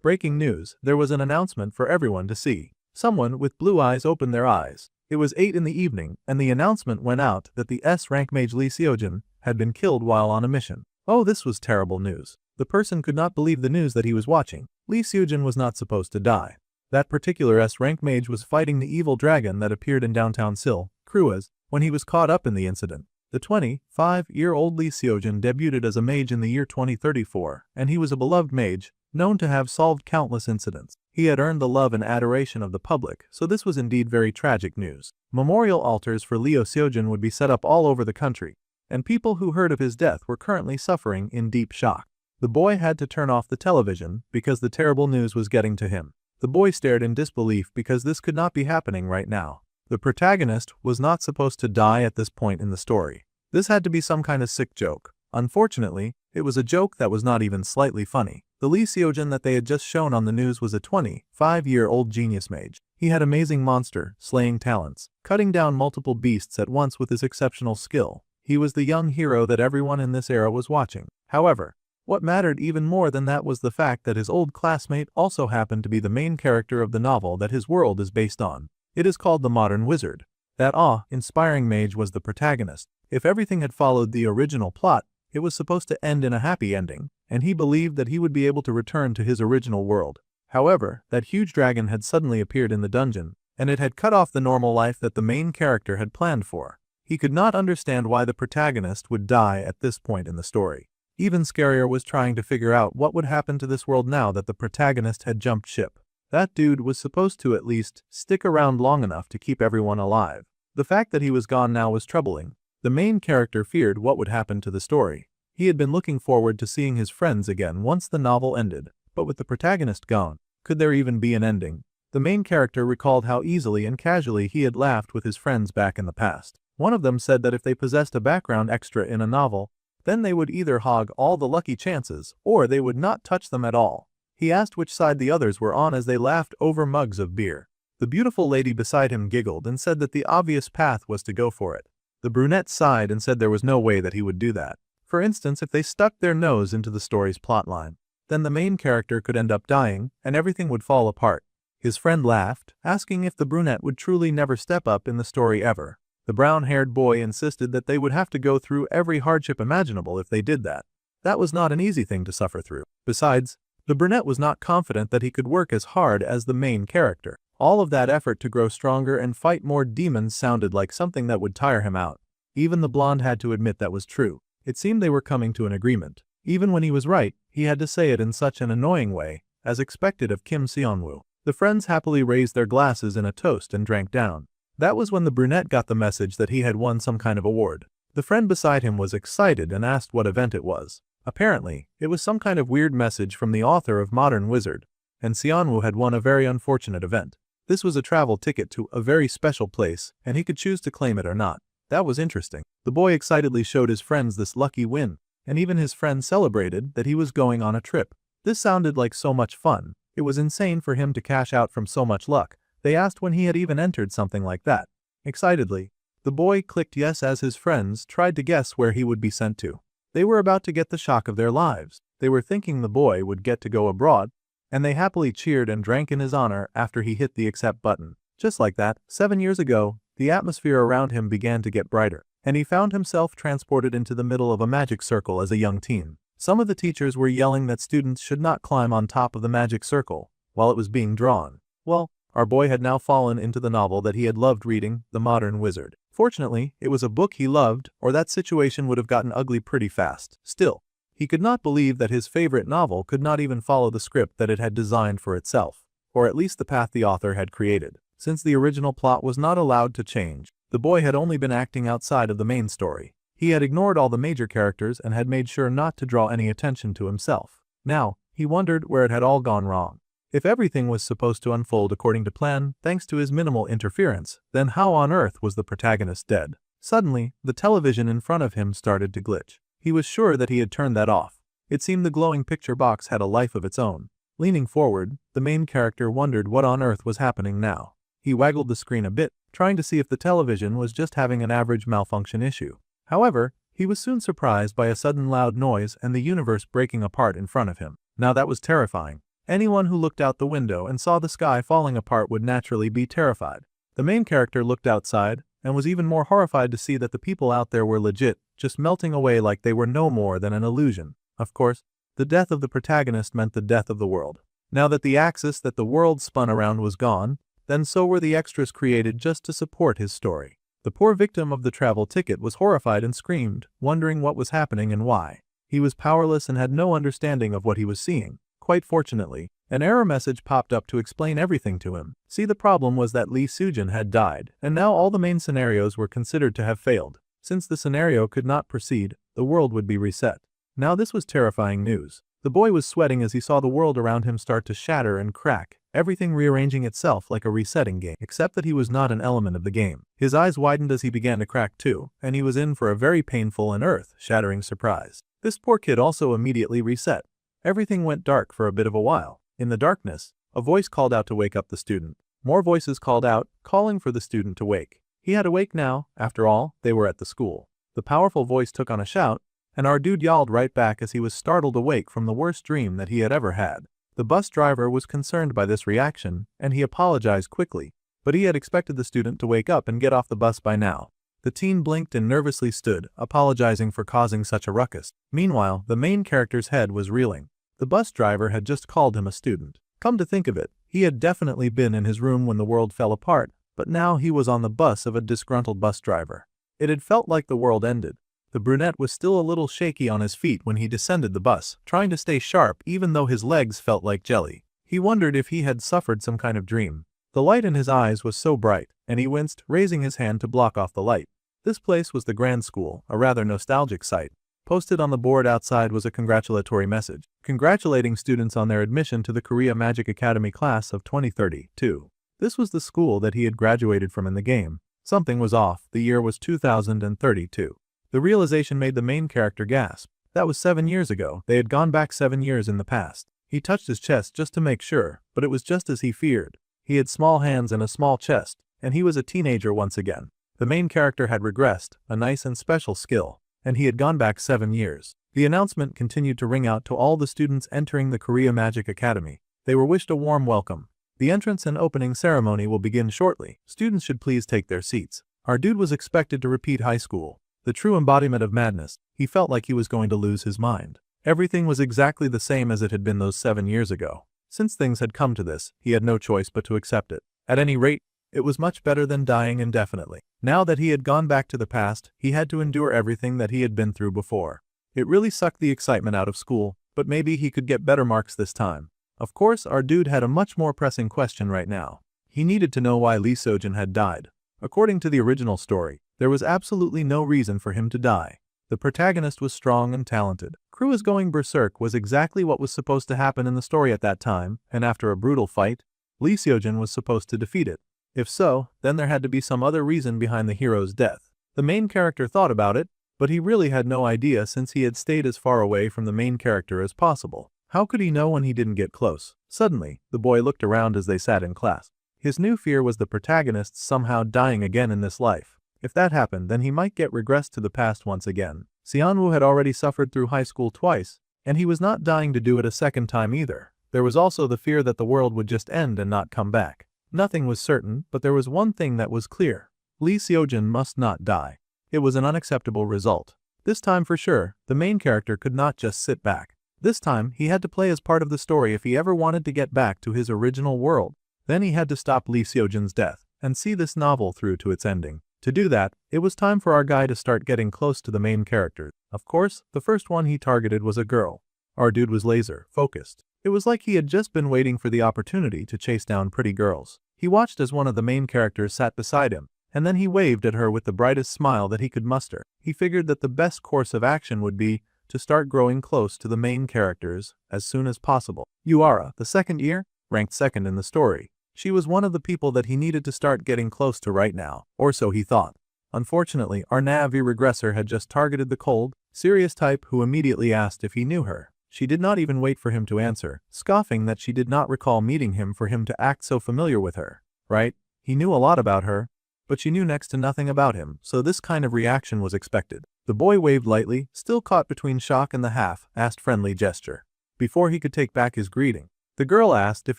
Breaking news, there was an announcement for everyone to see. Someone with blue eyes opened their eyes. It was 8 in the evening, and the announcement went out that the S-rank mage Lee Seojin had been killed while on a mission. Oh, this was terrible news. The person could not believe the news that he was watching. Lee Seojin was not supposed to die. That particular S-rank mage was fighting the evil dragon that appeared in downtown Seoul, Kruas, when he was caught up in the incident. The 25-year-old Lee Seojin debuted as a mage in the year 2034, and he was a beloved mage, known to have solved countless incidents. He had earned the love and adoration of the public, so this was indeed very tragic news. Memorial altars for Lee Seojin would be set up all over the country, and people who heard of his death were currently suffering in deep shock. The boy had to turn off the television because the terrible news was getting to him. The boy stared in disbelief because this could not be happening right now. The protagonist was not supposed to die at this point in the story. This had to be some kind of sick joke. Unfortunately, it was a joke that was not even slightly funny. The Lee Seojin that they had just shown on the news was a 25-year-old genius mage. He had amazing monster-slaying talents, cutting down multiple beasts at once with his exceptional skill. He was the young hero that everyone in this era was watching. However, what mattered even more than that was the fact that his old classmate also happened to be the main character of the novel that his world is based on. It is called The Modern Wizard. That awe-inspiring mage was the protagonist. If everything had followed the original plot, it was supposed to end in a happy ending, and he believed that he would be able to return to his original world. However, that huge dragon had suddenly appeared in the dungeon, and it had cut off the normal life that the main character had planned for. He could not understand why the protagonist would die at this point in the story. Even scarier was trying to figure out what would happen to this world now that the protagonist had jumped ship. That dude was supposed to at least stick around long enough to keep everyone alive. The fact that he was gone now was troubling. The main character feared what would happen to the story. He had been looking forward to seeing his friends again once the novel ended, but with the protagonist gone, could there even be an ending? The main character recalled how easily and casually he had laughed with his friends back in the past. One of them said that if they possessed a background extra in a novel, then they would either hog all the lucky chances, or they would not touch them at all. He asked which side the others were on as they laughed over mugs of beer. The beautiful lady beside him giggled and said that the obvious path was to go for it. The brunette sighed and said there was no way that he would do that. For instance, if they stuck their nose into the story's plotline, then the main character could end up dying, and everything would fall apart. His friend laughed, asking if the brunette would truly never step up in the story ever. The brown-haired boy insisted that they would have to go through every hardship imaginable if they did that. That was not an easy thing to suffer through. Besides, the brunette was not confident that he could work as hard as the main character. All of that effort to grow stronger and fight more demons sounded like something that would tire him out. Even the blonde had to admit that was true. It seemed they were coming to an agreement. Even when he was right, he had to say it in such an annoying way, as expected of Kim Seonwoo. The friends happily raised their glasses in a toast and drank down. That was when the brunette got the message that he had won some kind of award. The friend beside him was excited and asked what event it was. Apparently, it was some kind of weird message from the author of Modern Wizard, and Seonwoo had won a very unfortunate event. This was a travel ticket to a very special place, and he could choose to claim it or not. That was interesting. The boy excitedly showed his friends this lucky win, and even his friends celebrated that he was going on a trip. This sounded like so much fun. It was insane for him to cash out from so much luck. They asked when he had even entered something like that. Excitedly, the boy clicked yes as his friends tried to guess where he would be sent to. They were about to get the shock of their lives. They were thinking the boy would get to go abroad, and they happily cheered and drank in his honor after he hit the accept button. Just like that, 7 years ago, the atmosphere around him began to get brighter, and he found himself transported into the middle of a magic circle as a young teen. Some of the teachers were yelling that students should not climb on top of the magic circle while it was being drawn. Well, our boy had now fallen into the novel that he had loved reading, The Modern Wizard. Fortunately, it was a book he loved, or that situation would have gotten ugly pretty fast. Still, he could not believe that his favorite novel could not even follow the script that it had designed for itself, or at least the path the author had created. Since the original plot was not allowed to change, the boy had only been acting outside of the main story. He had ignored all the major characters and had made sure not to draw any attention to himself. Now, he wondered where it had all gone wrong. If everything was supposed to unfold according to plan thanks to his minimal interference, then how on earth was the protagonist dead? Suddenly, the television in front of him started to glitch. He was sure that he had turned that off. It seemed the glowing picture box had a life of its own. Leaning forward, the main character wondered what on earth was happening now. He waggled the screen a bit, trying to see if the television was just having an average malfunction issue. However, he was soon surprised by a sudden loud noise and the universe breaking apart in front of him. Now that was terrifying. Anyone who looked out the window and saw the sky falling apart would naturally be terrified. The main character looked outside and was even more horrified to see that the people out there were legit, just melting away like they were no more than an illusion. Of course, the death of the protagonist meant the death of the world. Now that the axis that the world spun around was gone, then so were the extras created just to support his story. The poor victim of the travel ticket was horrified and screamed, wondering what was happening and why. He was powerless and had no understanding of what he was seeing. Quite fortunately, an error message popped up to explain everything to him. See, the problem was that Lee Soo-jin had died, and now all the main scenarios were considered to have failed. Since the scenario could not proceed, the world would be reset. Now this was terrifying news. The boy was sweating as he saw the world around him start to shatter and crack, everything rearranging itself like a resetting game, except that he was not an element of the game. His eyes widened as he began to crack too, and he was in for a very painful and earth-shattering surprise. This poor kid also immediately reset. Everything went dark for a bit of a while. In the darkness, a voice called out to wake up the student. More voices called out, calling for the student to wake. He had to wake now, after all, they were at the school. The powerful voice took on a shout, and our dude yelled right back as he was startled awake from the worst dream that he had ever had. The bus driver was concerned by this reaction, and he apologized quickly, but he had expected the student to wake up and get off the bus by now. The teen blinked and nervously stood, apologizing for causing such a ruckus. Meanwhile, the main character's head was reeling. The bus driver had just called him a student. Come to think of it, he had definitely been in his room when the world fell apart, but now he was on the bus of a disgruntled bus driver. It had felt like the world ended. The brunette was still a little shaky on his feet when he descended the bus, trying to stay sharp even though his legs felt like jelly. He wondered if he had suffered some kind of dream. The light in his eyes was so bright, and he winced, raising his hand to block off the light. This place was the Grand School, a rather nostalgic sight. Posted on the board outside was a congratulatory message, congratulating students on their admission to the Korea Magic Academy class of 2032. This was the school that he had graduated from in the game. Something was off, the year was 2032. The realization made the main character gasp. That was 7 years ago, they had gone back 7 years in the past. He touched his chest just to make sure, but it was just as he feared. He had small hands and a small chest, and he was a teenager once again. The main character had regressed, a nice and special skill, and he had gone back 7 years. The announcement continued to ring out to all the students entering the Korea Magic Academy. They were wished a warm welcome. The entrance and opening ceremony will begin shortly. Students should please take their seats. Our dude was expected to repeat high school. The true embodiment of madness. He felt like he was going to lose his mind. Everything was exactly the same as it had been those 7 years ago. Since things had come to this, he had no choice but to accept it. At any rate, it was much better than dying indefinitely. Now that he had gone back to the past, he had to endure everything that he had been through before. It really sucked the excitement out of school, but maybe he could get better marks this time. Of course, our dude had a much more pressing question right now. He needed to know why Lee Soo-jin had died. According to the original story, there was absolutely no reason for him to die. The protagonist was strong and talented. Crew is going berserk was exactly what was supposed to happen in the story at that time, and after a brutal fight, Lee Soo-jin was supposed to defeat it. If so, then there had to be some other reason behind the hero's death. The main character thought about it, but he really had no idea since he had stayed as far away from the main character as possible. How could he know when he didn't get close? Suddenly, the boy looked around as they sat in class. His new fear was the protagonist somehow dying again in this life. If that happened, then he might get regressed to the past once again. Seonwoo had already suffered through high school twice, and he was not dying to do it a second time either. There was also the fear that the world would just end and not come back. Nothing was certain, but there was one thing that was clear. Lee Soo-jin must not die. It was an unacceptable result. This time for sure, the main character could not just sit back. This time, he had to play as part of the story if he ever wanted to get back to his original world. Then he had to stop Lee Soo-jin's death and see this novel through to its ending. To do that, it was time for our guy to start getting close to the main character. Of course, the first one he targeted was a girl. Our dude was laser focused. It was like he had just been waiting for the opportunity to chase down pretty girls. He watched as one of the main characters sat beside him, and then he waved at her with the brightest smile that he could muster. He figured that the best course of action would be to start growing close to the main characters as soon as possible. Yuara, the second year, ranked second in the story. She was one of the people that he needed to start getting close to right now, or so he thought. Unfortunately, our Navi regressor had just targeted the cold, serious type who immediately asked if he knew her. She did not even wait for him to answer, scoffing that she did not recall meeting him for him to act so familiar with her. Right? He knew a lot about her, but she knew next to nothing about him, so this kind of reaction was expected. The boy waved lightly, still caught between shock and the half-assed friendly gesture. Before he could take back his greeting, The girl asked if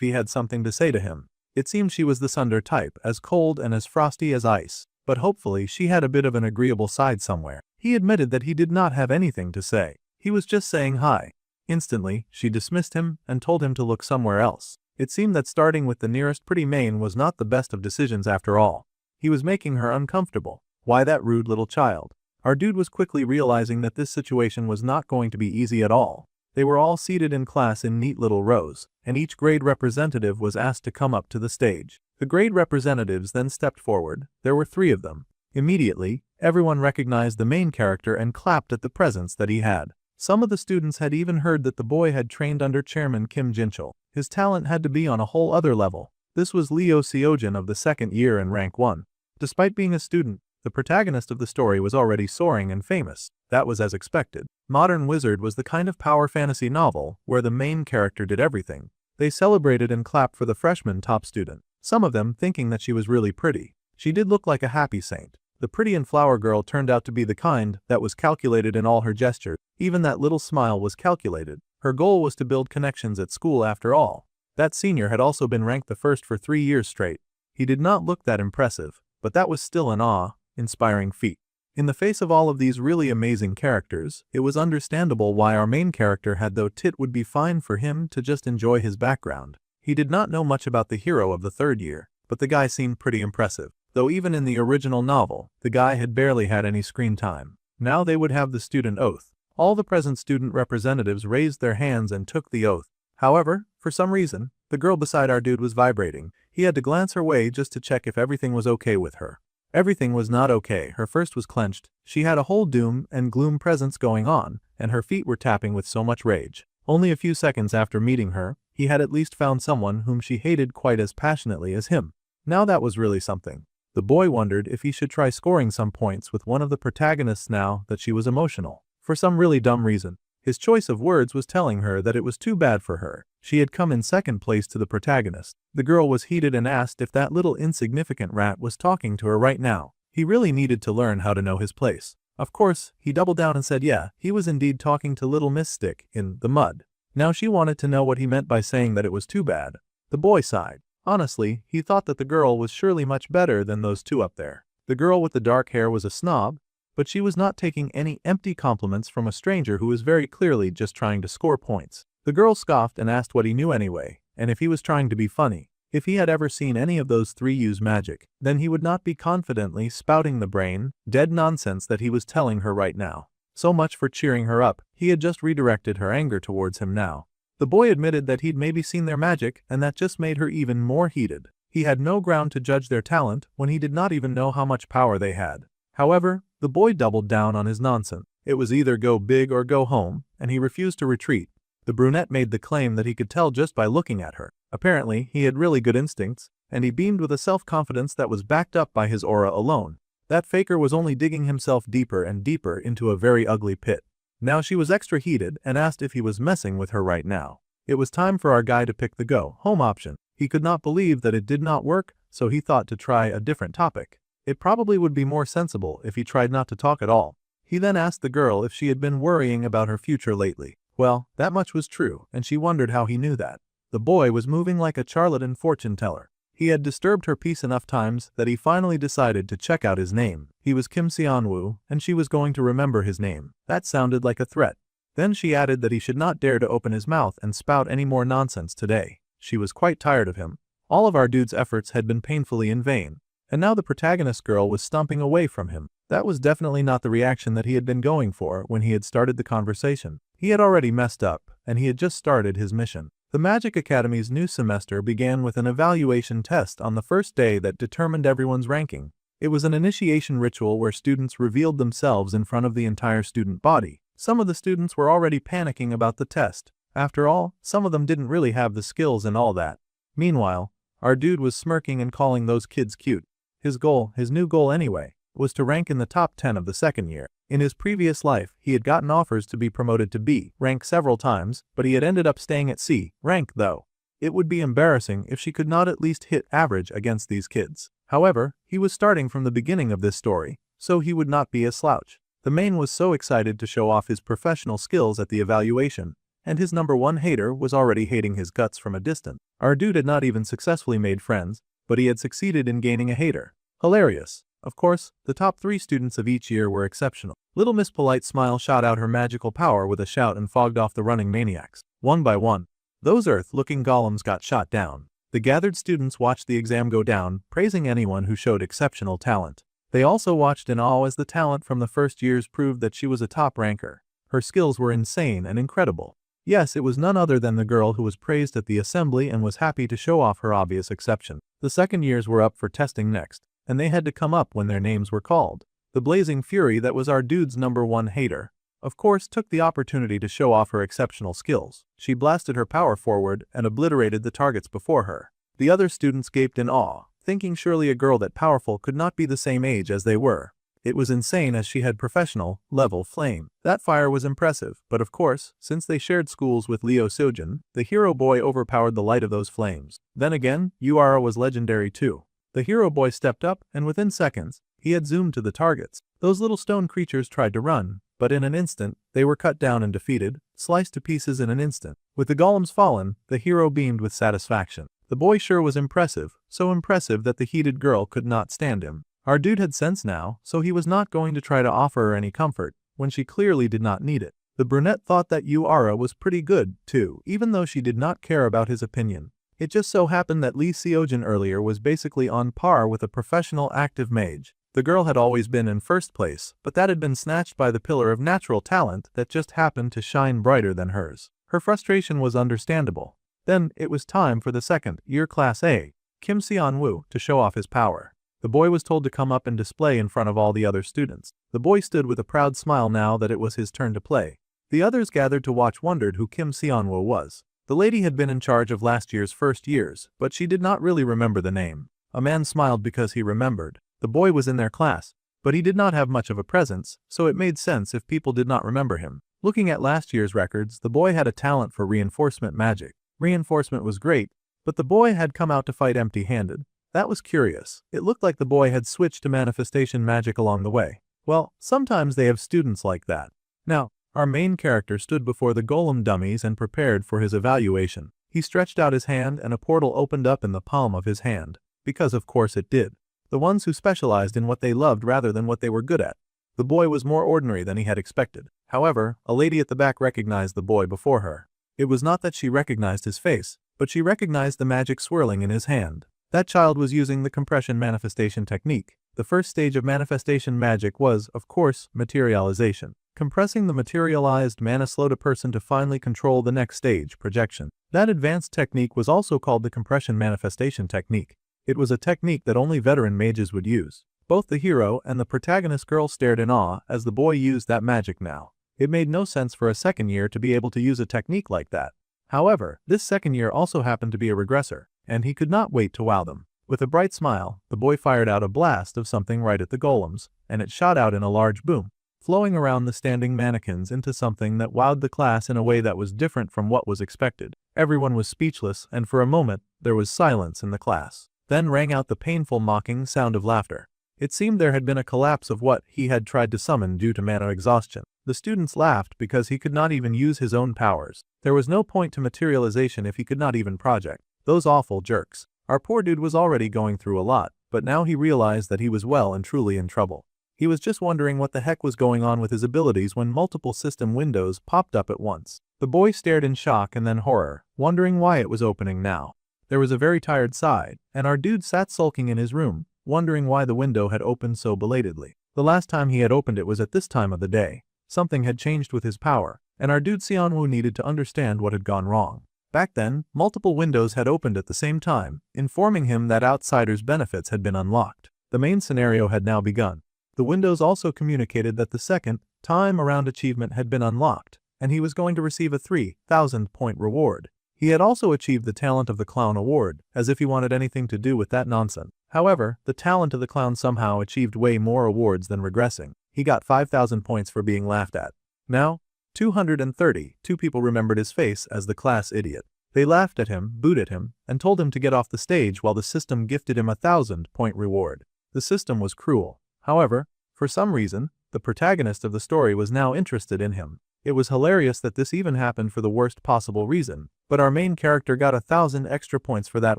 he had something to say to him. It seemed she was the Sunder type, as cold and as frosty as ice, but hopefully she had a bit of an agreeable side somewhere. He admitted that he did not have anything to say. He was just saying hi. Instantly, she dismissed him and told him to look somewhere else. It seemed that starting with the nearest pretty main was not the best of decisions after all. He was making her uncomfortable. Why that rude little child? Our dude was quickly realizing that this situation was not going to be easy at all. They were all seated in class in neat little rows, and each grade representative was asked to come up to the stage. The grade representatives then stepped forward. There were 3 of them. Immediately, everyone recognized the main character and clapped at the presence that he had. Some of the students had even heard that the boy had trained under Chairman Kim Jinchul. His talent had to be on a whole other level. This was Leo Seojin of the 2nd year in rank 1. Despite being a student, the protagonist of the story was already soaring and famous. That was as expected. Modern Wizard was the kind of power fantasy novel where the main character did everything. They celebrated and clapped for the freshman top student, some of them thinking that she was really pretty. She did look like a happy saint. The pretty and flower girl turned out to be the kind that was calculated in all her gestures. Even that little smile was calculated. Her goal was to build connections at school after all. That senior had also been ranked the first for 3 years straight. He did not look that impressive, but that was still an awe-inspiring feat. In the face of all of these really amazing characters, it was understandable why our main character had thought it would be fine for him to just enjoy his background. He did not know much about the hero of the 3rd year, but the guy seemed pretty impressive. Though even in the original novel, the guy had barely had any screen time. Now they would have the student oath. All the present student representatives raised their hands and took the oath. However, for some reason, the girl beside our dude was vibrating. He had to glance her way just to check if everything was okay with her. Everything was not okay. Her fist was clenched. She had a whole doom and gloom presence going on, and her feet were tapping with so much rage. Only a few seconds after meeting her, he had at least found someone whom she hated quite as passionately as him. Now that was really something. The boy wondered if he should try scoring some points with one of the protagonists now that she was emotional. For some really dumb reason, his choice of words was telling her that it was too bad for her. She had come in 2nd place to the protagonist. The girl was heated and asked if that little insignificant rat was talking to her right now. He really needed to learn how to know his place. Of course, he doubled down and said yeah, he was indeed talking to little Miss Stick in the mud. Now she wanted to know what he meant by saying that it was too bad. The boy sighed. Honestly, he thought that the girl was surely much better than those 2 up there. The girl with the dark hair was a snob, but she was not taking any empty compliments from a stranger who was very clearly just trying to score points. The girl scoffed and asked what he knew anyway, and if he was trying to be funny. If he had ever seen any of those 3 use magic, then he would not be confidently spouting the brain-dead nonsense that he was telling her right now. So much for cheering her up. He had just redirected her anger towards him now. The boy admitted that he'd maybe seen their magic, and that just made her even more heated. He had no ground to judge their talent when he did not even know how much power they had. However, the boy doubled down on his nonsense. It was either go big or go home, and he refused to retreat. The brunette made the claim that he could tell just by looking at her. Apparently, he had really good instincts, and he beamed with a self-confidence that was backed up by his aura alone. That faker was only digging himself deeper and deeper into a very ugly pit. Now she was extra heated and asked if he was messing with her right now. It was time for our guy to pick the go-home option. He could not believe that it did not work, so he thought to try a different topic. It probably would be more sensible if he tried not to talk at all. He then asked the girl if she had been worrying about her future lately. Well, that much was true, and she wondered how he knew that. The boy was moving like a charlatan fortune teller. He had disturbed her peace enough times that he finally decided to check out his name. He was Kim Seon-woo, and she was going to remember his name. That sounded like a threat. Then she added that he should not dare to open his mouth and spout any more nonsense today. She was quite tired of him. All of our dude's efforts had been painfully in vain. And now the protagonist girl was stomping away from him. That was definitely not the reaction that he had been going for when he had started the conversation. He had already messed up, and he had just started his mission. The Magic Academy's new semester began with an evaluation test on the first day that determined everyone's ranking. It was an initiation ritual where students revealed themselves in front of the entire student body. Some of the students were already panicking about the test. After all, some of them didn't really have the skills and all that. Meanwhile, our dude was smirking and calling those kids cute. His goal, his new goal anyway, was to rank in the top 10 of the second year. In his previous life, he had gotten offers to be promoted to B rank several times, but he had ended up staying at C rank though. It would be embarrassing if she could not at least hit average against these kids. However, he was starting from the beginning of this story, so he would not be a slouch. The main was so excited to show off his professional skills at the evaluation. and his number one hater was already hating his guts from a distance. Our dude had not even successfully made friends, but he had succeeded in gaining a hater. Hilarious. Of course, the top 3 students of each year were exceptional. Little Miss Polite Smile shot out her magical power with a shout and fogged off the running maniacs. One by one, those Earth-looking golems got shot down. The gathered students watched the exam go down, praising anyone who showed exceptional talent. They also watched in awe as the talent from the first years proved that she was a top ranker. Her skills were insane and incredible. Yes, it was none other than the girl who was praised at the assembly and was happy to show off her obvious exception. The second years were up for testing next, and they had to come up when their names were called. The blazing fury that was our dude's number one hater, of course, took the opportunity to show off her exceptional skills. She blasted her power forward and obliterated the targets before her. The other students gaped in awe, thinking surely a girl that powerful could not be the same age as they were. It was insane as she had professional level flame. That fire was impressive, but of course, since they shared schools with Leo Sojin, the hero boy overpowered the light of those flames. Then again, Uara was legendary too. The hero boy stepped up, and within seconds, he had zoomed to the targets. Those little stone creatures tried to run, but in an instant, they were cut down and defeated, sliced to pieces in an instant. With the golems fallen, the hero beamed with satisfaction. The boy sure was impressive, so impressive that the heated girl could not stand him. Our dude had sense now, so he was not going to try to offer her any comfort, when she clearly did not need it. The brunette thought that Uara was pretty good, too, even though she did not care about his opinion. It just so happened that Lee Seojin earlier was basically on par with a professional active mage. The girl had always been in first place, but that had been snatched by the pillar of natural talent that just happened to shine brighter than hers. Her frustration was understandable. Then, it was time for the second-year Class A, Kim Seon-woo, to show off his power. The boy was told to come up and display in front of all the other students. The boy stood with a proud smile now that it was his turn to play. The others gathered to watch wondered who Kim Seon-woo was. The lady had been in charge of last year's first years, but she did not really remember the name. A man smiled because he remembered. The boy was in their class, but he did not have much of a presence, so it made sense if people did not remember him. Looking at last year's records, the boy had a talent for reinforcement magic. Reinforcement was great, but the boy had come out to fight empty-handed. That was curious. It looked like the boy had switched to manifestation magic along the way. Well, sometimes they have students like that. Now, our main character stood before the golem dummies and prepared for his evaluation. He stretched out his hand and a portal opened up in the palm of his hand. Because of course it did. The ones who specialized in what they loved rather than what they were good at. The boy was more ordinary than he had expected. However, a lady at the back recognized the boy before her. It was not that she recognized his face, but she recognized the magic swirling in his hand. That child was using the compression manifestation technique. The first stage of manifestation magic was, of course, materialization. Compressing the materialized mana slowed a person to finally control the next stage, projection. That advanced technique was also called the compression manifestation technique. It was a technique that only veteran mages would use. Both the hero and the protagonist girl stared in awe as the boy used that magic now. It made no sense for a second year to be able to use a technique like that. However, this second year also happened to be a regressor, and he could not wait to wow them. With a bright smile, the boy fired out a blast of something right at the golems, and it shot out in a large boom, flowing around the standing mannequins into something that wowed the class in a way that was different from what was expected. Everyone was speechless, and for a moment, there was silence in the class. Then rang out the painful mocking sound of laughter. It seemed there had been a collapse of what he had tried to summon due to mana exhaustion. The students laughed because he could not even use his own powers. There was no point to materialization if he could not even project. Those awful jerks. Our poor dude was already going through a lot, but now he realized that he was well and truly in trouble. He was just wondering what the heck was going on with his abilities when multiple system windows popped up at once. The boy stared in shock and then horror, wondering why it was opening now. There was a very tired sigh, and our dude sat sulking in his room, wondering why the window had opened so belatedly. The last time he had opened it was at this time of the day. Something had changed with his power, and our dude Seonwoo needed to understand what had gone wrong. Back then, multiple windows had opened at the same time, informing him that outsiders' benefits had been unlocked. The main scenario had now begun. The windows also communicated that the second time around achievement had been unlocked, and he was going to receive a 3,000-point reward. He had also achieved the Talent of the Clown award, as if he wanted anything to do with that nonsense. However, the Talent of the Clown somehow achieved way more awards than regressing. He got 5,000 points for being laughed at. Now, 232 people remembered his face as the class idiot. They laughed at him, booed at him, and told him to get off the stage while the system gifted him a 1,000-point reward. The system was cruel. However, for some reason, the protagonist of the story was now interested in him. It was hilarious that this even happened for the worst possible reason, but our main character got 1,000 extra points for that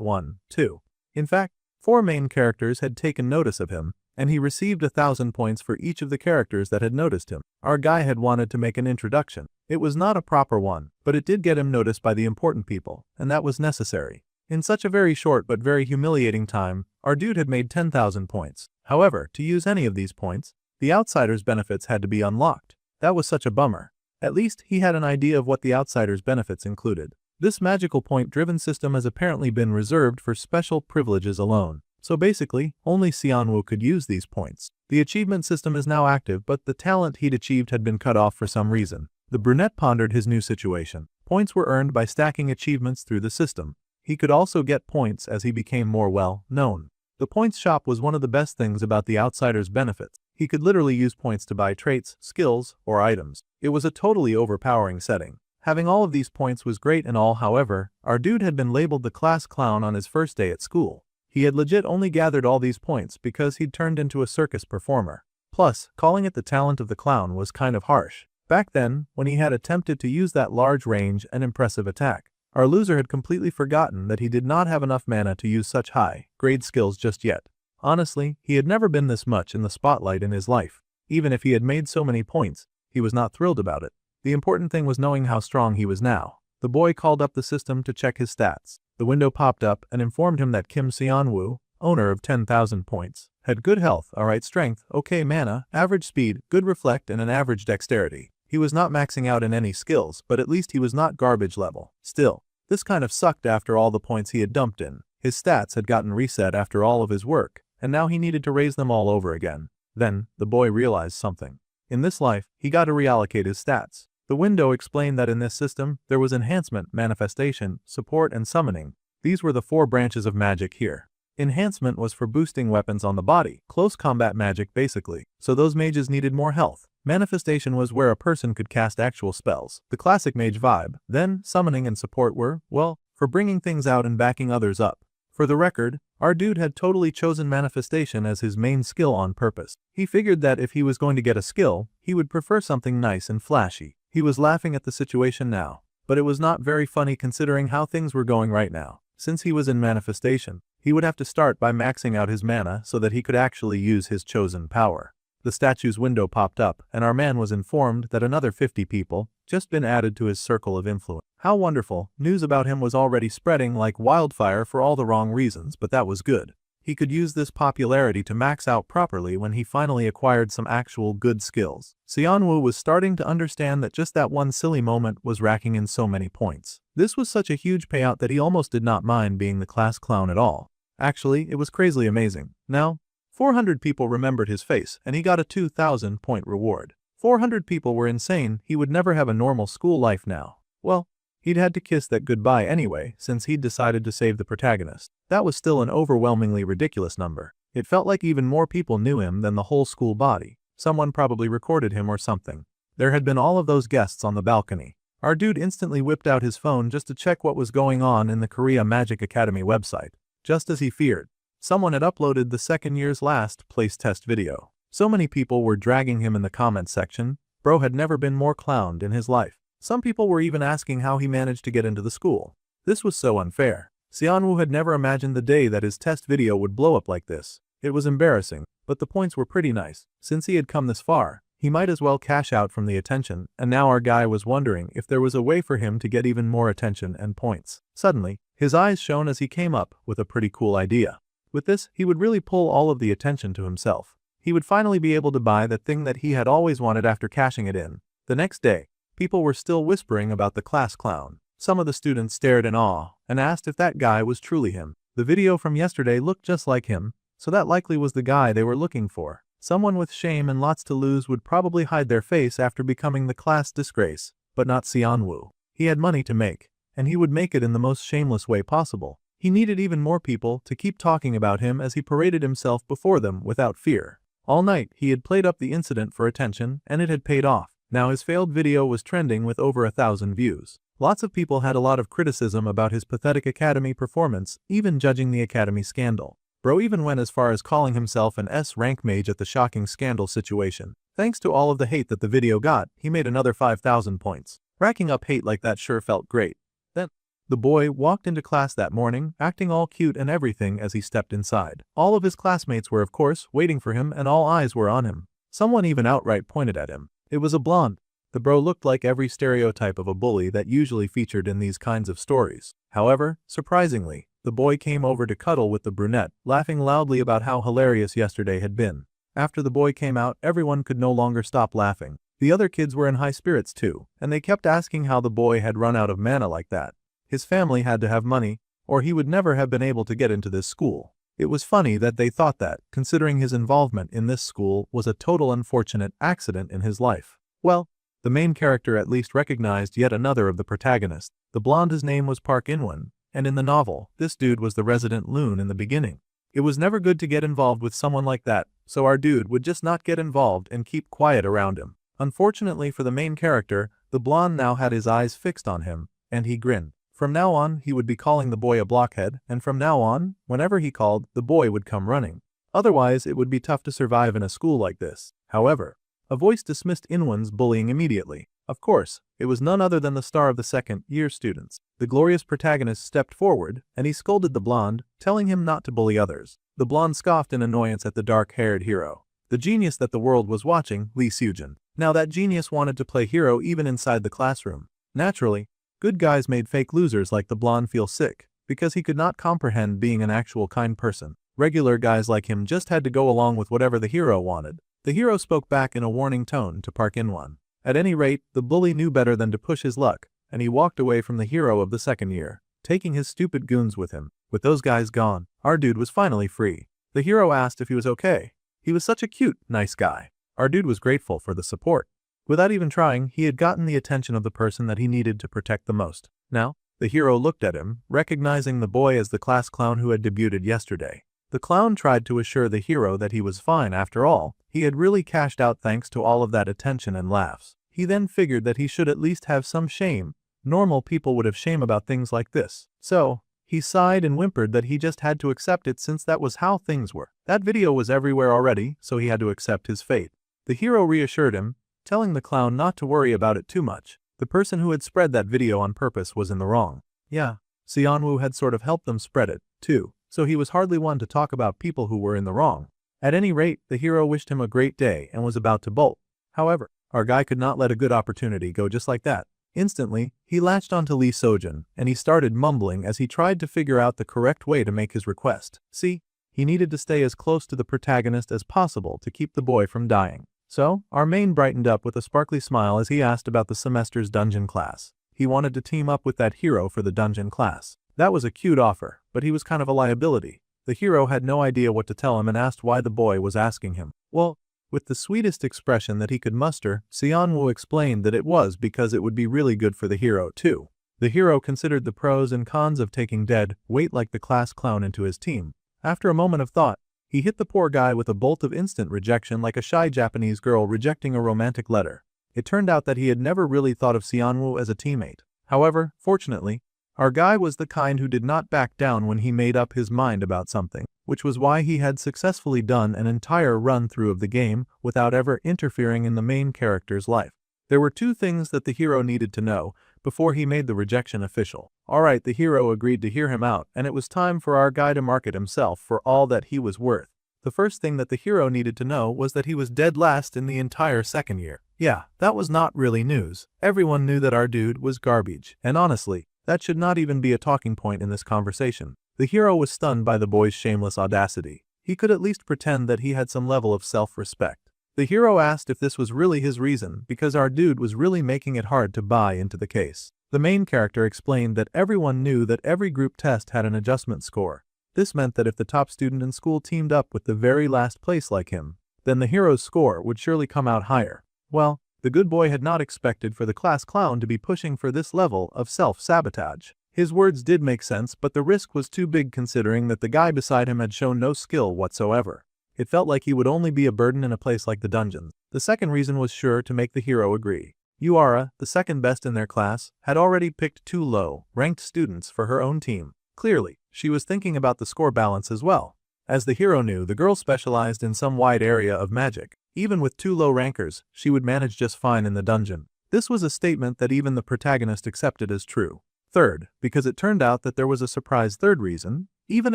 one, too. In fact, 4 main characters had taken notice of him, and he received 1,000 points for each of the characters that had noticed him. Our guy had wanted to make an introduction. It was not a proper one, but it did get him noticed by the important people, and that was necessary. In such a very short but very humiliating time, our dude had made 10,000 points. However, to use any of these points, the outsider's benefits had to be unlocked. That was such a bummer. At least he had an idea of what the outsider's benefits included. This magical point-driven system has apparently been reserved for special privileges alone. So basically, only Xianwu could use these points. The achievement system is now active, but the talent he'd achieved had been cut off for some reason. The brunette pondered his new situation. Points were earned by stacking achievements through the system. He could also get points as he became more well-known. The points shop was one of the best things about the outsider's benefits. He could literally use points to buy traits, skills, or items. It was a totally overpowering setting. Having all of these points was great and all, however, our dude had been labeled the class clown on his first day at school. He had legit only gathered all these points because he'd turned into a circus performer. Plus, calling it the talent of the clown was kind of harsh. Back then, when he had attempted to use that large range and impressive attack, our loser had completely forgotten that he did not have enough mana to use such high-grade skills just yet. Honestly, he had never been this much in the spotlight in his life. Even if he had made so many points, he was not thrilled about it. The important thing was knowing how strong he was now. The boy called up the system to check his stats. The window popped up and informed him that Kim Xianwu, owner of 10,000 points, had good health, alright strength, okay mana, average speed, good reflect and an average dexterity. He was not maxing out in any skills, but at least he was not garbage level. Still, this kind of sucked after all the points he had dumped in. His stats had gotten reset after all of his work, and now he needed to raise them all over again. Then, the boy realized something. In this life, he got to reallocate his stats. The window explained that in this system, there was enhancement, manifestation, support, and summoning. These were the 4 branches of magic here. Enhancement was for boosting weapons on the body, close combat magic basically, so those mages needed more health. Manifestation was where a person could cast actual spells, the classic mage vibe. Then, summoning and support were, well, for bringing things out and backing others up. For the record, our dude had totally chosen manifestation as his main skill on purpose. He figured that if he was going to get a skill, he would prefer something nice and flashy. He was laughing at the situation now, but it was not very funny considering how things were going right now. Since he was in manifestation, he would have to start by maxing out his mana so that he could actually use his chosen power. The statue's window popped up, and our man was informed that another 50 people just been added to his circle of influence. How wonderful! News about him was already spreading like wildfire for all the wrong reasons, but that was good. He could use this popularity to max out properly when he finally acquired some actual good skills. Xianwu was starting to understand that just that one silly moment was racking in so many points. This was such a huge payout that he almost did not mind being the class clown at all. Actually, it was crazily amazing. Now, 400 people remembered his face, and he got a 2,000 point reward. 400 people were insane. He would never have a normal school life now. Well, he'd had to kiss that goodbye anyway, since he'd decided to save the protagonist. That was still an overwhelmingly ridiculous number. It felt like even more people knew him than the whole school body. Someone probably recorded him or something. There had been all of those guests on the balcony. Our dude instantly whipped out his phone just to check what was going on in the Korea Magic Academy website. Just as he feared, someone had uploaded the second year's last place test video. So many people were dragging him in the comments section. Bro had never been more clowned in his life. Some people were even asking how he managed to get into the school. This was so unfair. Xianwu had never imagined the day that his test video would blow up like this. It was embarrassing, but the points were pretty nice. Since he had come this far, he might as well cash out from the attention, and now our guy was wondering if there was a way for him to get even more attention and points. Suddenly, his eyes shone as he came up with a pretty cool idea. With this, he would really pull all of the attention to himself. He would finally be able to buy the thing that he had always wanted after cashing it in. The next day, people were still whispering about the class clown. Some of the students stared in awe and asked if that guy was truly him. The video from yesterday looked just like him, so that likely was the guy they were looking for. Someone with shame and lots to lose would probably hide their face after becoming the class disgrace, but not Xianwu. He had money to make, and he would make it in the most shameless way possible. He needed even more people to keep talking about him as he paraded himself before them without fear. All night, he had played up the incident for attention, and it had paid off. Now his failed video was trending with over 1,000 views. Lots of people had a lot of criticism about his pathetic academy performance, even judging the academy scandal. Bro even went as far as calling himself an S-rank mage at the shocking scandal situation. Thanks to all of the hate that the video got, he made another 5,000 points. Racking up hate like that sure felt great. Then, the boy walked into class that morning, acting all cute and everything as he stepped inside. All of his classmates were of course waiting for him and all eyes were on him. Someone even outright pointed at him. It was a blonde. The bro looked like every stereotype of a bully that usually featured in these kinds of stories. However, surprisingly, the boy came over to cuddle with the brunette, laughing loudly about how hilarious yesterday had been. After the boy came out, everyone could no longer stop laughing. The other kids were in high spirits too, and they kept asking how the boy had run out of mana like that. His family had to have money, or he would never have been able to get into this school. It was funny that they thought that, considering his involvement in this school was a total unfortunate accident in his life. Well, the main character at least recognized yet another of the protagonists. The blonde, his name was Park In-won, and in the novel, this dude was the resident loon in the beginning. It was never good to get involved with someone like that, so our dude would just not get involved and keep quiet around him. Unfortunately for the main character, the blonde now had his eyes fixed on him, and he grinned. From now on, he would be calling the boy a blockhead, and from now on, whenever he called, the boy would come running. Otherwise, it would be tough to survive in a school like this. However, a voice dismissed In-won's bullying immediately. Of course, it was none other than the star of the second-year students. The glorious protagonist stepped forward, and he scolded the blonde, telling him not to bully others. The blonde scoffed in annoyance at the dark-haired hero. The genius that the world was watching, Lee Seojin. Now that genius wanted to play hero even inside the classroom. Naturally, good guys made fake losers like the blonde feel sick, because he could not comprehend being an actual kind person. Regular guys like him just had to go along with whatever the hero wanted. The hero spoke back in a warning tone to Park In-won. At any rate, the bully knew better than to push his luck, and he walked away from the hero of the second year, taking his stupid goons with him. With those guys gone, our dude was finally free. The hero asked if he was okay. He was such a cute, nice guy. Our dude was grateful for the support. Without even trying, he had gotten the attention of the person that he needed to protect the most. Now, the hero looked at him, recognizing the boy as the class clown who had debuted yesterday. The clown tried to assure the hero that he was fine after all. He had really cashed out thanks to all of that attention and laughs. He then figured that he should at least have some shame. Normal people would have shame about things like this. So, he sighed and whimpered that he just had to accept it since that was how things were. That video was everywhere already, so he had to accept his fate. The hero reassured him, telling the clown not to worry about it too much. The person who had spread that video on purpose was in the wrong. Yeah, Seonwoo had sort of helped them spread it, too, so he was hardly one to talk about people who were in the wrong. At any rate, the hero wished him a great day and was about to bolt. However, our guy could not let a good opportunity go just like that. Instantly, he latched onto Lee Seojin, and he started mumbling as he tried to figure out the correct way to make his request. See, he needed to stay as close to the protagonist as possible to keep the boy from dying. So, our main brightened up with a sparkly smile as he asked about the semester's dungeon class. He wanted to team up with that hero for the dungeon class. That was a cute offer, but he was kind of a liability. The hero had no idea what to tell him and asked why the boy was asking him. Well, with the sweetest expression that he could muster, Seonwoo explained that it was because it would be really good for the hero too. The hero considered the pros and cons of taking dead weight like the class clown into his team. After a moment of thought, he hit the poor guy with a bolt of instant rejection like a shy Japanese girl rejecting a romantic letter. It turned out that he had never really thought of Seonwoo as a teammate. However, fortunately, our guy was the kind who did not back down when he made up his mind about something, which was why he had successfully done an entire run-through of the game without ever interfering in the main character's life. There were two things that the hero needed to know before he made the rejection official. Alright, the hero agreed to hear him out, and it was time for our guy to market himself for all that he was worth. The first thing that the hero needed to know was that he was dead last in the entire second year. Yeah, that was not really news. Everyone knew that our dude was garbage, and honestly, that should not even be a talking point in this conversation. The hero was stunned by the boy's shameless audacity. He could at least pretend that he had some level of self-respect. The hero asked if this was really his reason because our dude was really making it hard to buy into the case. The main character explained that everyone knew that every group test had an adjustment score. This meant that if the top student in school teamed up with the very last place like him, then the hero's score would surely come out higher. Well, the good boy had not expected for the class clown to be pushing for this level of self-sabotage. His words did make sense, but the risk was too big considering that the guy beside him had shown no skill whatsoever. It felt like he would only be a burden in a place like the dungeons. The second reason was sure to make the hero agree. Yuara, the second best in their class, had already picked two low-ranked students for her own team. Clearly, she was thinking about the score balance as well. As the hero knew, the girl specialized in some wide area of magic. Even with 2 low rankers, she would manage just fine in the dungeon. This was a statement that even the protagonist accepted as true. Third, because it turned out that there was a surprise third reason, even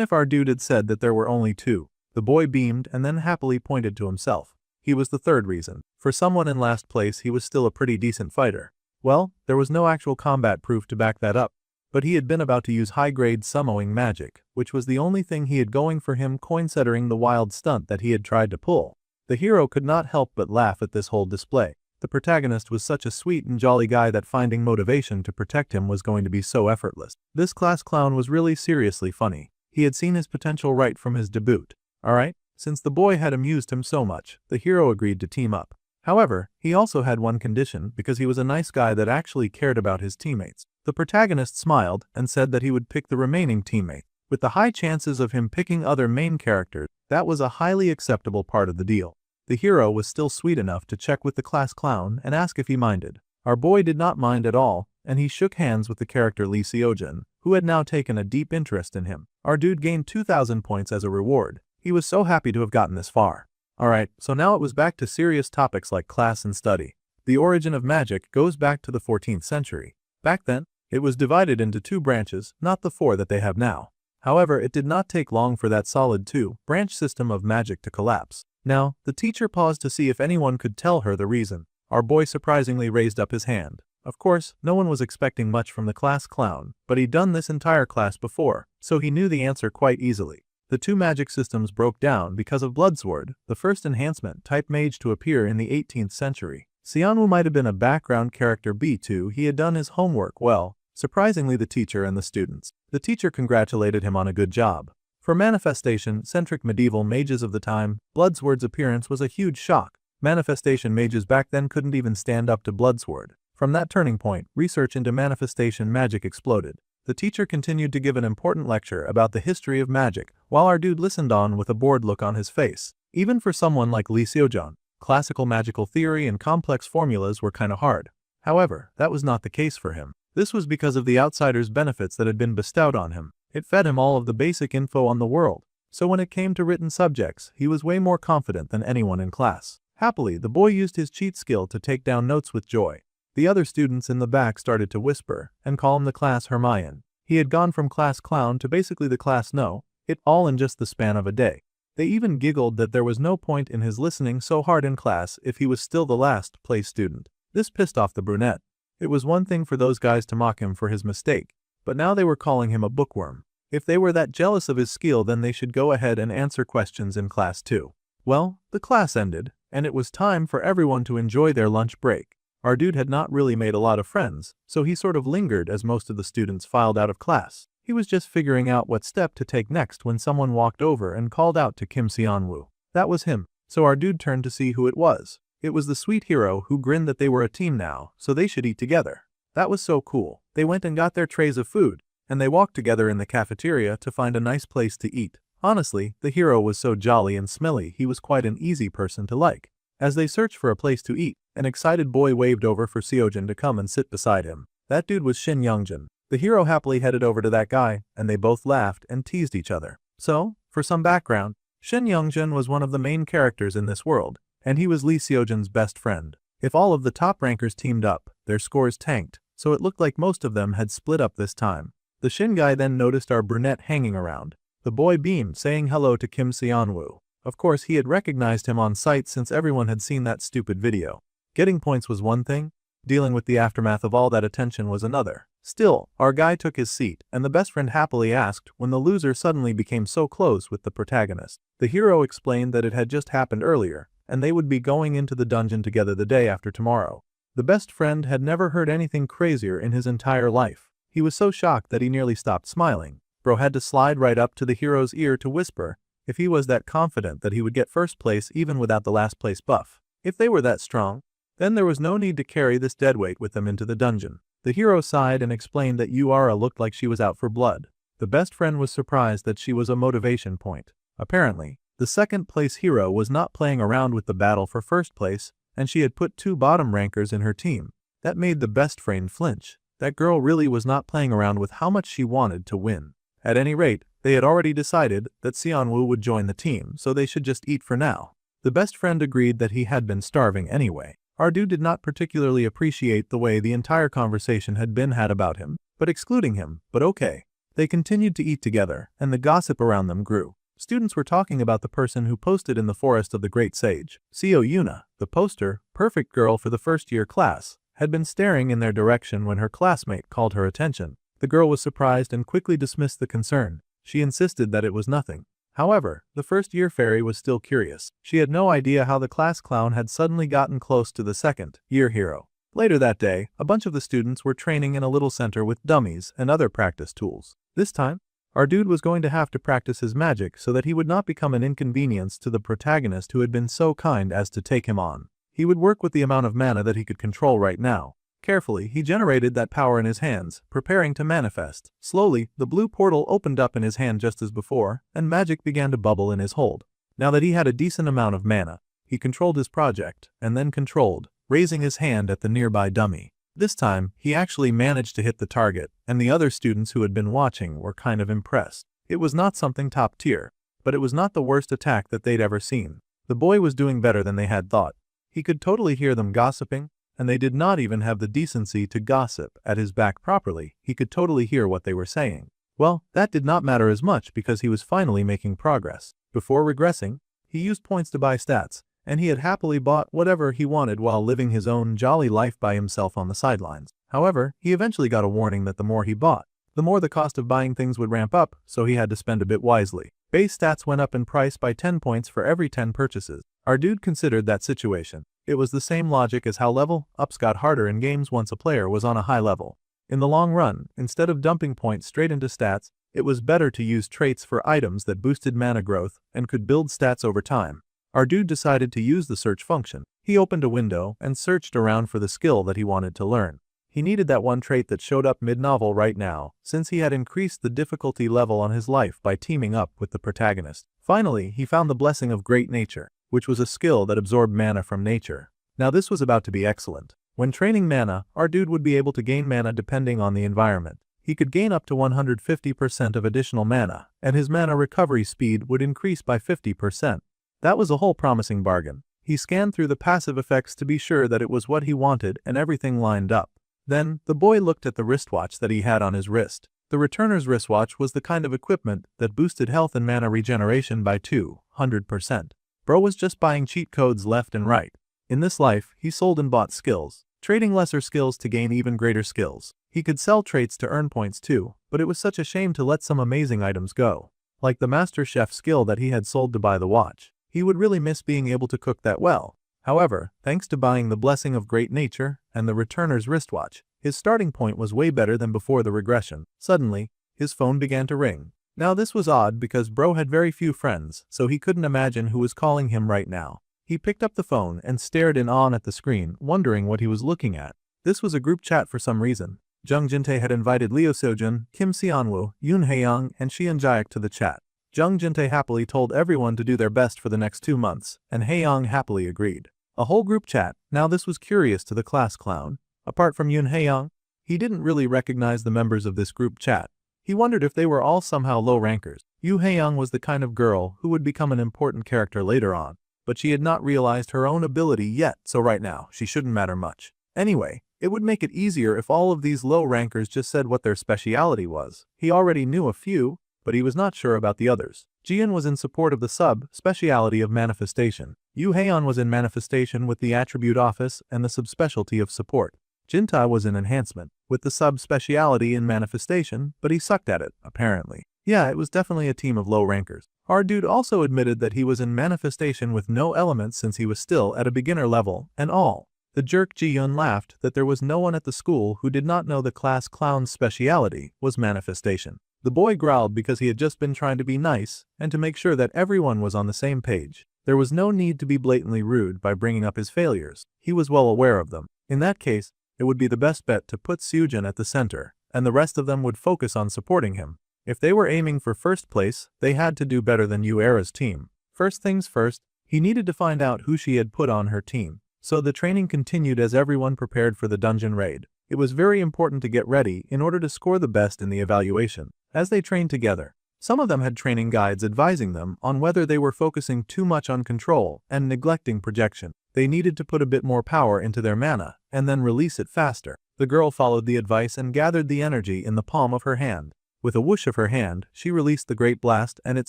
if our dude had said that there were only 2. The boy beamed and then happily pointed to himself. He was the third reason. For someone in last place, he was still a pretty decent fighter. Well, there was no actual combat proof to back that up, but he had been about to use high-grade summoning magic, which was the only thing he had going for him, considering the wild stunt that he had tried to pull. The hero could not help but laugh at this whole display. The protagonist was such a sweet and jolly guy that finding motivation to protect him was going to be so effortless. This class clown was really seriously funny. He had seen his potential right from his debut. Alright, since the boy had amused him so much, the hero agreed to team up. However, he also had one condition because he was a nice guy that actually cared about his teammates. The protagonist smiled and said that he would pick the remaining teammate. With the high chances of him picking other main characters, that was a highly acceptable part of the deal. The hero was still sweet enough to check with the class clown and ask if he minded. Our boy did not mind at all, and he shook hands with the character Lee Seojin, who had now taken a deep interest in him. Our dude gained 2,000 points as a reward. He was so happy to have gotten this far. Alright, so now it was back to serious topics like class and study. The origin of magic goes back to the 14th century. Back then, it was divided into 2 branches, not the 4 that they have now. However, it did not take long for that solid 2-branch system of magic to collapse. Now, the teacher paused to see if anyone could tell her the reason. Our boy surprisingly raised up his hand. Of course, no one was expecting much from the class clown, but he'd done this entire class before, so he knew the answer quite easily. The 2 magic systems broke down because of Bloodsword, the first enhancement type mage to appear in the 18th century. Seonwoo might have been a background character B2. He had done his homework well, surprisingly the teacher and the students. The teacher congratulated him on a good job. For manifestation-centric medieval mages of the time, Bloodsword's appearance was a huge shock. Manifestation mages back then couldn't even stand up to Bloodsword. From that turning point, research into manifestation magic exploded. The teacher continued to give an important lecture about the history of magic, while our dude listened on with a bored look on his face. Even for someone like Lee Seojin, classical magical theory and complex formulas were kinda hard. However, that was not the case for him. This was because of the outsider's benefits that had been bestowed on him. It fed him all of the basic info on the world, so when it came to written subjects, he was way more confident than anyone in class. Happily, the boy used his cheat skill to take down notes with joy. The other students in the back started to whisper and call him the class Hermione. He had gone from class clown to basically the class know-it all in just the span of a day. They even giggled that there was no point in his listening so hard in class if he was still the last place student. This pissed off the brunette. It was one thing for those guys to mock him for his mistake, but now they were calling him a bookworm. If they were that jealous of his skill, then they should go ahead and answer questions in class too. Well, the class ended, and it was time for everyone to enjoy their lunch break. Our dude had not really made a lot of friends, so he sort of lingered as most of the students filed out of class. He was just figuring out what step to take next when someone walked over and called out to Kim Seonwoo. That was him, so our dude turned to see who it was. It was the sweet hero who grinned that they were a team now, so they should eat together. That was so cool. They went and got their trays of food, and they walked together in the cafeteria to find a nice place to eat. Honestly, the hero was so jolly and smelly he was quite an easy person to like. As they searched for a place to eat, an excited boy waved over for Seojin to come and sit beside him. That dude was Shin Youngjin. The hero happily headed over to that guy, and they both laughed and teased each other. So, for some background, Shin Youngjin was one of the main characters in this world, and he was Lee Seojin's best friend. If all of the top rankers teamed up, their scores tanked, so it looked like most of them had split up this time. The Shin guy then noticed our brunette hanging around. The boy beamed, saying hello to Kim Seonwoo. Of course, he had recognized him on sight since everyone had seen that stupid video. Getting points was one thing, dealing with the aftermath of all that attention was another. Still, our guy took his seat, and the best friend happily asked when the loser suddenly became so close with the protagonist. The hero explained that it had just happened earlier, and they would be going into the dungeon together the day after tomorrow. The best friend had never heard anything crazier in his entire life. He was so shocked that he nearly stopped smiling. Bro had to slide right up to the hero's ear to whisper if he was that confident that he would get first place even without the last place buff. If they were that strong, then there was no need to carry this deadweight with them into the dungeon. The hero sighed and explained that Yura looked like she was out for blood. The best friend was surprised that she was a motivation point. Apparently, the second place hero was not playing around with the battle for first place, and she had put 2 bottom rankers in her team. That made the best friend flinch. That girl really was not playing around with how much she wanted to win. At any rate, they had already decided that Seonwoo would join the team, so they should just eat for now. The best friend agreed that he had been starving anyway. Ardu did not particularly appreciate the way the entire conversation had been had about him, but excluding him, but okay. They continued to eat together, and the gossip around them grew. Students were talking about the person who posted in the forest of the great sage. Seo Yuna, the poster, perfect girl for the first-year class, had been staring in their direction when her classmate called her attention. The girl was surprised and quickly dismissed the concern. She insisted that it was nothing. However, the first-year fairy was still curious. She had no idea how the class clown had suddenly gotten close to the second-year hero. Later that day, a bunch of the students were training in a little center with dummies and other practice tools. This time, our dude was going to have to practice his magic so that he would not become an inconvenience to the protagonist who had been so kind as to take him on. He would work with the amount of mana that he could control right now. Carefully, he generated that power in his hands, preparing to manifest. Slowly, the blue portal opened up in his hand just as before, and magic began to bubble in his hold. Now that he had a decent amount of mana, he controlled his project, and then controlled, raising his hand at the nearby dummy. This time, he actually managed to hit the target, and the other students who had been watching were kind of impressed. It was not something top tier, but it was not the worst attack that they'd ever seen. The boy was doing better than they had thought. He could totally hear them gossiping, and they did not even have the decency to gossip at his back properly. He could totally hear what they were saying. Well, that did not matter as much because he was finally making progress. Before regressing, he used points to buy stats, and he had happily bought whatever he wanted while living his own jolly life by himself on the sidelines. However, he eventually got a warning that the more he bought, the more the cost of buying things would ramp up, so he had to spend a bit wisely. Base stats went up in price by 10 points for every 10 purchases. Our dude considered that situation. It was the same logic as how level ups got harder in games once a player was on a high level. In the long run, instead of dumping points straight into stats, it was better to use traits for items that boosted mana growth and could build stats over time. Our dude decided to use the search function. He opened a window and searched around for the skill that he wanted to learn. He needed that one trait that showed up mid-novel right now, since he had increased the difficulty level on his life by teaming up with the protagonist. Finally, he found the Blessing of Great Nature, which was a skill that absorbed mana from nature. Now this was about to be excellent. When training mana, our dude would be able to gain mana depending on the environment. He could gain up to 150% of additional mana, and his mana recovery speed would increase by 50%. That was a whole promising bargain. He scanned through the passive effects to be sure that it was what he wanted and everything lined up. Then, the boy looked at the wristwatch that he had on his wrist. The returner's wristwatch was the kind of equipment that boosted health and mana regeneration by 200%. Bro was just buying cheat codes left and right. In this life, he sold and bought skills, trading lesser skills to gain even greater skills. He could sell traits to earn points too, but it was such a shame to let some amazing items go. Like the Master Chef skill that he had sold to buy the watch. He would really miss being able to cook that well. However, thanks to buying the Blessing of Great Nature and the returner's wristwatch, his starting point was way better than before the regression. Suddenly, his phone began to ring. Now this was odd because bro had very few friends, so he couldn't imagine who was calling him right now. He picked up the phone and stared in awe at the screen, wondering what he was looking at. This was a group chat for some reason. Jung Jinte had invited Leo Seojun, Kim Seonwoo, Yoon Hae-young, and Sheon Jaek to the chat. Jung Jinte happily told everyone to do their best for the next 2 months, and Hae-young happily agreed. A whole group chat. Now this was curious to the class clown. Apart from Yoon Hae-young, he didn't really recognize the members of this group chat. He wondered if they were all somehow low rankers. Yoo Hae-young was the kind of girl who would become an important character later on, but she had not realized her own ability yet, so right now, she shouldn't matter much. Anyway, it would make it easier if all of these low rankers just said what their speciality was. He already knew a few, but he was not sure about the others. Jian was in support of the sub-speciality of manifestation. Yoo Hae-yeon was in manifestation with the attribute office and the subspecialty of support. Jinta was in enhancement, with the sub-speciality in manifestation, but he sucked at it, apparently. Yeah, it was definitely a team of low rankers. Our dude also admitted that he was in manifestation with no elements since he was still at a beginner level, and all. The jerk Ji-yeon laughed that there was no one at the school who did not know the class clown's speciality was manifestation. The boy growled because he had just been trying to be nice and to make sure that everyone was on the same page. There was no need to be blatantly rude by bringing up his failures. He was well aware of them. In that case, it would be the best bet to put Seojun at the center, and the rest of them would focus on supporting him. If they were aiming for first place, they had to do better than Yuera's team. First things first, he needed to find out who she had put on her team. So the training continued as everyone prepared for the dungeon raid. It was very important to get ready in order to score the best in the evaluation. As they trained together, Some of them had training guides advising them on whether they were focusing too much on control and neglecting projection. They needed to put a bit more power into their mana and then release it faster. The girl followed the advice and gathered the energy in the palm of her hand. With a whoosh of her hand, she released the great blast and it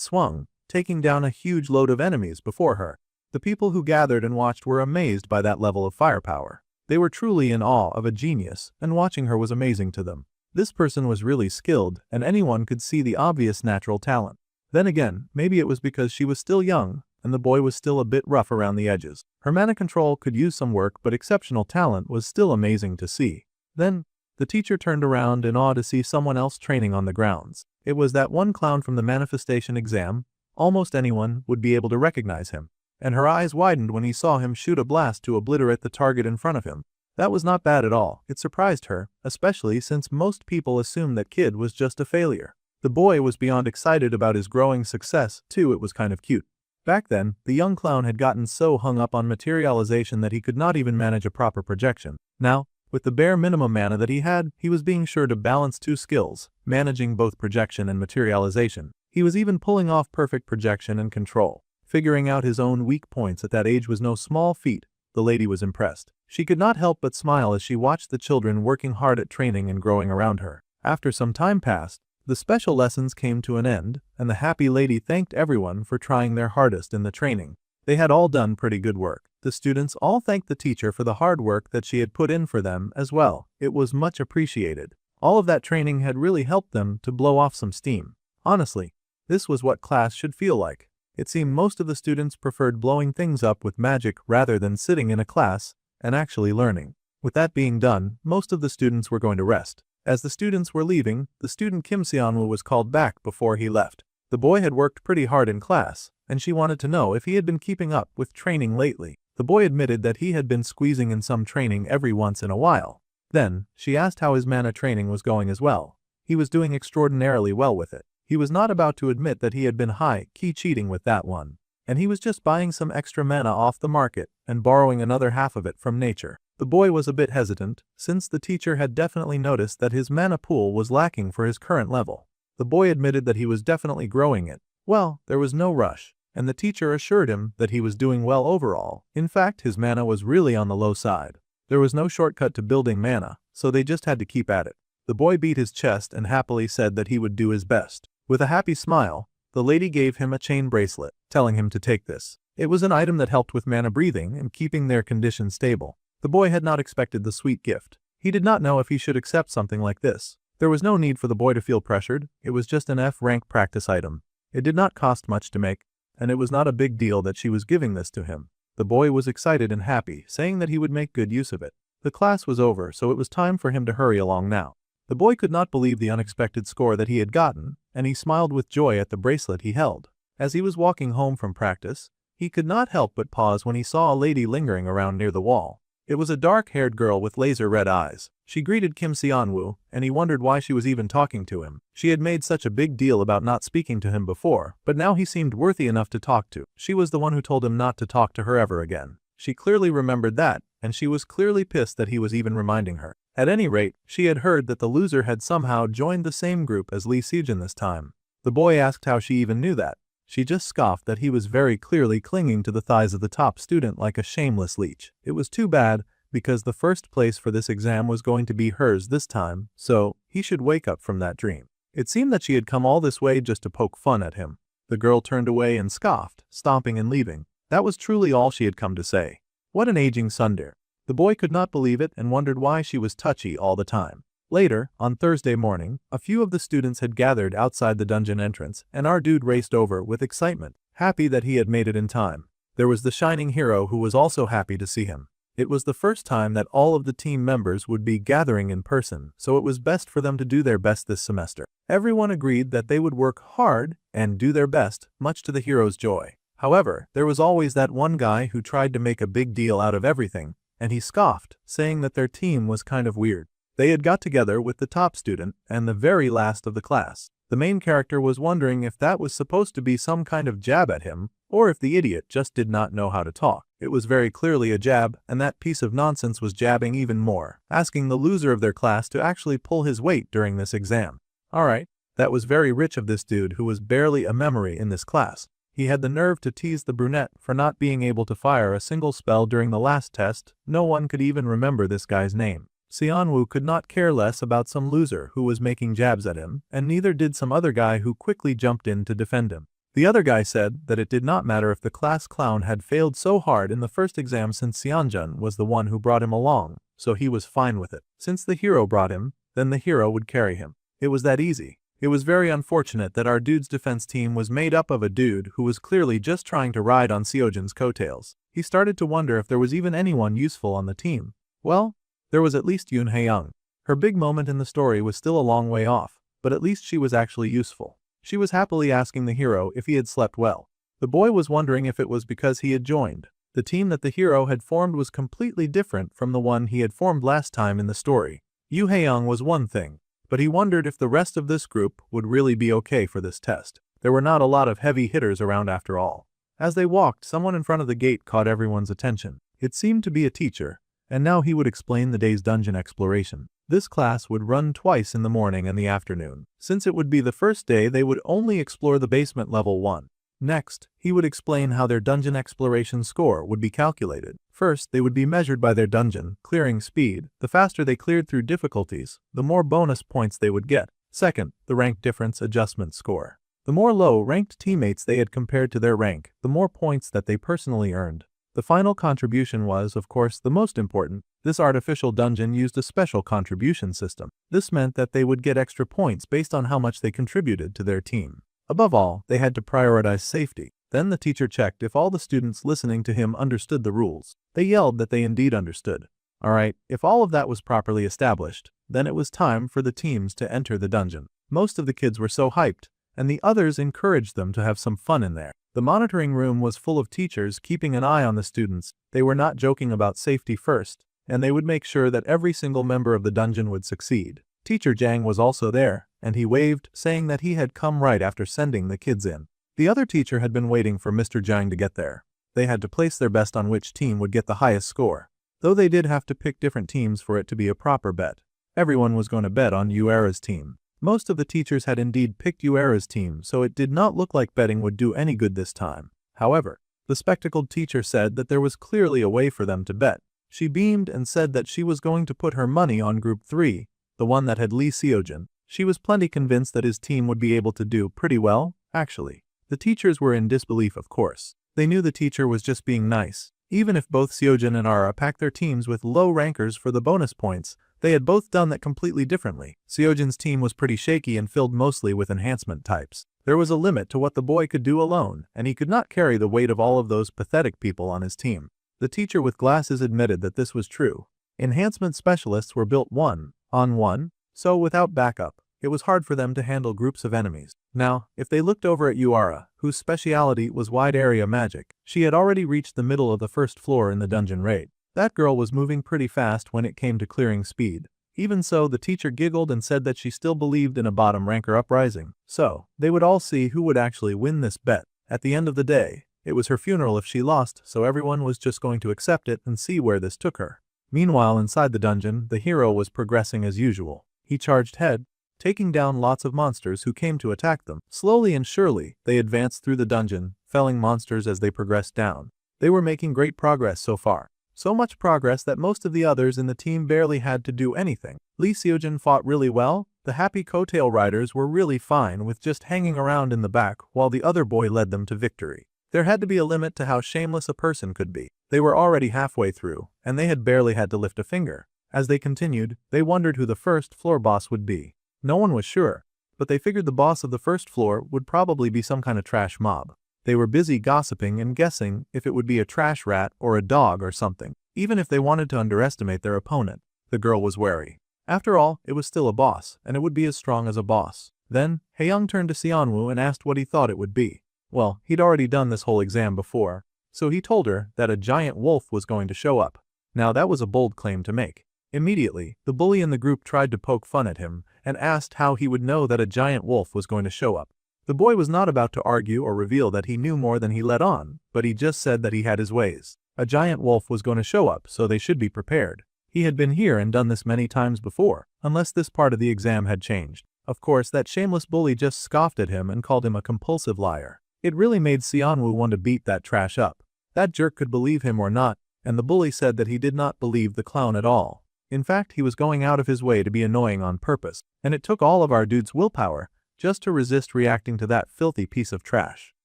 swung, taking down a huge load of enemies before her. The people who gathered and watched were amazed by that level of firepower. They were truly in awe of a genius, and watching her was amazing to them. This person was really skilled, and anyone could see the obvious natural talent. Then again, maybe it was because she was still young, and the boy was still a bit rough around the edges. Her mana control could use some work, but exceptional talent was still amazing to see. Then, the teacher turned around in awe to see someone else training on the grounds. It was that one clown from the manifestation exam. Almost anyone would be able to recognize him. And her eyes widened when he saw him shoot a blast to obliterate the target in front of him. That was not bad at all. It surprised her, especially since most people assumed that kid was just a failure. The boy was beyond excited about his growing success, too. It was kind of cute. Back then, the young clown had gotten so hung up on materialization that he could not even manage a proper projection. Now, with the bare minimum mana that he had, he was being sure to balance two skills, managing both projection and materialization. He was even pulling off perfect projection and control. Figuring out his own weak points at that age was no small feat. The lady was impressed. She could not help but smile as she watched the children working hard at training and growing around her. After some time passed, the special lessons came to an end, and the happy lady thanked everyone for trying their hardest in the training. They had all done pretty good work. The students all thanked the teacher for the hard work that she had put in for them as well. It was much appreciated. All of that training had really helped them to blow off some steam. Honestly, this was what class should feel like. It seemed most of the students preferred blowing things up with magic rather than sitting in a class and actually learning. With that being done, most of the students were going to rest. As the students were leaving, the student Kim Seonwoo was called back before he left. The boy had worked pretty hard in class, and she wanted to know if he had been keeping up with training lately. The boy admitted that he had been squeezing in some training every once in a while. Then, she asked how his mana training was going as well. He was doing extraordinarily well with it. He was not about to admit that he had been high-key cheating with that one. And he was just buying some extra mana off the market and borrowing another half of it from nature. The boy was a bit hesitant, since the teacher had definitely noticed that his mana pool was lacking for his current level. The boy admitted that he was definitely growing it. Well, there was no rush, and the teacher assured him that he was doing well overall. In fact, his mana was really on the low side. There was no shortcut to building mana, so they just had to keep at it. The boy beat his chest and happily said that he would do his best. With a happy smile, the lady gave him a chain bracelet, telling him to take this. It was an item that helped with mana breathing and keeping their condition stable. The boy had not expected the sweet gift. He did not know if he should accept something like this. There was no need for the boy to feel pressured. It was just an F-rank practice item. It did not cost much to make, and it was not a big deal that she was giving this to him. The boy was excited and happy, saying that he would make good use of it. The class was over, so it was time for him to hurry along now. The boy could not believe the unexpected score that he had gotten, and he smiled with joy at the bracelet he held. As he was walking home from practice, he could not help but pause when he saw a lady lingering around near the wall. It was a dark-haired girl with laser-red eyes. She greeted Kim Seonwoo, and he wondered why she was even talking to him. She had made such a big deal about not speaking to him before, but now he seemed worthy enough to talk to. She was the one who told him not to talk to her ever again. She clearly remembered that, and she was clearly pissed that he was even reminding her. At any rate, she had heard that the loser had somehow joined the same group as Lee Sejin this time. The boy asked how she even knew that. She just scoffed that he was very clearly clinging to the thighs of the top student like a shameless leech. It was too bad, because the first place for this exam was going to be hers this time, so he should wake up from that dream. It seemed that she had come all this way just to poke fun at him. The girl turned away and scoffed, stomping and leaving. That was truly all she had come to say. What an aging tsundere. The boy could not believe it and wondered why she was touchy all the time. Later, on Thursday morning, a few of the students had gathered outside the dungeon entrance, and our dude raced over with excitement, happy that he had made it in time. There was the shining hero who was also happy to see him. It was the first time that all of the team members would be gathering in person, so it was best for them to do their best this semester. Everyone agreed that they would work hard and do their best, much to the hero's joy. However, there was always that one guy who tried to make a big deal out of everything, and he scoffed, saying that their team was kind of weird. They had got together with the top student and the very last of the class. The main character was wondering if that was supposed to be some kind of jab at him, or if the idiot just did not know how to talk. It was very clearly a jab, and that piece of nonsense was jabbing even more, asking the loser of their class to actually pull his weight during this exam. Alright, That was very rich of this dude who was barely a memory in this class. He had the nerve to tease the brunette for not being able to fire a single spell during the last test. No one could even remember this guy's name. Xianwu could not care less about some loser who was making jabs at him, and neither did some other guy who quickly jumped in to defend him. The other guy said that it did not matter if the class clown had failed so hard in the first exam since Xianjun was the one who brought him along, so he was fine with it. Since the hero brought him, then the hero would carry him. It was that easy. It was very unfortunate that our dude's defense team was made up of a dude who was clearly just trying to ride on Seojin's coattails. He started to wonder if there was even anyone useful on the team. Well, there was at least Yoon Hae-young. Her big moment in the story was still a long way off, but at least she was actually useful. She was happily asking the hero if he had slept well. The boy was wondering if it was because he had joined. The team that the hero had formed was completely different from the one he had formed last time in the story. Yoo Hae-young was one thing, but he wondered if the rest of this group would really be okay for this test. There were not a lot of heavy hitters around after all. As they walked, someone in front of the gate caught everyone's attention. It seemed to be a teacher, and now he would explain the day's dungeon exploration. This class would run twice in the morning and the afternoon. Since it would be the first day, they would only explore the basement level 1. Next, he would explain how their dungeon exploration score would be calculated. First, they would be measured by their dungeon clearing speed. The faster they cleared through difficulties, the more bonus points they would get. Second, the rank difference adjustment score. The more low-ranked teammates they had compared to their rank, the more points that they personally earned. The final contribution was, of course, the most important. This artificial dungeon used a special contribution system. This meant that they would get extra points based on how much they contributed to their team. Above all, they had to prioritize safety. Then the teacher checked if all the students listening to him understood the rules. They yelled that they indeed understood. Alright, if all of that was properly established, then it was time for the teams to enter the dungeon. Most of the kids were so hyped, and the others encouraged them to have some fun in there. The monitoring room was full of teachers keeping an eye on the students. They were not joking about safety first, and they would make sure that every single member of the dungeon would succeed. Teacher Jang was also there, and he waved, saying that he had come right after sending the kids in. The other teacher had been waiting for Mr. Jang to get there. They had to place their best on which team would get the highest score, though they did have to pick different teams for it to be a proper bet. Everyone was going to bet on Yuera's team. Most of the teachers had indeed picked Yuera's team, so it did not look like betting would do any good this time. However, the spectacled teacher said that there was clearly a way for them to bet. She beamed and said that she was going to put her money on Group 3, the one that had Lee Seojin. She was plenty convinced that his team would be able to do pretty well, actually. The teachers were in disbelief, of course. They knew the teacher was just being nice. Even if both Seojin and Ara packed their teams with low rankers for the bonus points, they had both done that completely differently. Seojin's team was pretty shaky and filled mostly with enhancement types. There was a limit to what the boy could do alone, and he could not carry the weight of all of those pathetic people on his team. The teacher with glasses admitted that this was true. Enhancement specialists were built 1-on-1, so without backup, it was hard for them to handle groups of enemies. Now, if they looked over at Yuara, whose speciality was wide area magic, she had already reached the middle of the first floor in the dungeon raid. That girl was moving pretty fast when it came to clearing speed. Even so, the teacher giggled and said that she still believed in a bottom ranker uprising. So, they would all see who would actually win this bet. At the end of the day, it was her funeral if she lost, so everyone was just going to accept it and see where this took her. Meanwhile, inside the dungeon, the hero was progressing as usual. He charged ahead, taking down lots of monsters who came to attack them. Slowly and surely, they advanced through the dungeon, felling monsters as they progressed down. They were making great progress so far. So much progress that most of the others in the team barely had to do anything. Lee Seojin fought really well. The happy coattail riders were really fine with just hanging around in the back while the other boy led them to victory. There had to be a limit to how shameless a person could be. They were already halfway through, and they had barely had to lift a finger. As they continued, they wondered who the first floor boss would be. No one was sure, but they figured the boss of the first floor would probably be some kind of trash mob. They were busy gossiping and guessing if it would be a trash rat or a dog or something. Even if they wanted to underestimate their opponent, the girl was wary. After all, it was still a boss, and it would be as strong as a boss. Then, Haeyoung turned to Seonwoo and asked what he thought it would be. Well, he'd already done this whole exam before, so he told her that a giant wolf was going to show up. Now that was a bold claim to make. Immediately, the bully in the group tried to poke fun at him and asked how he would know that a giant wolf was going to show up. The boy was not about to argue or reveal that he knew more than he let on, but he just said that he had his ways. A giant wolf was going to show up, so they should be prepared. He had been here and done this many times before, unless this part of the exam had changed. Of course, that shameless bully just scoffed at him and called him a compulsive liar. It really made Xianwu want to beat that trash up. That jerk could believe him or not, and the bully said that he did not believe the clown at all. In fact, he was going out of his way to be annoying on purpose, and it took all of our dude's willpower just to resist reacting to that filthy piece of trash.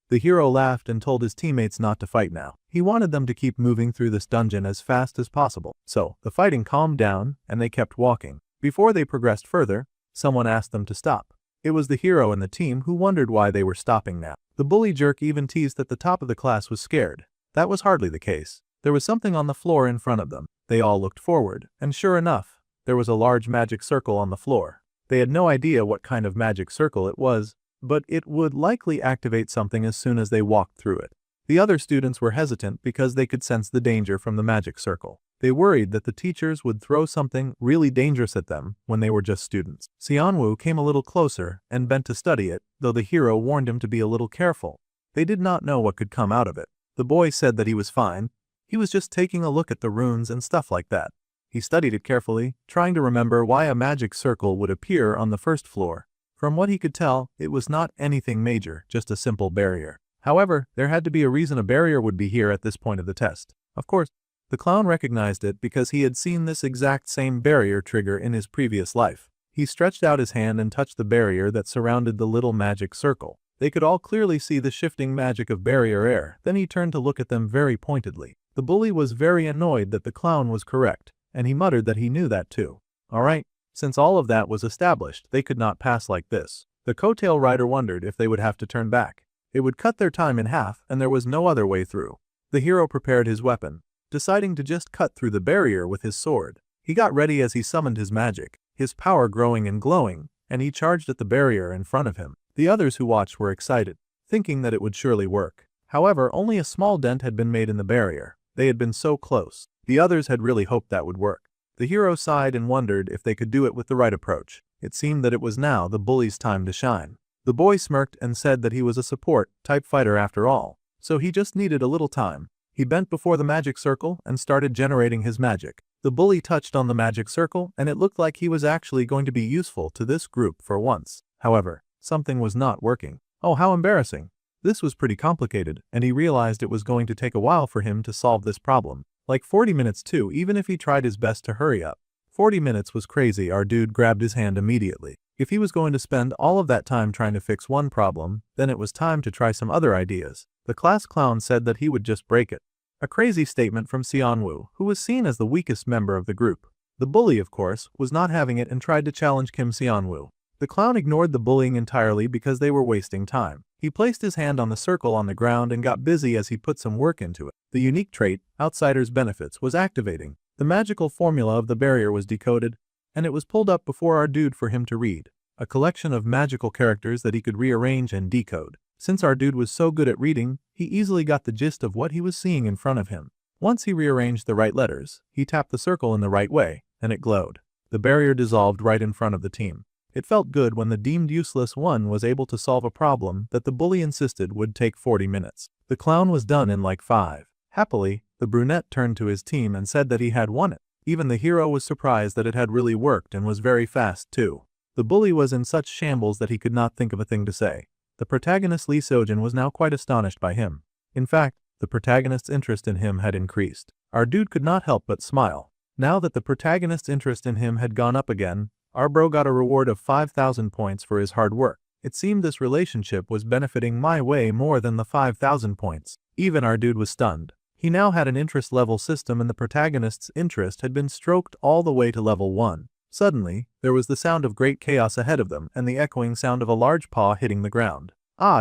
The hero laughed and told his teammates not to fight now. He wanted them to keep moving through this dungeon as fast as possible. So, the fighting calmed down, and they kept walking. Before they progressed further, someone asked them to stop. It was the hero and the team who wondered why they were stopping now. The bully jerk even teased that the top of the class was scared. That was hardly the case. There was something on the floor in front of them. They all looked forward, and sure enough, there was a large magic circle on the floor. They had no idea what kind of magic circle it was, but it would likely activate something as soon as they walked through it. The other students were hesitant because they could sense the danger from the magic circle. They worried that the teachers would throw something really dangerous at them when they were just students. Xianwu came a little closer and bent to study it, though the hero warned him to be a little careful. They did not know what could come out of it. The boy said that he was fine. He was just taking a look at the runes and stuff like that. He studied it carefully, trying to remember why a magic circle would appear on the first floor. From what he could tell, it was not anything major, just a simple barrier. However, there had to be a reason a barrier would be here at this point of the test. Of course, the clown recognized it because he had seen this exact same barrier trigger in his previous life. He stretched out his hand and touched the barrier that surrounded the little magic circle. They could all clearly see the shifting magic of barrier air. Then he turned to look at them very pointedly. The bully was very annoyed that the clown was correct, and he muttered that he knew that too. Alright, since all of that was established, they could not pass like this. The coattail rider wondered if they would have to turn back. It would cut their time in half, and there was no other way through. The hero prepared his weapon, deciding to just cut through the barrier with his sword. He got ready as he summoned his magic, his power growing and glowing, and he charged at the barrier in front of him. The others who watched were excited, thinking that it would surely work. However, only a small dent had been made in the barrier. They had been so close. The others had really hoped that would work. The hero sighed and wondered if they could do it with the right approach. It seemed that it was now the bully's time to shine. The boy smirked and said that he was a support-type fighter after all, so he just needed a little time. He bent before the magic circle and started generating his magic. The bully touched on the magic circle, and it looked like he was actually going to be useful to this group for once. However, something was not working. Oh, how embarrassing. This was pretty complicated, and he realized it was going to take a while for him to solve this problem. Like 40 minutes too, even if he tried his best to hurry up. 40 minutes was crazy. Our dude grabbed his hand immediately. If he was going to spend all of that time trying to fix one problem, then it was time to try some other ideas. The class clown said that he would just break it. A crazy statement from Xianwu, who was seen as the weakest member of the group. The bully, of course, was not having it and tried to challenge Kim Xianwu. The clown ignored the bullying entirely because they were wasting time. He placed his hand on the circle on the ground and got busy as he put some work into it. The unique trait, Outsider's Benefits, was activating. The magical formula of the barrier was decoded, and it was pulled up before our dude for him to read. A collection of magical characters that he could rearrange and decode. Since our dude was so good at reading, he easily got the gist of what he was seeing in front of him. Once he rearranged the right letters, he tapped the circle in the right way, and it glowed. The barrier dissolved right in front of the team. It felt good when the deemed useless one was able to solve a problem that the bully insisted would take 40 minutes. The clown was done in like 5. Happily, the brunette turned to his team and said that he had won it. Even the hero was surprised that it had really worked and was very fast too. The bully was in such shambles that he could not think of a thing to say. The protagonist Lee Sojin was now quite astonished by him. In fact, the protagonist's interest in him had increased. Our dude could not help but smile. Now that the protagonist's interest in him had gone up again, our bro got a reward of 5,000 points for his hard work. It seemed this relationship was benefiting my way more than the 5,000 points. Even our dude was stunned. He now had an interest level system and the protagonist's interest had been stroked all the way to level 1. Suddenly, there was the sound of great chaos ahead of them and the echoing sound of a large paw hitting the ground.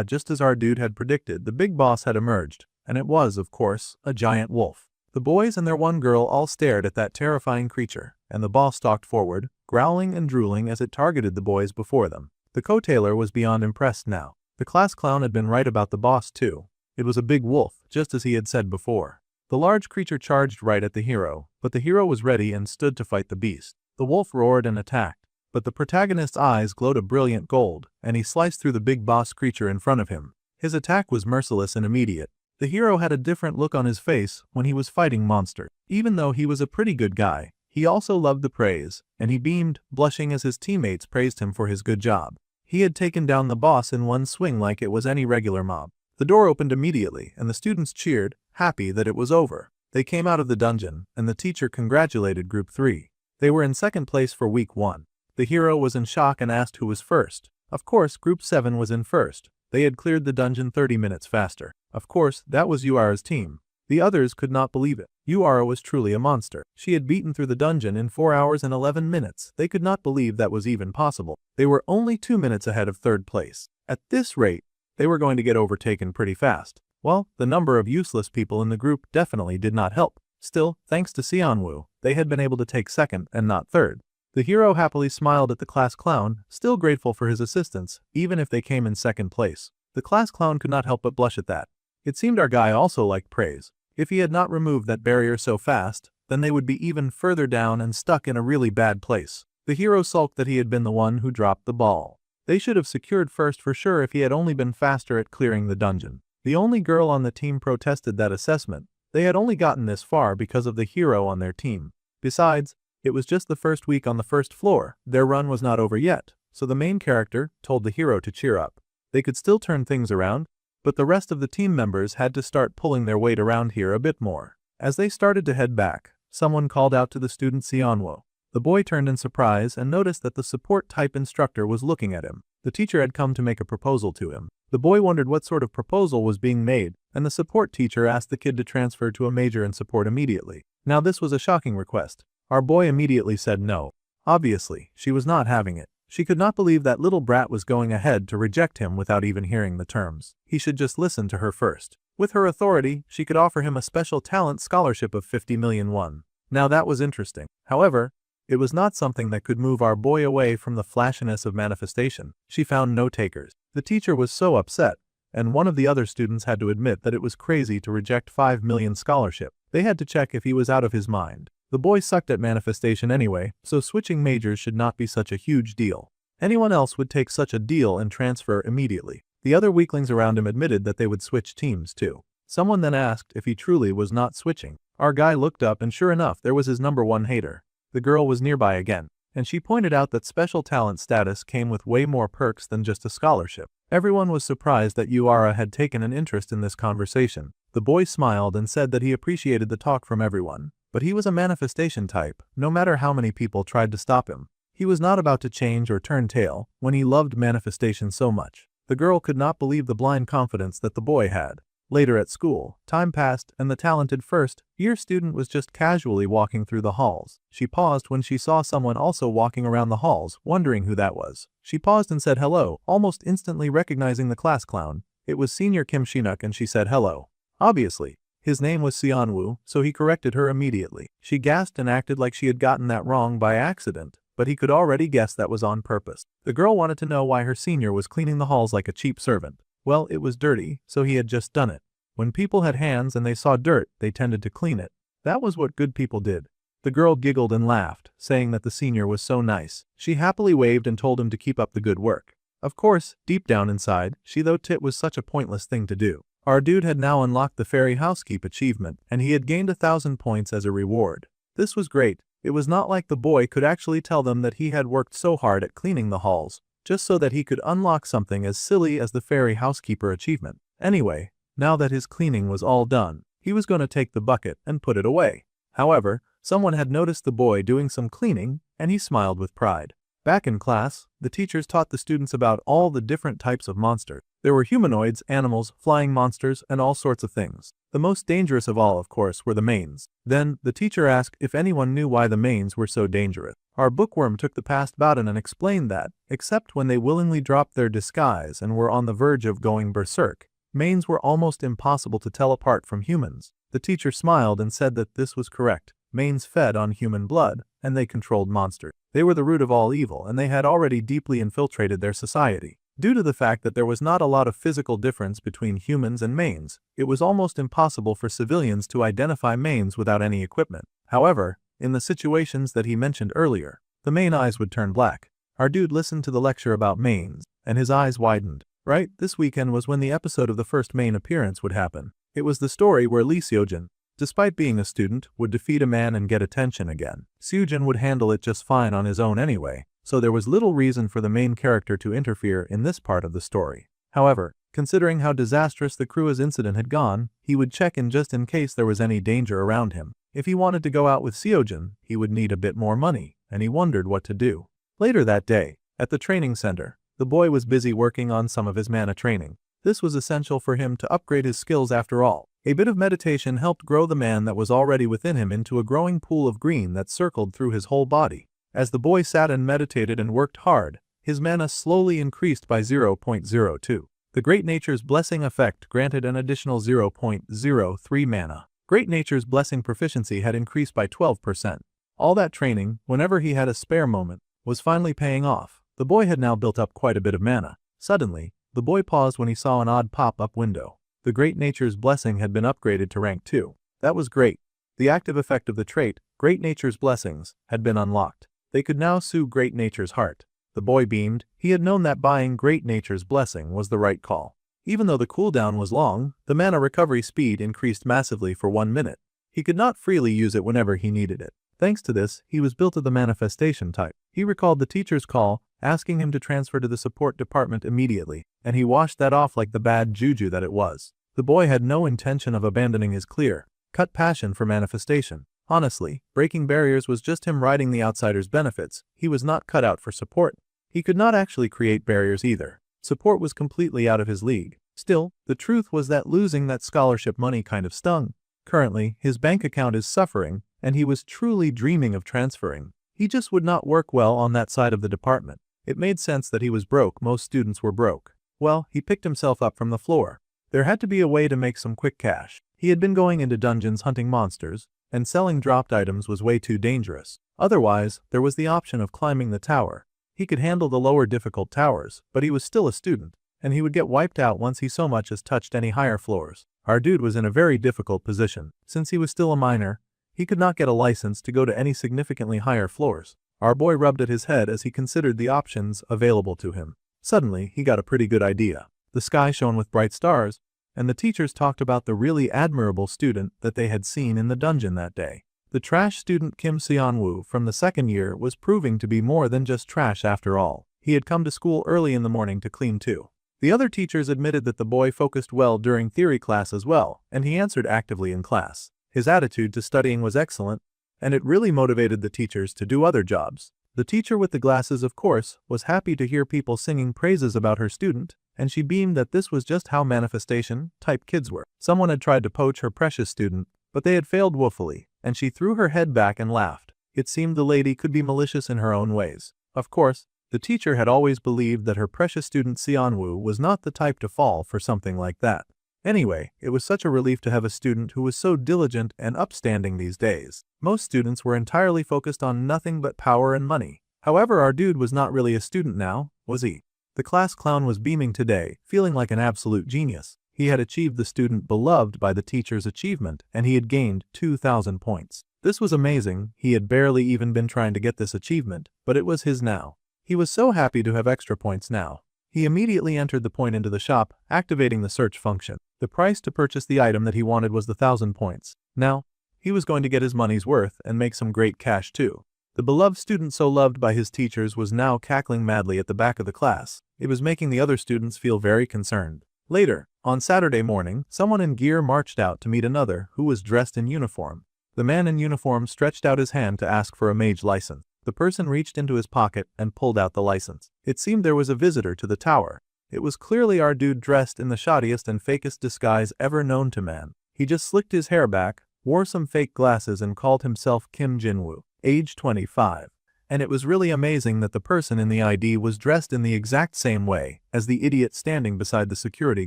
Just as our dude had predicted, the big boss had emerged, and it was, of course, a giant wolf. The boys and their one girl all stared at that terrifying creature, and the boss stalked forward, growling and drooling as it targeted the boys before them. The co-tailer was beyond impressed now. The class clown had been right about the boss too. It was a big wolf, just as he had said before. The large creature charged right at the hero, but the hero was ready and stood to fight the beast. The wolf roared and attacked, but the protagonist's eyes glowed a brilliant gold, and he sliced through the big boss creature in front of him. His attack was merciless and immediate. The hero had a different look on his face when he was fighting monster. Even though he was a pretty good guy, He also loved the praise, and he beamed, blushing as his teammates praised him for his good job. He had taken down the boss in one swing like it was any regular mob. The door opened immediately, and the students cheered, happy that it was over. They came out of the dungeon, and the teacher congratulated Group 3. They were in second place for week 1. The hero was in shock and asked who was first. Of course, Group 7 was in first. They had cleared the dungeon 30 minutes faster. Of course, that was Yuara's team. The others could not believe it. Yuara was truly a monster. She had beaten through the dungeon in 4 hours and 11 minutes. They could not believe that was even possible. They were only 2 minutes ahead of third place. At this rate, they were going to get overtaken pretty fast. Well, the number of useless people in the group definitely did not help. Still, thanks to Xianwu, they had been able to take second and not third. The hero happily smiled at the class clown, still grateful for his assistance, even if they came in second place. The class clown could not help but blush at that. It seemed our guy also liked praise. If he had not removed that barrier so fast, then they would be even further down and stuck in a really bad place. The hero sulked that he had been the one who dropped the ball. They should have secured first for sure if he had only been faster at clearing the dungeon. The only girl on the team protested that assessment. They had only gotten this far because of the hero on their team. Besides, it was just the first week on the first floor. Their run was not over yet, so the main character told the hero to cheer up. They could still turn things around, but the rest of the team members had to start pulling their weight around here a bit more. As they started to head back, someone called out to the student Xianwo. The boy turned in surprise and noticed that the support-type instructor was looking at him. The teacher had come to make a proposal to him. The boy wondered what sort of proposal was being made, and the support teacher asked the kid to transfer to a major in support immediately. Now this was a shocking request. Our boy immediately said no. Obviously, she was not having it. She could not believe that little brat was going ahead to reject him without even hearing the terms. He should just listen to her first. With her authority, she could offer him a special talent scholarship of 50 million won. Now that was interesting. However, it was not something that could move our boy away from the flashiness of manifestation. She found no takers. The teacher was so upset, and one of the other students had to admit that it was crazy to reject 5 million scholarship. They had to check if he was out of his mind. The boy sucked at manifestation anyway, so switching majors should not be such a huge deal. Anyone else would take such a deal and transfer immediately. The other weaklings around him admitted that they would switch teams too. Someone then asked if he truly was not switching. Our guy looked up and sure enough there was his number one hater. The girl was nearby again, and she pointed out that special talent status came with way more perks than just a scholarship. Everyone was surprised that Yuara had taken an interest in this conversation. The boy smiled and said that he appreciated the talk from everyone, but he was a manifestation type, no matter how many people tried to stop him. He was not about to change or turn tail when he loved manifestation so much. The girl could not believe the blind confidence that the boy had. Later at school, time passed and the talented first-year student was just casually walking through the halls. She paused when she saw someone also walking around the halls, wondering who that was. She paused and said hello, almost instantly recognizing the class clown. It was Senior Kim Shinuk and she said hello. Obviously, his name was Xianwu, so he corrected her immediately. She gasped and acted like she had gotten that wrong by accident, but he could already guess that was on purpose. The girl wanted to know why her senior was cleaning the halls like a cheap servant. Well, it was dirty, so he had just done it. When people had hands and they saw dirt, they tended to clean it. That was what good people did. The girl giggled and laughed, saying that the senior was so nice. She happily waved and told him to keep up the good work. Of course, deep down inside, she thought it was such a pointless thing to do. Our dude had now unlocked the fairy housekeep achievement, and he had gained 1,000 points as a reward. This was great. It was not like the boy could actually tell them that he had worked so hard at cleaning the halls, just so that he could unlock something as silly as the fairy housekeeper achievement. Anyway, now that his cleaning was all done, he was going to take the bucket and put it away. However, someone had noticed the boy doing some cleaning, and he smiled with pride. Back in class, the teachers taught the students about all the different types of monsters. There were humanoids, animals, flying monsters, and all sorts of things. The most dangerous of all, of course, were the mains. Then, the teacher asked if anyone knew why the mains were so dangerous. Our bookworm took the past Bowden and explained that, except when they willingly dropped their disguise and were on the verge of going berserk, mains were almost impossible to tell apart from humans. The teacher smiled and said that this was correct. Mains fed on human blood, and they controlled monsters. They were the root of all evil and they had already deeply infiltrated their society. Due to the fact that there was not a lot of physical difference between humans and mains, it was almost impossible for civilians to identify mains without any equipment. However, in the situations that he mentioned earlier, the main eyes would turn black. Our dude listened to the lecture about mains, and his eyes widened. Right, this weekend was when the episode of the first main appearance would happen. It was the story where Lee Seojin, despite being a student, would defeat a man and get attention again. Seojin would handle it just fine on his own anyway, so there was little reason for the main character to interfere in this part of the story. However, considering how disastrous the crew's incident had gone, he would check in just in case there was any danger around him. If he wanted to go out with Seojin, he would need a bit more money, and he wondered what to do. Later that day, at the training center, the boy was busy working on some of his mana training. This was essential for him to upgrade his skills after all. A bit of meditation helped grow the man that was already within him into a growing pool of green that circled through his whole body. As the boy sat and meditated and worked hard, his mana slowly increased by 0.02. The Great Nature's Blessing effect granted an additional 0.03 mana. Great Nature's Blessing proficiency had increased by 12%. All that training, whenever he had a spare moment, was finally paying off. The boy had now built up quite a bit of mana. Suddenly, the boy paused when he saw an odd pop-up window. The Great Nature's Blessing had been upgraded to rank 2. That was great. The active effect of the trait, Great Nature's Blessings, had been unlocked. They could now soothe Great Nature's heart. The boy beamed. He had known that buying Great Nature's Blessing was the right call. Even though the cooldown was long, the mana recovery speed increased massively for 1 minute. He could not freely use it whenever he needed it. Thanks to this, he was built of the manifestation type. He recalled the teacher's call, asking him to transfer to the support department immediately, and he washed that off like the bad juju that it was. The boy had no intention of abandoning his clear-cut passion for manifestation. Honestly, breaking barriers was just him riding the outsider's benefits. He was not cut out for support. He could not actually create barriers either. Support was completely out of his league. Still, the truth was that losing that scholarship money kind of stung. Currently, his bank account is suffering, and he was truly dreaming of transferring. He just would not work well on that side of the department. It made sense that he was broke. Most students were broke. Well, he picked himself up from the floor. There had to be a way to make some quick cash. He had been going into dungeons hunting monsters, and selling dropped items was way too dangerous. Otherwise, there was the option of climbing the tower. He could handle the lower difficult towers, but he was still a student, and he would get wiped out once he so much as touched any higher floors. Our dude was in a very difficult position. Since he was still a minor, he could not get a license to go to any significantly higher floors. Our boy rubbed at his head as he considered the options available to him. Suddenly, he got a pretty good idea. The sky shone with bright stars, and the teachers talked about the really admirable student that they had seen in the dungeon that day. The trash student Kim Seon-woo from the second year was proving to be more than just trash after all. He had come to school early in the morning to clean too. The other teachers admitted that the boy focused well during theory class as well, and he answered actively in class. His attitude to studying was excellent, and it really motivated the teachers to do other jobs. The teacher with the glasses, of course, was happy to hear people singing praises about her student, and she beamed that this was just how manifestation-type kids were. Someone had tried to poach her precious student, but they had failed woefully, and she threw her head back and laughed. It seemed the lady could be malicious in her own ways. Of course, the teacher had always believed that her precious student Seon-woo was not the type to fall for something like that. Anyway, it was such a relief to have a student who was so diligent and upstanding these days. Most students were entirely focused on nothing but power and money. However, our dude was not really a student now, was he? The class clown was beaming today, feeling like an absolute genius. He had achieved the student beloved by the teacher's achievement, and he had gained 2,000 points. This was amazing. He had barely even been trying to get this achievement, but it was his now. He was so happy to have extra points now. He immediately entered the point into the shop, activating the search function. The price to purchase the item that he wanted was the 1,000 points. Now, he was going to get his money's worth and make some great cash too. The beloved student so loved by his teachers was now cackling madly at the back of the class. It was making the other students feel very concerned. Later, on Saturday morning, someone in gear marched out to meet another who was dressed in uniform. The man in uniform stretched out his hand to ask for a mage license. The person reached into his pocket and pulled out the license. It seemed there was a visitor to the tower. It was clearly our dude dressed in the shoddiest and fakest disguise ever known to man. He just slicked his hair back, wore some fake glasses and called himself Kim Jin-woo, age 25. And it was really amazing that the person in the ID was dressed in the exact same way as the idiot standing beside the security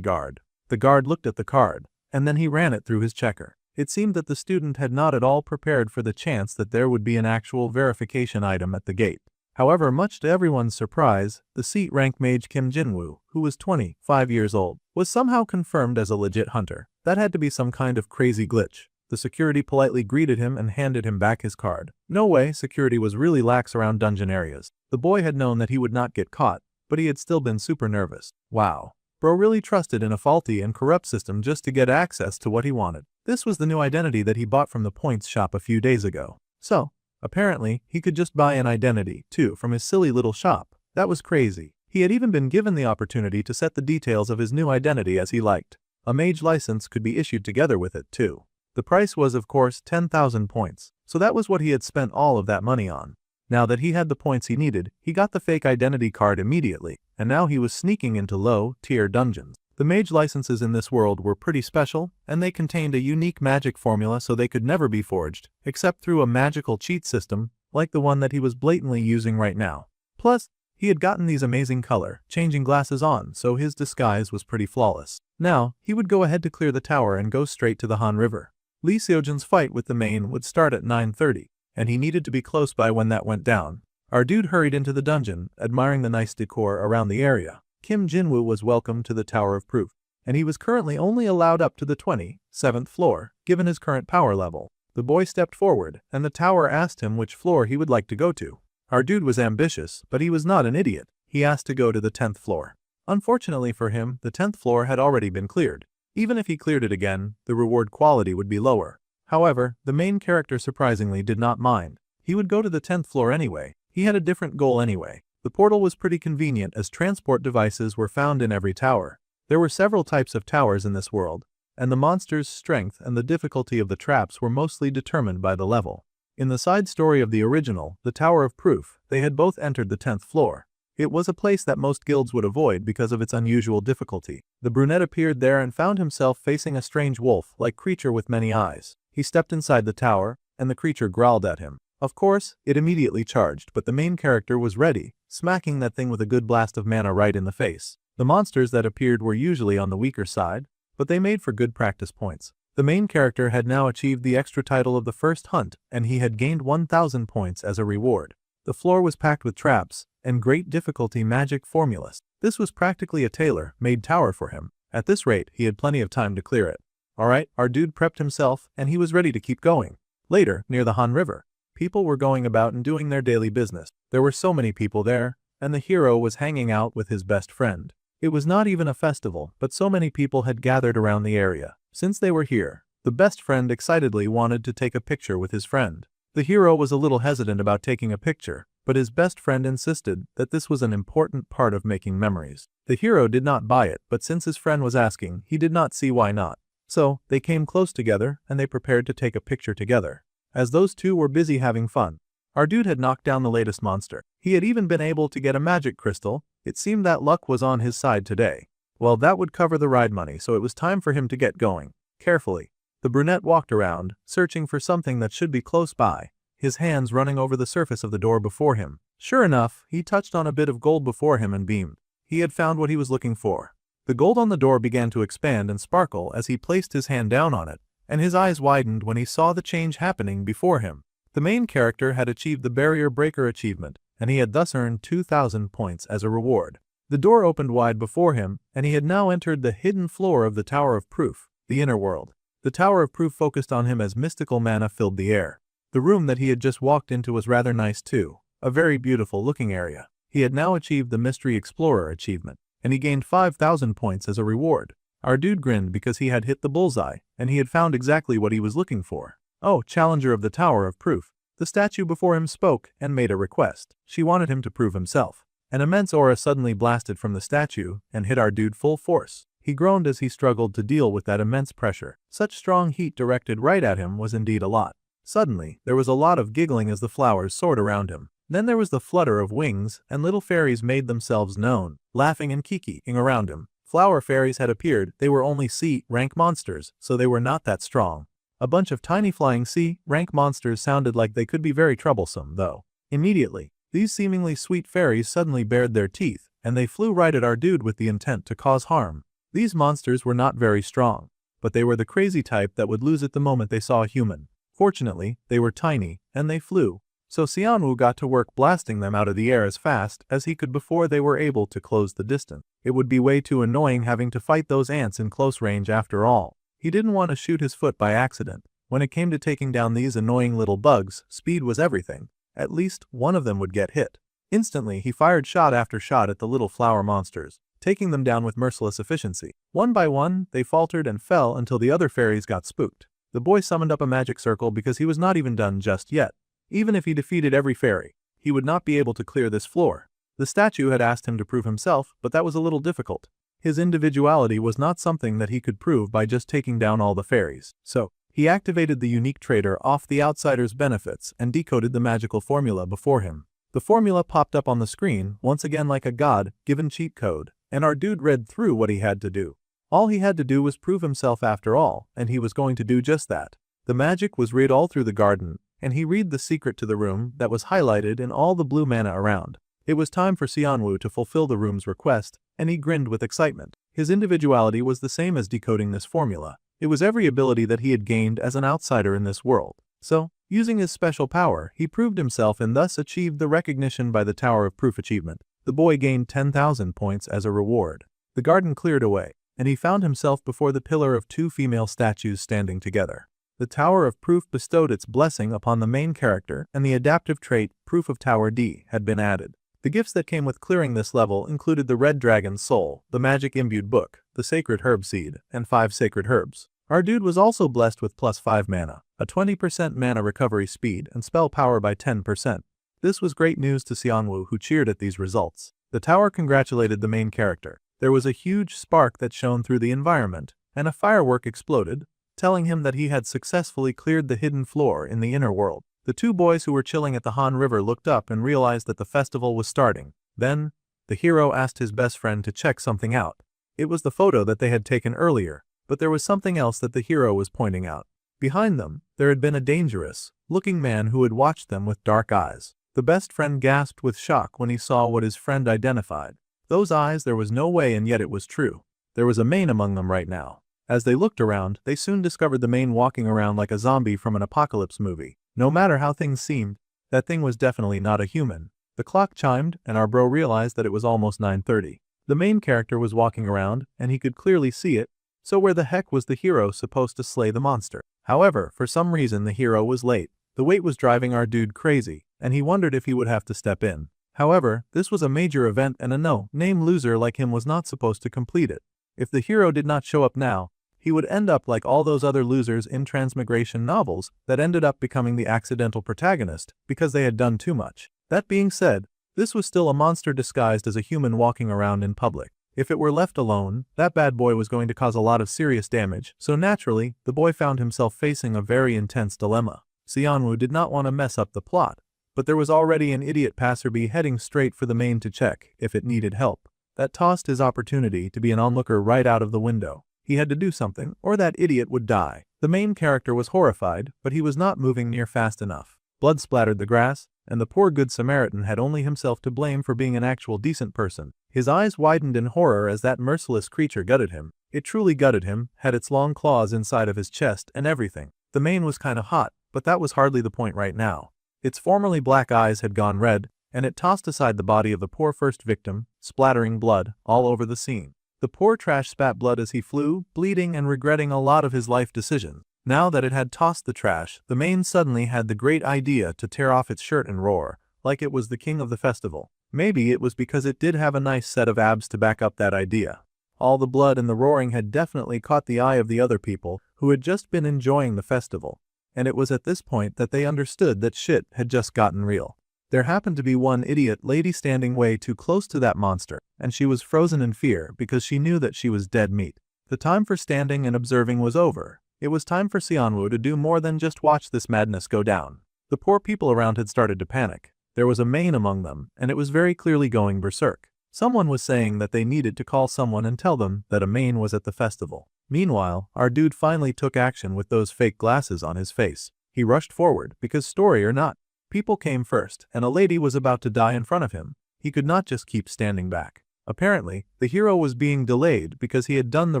guard. The guard looked at the card, and then he ran it through his checker. It seemed that the student had not at all prepared for the chance that there would be an actual verification item at the gate. However, much to everyone's surprise, the seat-rank mage Kim Jin-woo, who was 25 years old, was somehow confirmed as a legit hunter. That had to be some kind of crazy glitch. The security politely greeted him and handed him back his card. No way, security was really lax around dungeon areas. The boy had known that he would not get caught, but he had still been super nervous. Wow. Bro really trusted in a faulty and corrupt system just to get access to what he wanted. This was the new identity that he bought from the points shop a few days ago. So, apparently, he could just buy an identity, too, from his silly little shop. That was crazy. He had even been given the opportunity to set the details of his new identity as he liked. A mage license could be issued together with it, too. The price was, of course, 10,000 points, so that was what he had spent all of that money on. Now that he had the points he needed, he got the fake identity card immediately, and now he was sneaking into low-tier dungeons. The mage licenses in this world were pretty special, and they contained a unique magic formula so they could never be forged, except through a magical cheat system, like the one that he was blatantly using right now. Plus, he had gotten these amazing color-changing glasses on, so his disguise was pretty flawless. Now, he would go ahead to clear the tower and go straight to the Han River. Lee Seojin's fight with the main would start at 9:30, and he needed to be close by when that went down. Our dude hurried into the dungeon, admiring the nice decor around the area. Kim Jinwoo was welcomed to the Tower of Proof, and he was currently only allowed up to the 27th floor, given his current power level. The boy stepped forward, and the tower asked him which floor he would like to go to. Our dude was ambitious, but he was not an idiot. He asked to go to the 10th floor. Unfortunately for him, the 10th floor had already been cleared. Even if he cleared it again, the reward quality would be lower. However, the main character surprisingly did not mind. He would go to the 10th floor anyway. He had a different goal anyway. The portal was pretty convenient as transport devices were found in every tower. There were several types of towers in this world, and the monster's strength and the difficulty of the traps were mostly determined by the level. In the side story of the original, the Tower of Proof, they had both entered the 10th floor. It was a place that most guilds would avoid because of its unusual difficulty. The brunette appeared there and found himself facing a strange wolf-like creature with many eyes. He stepped inside the tower, and the creature growled at him. Of course, it immediately charged, but the main character was ready, smacking that thing with a good blast of mana right in the face. The monsters that appeared were usually on the weaker side, but they made for good practice points. The main character had now achieved the extra title of the first hunt, and he had gained 1,000 points as a reward. The floor was packed with traps and great difficulty magic formulas. This was practically a tailor-made tower for him. At this rate, he had plenty of time to clear it. Alright, our dude prepped himself, and he was ready to keep going. Later, near the Han River, people were going about and doing their daily business. There were so many people there, and the hero was hanging out with his best friend. It was not even a festival, but so many people had gathered around the area. Since they were here, the best friend excitedly wanted to take a picture with his friend. The hero was a little hesitant about taking a picture, but his best friend insisted that this was an important part of making memories. The hero did not buy it, but since his friend was asking, he did not see why not. So, they came close together, and they prepared to take a picture together. As those two were busy having fun, our dude had knocked down the latest monster. He had even been able to get a magic crystal. It seemed that luck was on his side today. Well, that would cover the ride money, so it was time for him to get going. Carefully, the brunette walked around, searching for something that should be close by, his hands running over the surface of the door before him. Sure enough, he touched on a bit of gold before him and beamed. He had found what he was looking for. The gold on the door began to expand and sparkle as he placed his hand down on it, and his eyes widened when he saw the change happening before him. The main character had achieved the Barrier Breaker achievement, and he had thus earned 2,000 points as a reward. The door opened wide before him, and he had now entered the hidden floor of the Tower of Proof, the inner world. The Tower of Proof focused on him as mystical mana filled the air. The room that he had just walked into was rather nice too, a very beautiful looking area. He had now achieved the Mystery Explorer achievement, and he gained 5,000 points as a reward. Our dude grinned because he had hit the bullseye, and he had found exactly what he was looking for. Oh, Challenger of the Tower of Proof. The statue before him spoke and made a request. She wanted him to prove himself. An immense aura suddenly blasted from the statue and hit our dude full force. He groaned as he struggled to deal with that immense pressure. Such strong heat directed right at him was indeed a lot. Suddenly, there was a lot of giggling as the flowers soared around him. Then there was the flutter of wings, and little fairies made themselves known, laughing and kikiing around him. Flower fairies had appeared. They were only C-rank monsters, so they were not that strong. A bunch of tiny flying C-rank monsters sounded like they could be very troublesome, though. Immediately, these seemingly sweet fairies suddenly bared their teeth, and they flew right at our dude with the intent to cause harm. These monsters were not very strong, but they were the crazy type that would lose it the moment they saw a human. Fortunately, they were tiny, and they flew. So Xianwu got to work blasting them out of the air as fast as he could before they were able to close the distance. It would be way too annoying having to fight those ants in close range after all. He didn't want to shoot his foot by accident. When it came to taking down these annoying little bugs, speed was everything. At least one of them would get hit. Instantly, he fired shot after shot at the little flower monsters. taking them down with merciless efficiency. One by one, they faltered and fell until the other fairies got spooked. The boy summoned up a magic circle because he was not even done just yet. Even if he defeated every fairy, he would not be able to clear this floor. The statue had asked him to prove himself, but that was a little difficult. His individuality was not something that he could prove by just taking down all the fairies. So, he activated the unique trader off the outsider's benefits and decoded the magical formula before him. The formula popped up on the screen, once again like a god-given cheat code, and our dude read through what he had to do. All he had to do was prove himself after all, and he was going to do just that. The magic was read all through the garden, and he read the secret to the room that was highlighted in all the blue mana around. It was time for Xianwu to fulfill the room's request, and he grinned with excitement. His individuality was the same as decoding this formula. It was every ability that he had gained as an outsider in this world. So, using his special power, he proved himself and thus achieved the recognition by the Tower of Proof achievement. The boy gained 10,000 points as a reward. The garden cleared away, and he found himself before the pillar of two female statues standing together. The Tower of Proof bestowed its blessing upon the main character, and the adaptive trait, Proof of Tower D, had been added. The gifts that came with clearing this level included the Red Dragon's Soul, the Magic-Imbued Book, the Sacred Herb Seed, and 5 Sacred Herbs. Our dude was also blessed with plus 5 mana, a 20% mana recovery speed, and spell power by 10%. This was great news to Xianwu, who cheered at these results. The tower congratulated the main character. There was a huge spark that shone through the environment, and a firework exploded, telling him that he had successfully cleared the hidden floor in the inner world. The two boys who were chilling at the Han River looked up and realized that the festival was starting. Then, the hero asked his best friend to check something out. It was the photo that they had taken earlier, but there was something else that the hero was pointing out. Behind them, there had been a dangerous-looking man who had watched them with dark eyes. The best friend gasped with shock when he saw what his friend identified. Those eyes, there was no way, and yet it was true. There was a Mane among them right now. As they looked around, they soon discovered the Mane walking around like a zombie from an apocalypse movie. No matter how things seemed, that thing was definitely not a human. The clock chimed, and our bro realized that it was almost 9:30. The main character was walking around, and he could clearly see it, so where the heck was the hero supposed to slay the monster? However, for some reason the hero was late. The wait was driving our dude crazy, and he wondered if he would have to step in. However, this was a major event and a no-name loser like him was not supposed to complete it. If the hero did not show up now, he would end up like all those other losers in transmigration novels that ended up becoming the accidental protagonist because they had done too much. That being said, this was still a monster disguised as a human walking around in public. If it were left alone, that bad boy was going to cause a lot of serious damage, so naturally, the boy found himself facing a very intense dilemma. Xianwu did not want to mess up the plot, but there was already an idiot passerby heading straight for the Mane to check if it needed help. That tossed his opportunity to be an onlooker right out of the window. He had to do something, or that idiot would die. The main character was horrified, but he was not moving near fast enough. Blood splattered the grass, and the poor good Samaritan had only himself to blame for being an actual decent person. His eyes widened in horror as that merciless creature gutted him. It truly gutted him, had its long claws inside of his chest and everything. The mane was kinda hot, but that was hardly the point right now. Its formerly black eyes had gone red, and it tossed aside the body of the poor first victim, splattering blood all over the scene. The poor trash spat blood as he flew, bleeding and regretting a lot of his life decisions. Now that it had tossed the trash, the mane suddenly had the great idea to tear off its shirt and roar, like it was the king of the festival. Maybe it was because it did have a nice set of abs to back up that idea. All the blood and the roaring had definitely caught the eye of the other people who had just been enjoying the festival. And it was at this point that they understood that shit had just gotten real. There happened to be one idiot lady standing way too close to that monster, and she was frozen in fear because she knew that she was dead meat. The time for standing and observing was over. It was time for Xianwu to do more than just watch this madness go down. The poor people around had started to panic. There was a mane among them, and it was very clearly going berserk. Someone was saying that they needed to call someone and tell them that a mane was at the festival. Meanwhile, our dude finally took action with those fake glasses on his face. He rushed forward, because story or not, people came first, and a lady was about to die in front of him. He could not just keep standing back. Apparently, the hero was being delayed because he had done the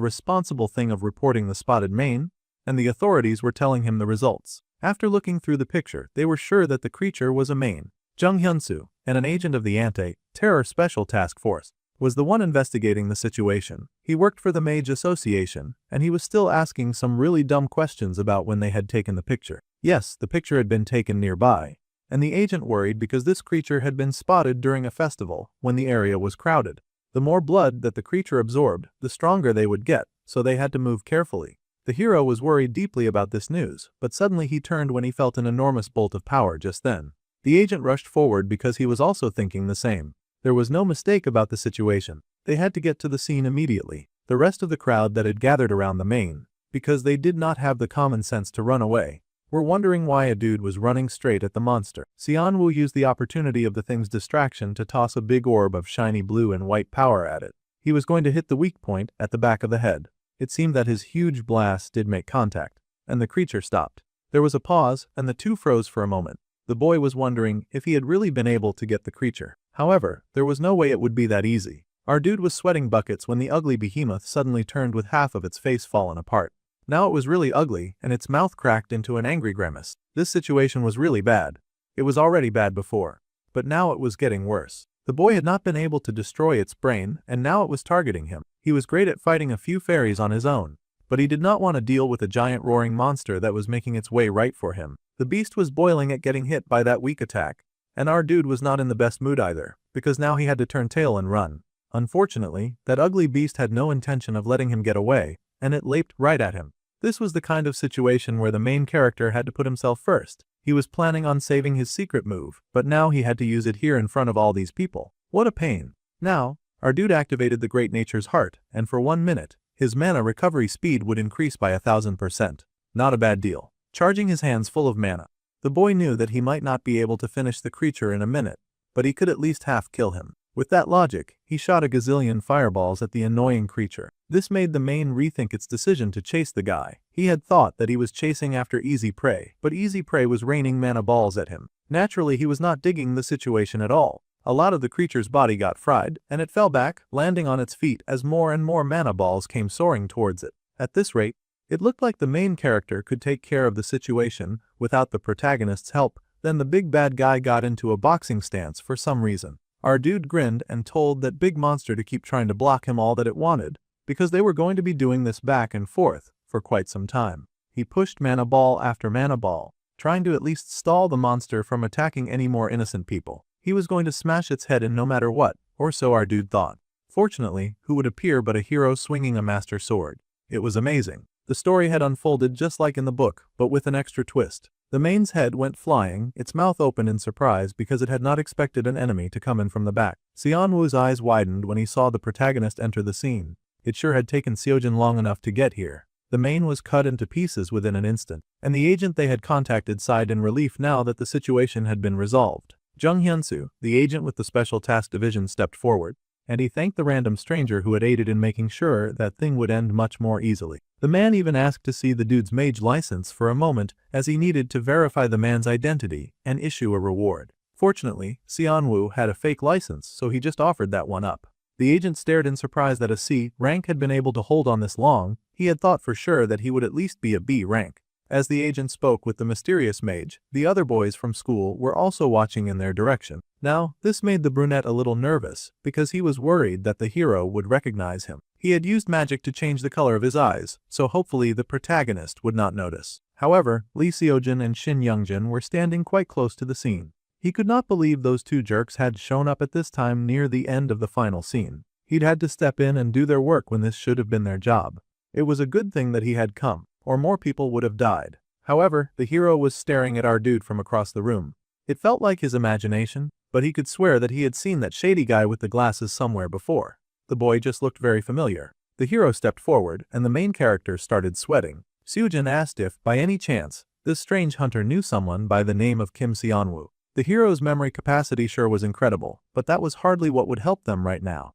responsible thing of reporting the spotted mane, and the authorities were telling him the results. After looking through the picture, they were sure that the creature was a mane. Jung Hyun-soo, and an agent of the Anti-Terror Special Task Force, was the one investigating the situation. He worked for the Mage Association, and he was still asking some really dumb questions about when they had taken the picture. Yes, the picture had been taken nearby, and the agent worried because this creature had been spotted during a festival when the area was crowded. The more blood that the creature absorbed, the stronger they would get, so they had to move carefully. The hero was worried deeply about this news, but suddenly he turned when he felt an enormous bolt of power just then. The agent rushed forward because he was also thinking the same. There was no mistake about the situation. They had to get to the scene immediately. The rest of the crowd that had gathered around the main, because they did not have the common sense to run away, were wondering why a dude was running straight at the monster. Xianwu used the opportunity of the thing's distraction to toss a big orb of shiny blue and white power at it. He was going to hit the weak point at the back of the head. It seemed that his huge blast did make contact, and the creature stopped. There was a pause, and the two froze for a moment. The boy was wondering if he had really been able to get the creature. However, there was no way it would be that easy. Our dude was sweating buckets when the ugly behemoth suddenly turned with half of its face fallen apart. Now it was really ugly, and its mouth cracked into an angry grimace. This situation was really bad. It was already bad before, but now it was getting worse. The boy had not been able to destroy its brain, and now it was targeting him. He was great at fighting a few fairies on his own, but he did not want to deal with a giant roaring monster that was making its way right for him. The beast was boiling at getting hit by that weak attack, and our dude was not in the best mood either, because now he had to turn tail and run. Unfortunately, that ugly beast had no intention of letting him get away, and it leaped right at him. This was the kind of situation where the main character had to put himself first. He was planning on saving his secret move, but now he had to use it here in front of all these people. What a pain. Now, our dude activated the Great Nature's Heart, and for 1 minute, his mana recovery speed would increase by 1000%. Not a bad deal. Charging his hands full of mana, the boy knew that he might not be able to finish the creature in a minute, but he could at least half kill him. With that logic, he shot a gazillion fireballs at the annoying creature. This made the main rethink its decision to chase the guy. He had thought that he was chasing after easy prey, but easy prey was raining mana balls at him. Naturally, he was not digging the situation at all. A lot of the creature's body got fried, and it fell back, landing on its feet as more and more mana balls came soaring towards it. At this rate, it looked like the main character could take care of the situation without the protagonist's help. Then the big bad guy got into a boxing stance for some reason. Our dude grinned and told that big monster to keep trying to block him all that it wanted, because they were going to be doing this back and forth for quite some time. He pushed mana ball after mana ball, trying to at least stall the monster from attacking any more innocent people. He was going to smash its head in no matter what, or so our dude thought. Fortunately, who would appear but a hero swinging a master sword? It was amazing. The story had unfolded just like in the book, but with an extra twist. The main's head went flying, its mouth open in surprise because it had not expected an enemy to come in from the back. Xianwu's eyes widened when he saw the protagonist enter the scene. It sure had taken Xiujin long enough to get here. The main was cut into pieces within an instant, and the agent they had contacted sighed in relief now that the situation had been resolved. Jung Hyunsu, the agent with the Special Task Division, stepped forward, and he thanked the random stranger who had aided in making sure that thing would end much more easily. The man even asked to see the dude's mage license for a moment, as he needed to verify the man's identity and issue a reward. Fortunately, Xianwu had a fake license, so he just offered that one up. The agent stared in surprise that a C rank had been able to hold on this long. He had thought for sure that he would at least be a B rank. As the agent spoke with the mysterious mage, the other boys from school were also watching in their direction. Now, this made the brunette a little nervous, because he was worried that the hero would recognize him. He had used magic to change the color of his eyes, so hopefully the protagonist would not notice. However, Lee Seojin and Shin Youngjin were standing quite close to the scene. He could not believe those two jerks had shown up at this time near the end of the final scene. He'd had to step in and do their work when this should have been their job. It was a good thing that he had come, or more people would have died. However, the hero was staring at our dude from across the room. It felt like his imagination, but he could swear that he had seen that shady guy with the glasses somewhere before. The boy just looked very familiar. The hero stepped forward, and the main character started sweating. Seojin asked if, by any chance, this strange hunter knew someone by the name of Kim Seonwoo. The hero's memory capacity sure was incredible, but that was hardly what would help them right now.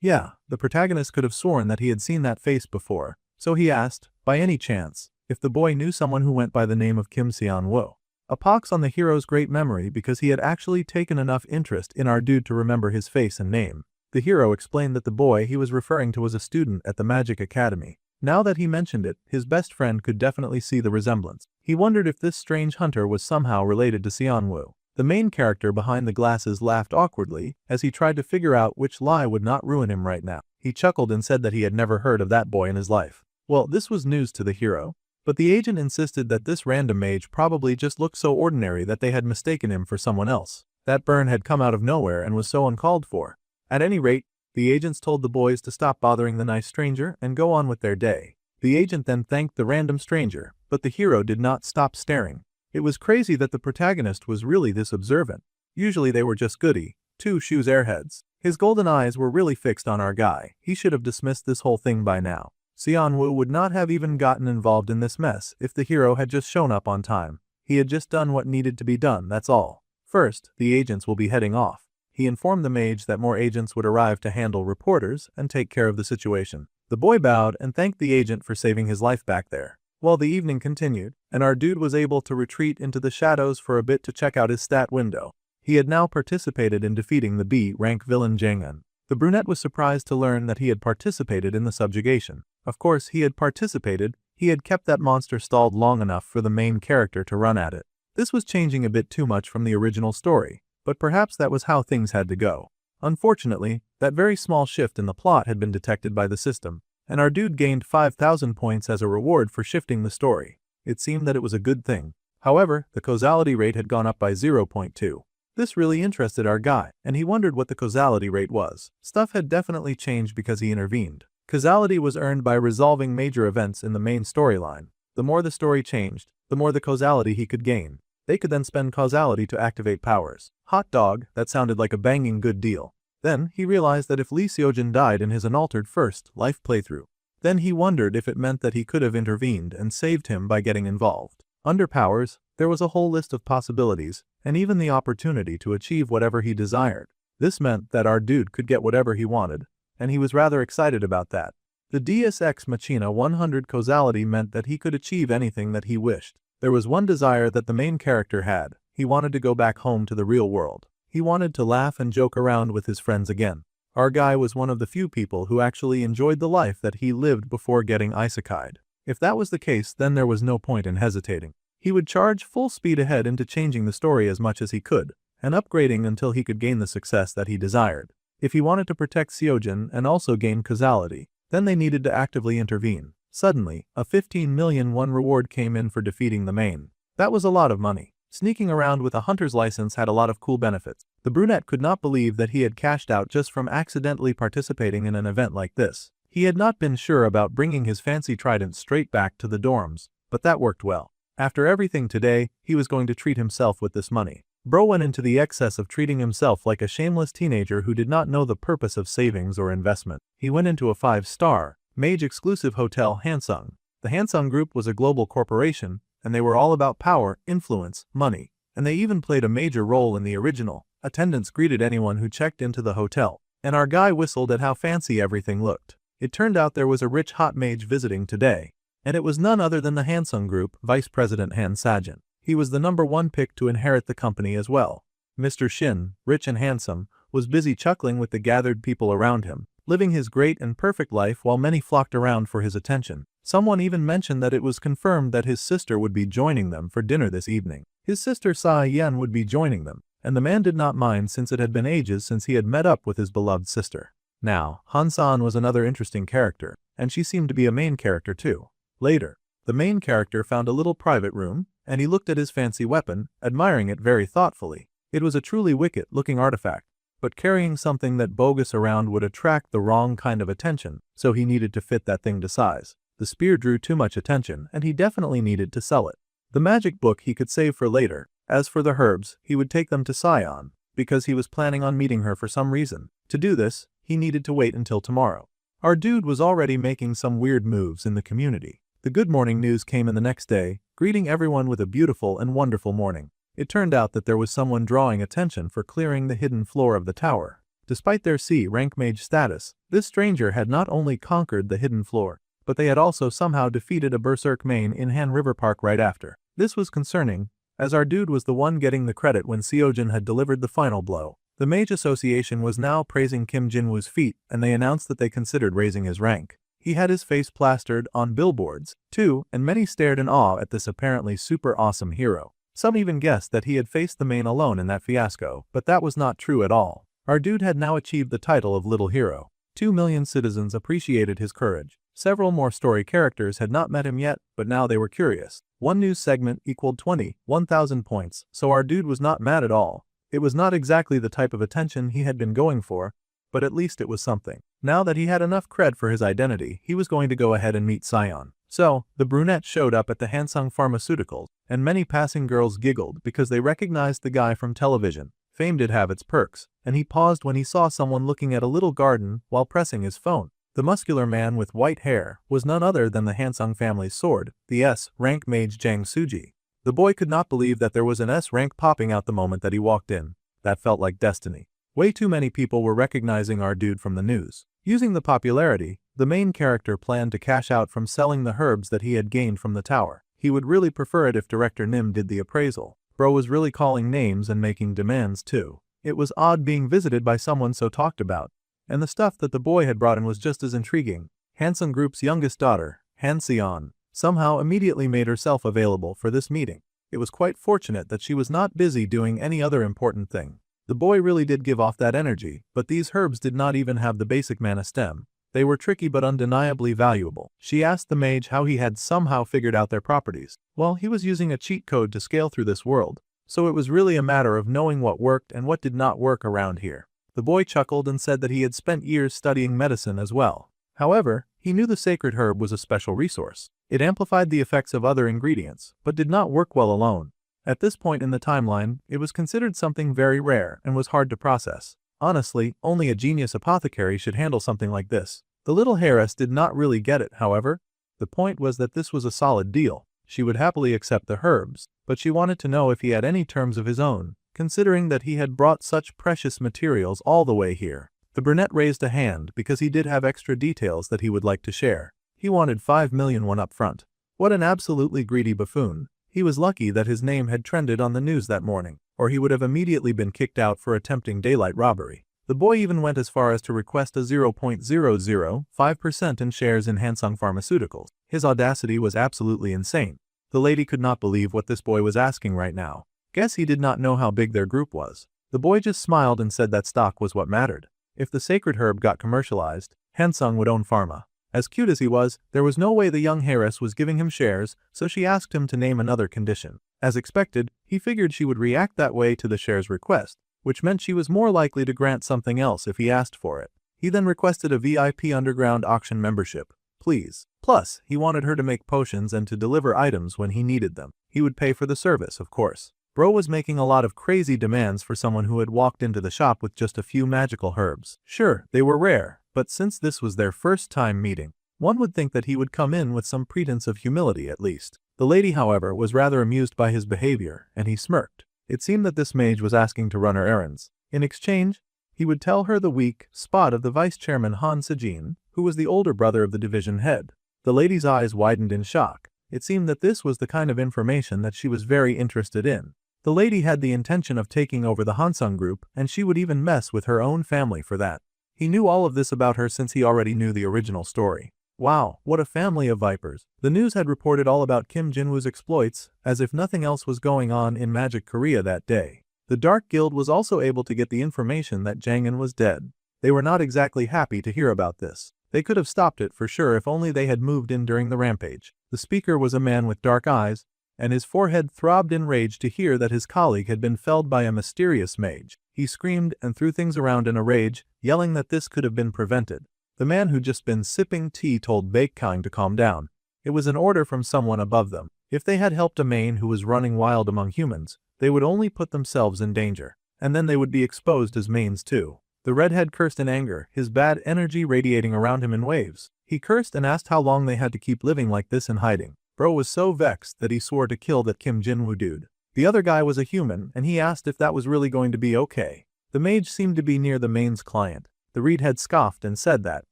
Yeah, the protagonist could have sworn that he had seen that face before, so he asked, by any chance, if the boy knew someone who went by the name of Kim Seonwoo. A pox on the hero's great memory, because he had actually taken enough interest in our dude to remember his face and name. The hero explained that the boy he was referring to was a student at the Magic Academy. Now that he mentioned it, his best friend could definitely see the resemblance. He wondered if this strange hunter was somehow related to Seonwoo. The main character behind the glasses laughed awkwardly as he tried to figure out which lie would not ruin him right now. He chuckled and said that he had never heard of that boy in his life. Well, this was news to the hero, but the agent insisted that this random mage probably just looked so ordinary that they had mistaken him for someone else. That burn had come out of nowhere and was so uncalled for. At any rate, The agents told the boys to stop bothering the nice stranger and go on with their day. The agent then thanked the random stranger, but the hero did not stop staring. It was crazy that the protagonist was really this observant. Usually they were just goody, two-shoes airheads. His golden eyes were really fixed on our guy. He should have dismissed this whole thing by now. Seon-woo would not have even gotten involved in this mess if the hero had just shown up on time. He had just done what needed to be done, that's all. First, the agents will be heading off. He informed the mage that more agents would arrive to handle reporters and take care of the situation. The boy bowed and thanked the agent for saving his life back there. While the evening continued, and our dude was able to retreat into the shadows for a bit to check out his stat window. He had now participated in defeating the B-rank villain Jang-eun. The brunette was surprised to learn that he had participated in the subjugation. Of course he had participated, he had kept that monster stalled long enough for the main character to run at it. This was changing a bit too much from the original story, but perhaps that was how things had to go. Unfortunately, that very small shift in the plot had been detected by the system, and our dude gained 5,000 points as a reward for shifting the story. It seemed that it was a good thing. However, the causality rate had gone up by 0.2. This really interested our guy, and he wondered what the causality rate was. Stuff had definitely changed because he intervened. Causality was earned by resolving major events in the main storyline. The more the story changed, the more the causality he could gain. They could then spend causality to activate powers. Hot dog, that sounded like a banging good deal. Then, he realized that if Lee Seojin died in his unaltered first life playthrough, then he wondered if it meant that he could have intervened and saved him by getting involved. Under powers, there was a whole list of possibilities, and even the opportunity to achieve whatever he desired. This meant that our dude could get whatever he wanted, and he was rather excited about that. The Deus Ex Machina 100 causality meant that he could achieve anything that he wished. There was one desire that the main character had. He wanted to go back home to the real world. He wanted to laugh and joke around with his friends again. Our guy was one of the few people who actually enjoyed the life that he lived before getting isekai'd. If that was the case, then there was no point in hesitating. He would charge full speed ahead into changing the story as much as he could, and upgrading until he could gain the success that he desired. If he wanted to protect Seojin and also gain causality, then they needed to actively intervene. Suddenly, a 15 million won reward came in for defeating the main. That was a lot of money. Sneaking around with a hunter's license had a lot of cool benefits. The brunette could not believe that he had cashed out just from accidentally participating in an event like this. He had not been sure about bringing his fancy trident straight back to the dorms, but that worked well. After everything today, he was going to treat himself with this money. Bro went into the excess of treating himself like a shameless teenager who did not know the purpose of savings or investment. He went into a 5-star, mage-exclusive hotel Hansung. The Hansung Group was a global corporation, and they were all about power, influence, money, and they even played a major role in the original. Attendants greeted anyone who checked into the hotel, and our guy whistled at how fancy everything looked. It turned out there was a rich hot mage visiting today, and it was none other than the Hansung Group Vice President Han Sajin. He was the #1 pick to inherit the company as well. Mr. Shin, rich and handsome, was busy chuckling with the gathered people around him, living his great and perfect life while many flocked around for his attention. Someone even mentioned that it was confirmed that his sister would be joining them for dinner this evening. His sister Sa Yen would be joining them, and the man did not mind since it had been ages since he had met up with his beloved sister. Now, Han-san was another interesting character, and she seemed to be a main character too. Later, the main character found a little private room, and he looked at his fancy weapon, admiring it very thoughtfully. It was a truly wicked-looking artifact, but carrying something that bogus around would attract the wrong kind of attention, so he needed to fit that thing to size. The spear drew too much attention, and he definitely needed to sell it. The magic book he could save for later. As for the herbs, he would take them to Sion, because he was planning on meeting her for some reason. To do this, he needed to wait until tomorrow. Our dude was already making some weird moves in the community. The good morning news came in the next day, greeting everyone with a beautiful and wonderful morning. It turned out that there was someone drawing attention for clearing the hidden floor of the tower. Despite their C-rank mage status, this stranger had not only conquered the hidden floor, but they had also somehow defeated a berserk main in Han River Park right after. This was concerning, as our dude was the one getting the credit when Seojin had delivered the final blow. The Mage Association was now praising Kim Jinwoo's feat, and they announced that they considered raising his rank. He had his face plastered on billboards, too, and many stared in awe at this apparently super awesome hero. Some even guessed that he had faced the main alone in that fiasco, but that was not true at all. Our dude had now achieved the title of Little Hero. 2 million citizens appreciated his courage. Several more story characters had not met him yet, but now they were curious. One news segment equaled 1,000 points, so our dude was not mad at all. It was not exactly the type of attention he had been going for, but at least it was something. Now that he had enough cred for his identity, he was going to go ahead and meet Sion. So, the brunette showed up at the Hansung Pharmaceuticals, and many passing girls giggled because they recognized the guy from television. Fame did have its perks, and he paused when he saw someone looking at a little garden while pressing his phone. The muscular man with white hair was none other than the Hansung family's sword, the S-rank mage Jang Suji. The boy could not believe that there was an S-rank popping out the moment that he walked in. That felt like destiny. Way too many people were recognizing our dude from the news. Using the popularity, the main character planned to cash out from selling the herbs that he had gained from the tower. He would really prefer it if Director Nim did the appraisal. Bro was really calling names and making demands too. It was odd being visited by someone so talked about. And the stuff that the boy had brought in was just as intriguing. Hansung Group's youngest daughter, Han Seon, somehow immediately made herself available for this meeting. It was quite fortunate that she was not busy doing any other important thing. The boy really did give off that energy, but these herbs did not even have the basic mana stem. They were tricky but undeniably valuable. She asked the mage how he had somehow figured out their properties. Well, he was using a cheat code to scale through this world, so it was really a matter of knowing what worked and what did not work around here. The boy chuckled and said that he had spent years studying medicine as well. However, he knew the sacred herb was a special resource. It amplified the effects of other ingredients, but did not work well alone. At this point in the timeline, it was considered something very rare and was hard to process. Honestly, only a genius apothecary should handle something like this. The little heiress did not really get it, however. The point was that this was a solid deal. She would happily accept the herbs, but she wanted to know if he had any terms of his own, considering that he had brought such precious materials all the way here. The brunette raised a hand because he did have extra details that he would like to share. He wanted 5 million won up front. What an absolutely greedy buffoon. He was lucky that his name had trended on the news that morning, or he would have immediately been kicked out for attempting daylight robbery. The boy even went as far as to request a 0.005% in shares in Hansung Pharmaceuticals. His audacity was absolutely insane. The lady could not believe what this boy was asking right now. Guess he did not know how big their group was. The boy just smiled and said that stock was what mattered. If the sacred herb got commercialized, Hansung would own pharma. As cute as he was, there was no way the young heiress was giving him shares, so she asked him to name another condition. As expected, he figured she would react that way to the shares request, which meant she was more likely to grant something else if he asked for it. He then requested a VIP underground auction membership. Please. Plus, he wanted her to make potions and to deliver items when he needed them. He would pay for the service, of course. Bro was making a lot of crazy demands for someone who had walked into the shop with just a few magical herbs. Sure, they were rare, but since this was their first time meeting, one would think that he would come in with some pretense of humility at least. The lady, however, was rather amused by his behavior, and he smirked. It seemed that this mage was asking to run her errands. In exchange, he would tell her the weak spot of the vice chairman Han Sejin, who was the older brother of the division head. The lady's eyes widened in shock. It seemed that this was the kind of information that she was very interested in. The lady had the intention of taking over the Hansung group, and she would even mess with her own family for that. He knew all of this about her since he already knew the original story. Wow, what a family of vipers. The news had reported all about Kim Jinwoo's exploits, as if nothing else was going on in Magic Korea that day. The Dark Guild was also able to get the information that Jangin was dead. They were not exactly happy to hear about this. They could have stopped it for sure if only they had moved in during the rampage. The speaker was a man with dark eyes, and his forehead throbbed in rage to hear that his colleague had been felled by a mysterious mage. He screamed and threw things around in a rage, yelling that this could have been prevented. The man who'd just been sipping tea told Baekkyung to calm down. It was an order from someone above them. If they had helped a main who was running wild among humans, they would only put themselves in danger, and then they would be exposed as mains too. The redhead cursed in anger, his bad energy radiating around him in waves. He cursed and asked how long they had to keep living like this in hiding. Bro was so vexed that he swore to kill that Kim Jinwoo dude. The other guy was a human, and he asked if that was really going to be okay. The mage seemed to be near the main's client. The reedhead scoffed and said that,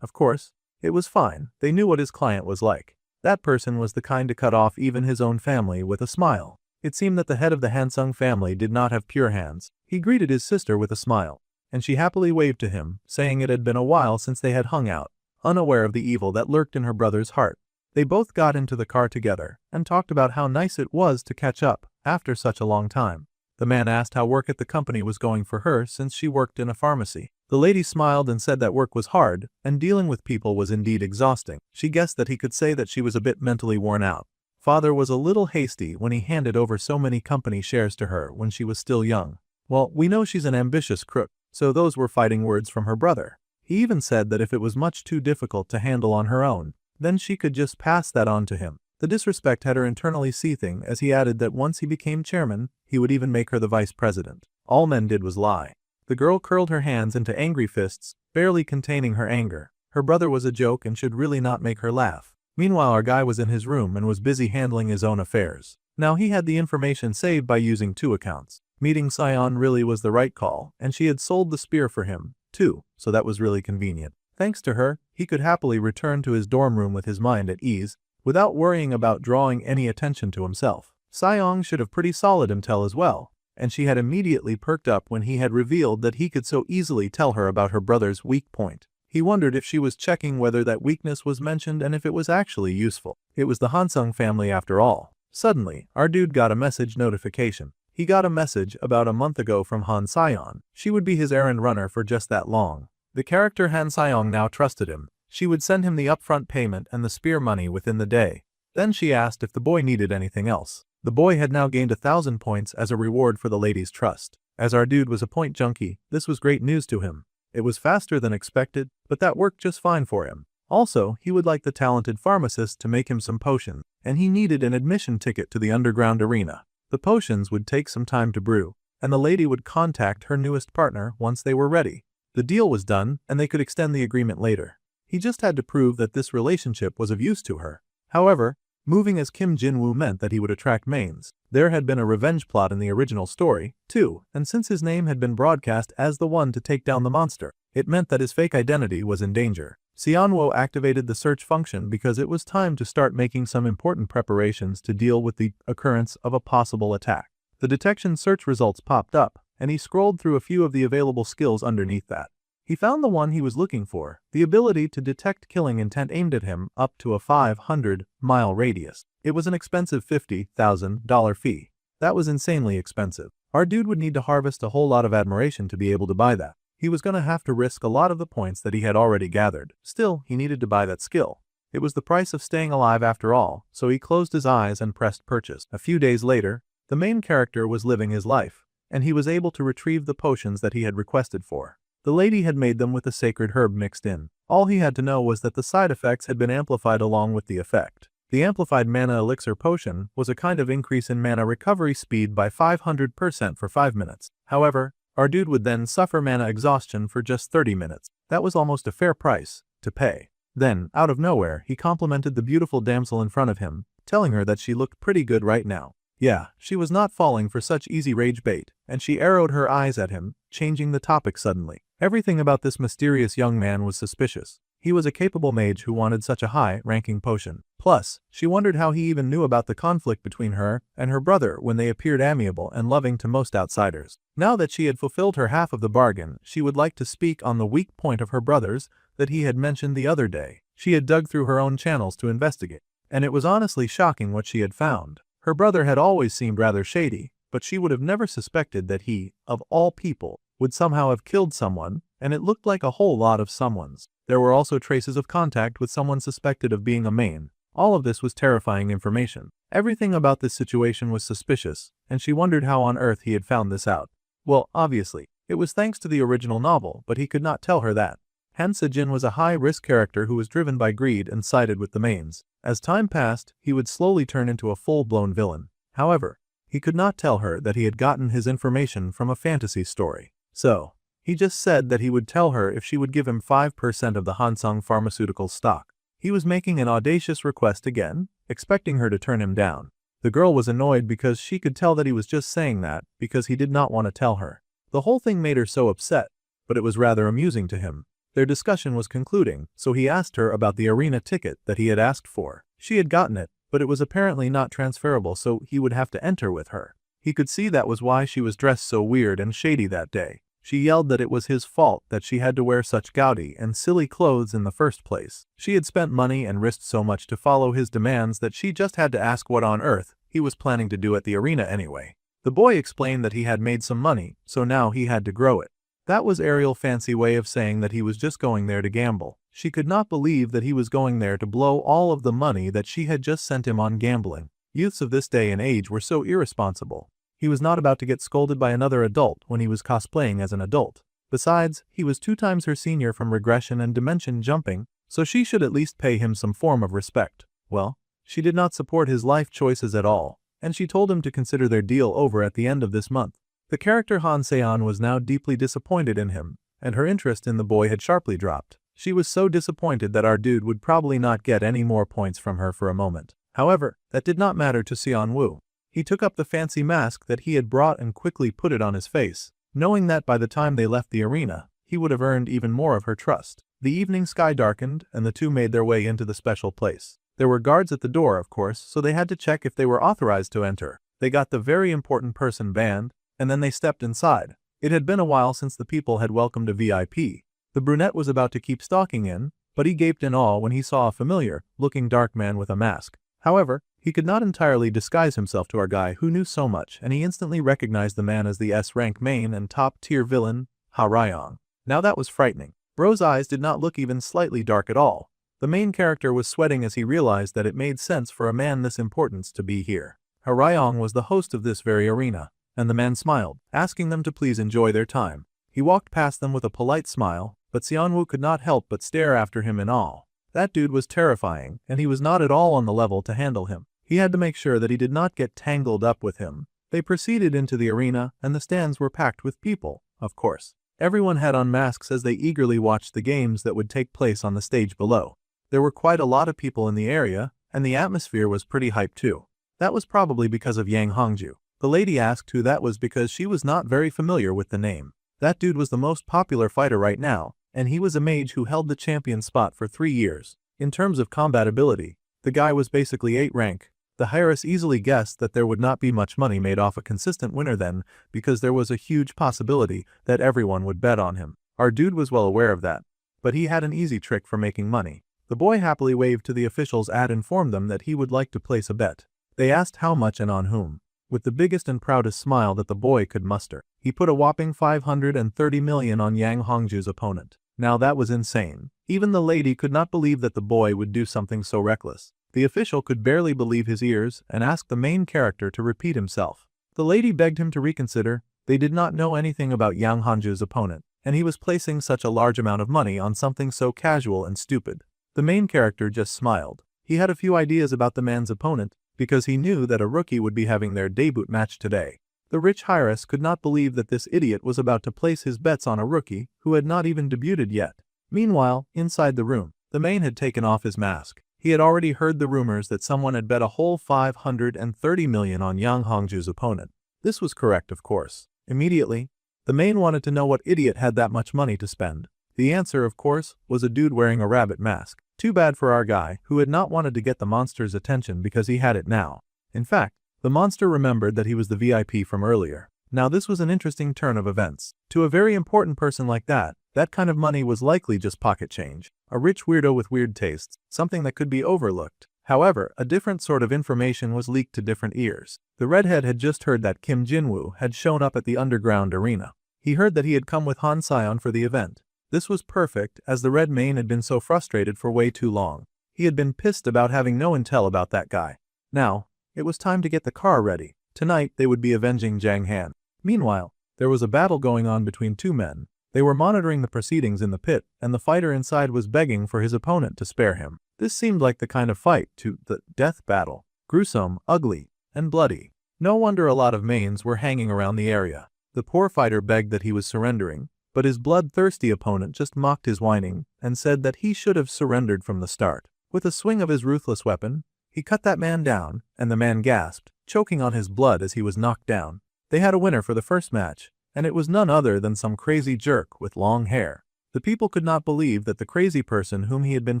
of course, it was fine. They knew what his client was like. That person was the kind to cut off even his own family with a smile. It seemed that the head of the Hansung family did not have pure hands. He greeted his sister with a smile, and she happily waved to him, saying it had been a while since they had hung out, unaware of the evil that lurked in her brother's heart. They both got into the car together and talked about how nice it was to catch up after such a long time. The man asked how work at the company was going for her since she worked in a pharmacy. The lady smiled and said that work was hard, and dealing with people was indeed exhausting. She guessed that he could say that she was a bit mentally worn out. Father was a little hasty when he handed over so many company shares to her when she was still young. Well, we know she's an ambitious crook, so those were fighting words from her brother. He even said that if it was much too difficult to handle on her own, then she could just pass that on to him. The disrespect had her internally seething as he added that once he became chairman, he would even make her the vice president. All men did was lie. The girl curled her hands into angry fists, barely containing her anger. Her brother was a joke and should really not make her laugh. Meanwhile, our guy was in his room and was busy handling his own affairs. Now he had the information saved by using 2 accounts. Meeting Sion really was the right call, and she had sold the spear for him, too, so that was really convenient. Thanks to her, he could happily return to his dorm room with his mind at ease, without worrying about drawing any attention to himself. Sion should have pretty solid intel as well, and she had immediately perked up when he had revealed that he could so easily tell her about her brother's weak point. He wondered if she was checking whether that weakness was mentioned and if it was actually useful. It was the Hansung family after all. Suddenly, our dude got a message notification. He got a message about a month ago from Han Sion. She would be his errand runner for just that long. The character Han Sion now trusted him. She would send him the upfront payment and the spear money within the day. Then she asked if the boy needed anything else. The boy had now gained 1,000 points as a reward for the lady's trust. As our dude was a point junkie, this was great news to him. It was faster than expected, but that worked just fine for him. Also, he would like the talented pharmacist to make him some potions, and he needed an admission ticket to the underground arena. The potions would take some time to brew, and the lady would contact her newest partner once they were ready. The deal was done, and they could extend the agreement later. He just had to prove that this relationship was of use to her. However, moving as Kim Jin-woo meant that he would attract mains. There had been a revenge plot in the original story, too, and since his name had been broadcast as the one to take down the monster, it meant that his fake identity was in danger. Seonwo activated the search function because it was time to start making some important preparations to deal with the occurrence of a possible attack. The detection search results popped up, and he scrolled through a few of the available skills underneath that. He found the one he was looking for, the ability to detect killing intent aimed at him up to a 500-mile radius. It was an expensive $50,000 fee. That was insanely expensive. Our dude would need to harvest a whole lot of admiration to be able to buy that. He was gonna have to risk a lot of the points that he had already gathered. Still, he needed to buy that skill. It was the price of staying alive after all, so he closed his eyes and pressed purchase. A few days later, the main character was living his life, and he was able to retrieve the potions that he had requested for. The lady had made them with a sacred herb mixed in. All he had to know was that the side effects had been amplified along with the effect. The amplified mana elixir potion was a kind of increase in mana recovery speed by 500% for 5 minutes. However, our dude would then suffer mana exhaustion for just 30 minutes. That was almost a fair price to pay. Then, out of nowhere, he complimented the beautiful damsel in front of him, telling her that she looked pretty good right now. Yeah, she was not falling for such easy rage bait, and she arrowed her eyes at him, changing the topic suddenly. Everything about this mysterious young man was suspicious. He was a capable mage who wanted such a high-ranking potion. Plus, she wondered how he even knew about the conflict between her and her brother when they appeared amiable and loving to most outsiders. Now that she had fulfilled her half of the bargain, she would like to speak on the weak point of her brother's that he had mentioned the other day. She had dug through her own channels to investigate, and it was honestly shocking what she had found. Her brother had always seemed rather shady, but she would have never suspected that he, of all people, would somehow have killed someone, and it looked like a whole lot of someone's. There were also traces of contact with someone suspected of being a main. All of this was terrifying information. Everything about this situation was suspicious, and she wondered how on earth he had found this out. Well, obviously, it was thanks to the original novel, but he could not tell her that. Han Se-jin was a high-risk character who was driven by greed and sided with the mains. As time passed, he would slowly turn into a full-blown villain. However, he could not tell her that he had gotten his information from a fantasy story. So, he just said that he would tell her if she would give him 5% of the Hansung pharmaceutical stock. He was making an audacious request again, expecting her to turn him down. The girl was annoyed because she could tell that he was just saying that because he did not want to tell her. The whole thing made her so upset, but it was rather amusing to him. Their discussion was concluding, so he asked her about the arena ticket that he had asked for. She had gotten it, but it was apparently not transferable, so he would have to enter with her. He could see that was why she was dressed so weird and shady that day. She yelled that it was his fault that she had to wear such gaudy and silly clothes in the first place. She had spent money and risked so much to follow his demands that she just had to ask what on earth he was planning to do at the arena anyway. The boy explained that he had made some money, so now he had to grow it. That was Ariel's fancy way of saying that he was just going there to gamble. She could not believe that he was going there to blow all of the money that she had just sent him on gambling. Youths of this day and age were so irresponsible. He was not about to get scolded by another adult when he was cosplaying as an adult. Besides, he was 2 times her senior from regression and dimension jumping, so she should at least pay him some form of respect. Well, she did not support his life choices at all, and she told him to consider their deal over at the end of this month. The character Han Seon was now deeply disappointed in him, and her interest in the boy had sharply dropped. She was so disappointed that our dude would probably not get any more points from her for a moment. However, that did not matter to Seon Woo. He took up the fancy mask that he had brought and quickly put it on his face, knowing that by the time they left the arena, he would have earned even more of her trust. The evening sky darkened, and the two made their way into the special place. There were guards at the door, of course, so they had to check if they were authorized to enter. They got the very important person banned, and then they stepped inside. It had been a while since the people had welcomed a VIP. The brunette was about to keep stalking in, but he gaped in awe when he saw a familiar-looking dark man with a mask. However, he could not entirely disguise himself to our guy who knew so much, and he instantly recognized the man as the S-rank main and top-tier villain, Ha Ryong. Now that was frightening. Bro's eyes did not look even slightly dark at all. The main character was sweating as he realized that it made sense for a man this important to be here. Ha Ryong was the host of this very arena, and the man smiled, asking them to please enjoy their time. He walked past them with a polite smile, but Seonwoo could not help but stare after him in awe. That dude was terrifying, and he was not at all on the level to handle him. He had to make sure that he did not get tangled up with him. They proceeded into the arena, and the stands were packed with people, of course. Everyone had on masks as they eagerly watched the games that would take place on the stage below. There were quite a lot of people in the area, and the atmosphere was pretty hyped too. That was probably because of Yang Hongju. The lady asked who that was because she was not very familiar with the name. That dude was the most popular fighter right now, and he was a mage who held the champion spot for 3 years. In terms of combat ability, the guy was basically 8 rank. The heiress easily guessed that there would not be much money made off a consistent winner then, because there was a huge possibility that everyone would bet on him. Our dude was well aware of that, but he had an easy trick for making money. The boy happily waved to the officials and informed them that he would like to place a bet. They asked how much and on whom. With the biggest and proudest smile that the boy could muster, he put a whopping 530 million on Yang Hongju's opponent. Now that was insane. Even the lady could not believe that the boy would do something so reckless. The official could barely believe his ears and asked the main character to repeat himself. The lady begged him to reconsider. They did not know anything about Yang Hongju's opponent, and he was placing such a large amount of money on something so casual and stupid. The main character just smiled. He had a few ideas about the man's opponent, because he knew that a rookie would be having their debut match today. The rich heiress could not believe that this idiot was about to place his bets on a rookie who had not even debuted yet. Meanwhile, inside the room, the main had taken off his mask. He had already heard the rumors that someone had bet a whole 530 million on Yang Hongju's opponent. This was correct, of course. Immediately, the main wanted to know what idiot had that much money to spend. The answer, of course, was a dude wearing a rabbit mask. Too bad for our guy, who had not wanted to get the monster's attention because he had it now. In fact, the monster remembered that he was the VIP from earlier. Now this was an interesting turn of events. To a very important person like that kind of money was likely just pocket change. A rich weirdo with weird tastes, something that could be overlooked. However, a different sort of information was leaked to different ears. The redhead had just heard that Kim Jinwoo had shown up at the underground arena. He heard that he had come with Han Seon for the event. This was perfect, as the red mane had been so frustrated for way too long. He had been pissed about having no intel about that guy. Now, it was time to get the car ready. Tonight they would be avenging Jang Han. Meanwhile, there was a battle going on between two men. They were monitoring the proceedings in the pit, and the fighter inside was begging for his opponent to spare him. This seemed like the kind of fight to the death battle. Gruesome, ugly, and bloody. No wonder a lot of mains were hanging around the area. The poor fighter begged that he was surrendering, but his bloodthirsty opponent just mocked his whining and said that he should have surrendered from the start. With a swing of his ruthless weapon, he cut that man down, and the man gasped, choking on his blood as he was knocked down. They had a winner for the first match, and it was none other than some crazy jerk with long hair. The people could not believe that the crazy person whom he had been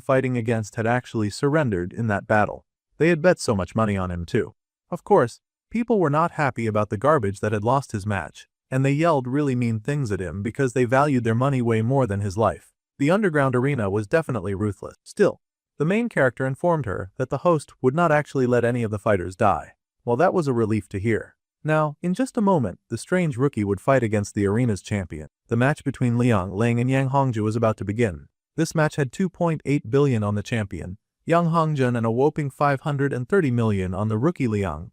fighting against had actually surrendered in that battle. They had bet so much money on him too. Of course, people were not happy about the garbage that had lost his match, and they yelled really mean things at him because they valued their money way more than his life. The underground arena was definitely ruthless. Still, the main character informed her that the host would not actually let any of the fighters die. Well, that was a relief to hear. Now, in just a moment, the strange rookie would fight against the arena's champion. The match between Liang Lang and Yang Hongju was about to begin. This match had 2.8 billion on the champion, Yang Hongjun, and a whopping 530 million on the rookie Liang.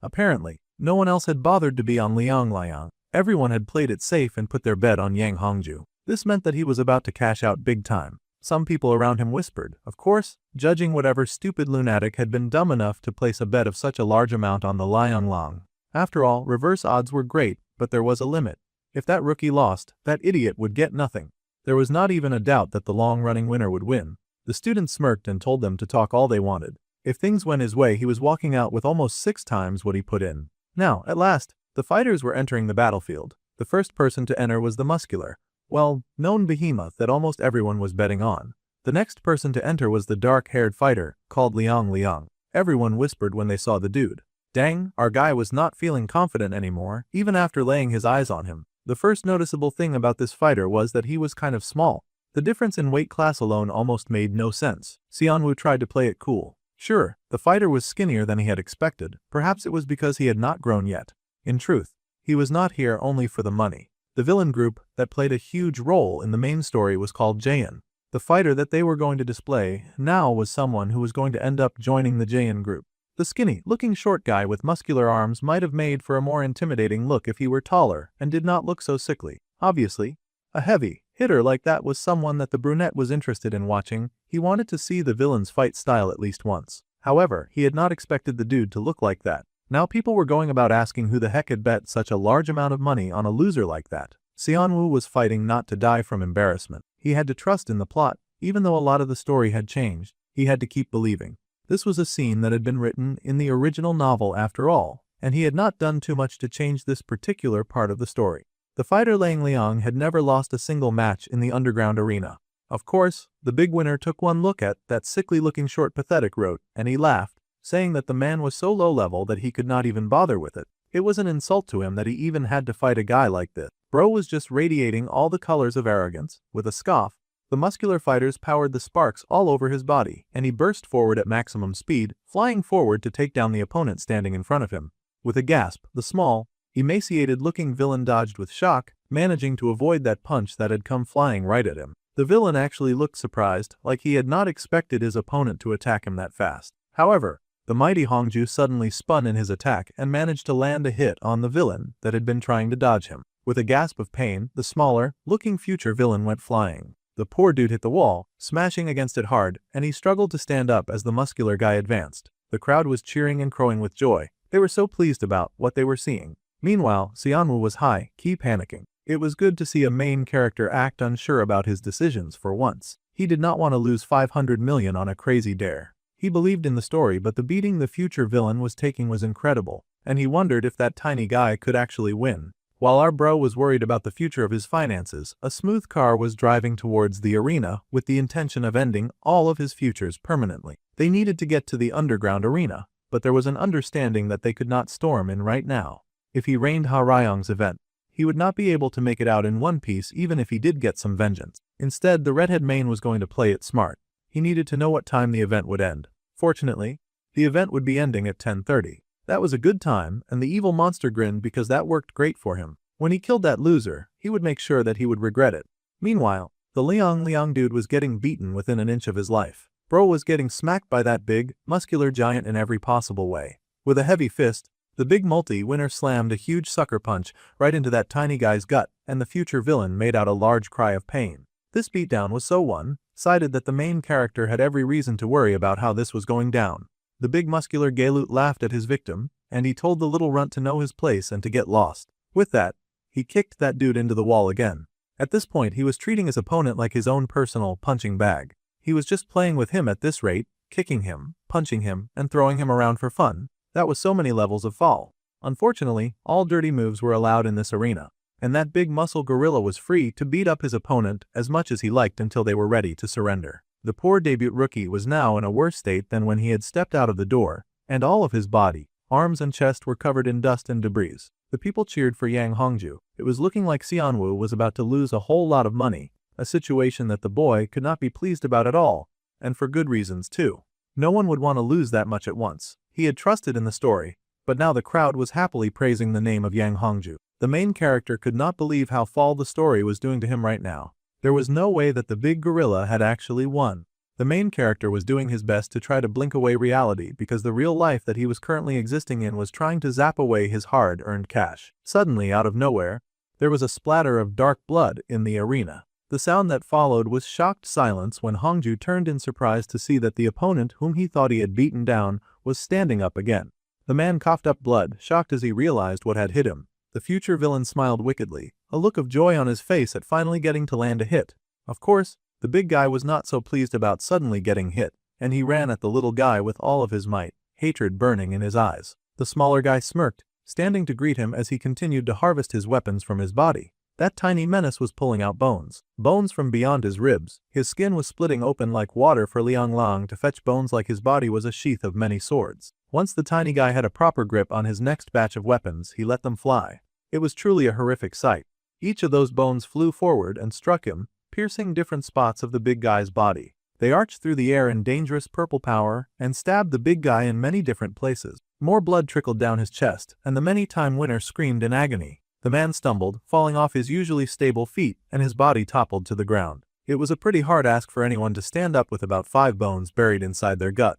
Apparently, no one else had bothered to be on Liang. Everyone had played it safe and put their bet on Yang Hongju. This meant that he was about to cash out big time. Some people around him whispered, of course, judging whatever stupid lunatic had been dumb enough to place a bet of such a large amount on the Liang Lang. After all, reverse odds were great, but there was a limit. If that rookie lost, that idiot would get nothing. There was not even a doubt that the long-running winner would win. The student smirked and told them to talk all they wanted. If things went his way, he was walking out with almost 6 times what he put in. Now, at last, the fighters were entering the battlefield. The first person to enter was the muscular, known behemoth that almost everyone was betting on. The next person to enter was the dark-haired fighter, called Liang Liang. Everyone whispered when they saw the dude. Dang, our guy was not feeling confident anymore, even after laying his eyes on him. The first noticeable thing about this fighter was that he was kind of small. The difference in weight class alone almost made no sense. Xianwu tried to play it cool. Sure, the fighter was skinnier than he had expected. Perhaps it was because he had not grown yet. In truth, he was not here only for the money. The villain group that played a huge role in the main story was called Jaein. The fighter that they were going to display now was someone who was going to end up joining the Jaein group. The skinny-looking short guy with muscular arms might have made for a more intimidating look if he were taller and did not look so sickly. Obviously, a heavy hitter like that was someone that the brunette was interested in watching. He wanted to see the villain's fight style at least once. However, he had not expected the dude to look like that. Now people were going about asking who the heck had bet such a large amount of money on a loser like that. Xianwu was fighting not to die from embarrassment. He had to trust in the plot. Even though a lot of the story had changed, he had to keep believing. This was a scene that had been written in the original novel after all, and he had not done too much to change this particular part of the story. The fighter Liang Liang had never lost a single match in the underground arena. Of course, the big winner took one look at that sickly-looking short pathetic wrote, and he laughed, saying that the man was so low-level that he could not even bother with it. It was an insult to him that he even had to fight a guy like this. Bro was just radiating all the colors of arrogance. With a scoff, the muscular fighters powered the sparks all over his body, and he burst forward at maximum speed, flying forward to take down the opponent standing in front of him. With a gasp, the small, emaciated-looking villain dodged with shock, managing to avoid that punch that had come flying right at him. The villain actually looked surprised, like he had not expected his opponent to attack him that fast. However, the mighty Hongju suddenly spun in his attack and managed to land a hit on the villain that had been trying to dodge him. With a gasp of pain, the smaller-looking future villain went flying. The poor dude hit the wall, smashing against it hard, and he struggled to stand up as the muscular guy advanced. The crowd was cheering and crowing with joy. They were so pleased about what they were seeing. Meanwhile, Xianwu was high-key panicking. It was good to see a main character act unsure about his decisions for once. He did not want to lose 500 million on a crazy dare. He believed in the story, but the beating the future villain was taking was incredible, and he wondered if that tiny guy could actually win. While our bro was worried about the future of his finances, a smooth car was driving towards the arena with the intention of ending all of his futures permanently. They needed to get to the underground arena, but there was an understanding that they could not storm in right now. If he rained Ha Ryong's event, he would not be able to make it out in one piece even if he did get some vengeance. Instead, the redhead main was going to play it smart. He needed to know what time the event would end. Fortunately, the event would be ending at 10:30. That was a good time, and the evil monster grinned because that worked great for him. When he killed that loser, he would make sure that he would regret it. Meanwhile, the Liang Liang dude was getting beaten within an inch of his life. Bro was getting smacked by that big, muscular giant in every possible way. With a heavy fist, the big multi-winner slammed a huge sucker punch right into that tiny guy's gut, and the future villain made out a large cry of pain. This beatdown was so one-sided that the main character had every reason to worry about how this was going down. The big muscular Galut laughed at his victim, and he told the little runt to know his place and to get lost. With that, he kicked that dude into the wall again. At this point, he was treating his opponent like his own personal punching bag. He was just playing with him at this rate, kicking him, punching him, and throwing him around for fun. That was so many levels of fall. Unfortunately, all dirty moves were allowed in this arena, and that big muscle gorilla was free to beat up his opponent as much as he liked until they were ready to surrender. The poor debut rookie was now in a worse state than when he had stepped out of the door, and all of his body, arms and chest were covered in dust and debris. The people cheered for Yang Hongju. It was looking like Xianwu was about to lose a whole lot of money, a situation that the boy could not be pleased about at all, and for good reasons too. No one would want to lose that much at once. He had trusted in the story, but now the crowd was happily praising the name of Yang Hongju. The main character could not believe how fall the story was doing to him right now. There was no way that the big gorilla had actually won. The main character was doing his best to try to blink away reality because the real life that he was currently existing in was trying to zap away his hard-earned cash. Suddenly, out of nowhere, There was a splatter of dark blood in the arena. The sound that followed was shocked silence when Hongju turned in surprise to see that the opponent whom he thought he had beaten down was standing up again. The man coughed up blood, shocked as he realized what had hit him. The future villain smiled wickedly, a look of joy on his face at finally getting to land a hit. Of course, the big guy was not so pleased about suddenly getting hit, and he ran at the little guy with all of his might, hatred burning in his eyes. The smaller guy smirked, standing to greet him as he continued to harvest his weapons from his body. That tiny menace was pulling out bones. Bones from beyond his ribs. His skin was splitting open like water for Liang Lang to fetch bones like his body was a sheath of many swords. Once the tiny guy had a proper grip on his next batch of weapons, he let them fly. It was truly a horrific sight. Each of those bones flew forward and struck him, piercing different spots of the big guy's body. They arched through the air in dangerous purple power and stabbed the big guy in many different places. More blood trickled down his chest, and the many-time winner screamed in agony. The man stumbled, falling off his usually stable feet, and his body toppled to the ground. It was a pretty hard ask for anyone to stand up with about 5 bones buried inside their gut.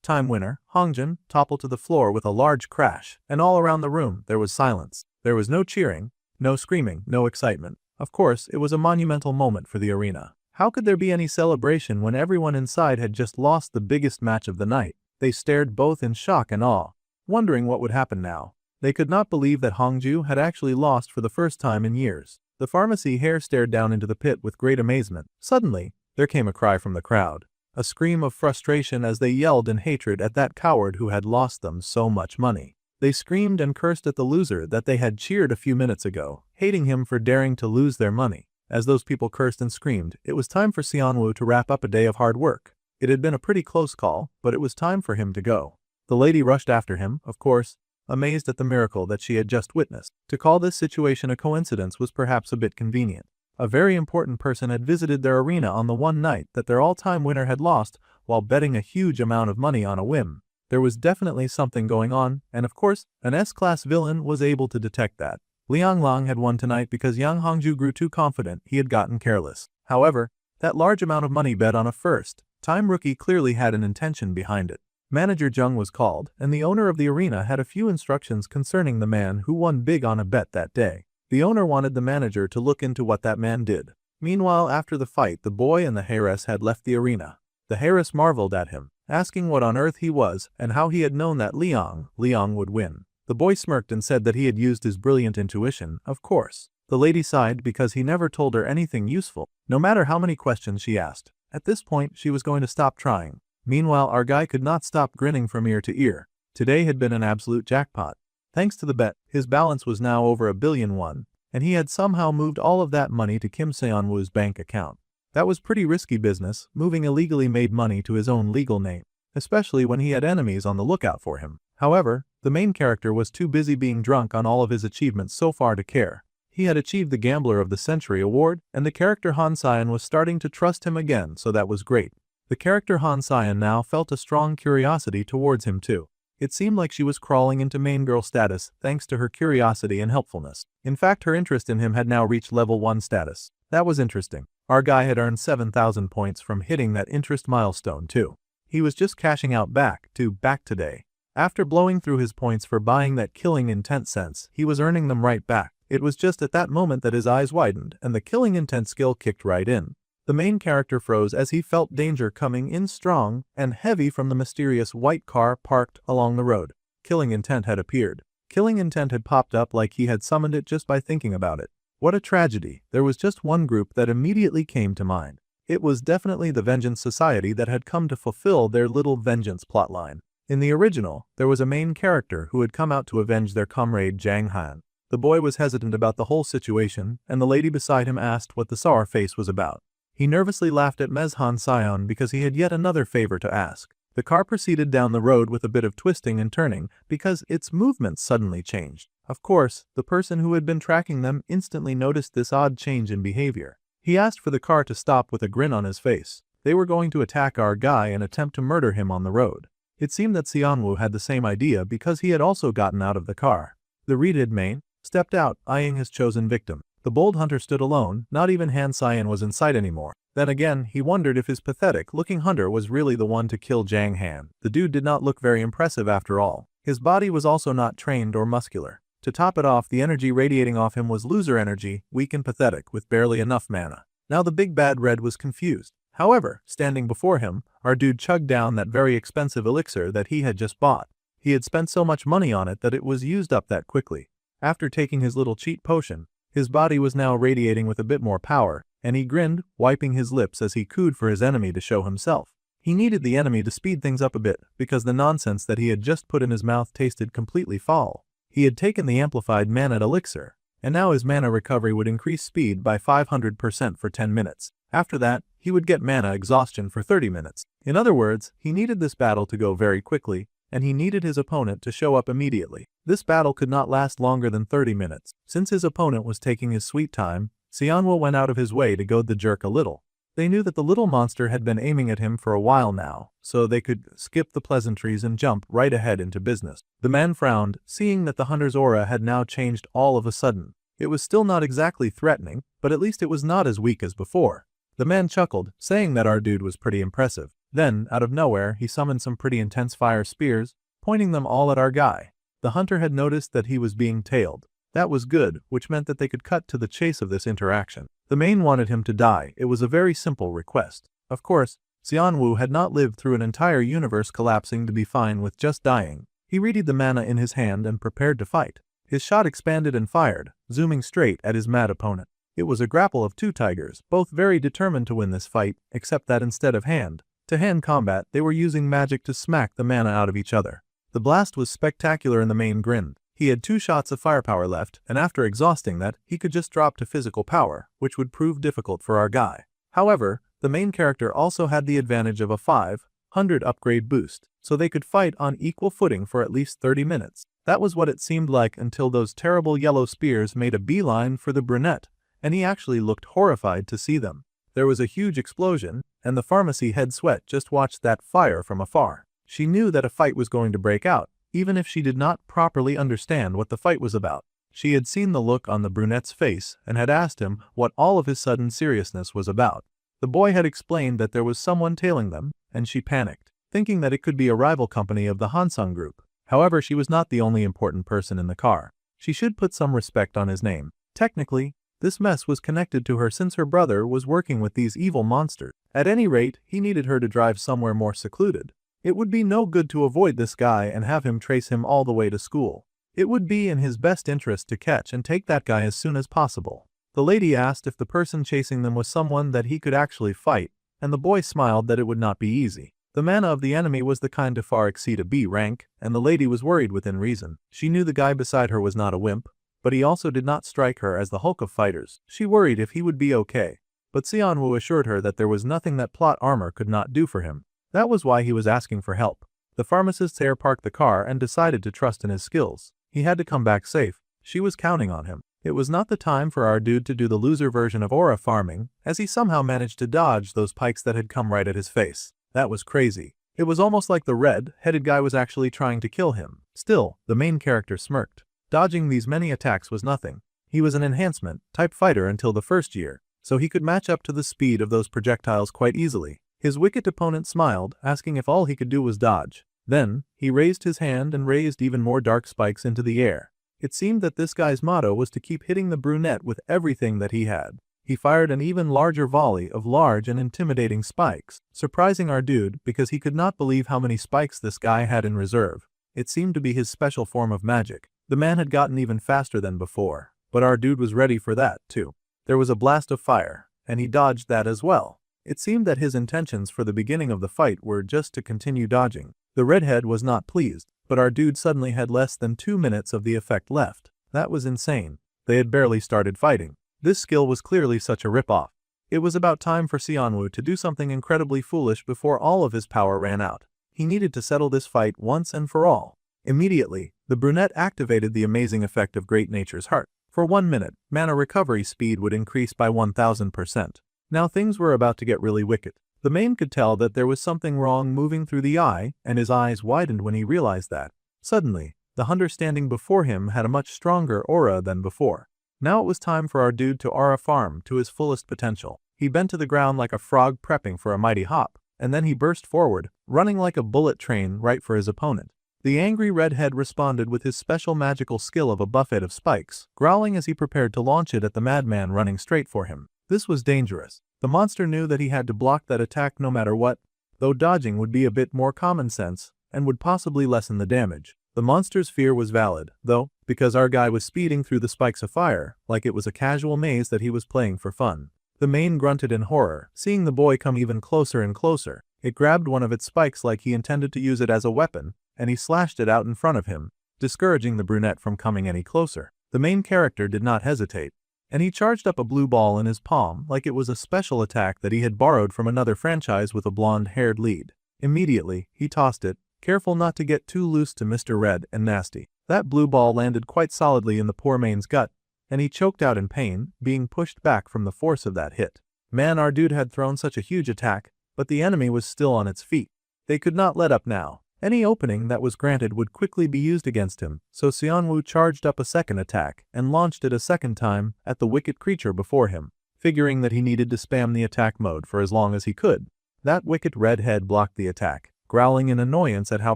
Time winner, Hongjun, toppled to the floor with a large crash, and all around the room there was silence. There was no cheering, no screaming, no excitement. Of course, it was a monumental moment for the arena. How could there be any celebration when everyone inside had just lost the biggest match of the night? They stared both in shock and awe, wondering what would happen now. They could not believe that Hongju had actually lost for the first time in years. The pharmacy heir stared down into the pit with great amazement. Suddenly, there came a cry from the crowd. A scream of frustration as they yelled in hatred at that coward who had lost them so much money. They screamed and cursed at the loser that they had cheered a few minutes ago, hating him for daring to lose their money. As those people cursed and screamed, it was time for Xianwu to wrap up a day of hard work. It had been a pretty close call, but it was time for him to go. The lady rushed after him, of course, amazed at the miracle that she had just witnessed. To call this situation a coincidence was perhaps a bit convenient. A very important person had visited their arena on the one night that their all-time winner had lost while betting a huge amount of money on a whim. There was definitely something going on, and of course, an S-class villain was able to detect that. Liang Lang had won tonight because Yang Hongju grew too confident he had gotten careless. However, that large amount of money bet on a first-time rookie clearly had an intention behind it. Manager Zheng was called, and the owner of the arena had a few instructions concerning the man who won big on a bet that day. The owner wanted the manager to look into what that man did. Meanwhile, after the fight, the boy and the heiress had left the arena. The heiress marveled at him, asking what on earth he was and how he had known that Liang would win. The boy smirked and said that he had used his brilliant intuition, of course. The lady sighed because he never told her anything useful, no matter how many questions she asked. At this point, she was going to stop trying. Meanwhile, our guy could not stop grinning from ear to ear. Today had been an absolute jackpot. Thanks to the bet, his balance was now over 1 billion won, and he had somehow moved all of that money to Kim Seonwoo's bank account. That was pretty risky business, moving illegally made money to his own legal name, especially when he had enemies on the lookout for him. However, the main character was too busy being drunk on all of his achievements so far to care. He had achieved the Gambler of the Century award, and the character Han Sion was starting to trust him again, so that was great. The character Han Sion now felt a strong curiosity towards him too. It seemed like she was crawling into main girl status thanks to her curiosity and helpfulness. In fact, her interest in him had now reached level 1 status. That was interesting. Our guy had earned 7,000 points from hitting that interest milestone too. He was just cashing out back today. After blowing through his points for buying that killing intent sense, he was earning them right back. It was just at that moment that his eyes widened and the killing intent skill kicked right in. The main character froze as he felt danger coming in strong and heavy from the mysterious white car parked along the road. Killing intent had appeared. Killing intent had popped up like he had summoned it just by thinking about it. What a tragedy. There was just one group that immediately came to mind. It was definitely the Vengeance Society that had come to fulfill their little vengeance plotline. In the original, there was a main character who had come out to avenge their comrade Zhang Han. The boy was hesitant about the whole situation, and the lady beside him asked what the sour face was about. He nervously laughed at Han Sion because he had yet another favor to ask. The car proceeded down the road with a bit of twisting and turning because its movements suddenly changed. Of course, the person who had been tracking them instantly noticed this odd change in behavior. He asked for the car to stop with a grin on his face. They were going to attack our guy and attempt to murder him on the road. It seemed that Xianwu had the same idea because he had also gotten out of the car. The redhead main stepped out, eyeing his chosen victim. The bold hunter stood alone, not even Han Sion was in sight anymore. Then again, he wondered if his pathetic-looking hunter was really the one to kill Zhang Han. The dude did not look very impressive after all. His body was also not trained or muscular. To top it off, the energy radiating off him was loser energy, weak and pathetic, with barely enough mana. Now the big bad red was confused. However, standing before him, our dude chugged down that very expensive elixir that he had just bought. He had spent so much money on it that it was used up that quickly. After taking his little cheat potion, his body was now radiating with a bit more power, and he grinned, wiping his lips as he cooed for his enemy to show himself. He needed the enemy to speed things up a bit, because the nonsense that he had just put in his mouth tasted completely foul. He had taken the amplified mana elixir, and now his mana recovery would increase speed by 500% for 10 minutes. After that, he would get mana exhaustion for 30 minutes. In other words, he needed this battle to go very quickly, and he needed his opponent to show up immediately. This battle could not last longer than 30 minutes. Since his opponent was taking his sweet time, Xianwu went out of his way to goad the jerk a little. They knew that the little monster had been aiming at him for a while now, so they could skip the pleasantries and jump right ahead into business. The man frowned, seeing that the hunter's aura had now changed all of a sudden. It was still not exactly threatening, but at least it was not as weak as before. The man chuckled, saying that our dude was pretty impressive. Then, out of nowhere, he summoned some pretty intense fire spears, pointing them all at our guy. The hunter had noticed that he was being tailed. That was good, which meant that they could cut to the chase of this interaction. The main wanted him to die. It was a very simple request. Of course, Xianwu had not lived through an entire universe collapsing to be fine with just dying. He readied the mana in his hand and prepared to fight. His shot expanded and fired, zooming straight at his mad opponent. It was a grapple of two tigers, both very determined to win this fight, except that instead of hand-to-hand combat, they were using magic to smack the mana out of each other. The blast was spectacular and the main grinned. He had 2 shots of firepower left, and after exhausting that, he could just drop to physical power, which would prove difficult for our guy. However, the main character also had the advantage of a 500 upgrade boost, so they could fight on equal footing for at least 30 minutes. That was what it seemed like until those terrible yellow spears made a beeline for the brunette, and he actually looked horrified to see them. There was a huge explosion, and the pharmacy head sweat just watched that fire from afar. She knew that a fight was going to break out, even if she did not properly understand what the fight was about. She had seen the look on the brunette's face and had asked him what all of his sudden seriousness was about. The boy had explained that there was someone tailing them, and she panicked, thinking that it could be a rival company of the Hansung group. However, she was not the only important person in the car. She should put some respect on his name. Technically, this mess was connected to her since her brother was working with these evil monsters. At any rate, he needed her to drive somewhere more secluded. It would be no good to avoid this guy and have him trace him all the way to school. It would be in his best interest to catch and take that guy as soon as possible. The lady asked if the person chasing them was someone that he could actually fight, and the boy smiled that it would not be easy. The mana of the enemy was the kind to far exceed a B rank, and the lady was worried within reason. She knew the guy beside her was not a wimp, but he also did not strike her as the Hulk of fighters. She worried if he would be okay, but Xianwu assured her that there was nothing that plot armor could not do for him. That was why he was asking for help. The pharmacist's heir parked the car and decided to trust in his skills. He had to come back safe. She was counting on him. It was not the time for our dude to do the loser version of aura farming, as he somehow managed to dodge those pikes that had come right at his face. That was crazy. It was almost like the red-headed guy was actually trying to kill him. Still, the main character smirked. Dodging these many attacks was nothing. He was an enhancement-type fighter until the first year, so he could match up to the speed of those projectiles quite easily. His wicked opponent smiled, asking if all he could do was dodge. Then, he raised his hand and raised even more dark spikes into the air. It seemed that this guy's motto was to keep hitting the brunette with everything that he had. He fired an even larger volley of large and intimidating spikes, surprising our dude because he could not believe how many spikes this guy had in reserve. It seemed to be his special form of magic. The man had gotten even faster than before, but our dude was ready for that, too. There was a blast of fire, and he dodged that as well. It seemed that his intentions for the beginning of the fight were just to continue dodging. The redhead was not pleased, but our dude suddenly had less than 2 minutes of the effect left. That was insane. They had barely started fighting. This skill was clearly such a rip-off. It was about time for Xianwu to do something incredibly foolish before all of his power ran out. He needed to settle this fight once and for all. Immediately, the brunette activated the amazing effect of Great Nature's Heart. For 1 minute, mana recovery speed would increase by 1000%. Now things were about to get really wicked. The main could tell that there was something wrong moving through the eye, and his eyes widened when he realized that. Suddenly, the hunter standing before him had a much stronger aura than before. Now it was time for our dude to aura farm to his fullest potential. He bent to the ground like a frog prepping for a mighty hop, and then he burst forward, running like a bullet train right for his opponent. The angry redhead responded with his special magical skill of a buffet of spikes, growling as he prepared to launch it at the madman running straight for him. This was dangerous. The monster knew that he had to block that attack no matter what, though dodging would be a bit more common sense and would possibly lessen the damage. The monster's fear was valid, though, because our guy was speeding through the spikes of fire, like it was a casual maze that he was playing for fun. The mane grunted in horror, seeing the boy come even closer and closer. It grabbed one of its spikes like he intended to use it as a weapon, and he slashed it out in front of him, discouraging the brunette from coming any closer. The main character did not hesitate, and he charged up a blue ball in his palm like it was a special attack that he had borrowed from another franchise with a blonde-haired lead. Immediately, he tossed it, careful not to get too loose to Mr. Red and Nasty. That blue ball landed quite solidly in the poor man's gut, and he choked out in pain, being pushed back from the force of that hit. Man, our dude had thrown such a huge attack, but the enemy was still on its feet. They could not let up now. Any opening that was granted would quickly be used against him, so Xianwu charged up a second attack and launched it a second time at the wicked creature before him, figuring that he needed to spam the attack mode for as long as he could. That wicked redhead blocked the attack, growling in annoyance at how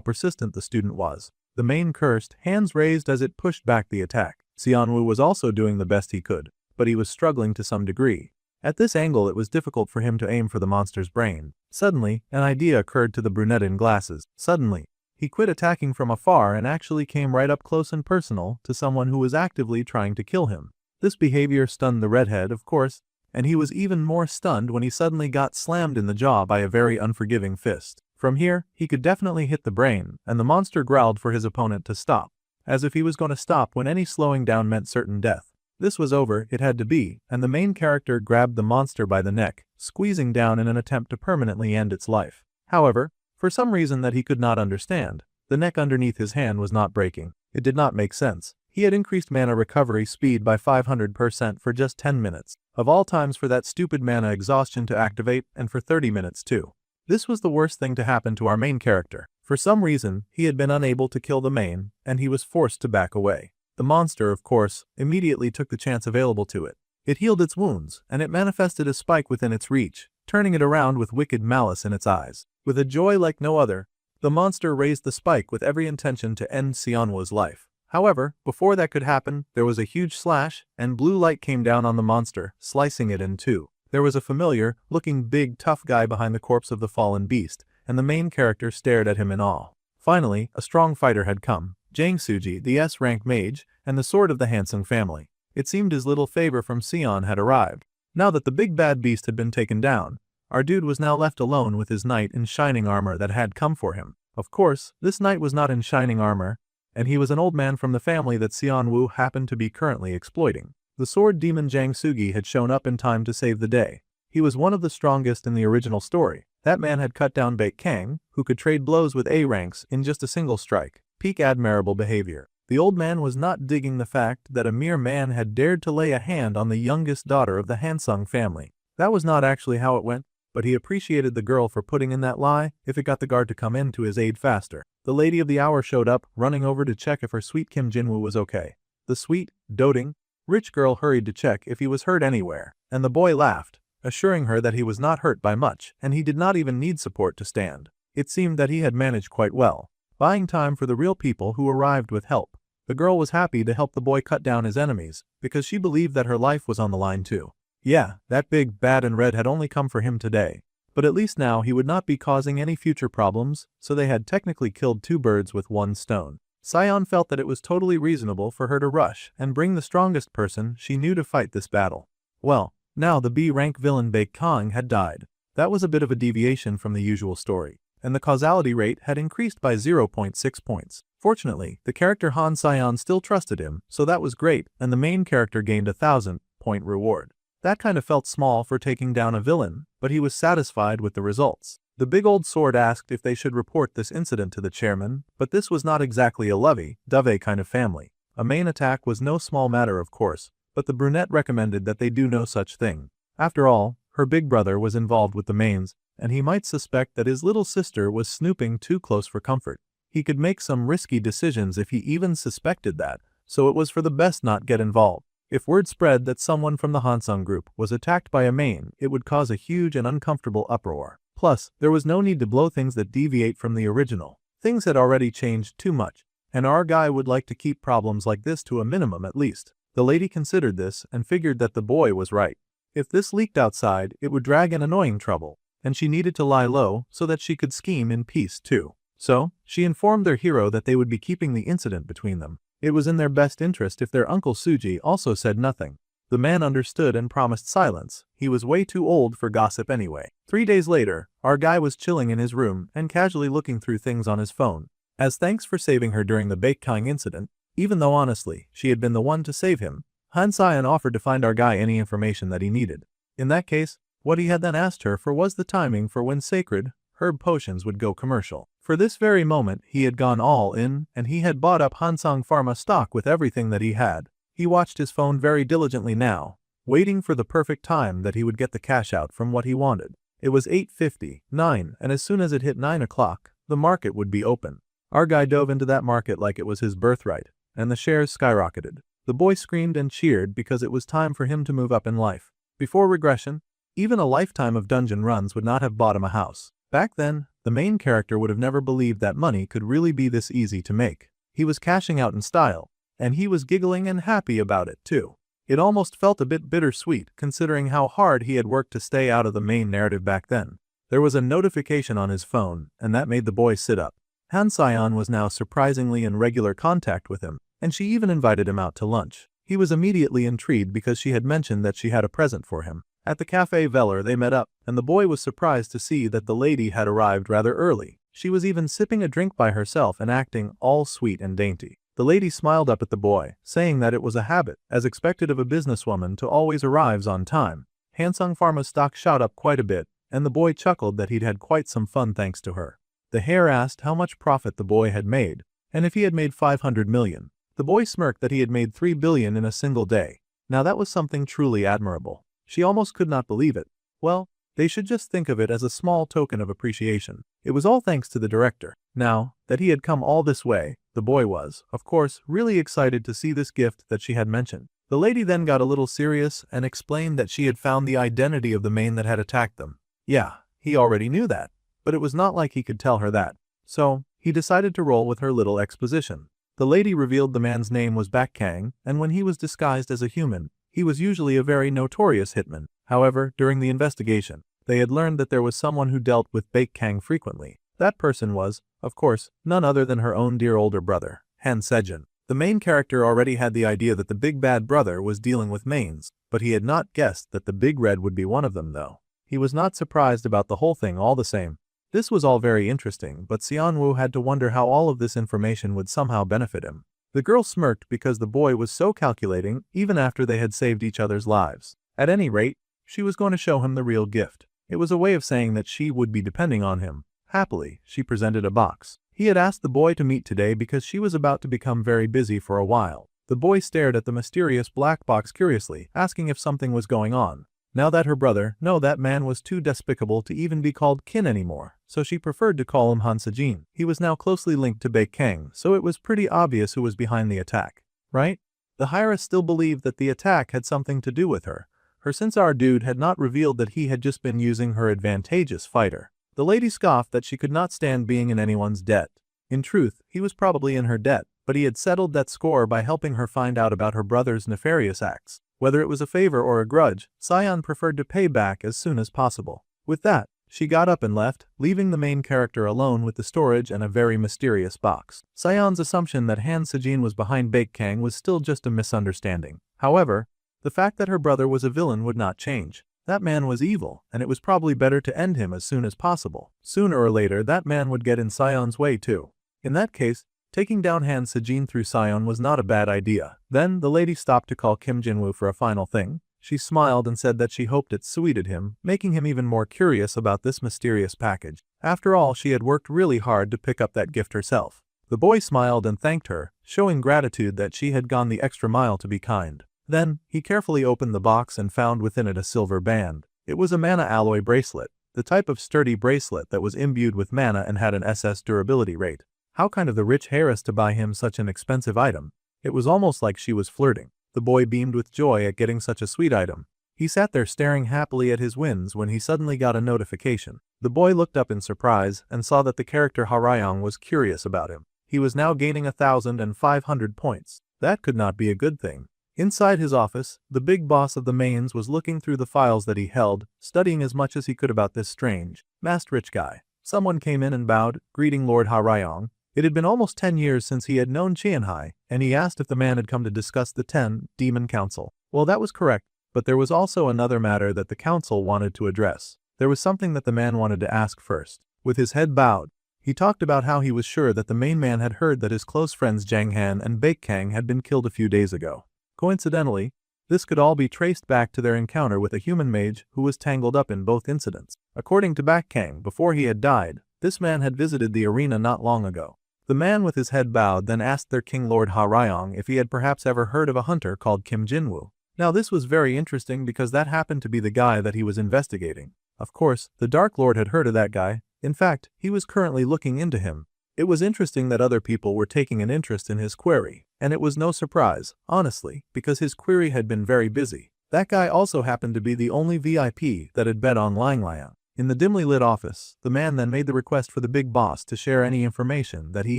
persistent the student was. The mane cursed, hands raised as it pushed back the attack. Xianwu was also doing the best he could, but he was struggling to some degree. At this angle it was difficult for him to aim for the monster's brain. Suddenly, an idea occurred to the brunette in glasses. Suddenly, he quit attacking from afar and actually came right up close and personal to someone who was actively trying to kill him. This behavior stunned the redhead, of course, and he was even more stunned when he suddenly got slammed in the jaw by a very unforgiving fist. From here, he could definitely hit the brain, and the monster growled for his opponent to stop, as if he was going to stop when any slowing down meant certain death. This was over, it had to be, and the main character grabbed the monster by the neck, squeezing down in an attempt to permanently end its life. However, for some reason that he could not understand, the neck underneath his hand was not breaking. It did not make sense. He had increased mana recovery speed by 500% for just 10 minutes. Of all times for that stupid mana exhaustion to activate, and for 30 minutes too. This was the worst thing to happen to our main character. For some reason, he had been unable to kill the main, and he was forced to back away. The monster, of course, immediately took the chance available to it. It healed its wounds, and it manifested a spike within its reach, turning it around with wicked malice in its eyes. With a joy like no other, the monster raised the spike with every intention to end Xianwu's life. However, before that could happen, there was a huge slash, and blue light came down on the monster, slicing it in two. There was a familiar-looking big tough guy behind the corpse of the fallen beast, and the main character stared at him in awe. Finally, a strong fighter had come, Jang Suji, the S-rank mage, and the sword of the Hansung family. It seemed his little favor from Sion had arrived. Now that the big bad beast had been taken down, our dude was now left alone with his knight in shining armor that had come for him. Of course, this knight was not in shining armor, and he was an old man from the family that Xianwu happened to be currently exploiting. The sword demon Jang Sugi had shown up in time to save the day. He was one of the strongest in the original story. That man had cut down Baek Kang, who could trade blows with A ranks in just a single strike. Peak admirable behavior. The old man was not digging the fact that a mere man had dared to lay a hand on the youngest daughter of the Hansung family. That was not actually how it went, but he appreciated the girl for putting in that lie if it got the guard to come in to his aid faster. The lady of the hour showed up, running over to check if her sweet Kim Jinwoo was okay. The sweet, doting, rich girl hurried to check if he was hurt anywhere, and the boy laughed, assuring her that he was not hurt by much and he did not even need support to stand. It seemed that he had managed quite well, buying time for the real people who arrived with help. The girl was happy to help the boy cut down his enemies because she believed that her life was on the line too. Yeah, that big bad and red had only come for him today, but at least now he would not be causing any future problems, so they had technically killed two birds with one stone. Sion felt that it was totally reasonable for her to rush and bring the strongest person she knew to fight this battle. Well, now the B-rank villain Baek Kang had died. That was a bit of a deviation from the usual story, and the causality rate had increased by 0.6 points. Fortunately, the character Han Sion still trusted him, so that was great, and the main character gained a 1,000-point reward. That kind of felt small for taking down a villain, but he was satisfied with the results. The big old sword asked if they should report this incident to the chairman, but this was not exactly a lovey-dovey kind of family. A main attack was no small matter, of course, but the brunette recommended that they do no such thing. After all, her big brother was involved with the mains, and he might suspect that his little sister was snooping too close for comfort. He could make some risky decisions if he even suspected that, so it was for the best not get involved. If word spread that someone from the Hansung group was attacked by a main, it would cause a huge and uncomfortable uproar. Plus, there was no need to blow things that deviate from the original. Things had already changed too much, and our guy would like to keep problems like this to a minimum at least. The lady considered this and figured that the boy was right. If this leaked outside, it would drag an annoying trouble, and she needed to lie low so that she could scheme in peace too. So, she informed their hero that they would be keeping the incident between them. It was in their best interest if their uncle Suji also said nothing. The man understood and promised silence. He was way too old for gossip anyway. 3 days later, our guy was chilling in his room and casually looking through things on his phone. As thanks for saving her during the Baekhyang incident, even though honestly, she had been the one to save him, Han Sion offered to find our guy any information that he needed. In that case, what he had then asked her for was the timing for when sacred herb potions would go commercial. For this very moment, he had gone all in, and he had bought up Hansang Pharma stock with everything that he had. He watched his phone very diligently now, waiting for the perfect time that he would get the cash out from what he wanted. It was 8:59, and as soon as it hit 9 o'clock, the market would be open. Our guy dove into that market like it was his birthright, and the shares skyrocketed. The boy screamed and cheered because it was time for him to move up in life. Before regression, even a lifetime of dungeon runs would not have bought him a house. Back then, the main character would have never believed that money could really be this easy to make. He was cashing out in style, and he was giggling and happy about it too. It almost felt a bit bittersweet considering how hard he had worked to stay out of the main narrative back then. There was a notification on his phone, and that made the boy sit up. Han Sion was now surprisingly in regular contact with him, and she even invited him out to lunch. He was immediately intrigued because she had mentioned that she had a present for him. At the Café Veller they met up, and the boy was surprised to see that the lady had arrived rather early. She was even sipping a drink by herself and acting all sweet and dainty. The lady smiled up at the boy, saying that it was a habit, as expected of a businesswoman, to always arrive on time. Hansung Pharma's stock shot up quite a bit, and the boy chuckled that he'd had quite some fun thanks to her. The hare asked how much profit the boy had made, and if he had made 500 million. The boy smirked that he had made 3 billion in a single day. Now that was something truly admirable. She almost could not believe it. Well, they should just think of it as a small token of appreciation. It was all thanks to the director. Now that he had come all this way, the boy was, of course, really excited to see this gift that she had mentioned. The lady then got a little serious and explained that she had found the identity of the main that had attacked them. Yeah, he already knew that, but it was not like he could tell her that. So, he decided to roll with her little exposition. The lady revealed the man's name was Baekhyang, and when he was disguised as a human, he was usually a very notorious hitman. However, during the investigation, they had learned that there was someone who dealt with Baekhyang frequently. That person was, of course, none other than her own dear older brother, Han Sejin. The main character already had the idea that the big bad brother was dealing with mains, but he had not guessed that the big red would be one of them though. He was not surprised about the whole thing all the same. This was all very interesting, but Xianwu had to wonder how all of this information would somehow benefit him. The girl smirked because the boy was so calculating even after they had saved each other's lives. At any rate, she was going to show him the real gift. It was a way of saying that she would be depending on him. Happily, she presented a box. He had asked the boy to meet today because she was about to become very busy for a while. The boy stared at the mysterious black box curiously, asking if something was going on. Now that her brother, no, that man was too despicable to even be called kin anymore, so she preferred to call him Han Sejin. He was now closely linked to Baekhyang, so it was pretty obvious who was behind the attack. Right? The Hira still believed that the attack had something to do with her. Since our dude had not revealed that he had just been using her advantageous fighter. The lady scoffed that she could not stand being in anyone's debt. In truth, he was probably in her debt, but he had settled that score by helping her find out about her brother's nefarious acts. Whether it was a favor or a grudge, Sion preferred to pay back as soon as possible. With that, she got up and left, leaving the main character alone with the storage and a very mysterious box. Sion's assumption that Han Sejin was behind Baekhyang was still just a misunderstanding. However, the fact that her brother was a villain would not change. That man was evil, and it was probably better to end him as soon as possible. Sooner or later that man would get in Sion's way too. In that case, taking down Han Sejin through Sion was not a bad idea. Then the lady stopped to call Kim Jinwoo for a final thing. She smiled and said that she hoped it suited him, making him even more curious about this mysterious package. After all, she had worked really hard to pick up that gift herself. The boy smiled and thanked her, showing gratitude that she had gone the extra mile to be kind. Then, he carefully opened the box and found within it a silver band. It was a mana alloy bracelet, the type of sturdy bracelet that was imbued with mana and had an SS durability rate. How kind of the rich heiress to buy him such an expensive item. It was almost like she was flirting. The boy beamed with joy at getting such a sweet item. He sat there staring happily at his wins when he suddenly got a notification. The boy looked up in surprise and saw that the character Harayong was curious about him. He was now gaining 1,500 points. That could not be a good thing. Inside his office, the big boss of the mains was looking through the files that he held, studying as much as he could about this strange, masked rich guy. Someone came in and bowed, greeting Lord Harayong. It had been almost 10 years since he had known Qianhai, and he asked if the man had come to discuss the 10 Demon Council. Well, that was correct, but there was also another matter that the council wanted to address. There was something that the man wanted to ask first. With his head bowed, he talked about how he was sure that the main man had heard that his close friends Zhang Han and Baek Kang had been killed a few days ago. Coincidentally, this could all be traced back to their encounter with a human mage who was tangled up in both incidents. According to Baek Kang, before he had died, this man had visited the arena not long ago. The man with his head bowed then asked their king Lord Harayong if he had perhaps ever heard of a hunter called Kim Jinwoo. Now this was very interesting because that happened to be the guy that he was investigating. Of course, the Dark Lord had heard of that guy. In fact, he was currently looking into him. It was interesting that other people were taking an interest in his query, and it was no surprise, honestly, because his query had been very busy. That guy also happened to be the only VIP that had bet on Lang Liang. In the dimly lit office, the man then made the request for the big boss to share any information that he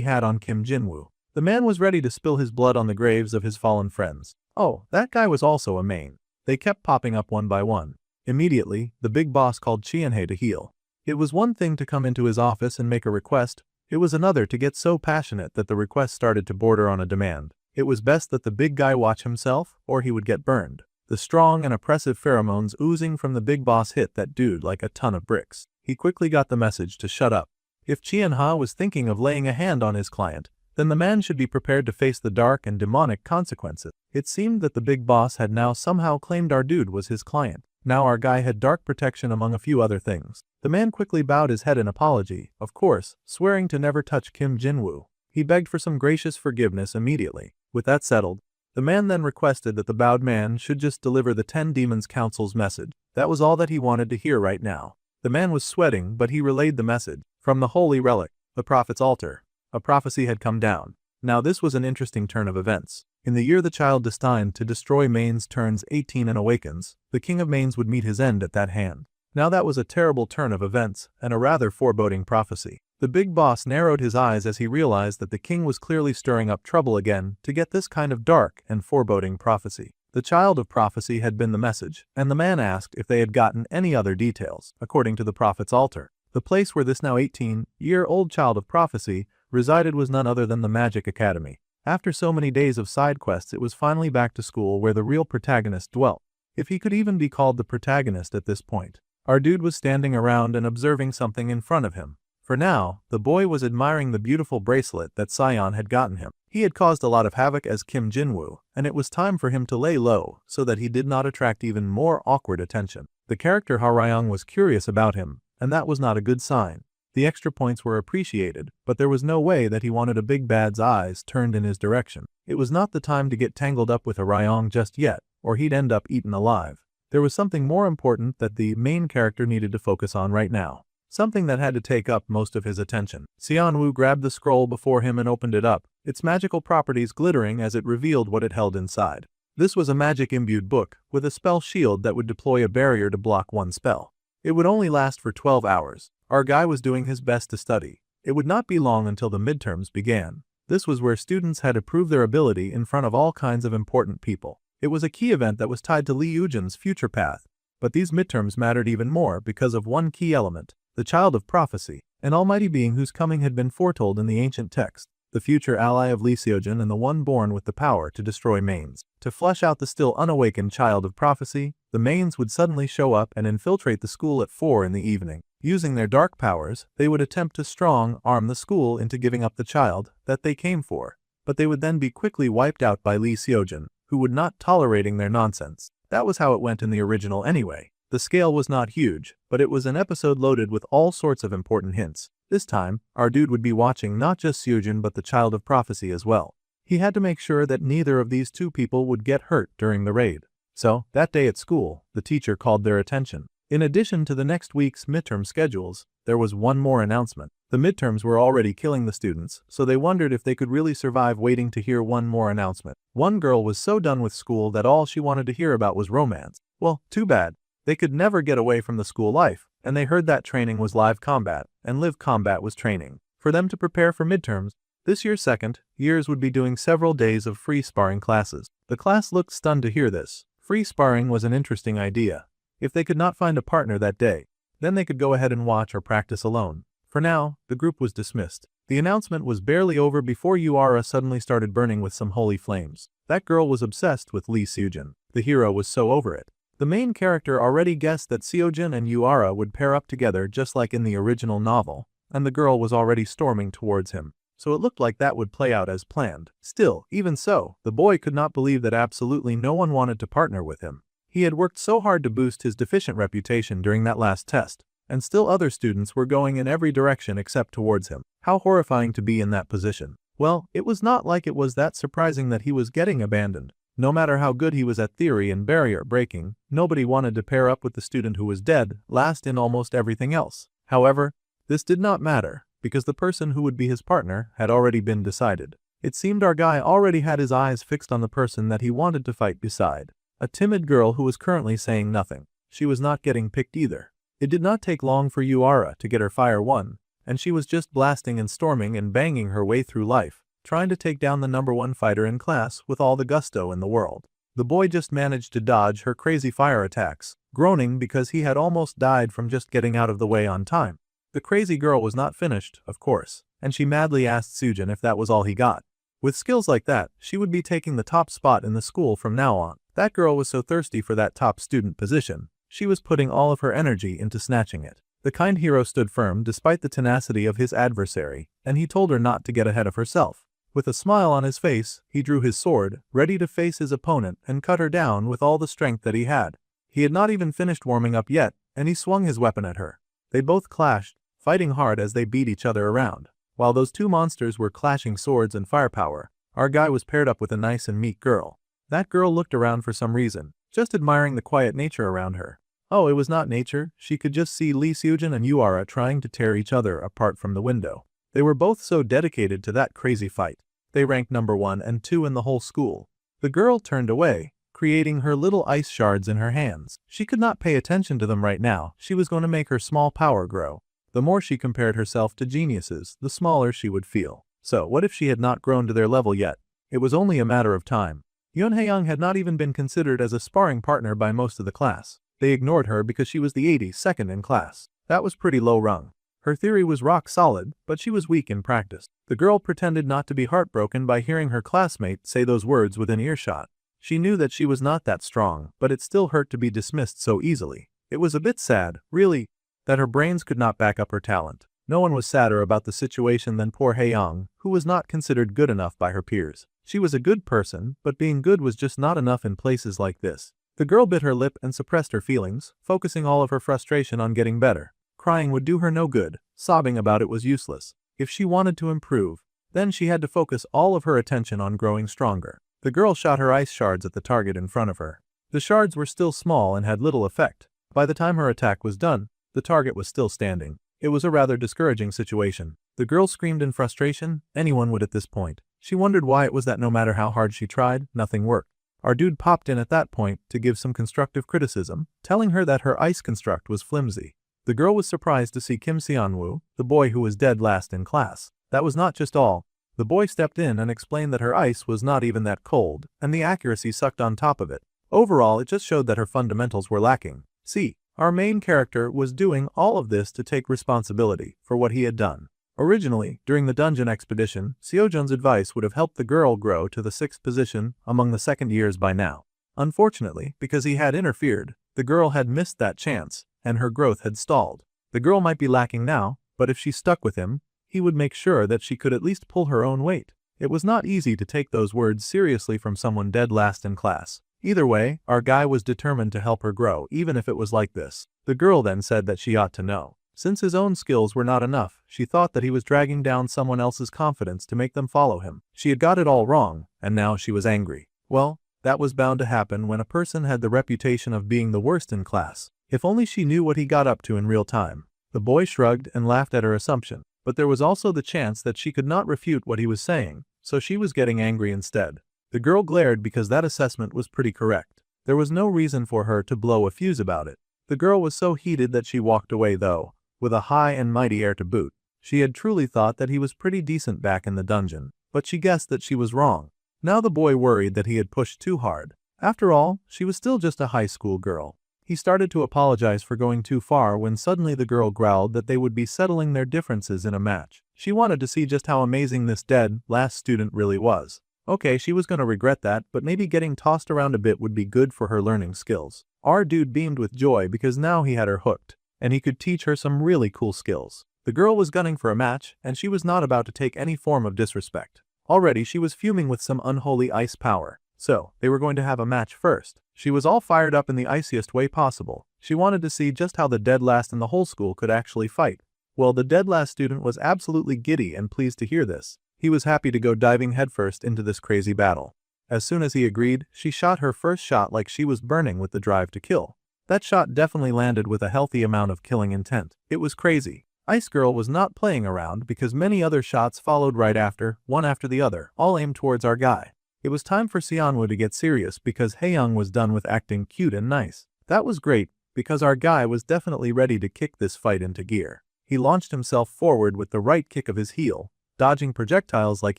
had on Kim Jinwoo. The man was ready to spill his blood on the graves of his fallen friends. Oh, that guy was also a main. They kept popping up one by one. Immediately, the big boss called Qianhei to heal. It was one thing to come into his office and make a request. It was another to get so passionate that the request started to border on a demand. It was best that the big guy watch himself, or he would get burned. The strong and oppressive pheromones oozing from the big boss hit that dude like a ton of bricks. He quickly got the message to shut up. If Qianhai was thinking of laying a hand on his client, then the man should be prepared to face the dark and demonic consequences. It seemed that the big boss had now somehow claimed our dude was his client. Now our guy had dark protection among a few other things. The man quickly bowed his head in apology, of course, swearing to never touch Kim Jinwoo. He begged for some gracious forgiveness immediately. With that settled, the man then requested that the bowed man should just deliver the 10 Demons Council's message. That was all that he wanted to hear right now. The man was sweating, but he relayed the message. From the holy relic, the prophet's altar, a prophecy had come down. Now this was an interesting turn of events. In the year the child destined to destroy Mains turns 18 and awakens, the king of Mains would meet his end at that hand. Now that was a terrible turn of events, and a rather foreboding prophecy. The big boss narrowed his eyes as he realized that the king was clearly stirring up trouble again to get this kind of dark and foreboding prophecy. The child of prophecy had been the message, and the man asked if they had gotten any other details, according to the prophet's altar. The place where this now 18-year-old child of prophecy resided was none other than the Magic Academy. After so many days of side quests, it was finally back to school where the real protagonist dwelt. If he could even be called the protagonist at this point. Our dude was standing around and observing something in front of him. For now, the boy was admiring the beautiful bracelet that Sion had gotten him. He had caused a lot of havoc as Kim Jinwoo, and it was time for him to lay low so that he did not attract even more awkward attention. The character Harayong was curious about him, and that was not a good sign. The extra points were appreciated, but there was no way that he wanted a big bad's eyes turned in his direction. It was not the time to get tangled up with Harayong just yet, or he'd end up eaten alive. There was something more important that the main character needed to focus on right now. Something that had to take up most of his attention. Xianwu grabbed the scroll before him and opened it up, its magical properties glittering as it revealed what it held inside. This was a magic-imbued book, with a spell shield that would deploy a barrier to block one spell. It would only last for 12 hours. Our guy was doing his best to study. It would not be long until the midterms began. This was where students had to prove their ability in front of all kinds of important people. It was a key event that was tied to Li Yujin's future path. But these midterms mattered even more because of one key element, the child of prophecy, an almighty being whose coming had been foretold in the ancient text, the future ally of Li Xiujin and the one born with the power to destroy Mains. To flesh out the still unawakened child of prophecy, the Mains would suddenly show up and infiltrate the school at 4 in the evening. Using their dark powers, they would attempt to strong-arm the school into giving up the child that they came for, but they would then be quickly wiped out by Li Xiujin, who would not tolerating their nonsense. That was how it went in the original anyway. The scale was not huge, but it was an episode loaded with all sorts of important hints. This time, our dude would be watching not just Xiujin but the child of prophecy as well. He had to make sure that neither of these two people would get hurt during the raid. So, that day at school, the teacher called their attention. In addition to the next week's midterm schedules, there was one more announcement. The midterms were already killing the students, so they wondered if they could really survive waiting to hear one more announcement. One girl was so done with school that all she wanted to hear about was romance. Well, too bad. They could never get away from the school life, and they heard that training was live combat, and live combat was training. For them to prepare for midterms, this year's second years would be doing several days of free sparring classes. The class looked stunned to hear this. Free sparring was an interesting idea. If they could not find a partner that day, then they could go ahead and watch or practice alone. For now, the group was dismissed. The announcement was barely over before Yuara suddenly started burning with some holy flames. That girl was obsessed with Lee Seojin. The hero was so over it. The main character already guessed that Seojin and Yuara would pair up together just like in the original novel, and the girl was already storming towards him. So it looked like that would play out as planned. Still, even so, the boy could not believe that absolutely no one wanted to partner with him. He had worked so hard to boost his deficient reputation during that last test, and still other students were going in every direction except towards him. How horrifying to be in that position. Well, it was not like it was that surprising that he was getting abandoned. No matter how good he was at theory and barrier breaking, nobody wanted to pair up with the student who was dead last in almost everything else. However, this did not matter, because the person who would be his partner had already been decided. It seemed our guy already had his eyes fixed on the person that he wanted to fight beside. A timid girl who was currently saying nothing. She was not getting picked either. It did not take long for Yuara to get her fire won, and she was just blasting and storming and banging her way through life, trying to take down the #1 fighter in class with all the gusto in the world. The boy just managed to dodge her crazy fire attacks, groaning because he had almost died from just getting out of the way on time. The crazy girl was not finished, of course, and she madly asked Seojin if that was all he got. With skills like that, she would be taking the top spot in the school from now on. That girl was so thirsty for that top student position. She was putting all of her energy into snatching it. The kind hero stood firm despite the tenacity of his adversary, and he told her not to get ahead of herself. With a smile on his face, he drew his sword, ready to face his opponent and cut her down with all the strength that he had. He had not even finished warming up yet, and he swung his weapon at her. They both clashed, fighting hard as they beat each other around. While those two monsters were clashing swords and firepower, our guy was paired up with a nice and meek girl. That girl looked around for some reason, just admiring the quiet nature around her. Oh, it was not nature, she could just see Lee Seojin and Yuara trying to tear each other apart from the window. They were both so dedicated to that crazy fight. They ranked #1 and 2 in the whole school. The girl turned away, creating her little ice shards in her hands. She could not pay attention to them right now. She was going to make her small power grow. The more she compared herself to geniuses, the smaller she would feel. So what if she had not grown to their level yet? It was only a matter of time. Yeon Hae-young had not even been considered as a sparring partner by most of the class. They ignored her because she was the 82nd in class. That was pretty low rung. Her theory was rock solid, but she was weak in practice. The girl pretended not to be heartbroken by hearing her classmate say those words within earshot. She knew that she was not that strong, but it still hurt to be dismissed so easily. It was a bit sad, really, that her brains could not back up her talent. No one was sadder about the situation than poor Hae-young, who was not considered good enough by her peers. She was a good person, but being good was just not enough in places like this. The girl bit her lip and suppressed her feelings, focusing all of her frustration on getting better. Crying would do her no good, sobbing about it was useless. If she wanted to improve, then she had to focus all of her attention on growing stronger. The girl shot her ice shards at the target in front of her. The shards were still small and had little effect. By the time her attack was done, the target was still standing. It was a rather discouraging situation. The girl screamed in frustration. Anyone would at this point. She wondered why it was that no matter how hard she tried, nothing worked. Our dude popped in at that point to give some constructive criticism, telling her that her ice construct was flimsy. The girl was surprised to see Kim Seon-woo, the boy who was dead last in class. That was not just all. The boy stepped in and explained that her ice was not even that cold, and the accuracy sucked on top of it. Overall, it just showed that her fundamentals were lacking. See, our main character was doing all of this to take responsibility for what he had done. Originally, during the dungeon expedition, Seojun's advice would have helped the girl grow to the 6th position among the second years by now. Unfortunately, because he had interfered, the girl had missed that chance, and her growth had stalled. The girl might be lacking now, but if she stuck with him, he would make sure that she could at least pull her own weight. It was not easy to take those words seriously from someone dead last in class. Either way, our guy was determined to help her grow, even if it was like this. The girl then said that she ought to know. Since his own skills were not enough, she thought that he was dragging down someone else's confidence to make them follow him. She had got it all wrong, and now she was angry. Well, that was bound to happen when a person had the reputation of being the worst in class. If only she knew what he got up to in real time. The boy shrugged and laughed at her assumption, but there was also the chance that she could not refute what he was saying, so she was getting angry instead. The girl glared because that assessment was pretty correct. There was no reason for her to blow a fuse about it. The girl was so heated that she walked away though, with a high and mighty air to boot. She had truly thought that he was pretty decent back in the dungeon, but she guessed that she was wrong. Now the boy worried that he had pushed too hard. After all, she was still just a high school girl. He started to apologize for going too far when suddenly the girl growled that they would be settling their differences in a match. She wanted to see just how amazing this dead last student really was. Okay, she was gonna regret that, but maybe getting tossed around a bit would be good for her learning skills. Our dude beamed with joy because now he had her hooked, and he could teach her some really cool skills. The girl was gunning for a match, and she was not about to take any form of disrespect. Already she was fuming with some unholy ice power. So, they were going to have a match first. She was all fired up in the iciest way possible. She wanted to see just how the dead last in the whole school could actually fight. Well, the dead last student was absolutely giddy and pleased to hear this. He was happy to go diving headfirst into this crazy battle. As soon as he agreed, she shot her first shot like she was burning with the drive to kill. That shot definitely landed with a healthy amount of killing intent. It was crazy. Ice Girl was not playing around because many other shots followed right after, one after the other, all aimed towards our guy. It was time for Seonwoo to get serious because Haeyoung was done with acting cute and nice. That was great, because our guy was definitely ready to kick this fight into gear. He launched himself forward with the right kick of his heel, dodging projectiles like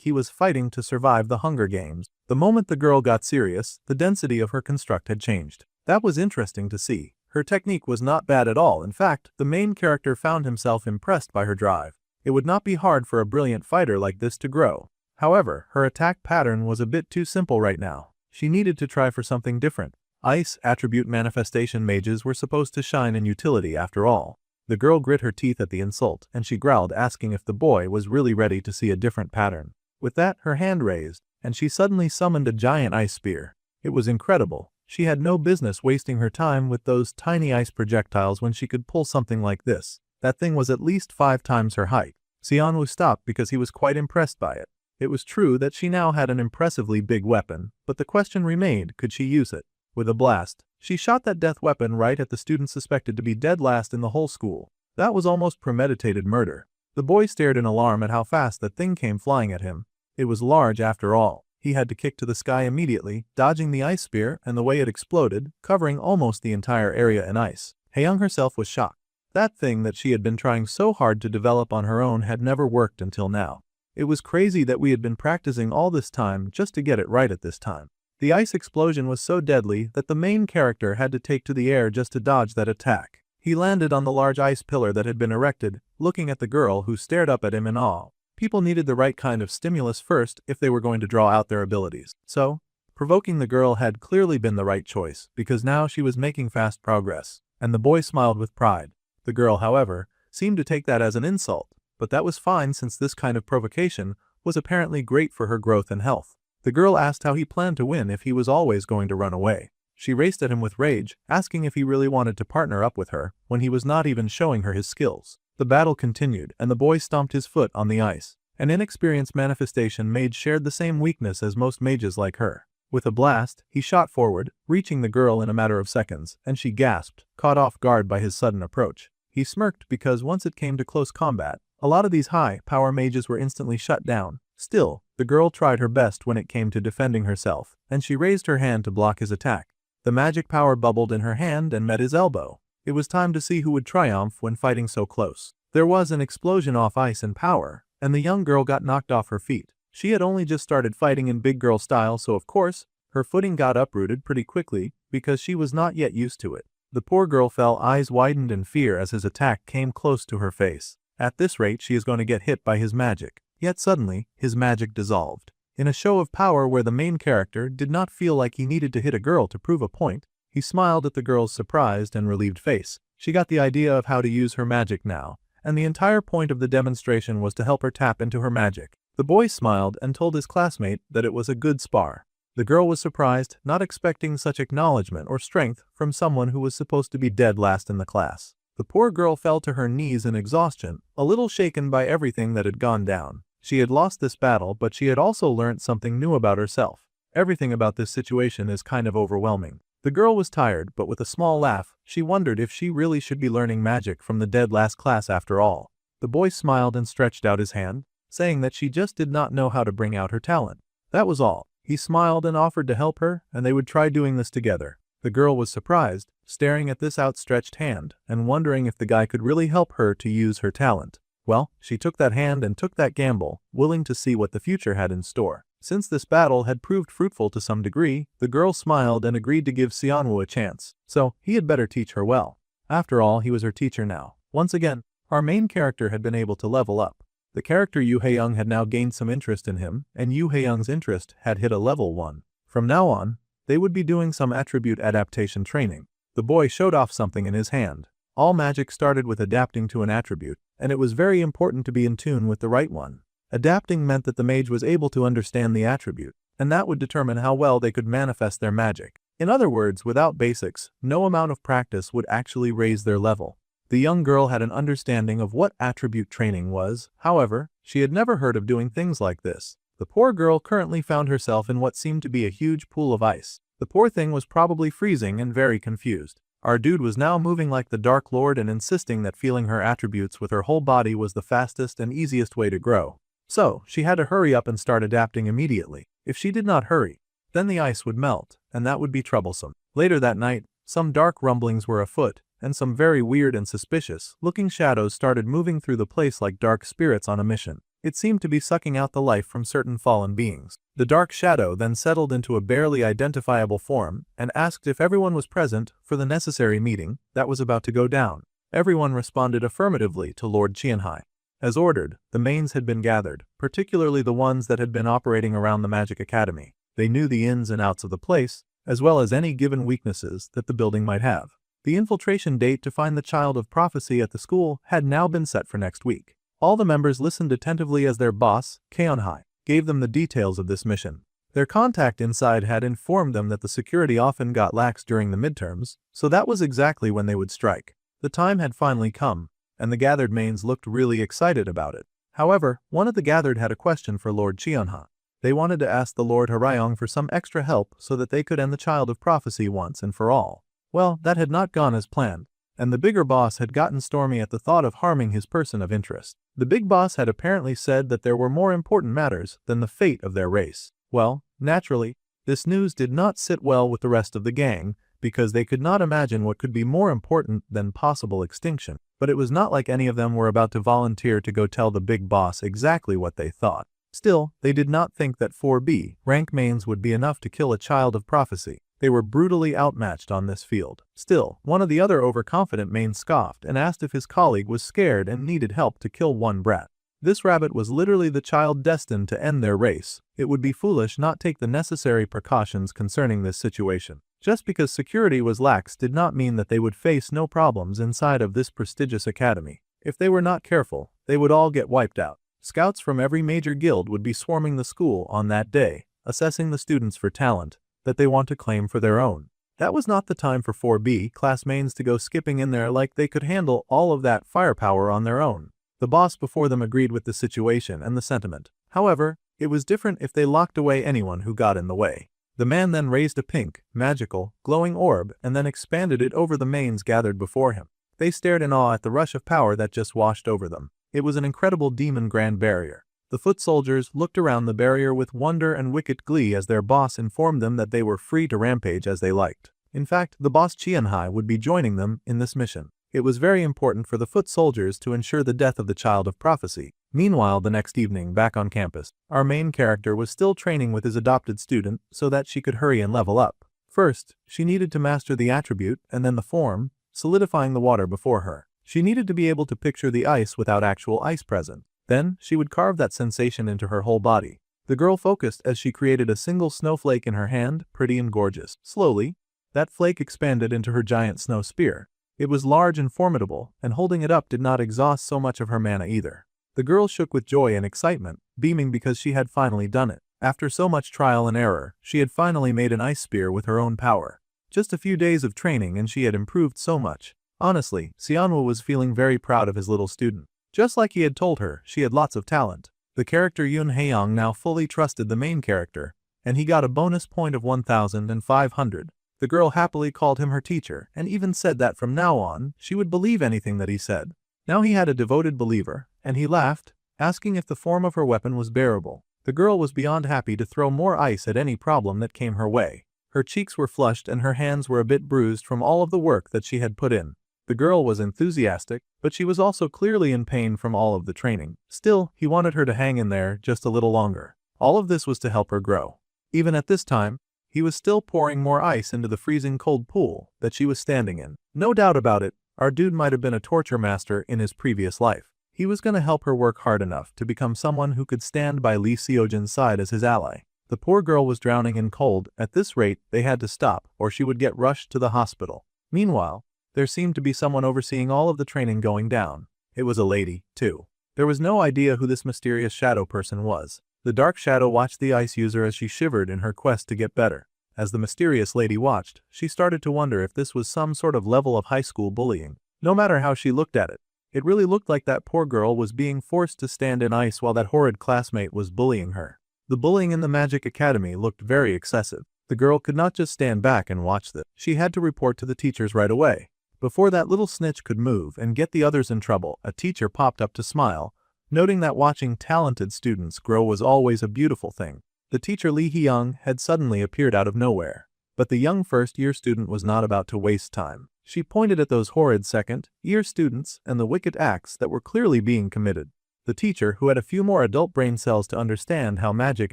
he was fighting to survive the Hunger Games. The moment the girl got serious, the density of her construct had changed. That was interesting to see. Her technique was not bad at all. In fact, the main character found himself impressed by her drive. It would not be hard for a brilliant fighter like this to grow. However, her attack pattern was a bit too simple right now. She needed to try for something different. Ice attribute manifestation mages were supposed to shine in utility after all. The girl grit her teeth at the insult, and she growled, asking if the boy was really ready to see a different pattern. With that, her hand raised, and she suddenly summoned a giant ice spear. It was incredible. She had no business wasting her time with those tiny ice projectiles when she could pull something like this. That thing was at least 5 times her height. Seonwoo stopped because he was quite impressed by it. It was true that she now had an impressively big weapon, but the question remained, could she use it? With a blast, she shot that death weapon right at the student suspected to be dead last in the whole school. That was almost premeditated murder. The boy stared in alarm at how fast that thing came flying at him. It was large after all. He had to kick to the sky immediately, dodging the ice spear and the way it exploded, covering almost the entire area in ice. Haeyoung herself was shocked. That thing that she had been trying so hard to develop on her own had never worked until now. It was crazy that we had been practicing all this time just to get it right at this time. The ice explosion was so deadly that the main character had to take to the air just to dodge that attack. He landed on the large ice pillar that had been erected, looking at the girl who stared up at him in awe. People needed the right kind of stimulus first if they were going to draw out their abilities. So, provoking the girl had clearly been the right choice because now she was making fast progress, and the boy smiled with pride. The girl, however, seemed to take that as an insult. But that was fine since this kind of provocation was apparently great for her growth and health. The girl asked how he planned to win if he was always going to run away. She raced at him with rage, asking if he really wanted to partner up with her when he was not even showing her his skills. The battle continued, and the boy stomped his foot on the ice. An inexperienced manifestation mage shared the same weakness as most mages like her. With a blast, he shot forward, reaching the girl in a matter of seconds, and she gasped, caught off guard by his sudden approach. He smirked because once it came to close combat, a lot of these high-power mages were instantly shut down. Still, the girl tried her best when it came to defending herself, and she raised her hand to block his attack. The magic power bubbled in her hand and met his elbow. It was time to see who would triumph when fighting so close. There was an explosion off ice and power, and the young girl got knocked off her feet. She had only just started fighting in big girl style, so of course, her footing got uprooted pretty quickly because she was not yet used to it. The poor girl fell, eyes widened in fear as his attack came close to her face. At this rate, she is going to get hit by his magic. Yet suddenly, his magic dissolved. In a show of power where the main character did not feel like he needed to hit a girl to prove a point, he smiled at the girl's surprised and relieved face. She got the idea of how to use her magic now, and the entire point of the demonstration was to help her tap into her magic. The boy smiled and told his classmate that it was a good spar. The girl was surprised, not expecting such acknowledgement or strength from someone who was supposed to be dead last in the class. The poor girl fell to her knees in exhaustion, a little shaken by everything that had gone down. She had lost this battle, but she had also learned something new about herself. Everything about this situation is kind of overwhelming. The girl was tired, but with a small laugh, she wondered if she really should be learning magic from the dead last class after all. The boy smiled and stretched out his hand, saying that she just did not know how to bring out her talent. That was all. He smiled and offered to help her, and they would try doing this together. The girl was surprised, staring at this outstretched hand and wondering if the guy could really help her to use her talent. Well, she took that hand and took that gamble, willing to see what the future had in store. Since this battle had proved fruitful to some degree, the girl smiled and agreed to give Seonwoo a chance, so he had better teach her well. After all, he was her teacher now. Once again, our main character had been able to level up. The character Yoo Hae-young had now gained some interest in him, and Yoo Hae-young's interest had hit a level 1. From now on, they would be doing some attribute adaptation training. The boy showed off something in his hand. All magic started with adapting to an attribute, and it was very important to be in tune with the right one. Adapting meant that the mage was able to understand the attribute, and that would determine how well they could manifest their magic. In other words, without basics, no amount of practice would actually raise their level. The young girl had an understanding of what attribute training was, however, she had never heard of doing things like this. The poor girl currently found herself in what seemed to be a huge pool of ice. The poor thing was probably freezing and very confused. Our dude was now moving like the Dark Lord and insisting that feeling her attributes with her whole body was the fastest and easiest way to grow. So, she had to hurry up and start adapting immediately. If she did not hurry, then the ice would melt, and that would be troublesome. Later that night, some dark rumblings were afoot, and some very weird and suspicious-looking shadows started moving through the place like dark spirits on a mission. It seemed to be sucking out the life from certain fallen beings. The dark shadow then settled into a barely identifiable form and asked if everyone was present for the necessary meeting that was about to go down. Everyone responded affirmatively to Lord Qianhai. As ordered, the mains had been gathered, particularly the ones that had been operating around the Magic Academy. They knew the ins and outs of the place, as well as any given weaknesses that the building might have. The infiltration date to find the Child of Prophecy at the school had now been set for next week. All the members listened attentively as their boss, Keonhai, gave them the details of this mission. Their contact inside had informed them that the security often got lax during the midterms, so that was exactly when they would strike. The time had finally come, and the gathered mains looked really excited about it. However, one of the gathered had a question for Lord Cheonha. They wanted to ask the Lord Harayong for some extra help so that they could end the Child of Prophecy once and for all. Well, that had not gone as planned, and the bigger boss had gotten stormy at the thought of harming his person of interest. The big boss had apparently said that there were more important matters than the fate of their race. Well, naturally, this news did not sit well with the rest of the gang, because they could not imagine what could be more important than possible extinction. But it was not like any of them were about to volunteer to go tell the big boss exactly what they thought. Still, they did not think that 4B rank mains would be enough to kill a Child of Prophecy. They were brutally outmatched on this field. Still, one of the other overconfident mains scoffed and asked if his colleague was scared and needed help to kill one brat. This rabbit was literally the child destined to end their race. It would be foolish not take the necessary precautions concerning this situation. Just because security was lax did not mean that they would face no problems inside of this prestigious academy. If they were not careful, they would all get wiped out. Scouts from every major guild would be swarming the school on that day, assessing the students for talent that they want to claim for their own. That was not the time for 4B class mains to go skipping in there like they could handle all of that firepower on their own. The boss before them agreed with the situation and the sentiment. However, it was different if they locked away anyone who got in the way. The man then raised a pink, magical, glowing orb and then expanded it over the mains gathered before him. They stared in awe at the rush of power that just washed over them. It was an incredible demon grand barrier. The foot soldiers looked around the barrier with wonder and wicked glee as their boss informed them that they were free to rampage as they liked. In fact, the boss Qianhai would be joining them in this mission. It was very important for the foot soldiers to ensure the death of the Child of Prophecy. Meanwhile, the next evening, back on campus, our main character was still training with his adopted student so that she could hurry and level up. First, she needed to master the attribute and then the form, solidifying the water before her. She needed to be able to picture the ice without actual ice present. Then, she would carve that sensation into her whole body. The girl focused as she created a single snowflake in her hand, pretty and gorgeous. Slowly, that flake expanded into her giant snow spear. It was large and formidable, and holding it up did not exhaust so much of her mana either. The girl shook with joy and excitement, beaming because she had finally done it. After so much trial and error, she had finally made an ice spear with her own power. Just a few days of training and she had improved so much. Honestly, Seonwoo was feeling very proud of his little student. Just like he had told her, she had lots of talent. The character Yoon Hae-young now fully trusted the main character, and he got a bonus point of 1,500. The girl happily called him her teacher and even said that from now on, she would believe anything that he said. Now he had a devoted believer, and he laughed, asking if the form of her weapon was bearable. The girl was beyond happy to throw more ice at any problem that came her way. Her cheeks were flushed and her hands were a bit bruised from all of the work that she had put in. The girl was enthusiastic, but she was also clearly in pain from all of the training. Still, he wanted her to hang in there just a little longer. All of this was to help her grow. Even at this time, he was still pouring more ice into the freezing cold pool that she was standing in. No doubt about it, our dude might have been a torture master in his previous life. He was gonna help her work hard enough to become someone who could stand by Lee Seojin's side as his ally. The poor girl was drowning in cold. At this rate, they had to stop, or she would get rushed to the hospital. Meanwhile, there seemed to be someone overseeing all of the training going down. It was a lady, too. There was no idea who this mysterious shadow person was. The dark shadow watched the ice user as she shivered in her quest to get better. As the mysterious lady watched, she started to wonder if this was some sort of level of high school bullying. No matter how she looked at it, it really looked like that poor girl was being forced to stand in ice while that horrid classmate was bullying her. The bullying in the Magic Academy looked very excessive. The girl could not just stand back and watch this. She had to report to the teachers right away. Before that little snitch could move and get the others in trouble, a teacher popped up to smile, noting that watching talented students grow was always a beautiful thing. The teacher Lee Hyung had suddenly appeared out of nowhere. But the young first-year student was not about to waste time. She pointed at those horrid second-year students and the wicked acts that were clearly being committed. The teacher, who had a few more adult brain cells to understand how magic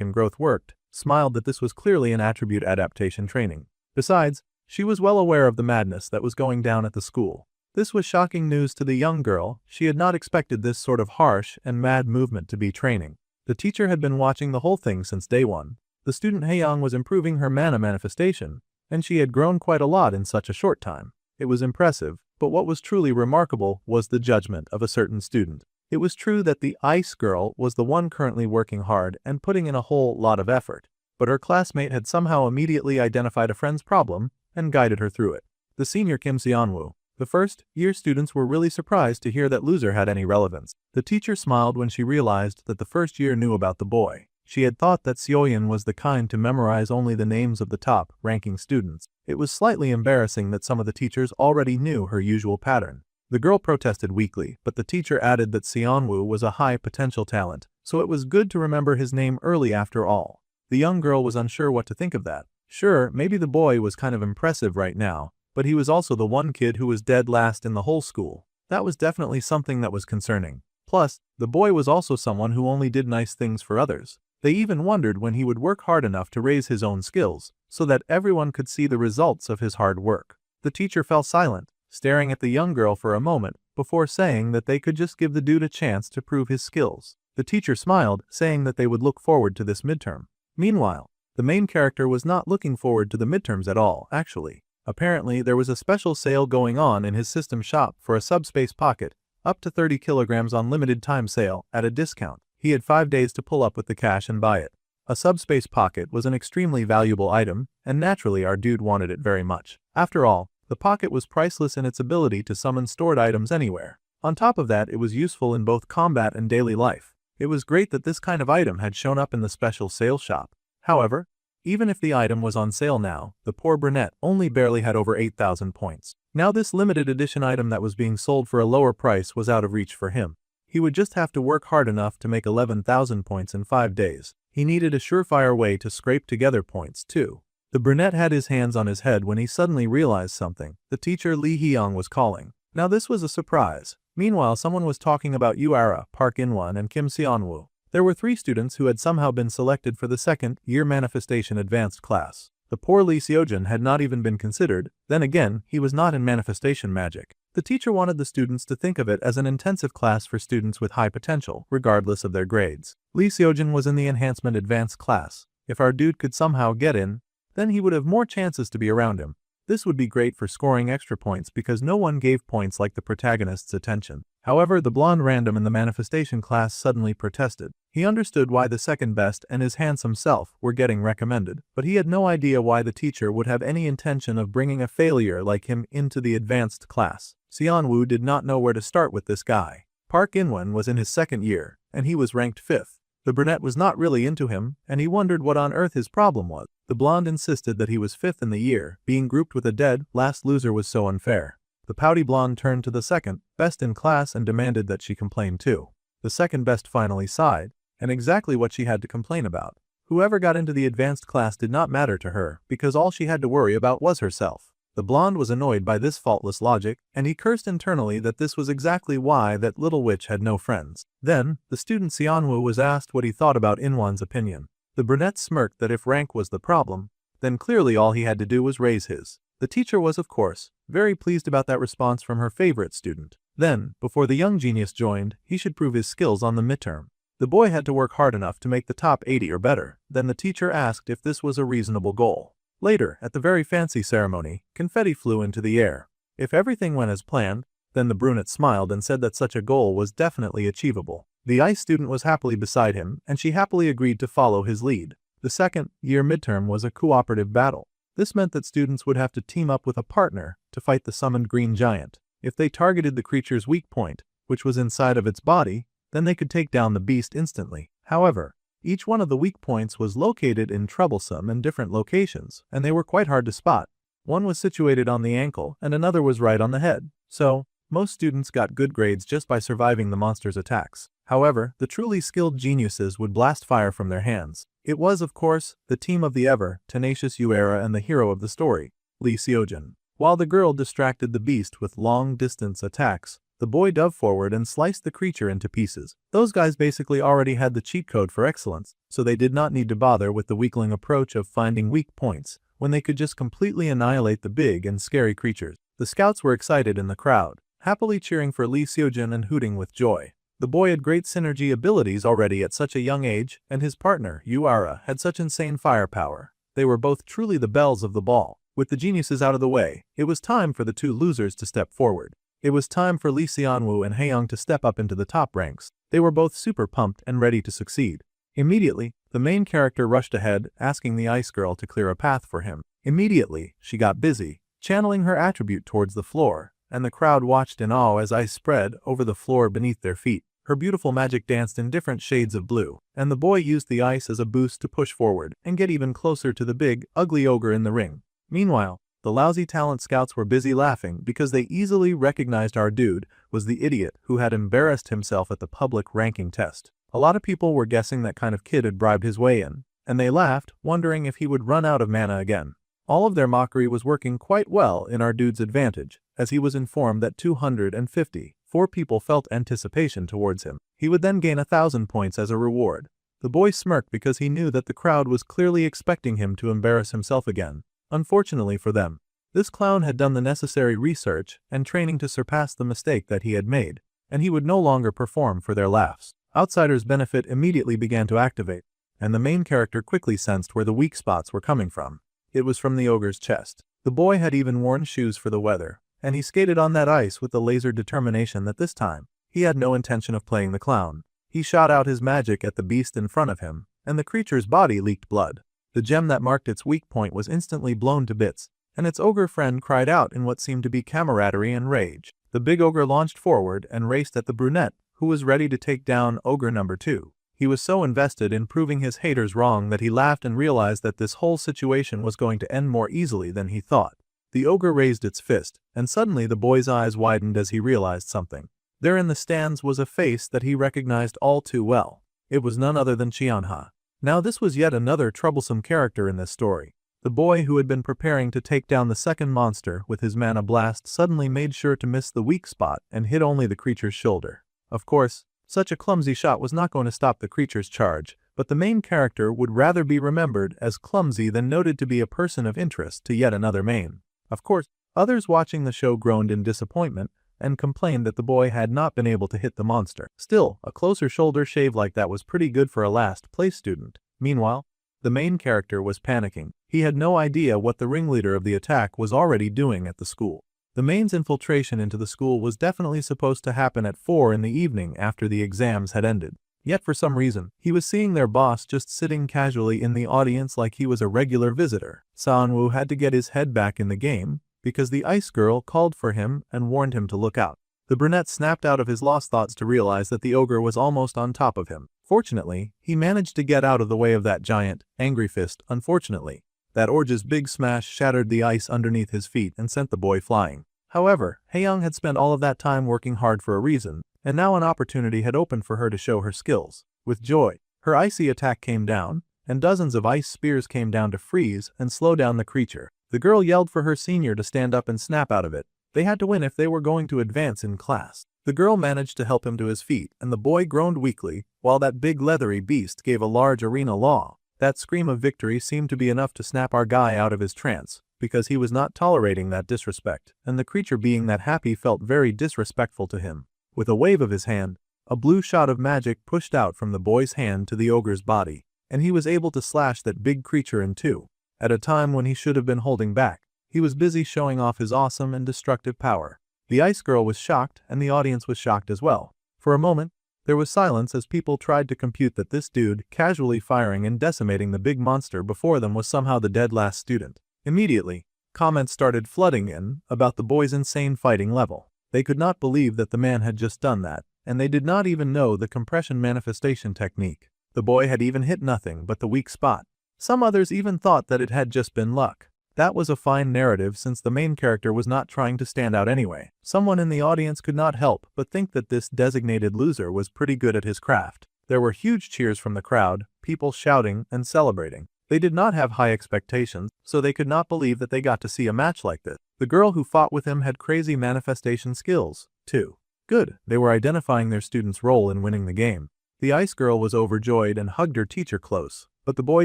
and growth worked, smiled that this was clearly an attribute adaptation training. Besides, she was well aware of the madness that was going down at the school. This was shocking news to the young girl. She had not expected this sort of harsh and mad movement to be training. The teacher had been watching the whole thing since day one. The student Haeyoung was improving her mana manifestation, and she had grown quite a lot in such a short time. It was impressive, but what was truly remarkable was the judgment of a certain student. It was true that the ice girl was the one currently working hard and putting in a whole lot of effort, but her classmate had somehow immediately identified a friend's problem and guided her through it. The senior Kim Seonwoo. The first-year students were really surprised to hear that loser had any relevance. The teacher smiled when she realized that the first year knew about the boy. She had thought that Seoyeon was the kind to memorize only the names of the top-ranking students. It was slightly embarrassing that some of the teachers already knew her usual pattern. The girl protested weakly, but the teacher added that Seonwoo was a high-potential talent, so it was good to remember his name early after all. The young girl was unsure what to think of that. Sure, maybe the boy was kind of impressive right now, but he was also the one kid who was dead last in the whole school. That was definitely something that was concerning. Plus, the boy was also someone who only did nice things for others. They even wondered when he would work hard enough to raise his own skills, so that everyone could see the results of his hard work. The teacher fell silent, staring at the young girl for a moment, before saying that they could just give the dude a chance to prove his skills. The teacher smiled, saying that they would look forward to this midterm. Meanwhile, the main character was not looking forward to the midterms at all, actually. Apparently, there was a special sale going on in his system shop for a subspace pocket, up to 30 kilograms on limited time sale, at a discount. He had 5 days to pull up with the cash and buy it. A subspace pocket was an extremely valuable item, and naturally our dude wanted it very much. After all, the pocket was priceless in its ability to summon stored items anywhere. On top of that, it was useful in both combat and daily life. It was great that this kind of item had shown up in the special sale shop. However, even if the item was on sale now, the poor brunette only barely had over 8,000 points. Now this limited edition item that was being sold for a lower price was out of reach for him. He would just have to work hard enough to make 11,000 points in 5 days. He needed a surefire way to scrape together points too. The brunette had his hands on his head when he suddenly realized something. The teacher Lee Hyung was calling. Now this was a surprise. Meanwhile, someone was talking about Yuara, Park In-won, and Kim Seonwoo. There were 3 students who had somehow been selected for the second-year manifestation advanced class. The poor Lee Seojin had not even been considered. Then again, he was not in manifestation magic. The teacher wanted the students to think of it as an intensive class for students with high potential, regardless of their grades. Lee Seojin was in the enhancement advanced class. If our dude could somehow get in, then he would have more chances to be around him. This would be great for scoring extra points because no one gave points like the protagonist's attention. However, the blonde random in the manifestation class suddenly protested. He understood why the second best and his handsome self were getting recommended, but he had no idea why the teacher would have any intention of bringing a failure like him into the advanced class. Seonwoo did not know where to start with this guy. Park In-won was in his second year, and he was ranked 5th. The brunette was not really into him, and he wondered what on earth his problem was. The blonde insisted that he was 5th in the year. Being grouped with a dead last loser was so unfair. The pouty blonde turned to the second best in class and demanded that she complain too. The second best finally sighed, and exactly what she had to complain about. Whoever got into the advanced class did not matter to her because all she had to worry about was herself. The blonde was annoyed by this faultless logic, and he cursed internally that this was exactly why that little witch had no friends. Then, the student Xianwu was asked what he thought about Inwan's opinion. The brunette smirked that if rank was the problem, then clearly all he had to do was raise his. The teacher was, of course, very pleased about that response from her favorite student. Then, before the young genius joined, he should prove his skills on the midterm. The boy had to work hard enough to make the top 80 or better. Then the teacher asked if this was a reasonable goal. Later, at the very fancy ceremony, confetti flew into the air. If everything went as planned, then the brunette smiled and said that such a goal was definitely achievable. The ice student was happily beside him, and she happily agreed to follow his lead. The second-year midterm was a cooperative battle. This meant that students would have to team up with a partner to fight the summoned green giant. If they targeted the creature's weak point, which was inside of its body, then they could take down the beast instantly. However, each one of the weak points was located in troublesome and different locations, and they were quite hard to spot. One was situated on the ankle, and another was right on the head. So, most students got good grades just by surviving the monster's attacks. However, the truly skilled geniuses would blast fire from their hands. It was, of course, the team of the ever-tenacious Yuera and the hero of the story, Lee Seojin. While the girl distracted the beast with long-distance attacks, the boy dove forward and sliced the creature into pieces. Those guys basically already had the cheat code for excellence, so they did not need to bother with the weakling approach of finding weak points, when they could just completely annihilate the big and scary creatures. The scouts were excited in the crowd, happily cheering for Lee Seojin and hooting with joy. The boy had great synergy abilities already at such a young age, and his partner, Yuara, had such insane firepower. They were both truly the belles of the ball. With the geniuses out of the way, it was time for the two losers to step forward. It was time for Lee Xianwu and Haeyoung to step up into the top ranks. They were both super pumped and ready to succeed. Immediately, the main character rushed ahead, asking the ice girl to clear a path for him. Immediately, she got busy, channeling her attribute towards the floor, and the crowd watched in awe as ice spread over the floor beneath their feet. Her beautiful magic danced in different shades of blue, and the boy used the ice as a boost to push forward and get even closer to the big, ugly ogre in the ring. Meanwhile, the lousy talent scouts were busy laughing because they easily recognized our dude was the idiot who had embarrassed himself at the public ranking test. A lot of people were guessing that kind of kid had bribed his way in, and they laughed, wondering if he would run out of mana again. All of their mockery was working quite well in our dude's advantage, as he was informed that 254 people felt anticipation towards him. He would then gain 1,000 points as a reward. The boy smirked because he knew that the crowd was clearly expecting him to embarrass himself again. Unfortunately for them, this clown had done the necessary research and training to surpass the mistake that he had made, and he would no longer perform for their laughs. Outsiders' benefit immediately began to activate, and the main character quickly sensed where the weak spots were coming from. It was from the ogre's chest. The boy had even worn shoes for the weather, and he skated on that ice with the laser determination that this time, he had no intention of playing the clown. He shot out his magic at the beast in front of him, and the creature's body leaked blood. The gem that marked its weak point was instantly blown to bits, and its ogre friend cried out in what seemed to be camaraderie and rage. The big ogre launched forward and raced at the brunette, who was ready to take down ogre number 2. He was so invested in proving his haters wrong that he laughed and realized that this whole situation was going to end more easily than he thought. The ogre raised its fist, and suddenly the boy's eyes widened as he realized something. There in the stands was a face that he recognized all too well. It was none other than Qianha. Now this was yet another troublesome character in this story. The boy who had been preparing to take down the second monster with his mana blast suddenly made sure to miss the weak spot and hit only the creature's shoulder. Of course, such a clumsy shot was not going to stop the creature's charge, but the main character would rather be remembered as clumsy than noted to be a person of interest to yet another main. Of course, others watching the show groaned in disappointment and complained that the boy had not been able to hit the monster. Still, a closer shoulder shave like that was pretty good for a last-place student. Meanwhile, the main character was panicking. He had no idea what the ringleader of the attack was already doing at the school. The main's infiltration into the school was definitely supposed to happen at 4 in the evening after the exams had ended. Yet for some reason, he was seeing their boss just sitting casually in the audience like he was a regular visitor. Sanwoo had to get his head back in the game, because the ice girl called for him and warned him to look out. The brunette snapped out of his lost thoughts to realize that the ogre was almost on top of him. Fortunately, he managed to get out of the way of that giant, angry fist. Unfortunately, that orge's big smash shattered the ice underneath his feet and sent the boy flying. However, Haeyoung had spent all of that time working hard for a reason, and now an opportunity had opened for her to show her skills. With joy, her icy attack came down, and dozens of ice spears came down to freeze and slow down the creature. The girl yelled for her senior to stand up and snap out of it. They had to win if they were going to advance in class. The girl managed to help him to his feet, and the boy groaned weakly, while that big leathery beast gave a large arena law. That scream of victory seemed to be enough to snap our guy out of his trance, because he was not tolerating that disrespect, and the creature being that happy felt very disrespectful to him. With a wave of his hand, a blue shot of magic pushed out from the boy's hand to the ogre's body, and he was able to slash that big creature in two. At a time when he should have been holding back, he was busy showing off his awesome and destructive power. The ice girl was shocked, and the audience was shocked as well. For a moment, there was silence as people tried to compute that this dude casually firing and decimating the big monster before them was somehow the dead last student. Immediately, comments started flooding in about the boy's insane fighting level. They could not believe that the man had just done that, and they did not even know the compression manifestation technique. The boy had even hit nothing but the weak spot. Some others even thought that it had just been luck. That was a fine narrative since the main character was not trying to stand out anyway. Someone in the audience could not help but think that this designated loser was pretty good at his craft. There were huge cheers from the crowd, people shouting and celebrating. They did not have high expectations, so they could not believe that they got to see a match like this. The girl who fought with him had crazy manifestation skills, too. Good, they were identifying their student's role in winning the game. The ice girl was overjoyed and hugged her teacher close, but the boy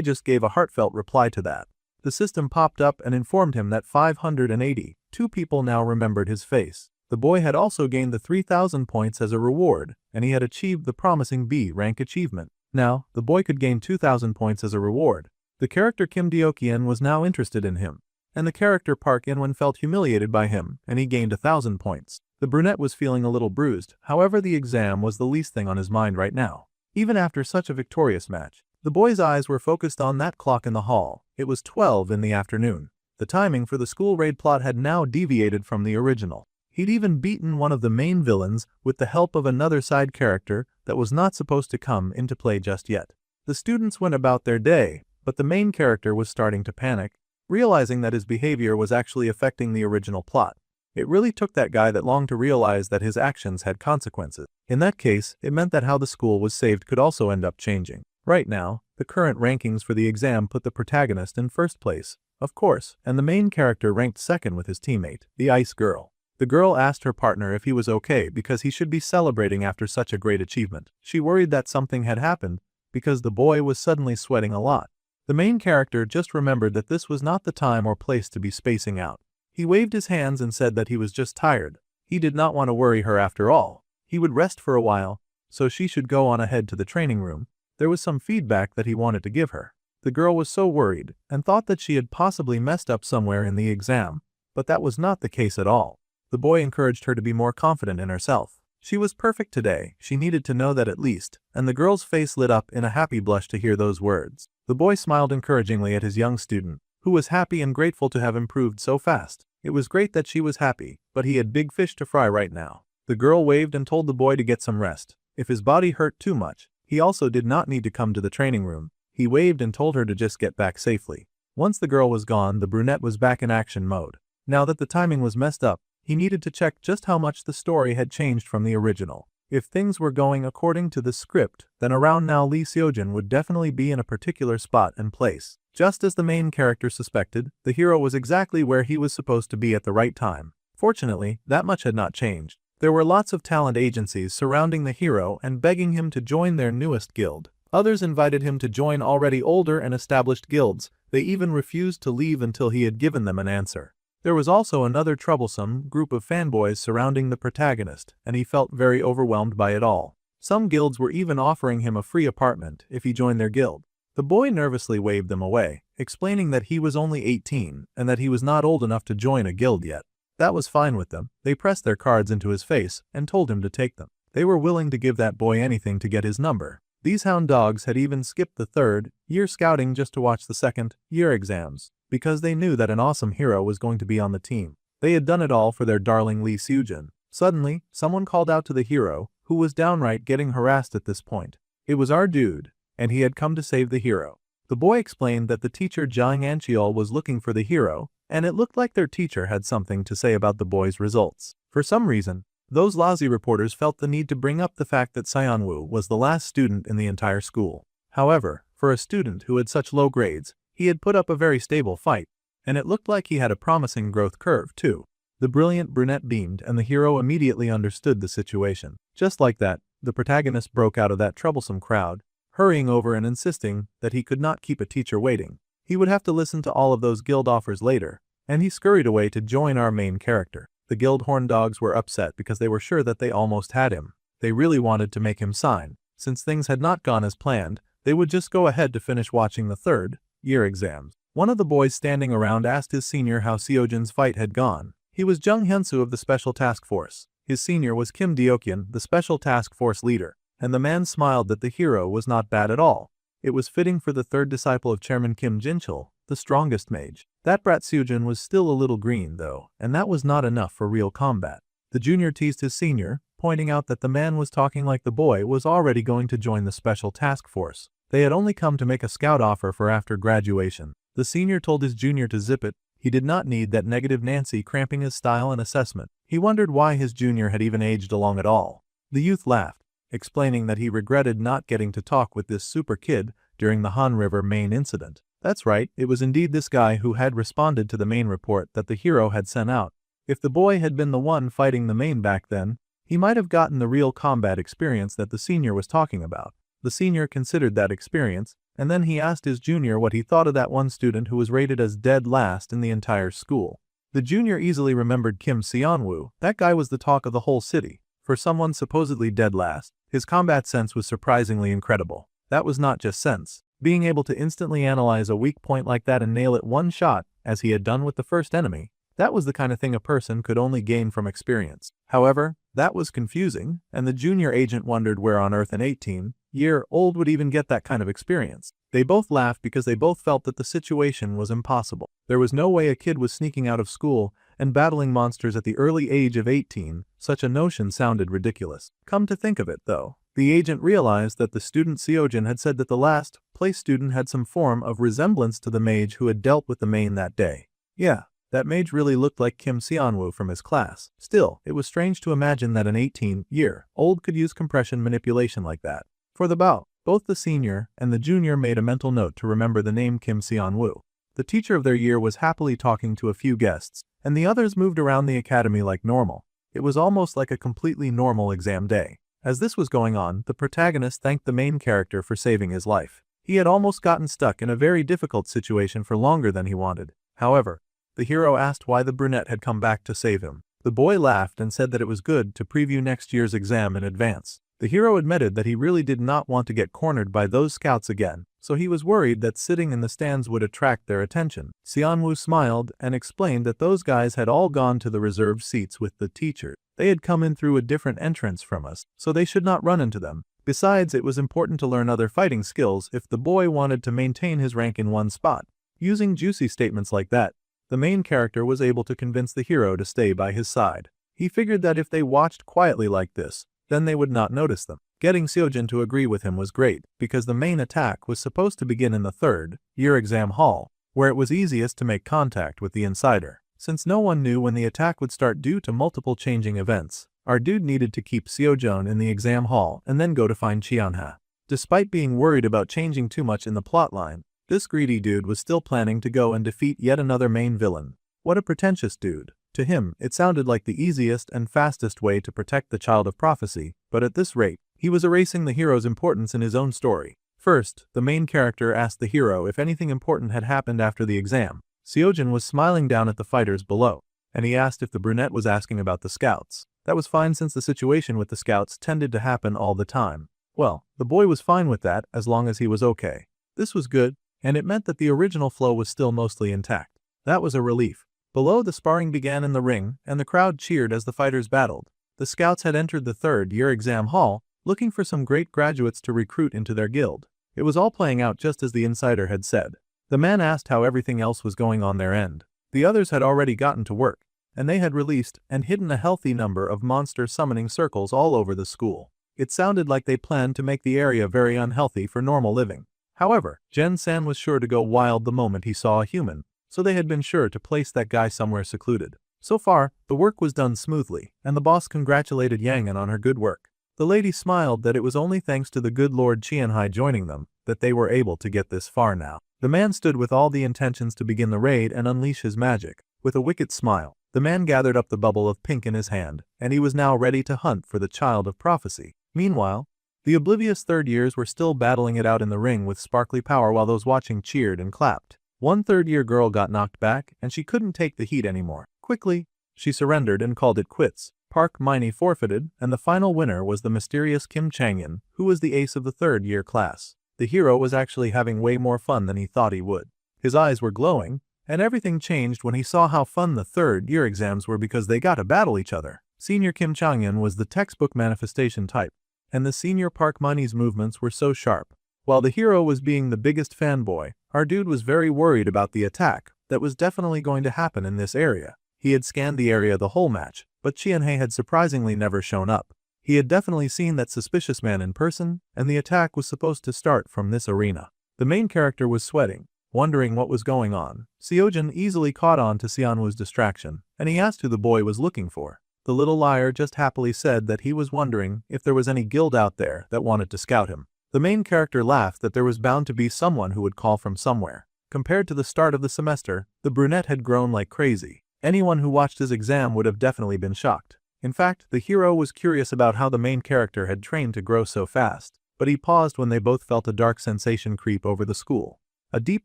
just gave a heartfelt reply to that. The system popped up and informed him that 582 people now remembered his face. The boy had also gained the 3,000 points as a reward, and he had achieved the promising B rank achievement. Now, the boy could gain 2,000 points as a reward. The character Kim Deokien was now interested in him, and the character Park In-won felt humiliated by him, and he gained 1,000 points. The brunette was feeling a little bruised, however the exam was the least thing on his mind right now. Even after such a victorious match, the boy's eyes were focused on that clock in the hall. It was 12 in the afternoon. The timing for the school raid plot had now deviated from the original. He'd even beaten one of the main villains with the help of another side character that was not supposed to come into play just yet. The students went about their day, but the main character was starting to panic, realizing that his behavior was actually affecting the original plot. It really took that guy that long to realize that his actions had consequences. In that case, it meant that how the school was saved could also end up changing. Right now, the current rankings for the exam put the protagonist in first place, of course, and the main character ranked second with his teammate, the ice girl. The girl asked her partner if he was okay because he should be celebrating after such a great achievement. She worried that something had happened because the boy was suddenly sweating a lot. The main character just remembered that this was not the time or place to be spacing out. He waved his hands and said that he was just tired. He did not want to worry her after all. He would rest for a while, so she should go on ahead to the training room. There was some feedback that he wanted to give her. The girl was so worried and thought that she had possibly messed up somewhere in the exam, but that was not the case at all. The boy encouraged her to be more confident in herself. She was perfect today, she needed to know that at least, and the girl's face lit up in a happy blush to hear those words. The boy smiled encouragingly at his young student, who was happy and grateful to have improved so fast. It was great that she was happy, but he had big fish to fry right now. The girl waved and told the boy to get some rest. If his body hurt too much, he also did not need to come to the training room. He waved and told her to just get back safely. Once the girl was gone, the brunette was back in action mode. Now that the timing was messed up, he needed to check just how much the story had changed from the original. If things were going according to the script, then around now Lee Seojin would definitely be in a particular spot and place. Just as the main character suspected, the hero was exactly where he was supposed to be at the right time. Fortunately, that much had not changed. There were lots of talent agencies surrounding the hero and begging him to join their newest guild. Others invited him to join already older and established guilds. They even refused to leave until he had given them an answer. There was also another troublesome group of fanboys surrounding the protagonist, and he felt very overwhelmed by it all. Some guilds were even offering him a free apartment if he joined their guild. The boy nervously waved them away, explaining that he was only 18 and that he was not old enough to join a guild yet. That was fine with them. They pressed their cards into his face and told him to take them. They were willing to give that boy anything to get his number. These hound dogs had even skipped the third-year scouting just to watch the second-year exams, because they knew that an awesome hero was going to be on the team. They had done it all for their darling Lee Seojin. Suddenly, someone called out to the hero, who was downright getting harassed at this point. It was our dude, and he had come to save the hero. The boy explained that the teacher Jang Ancheol was looking for the hero, and it looked like their teacher had something to say about the boy's results. For some reason, those lousy reporters felt the need to bring up the fact that Seonwoo was the last student in the entire school. However, For a student who had such low grades, he had put up a very stable fight, and it looked like he had a promising growth curve, too. The brilliant brunette beamed, and the hero immediately understood the situation. Just like that, the protagonist broke out of that troublesome crowd, hurrying over and insisting that he could not keep a teacher waiting. He would have to listen to all of those guild offers later, and he scurried away to join our main character. The guild horn dogs were upset because they were sure that they almost had him. They really wanted to make him sign. Since things had not gone as planned, they would just go ahead to finish watching the third-year exams. One of the boys standing around asked his senior how Seojin's fight had gone. He was Jung Hyunsu of the Special Task Force. His senior was Kim Deokyeon, the Special Task Force leader, and the man smiled that the hero was not bad at all. It was fitting for the third disciple of Chairman Kim Jinchul, the strongest mage. That brat Seojin was still a little green, though, and that was not enough for real combat. The junior teased his senior, pointing out that the man was talking like the boy was already going to join the Special Task Force. They had only come to make a scout offer for after graduation. The senior told his junior to zip it. He did not need that negative Nancy cramping his style and assessment. He wondered why his junior had even aged along at all. The youth laughed, explaining that he regretted not getting to talk with this super kid during the Han River main incident. That's right, it was indeed this guy who had responded to the main report that the hero had sent out. If the boy had been the one fighting the main back then, he might have gotten the real combat experience that the senior was talking about. The senior considered that experience, and then he asked his junior what he thought of that one student who was rated as dead last in the entire school. The junior easily remembered Kim Seonwoo. That guy was the talk of the whole city. For someone supposedly dead last, his combat sense was surprisingly incredible. That was not just sense. Being able to instantly analyze a weak point like that and nail it one shot, as he had done with the first enemy, that was the kind of thing a person could only gain from experience. However, that was confusing, and the junior agent wondered where on earth an 18-year-old would even get that kind of experience. They both laughed because they both felt that the situation was impossible. There was no way a kid was sneaking out of school and battling monsters at the early age of 18. Such a notion sounded ridiculous. Come to think of it, though, the agent realized that the student Seojin had said that the last place student had some form of resemblance to the mage who had dealt with the main that day. Yeah, that mage really looked like Kim Seonwoo from his class. Still, it was strange to imagine that an 18-year-old could use compression manipulation like that. For the bout, both the senior and the junior made a mental note to remember the name Kim Seonwoo. The teacher of their year was happily talking to a few guests, and the others moved around the academy like normal. It was almost like a completely normal exam day. As this was going on, the protagonist thanked the main character for saving his life. He had almost gotten stuck in a very difficult situation for longer than he wanted. However, the hero asked why the brunette had come back to save him. The boy laughed and said that it was good to preview next year's exam in advance. The hero admitted that he really did not want to get cornered by those scouts again, so he was worried that sitting in the stands would attract their attention. Seonwoo smiled and explained that those guys had all gone to the reserved seats with the teacher. They had come in through a different entrance from us, so they should not run into them. Besides, it was important to learn other fighting skills if the boy wanted to maintain his rank in one spot. Using juicy statements like that, the main character was able to convince the hero to stay by his side. He figured that if they watched quietly like this, then they would not notice them. Getting Seojin to agree with him was great, because the main attack was supposed to begin in the third-year exam hall, where it was easiest to make contact with the insider. Since no one knew when the attack would start due to multiple changing events, our dude needed to keep Seojin in the exam hall and then go to find Cheonha. Despite being worried about changing too much in the plotline, this greedy dude was still planning to go and defeat yet another main villain. What a pretentious dude. To him, it sounded like the easiest and fastest way to protect the child of prophecy, but at this rate, he was erasing the hero's importance in his own story. First, the main character asked the hero if anything important had happened after the exam. Seojin was smiling down at the fighters below, and he asked if the brunette was asking about the scouts. That was fine since the situation with the scouts tended to happen all the time. Well, the boy was fine with that as long as he was okay. This was good, and it meant that the original flow was still mostly intact. That was a relief. Below, the sparring began in the ring, and the crowd cheered as the fighters battled. The scouts had entered the third-year exam hall, looking for some great graduates to recruit into their guild. It was all playing out just as the insider had said. The man asked how everything else was going on their end. The others had already gotten to work, and they had released and hidden a healthy number of monster summoning circles all over the school. It sounded like they planned to make the area very unhealthy for normal living. However, Jen-san was sure to go wild the moment he saw a human, so they had been sure to place that guy somewhere secluded. So far, the work was done smoothly, and the boss congratulated Yangan on her good work. The lady smiled that it was only thanks to the good Lord Qianhai joining them that they were able to get this far now. The man stood with all the intentions to begin the raid and unleash his magic. With a wicked smile, the man gathered up the bubble of pink in his hand, and he was now ready to hunt for the child of prophecy. Meanwhile, the oblivious third years were still battling it out in the ring with sparkly power while those watching cheered and clapped. One third-year girl got knocked back, and she couldn't take the heat anymore. Quickly, she surrendered and called it quits. Park Miney forfeited, and the final winner was the mysterious Kim Changin, who was the ace of the third-year class. The hero was actually having way more fun than he thought he would. His eyes were glowing, and everything changed when he saw how fun the third-year exams were because they got to battle each other. Senior Kim Changin was the textbook manifestation type, and the senior Park Miney's movements were so sharp. While the hero was being the biggest fanboy, our dude was very worried about the attack that was definitely going to happen in this area. He had scanned the area the whole match, but Qianhe had surprisingly never shown up. He had definitely seen that suspicious man in person, and the attack was supposed to start from this arena. The main character was sweating, wondering what was going on. Seojin easily caught on to Xianwu's distraction, and he asked who the boy was looking for. The little liar just happily said that he was wondering if there was any guild out there that wanted to scout him. The main character laughed that there was bound to be someone who would call from somewhere. Compared to the start of the semester, the brunette had grown like crazy. Anyone who watched his exam would have definitely been shocked. In fact, the hero was curious about how the main character had trained to grow so fast, but he paused when they both felt a dark sensation creep over the school. A deep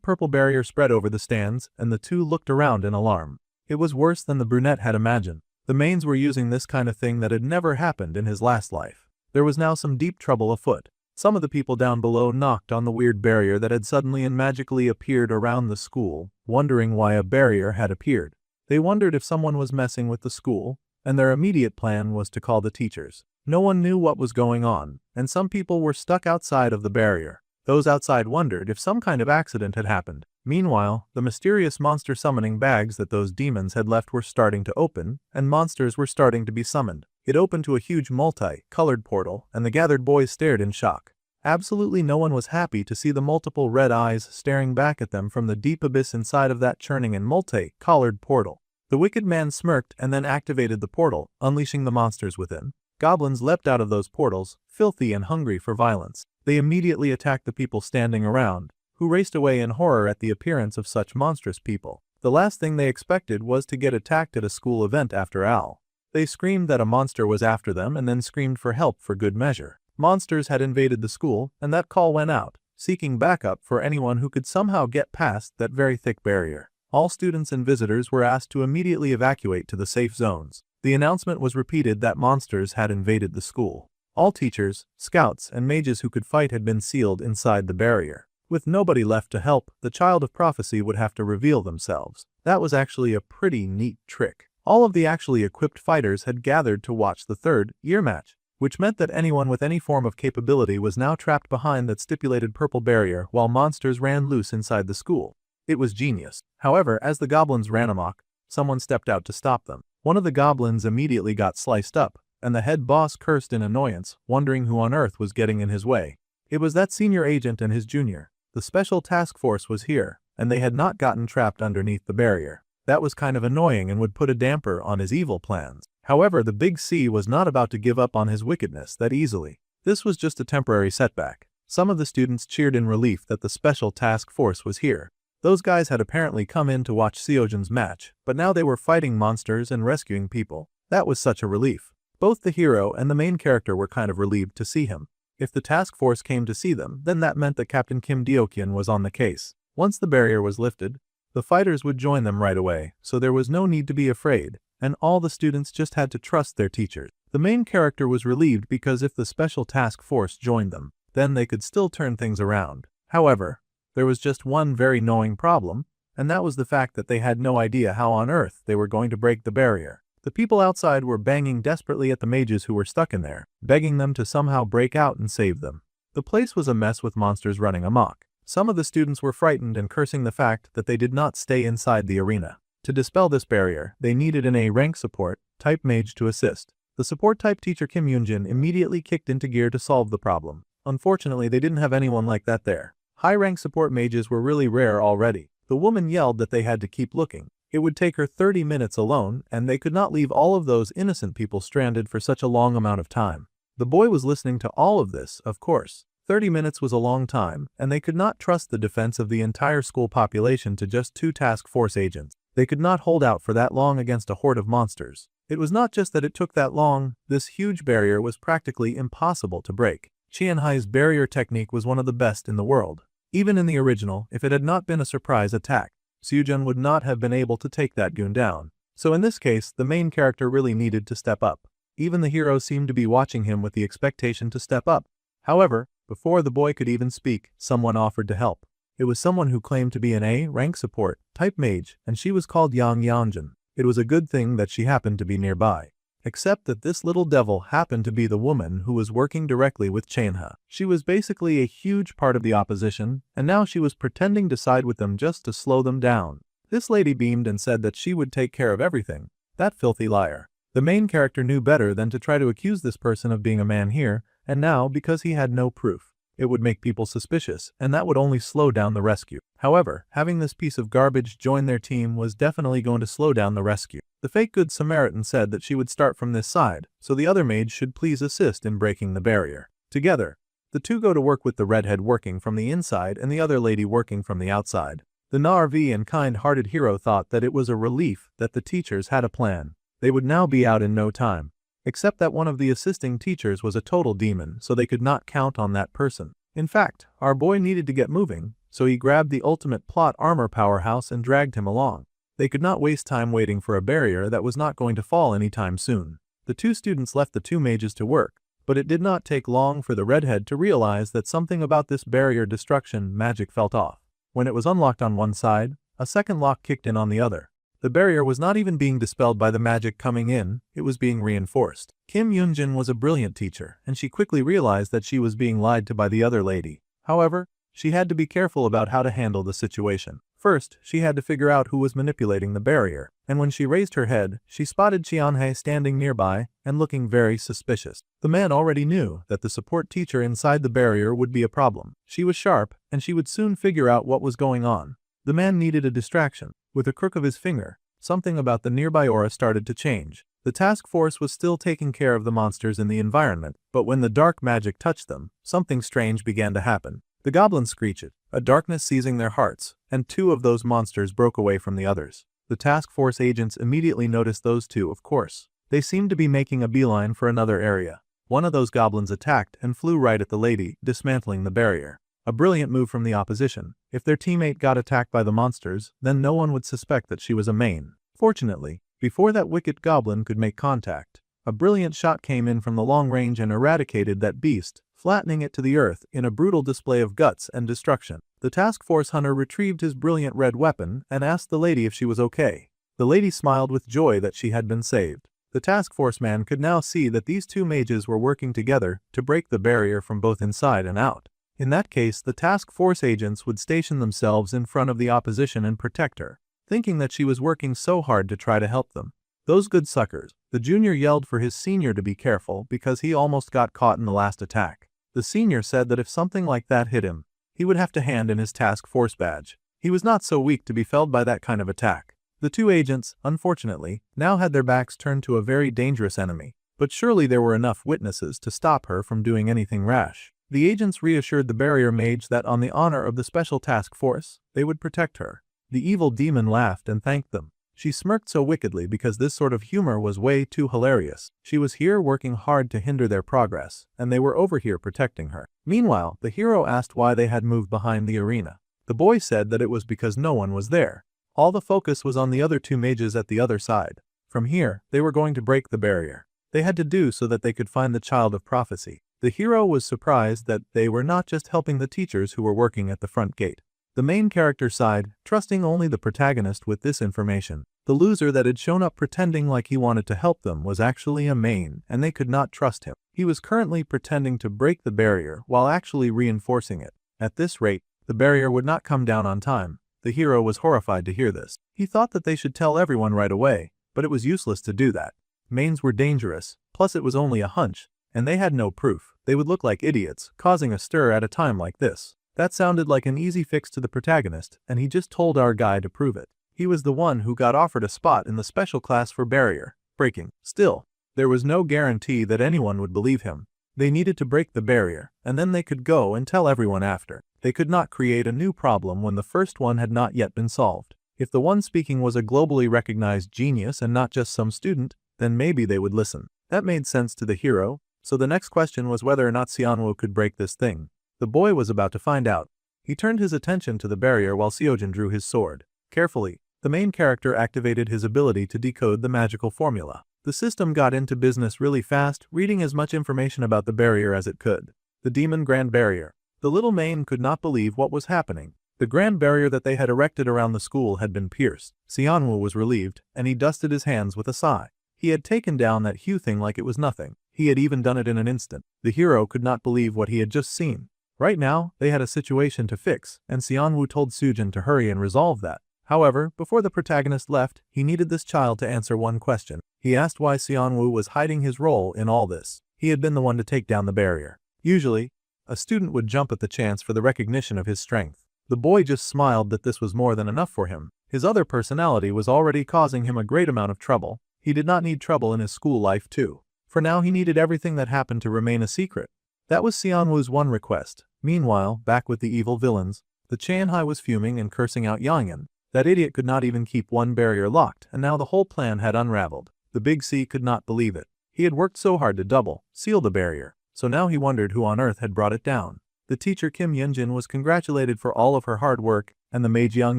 purple barrier spread over the stands, and the two looked around in alarm. It was worse than the brunette had imagined. The mains were using this kind of thing that had never happened in his last life. There was now some deep trouble afoot. Some of the people down below knocked on the weird barrier that had suddenly and magically appeared around the school, wondering why a barrier had appeared. They wondered if someone was messing with the school, and their immediate plan was to call the teachers. No one knew what was going on, and some people were stuck outside of the barrier. Those outside wondered if some kind of accident had happened. Meanwhile, the mysterious monster summoning bags that those demons had left were starting to open, and monsters were starting to be summoned. It opened to a huge multi-colored portal, and the gathered boys stared in shock. Absolutely no one was happy to see the multiple red eyes staring back at them from the deep abyss inside of that churning and multi-colored portal. The wicked man smirked and then activated the portal, unleashing the monsters within. Goblins leapt out of those portals, filthy and hungry for violence. They immediately attacked the people standing around, who raced away in horror at the appearance of such monstrous people. The last thing they expected was to get attacked at a school event after all. They screamed that a monster was after them and then screamed for help for good measure. Monsters had invaded the school, and that call went out, seeking backup for anyone who could somehow get past that very thick barrier. All students and visitors were asked to immediately evacuate to the safe zones. The announcement was repeated that monsters had invaded the school. All teachers, scouts, and mages who could fight had been sealed inside the barrier. With nobody left to help, the child of prophecy would have to reveal themselves. That was actually a pretty neat trick. All of the actually equipped fighters had gathered to watch the third-year match, which meant that anyone with any form of capability was now trapped behind that stipulated purple barrier while monsters ran loose inside the school. It was genius. However, as the goblins ran amok, someone stepped out to stop them. One of the goblins immediately got sliced up, and the head boss cursed in annoyance, wondering who on earth was getting in his way. It was that senior agent and his junior. The special task force was here, and they had not gotten trapped underneath the barrier. That was kind of annoying and would put a damper on his evil plans. However, the Big C was not about to give up on his wickedness that easily. This was just a temporary setback. Some of the students cheered in relief that the special task force was here. Those guys had apparently come in to watch Seojin's match, but now they were fighting monsters and rescuing people. That was such a relief. Both the hero and the main character were kind of relieved to see him. If the task force came to see them, then that meant that Captain Kim Deokyeon was on the case. Once the barrier was lifted, the fighters would join them right away, so there was no need to be afraid, and all the students just had to trust their teachers. The main character was relieved because if the special task force joined them, then they could still turn things around. However, there was just one very annoying problem, and that was the fact that they had no idea how on earth they were going to break the barrier. The people outside were banging desperately at the mages who were stuck in there, begging them to somehow break out and save them. The place was a mess with monsters running amok. Some of the students were frightened and cursing the fact that they did not stay inside the arena. To dispel this barrier, they needed an A-rank support type mage to assist. The support type teacher Kim Yoonjin immediately kicked into gear to solve the problem. Unfortunately, they didn't have anyone like that there. High-rank support mages were really rare already. The woman yelled that they had to keep looking. It would take her 30 minutes alone, and they could not leave all of those innocent people stranded for such a long amount of time. The boy was listening to all of this, of course, 30 minutes was a long time, and they could not trust the defense of the entire school population to just 2 task force agents. They could not hold out for that long against a horde of monsters. It was not just that it took that long, this huge barrier was practically impossible to break. Qianhai's barrier technique was one of the best in the world. Even in the original, if it had not been a surprise attack, Sujun would not have been able to take that goon down. So in this case, the main character really needed to step up. Even the hero seemed to be watching him with the expectation to step up. However, before the boy could even speak, someone offered to help. It was someone who claimed to be an A-rank support type mage, and she was called Yang Yanjin. It was a good thing that she happened to be nearby. Except that this little devil happened to be the woman who was working directly with Qianhe. She was basically a huge part of the opposition, and now she was pretending to side with them just to slow them down. This lady beamed and said that she would take care of everything. That filthy liar. The main character knew better than to try to accuse this person of being a man here, and now, because he had no proof, it would make people suspicious, and that would only slow down the rescue. However, having this piece of garbage join their team was definitely going to slow down the rescue. The fake Good Samaritan said that she would start from this side, so the other mage should please assist in breaking the barrier. Together, the two go to work with the redhead working from the inside and the other lady working from the outside. The Narvi and kind-hearted hero thought that it was a relief that the teachers had a plan. They would now be out in no time. Except that one of the assisting teachers was a total demon, so they could not count on that person. In fact, our boy needed to get moving, so he grabbed the ultimate plot armor powerhouse and dragged him along. They could not waste time waiting for a barrier that was not going to fall anytime soon. The two students left the two mages to work, but it did not take long for the redhead to realize that something about this barrier destruction magic felt off. When it was unlocked on one side, a second lock kicked in on the other. The barrier was not even being dispelled by the magic coming in, it was being reinforced. Kim Yoonjin was a brilliant teacher, and she quickly realized that she was being lied to by the other lady. However, she had to be careful about how to handle the situation. First, she had to figure out who was manipulating the barrier, and when she raised her head, she spotted Qianhe standing nearby and looking very suspicious. The man already knew that the support teacher inside the barrier would be a problem. She was sharp, and she would soon figure out what was going on. The man needed a distraction. With a crook of his finger, something about the nearby aura started to change. The task force was still taking care of the monsters in the environment, but when the dark magic touched them, something strange began to happen. The goblins screeched, a darkness seizing their hearts, and two of those monsters broke away from the others. The task force agents immediately noticed those two, of course. They seemed to be making a beeline for another area. One of those goblins attacked and flew right at the lady, dismantling the barrier. A brilliant move from the opposition. If their teammate got attacked by the monsters, then no one would suspect that she was a main. Fortunately, before that wicked goblin could make contact, a brilliant shot came in from the long range and eradicated that beast, flattening it to the earth in a brutal display of guts and destruction. The task force hunter retrieved his brilliant red weapon and asked the lady if she was okay. The lady smiled with joy that she had been saved. The task force man could now see that these two mages were working together to break the barrier from both inside and out. In that case, the task force agents would station themselves in front of the opposition and protect her, thinking that she was working so hard to try to help them. Those good suckers. The junior yelled for his senior to be careful because he almost got caught in the last attack. The senior said that if something like that hit him, he would have to hand in his task force badge. He was not so weak to be felled by that kind of attack. The two agents, unfortunately, now had their backs turned to a very dangerous enemy, but surely there were enough witnesses to stop her from doing anything rash. The agents reassured the barrier mage that on the honor of the special task force, they would protect her. The evil demon laughed and thanked them. She smirked so wickedly because this sort of humor was way too hilarious. She was here working hard to hinder their progress, and they were over here protecting her. Meanwhile, the hero asked why they had moved behind the arena. The boy said that it was because no one was there. All the focus was on the other two mages at the other side. From here, they were going to break the barrier. They had to do so that they could find the child of prophecy. The hero was surprised that they were not just helping the teachers who were working at the front gate. The main character sighed, trusting only the protagonist with this information. The loser that had shown up pretending like he wanted to help them was actually a main, and they could not trust him. He was currently pretending to break the barrier while actually reinforcing it. At this rate, the barrier would not come down on time. The hero was horrified to hear this. He thought that they should tell everyone right away, but it was useless to do that. Mains were dangerous, plus it was only a hunch, and they had no proof. They would look like idiots, causing a stir at a time like this. That sounded like an easy fix to the protagonist, and he just told our guy to prove it. He was the one who got offered a spot in the special class for barrier breaking. Still, there was no guarantee that anyone would believe him. They needed to break the barrier, and then they could go and tell everyone after. They could not create a new problem when the first one had not yet been solved. If the one speaking was a globally recognized genius and not just some student, then maybe they would listen. That made sense to the hero, so the next question was whether or not Seonwoo could break this thing. The boy was about to find out. He turned his attention to the barrier while Seojin drew his sword. Carefully, the main character activated his ability to decode the magical formula. The system got into business really fast, reading as much information about the barrier as it could. The Demon Grand Barrier. The little Maine could not believe what was happening. The grand barrier that they had erected around the school had been pierced. Seonwoo was relieved, and he dusted his hands with a sigh. He had taken down that huge thing like it was nothing. He had even done it in an instant. The hero could not believe what he had just seen. Right now, they had a situation to fix, and Seonwoo told Sujin to hurry and resolve that. However, before the protagonist left, he needed this child to answer one question. He asked why Seonwoo was hiding his role in all this. He had been the one to take down the barrier. Usually, a student would jump at the chance for the recognition of his strength. The boy just smiled that this was more than enough for him. His other personality was already causing him a great amount of trouble. He did not need trouble in his school life too. For now he needed everything that happened to remain a secret. That was Seonwoo's one request. Meanwhile, back with the evil villains, the Chanhai was fuming and cursing out Yangyan. That idiot could not even keep one barrier locked, and now the whole plan had unraveled. The Big C could not believe it. He had worked so hard to seal the barrier, so now he wondered who on earth had brought it down. The teacher Kim Yunjin was congratulated for all of her hard work, and the mage Yang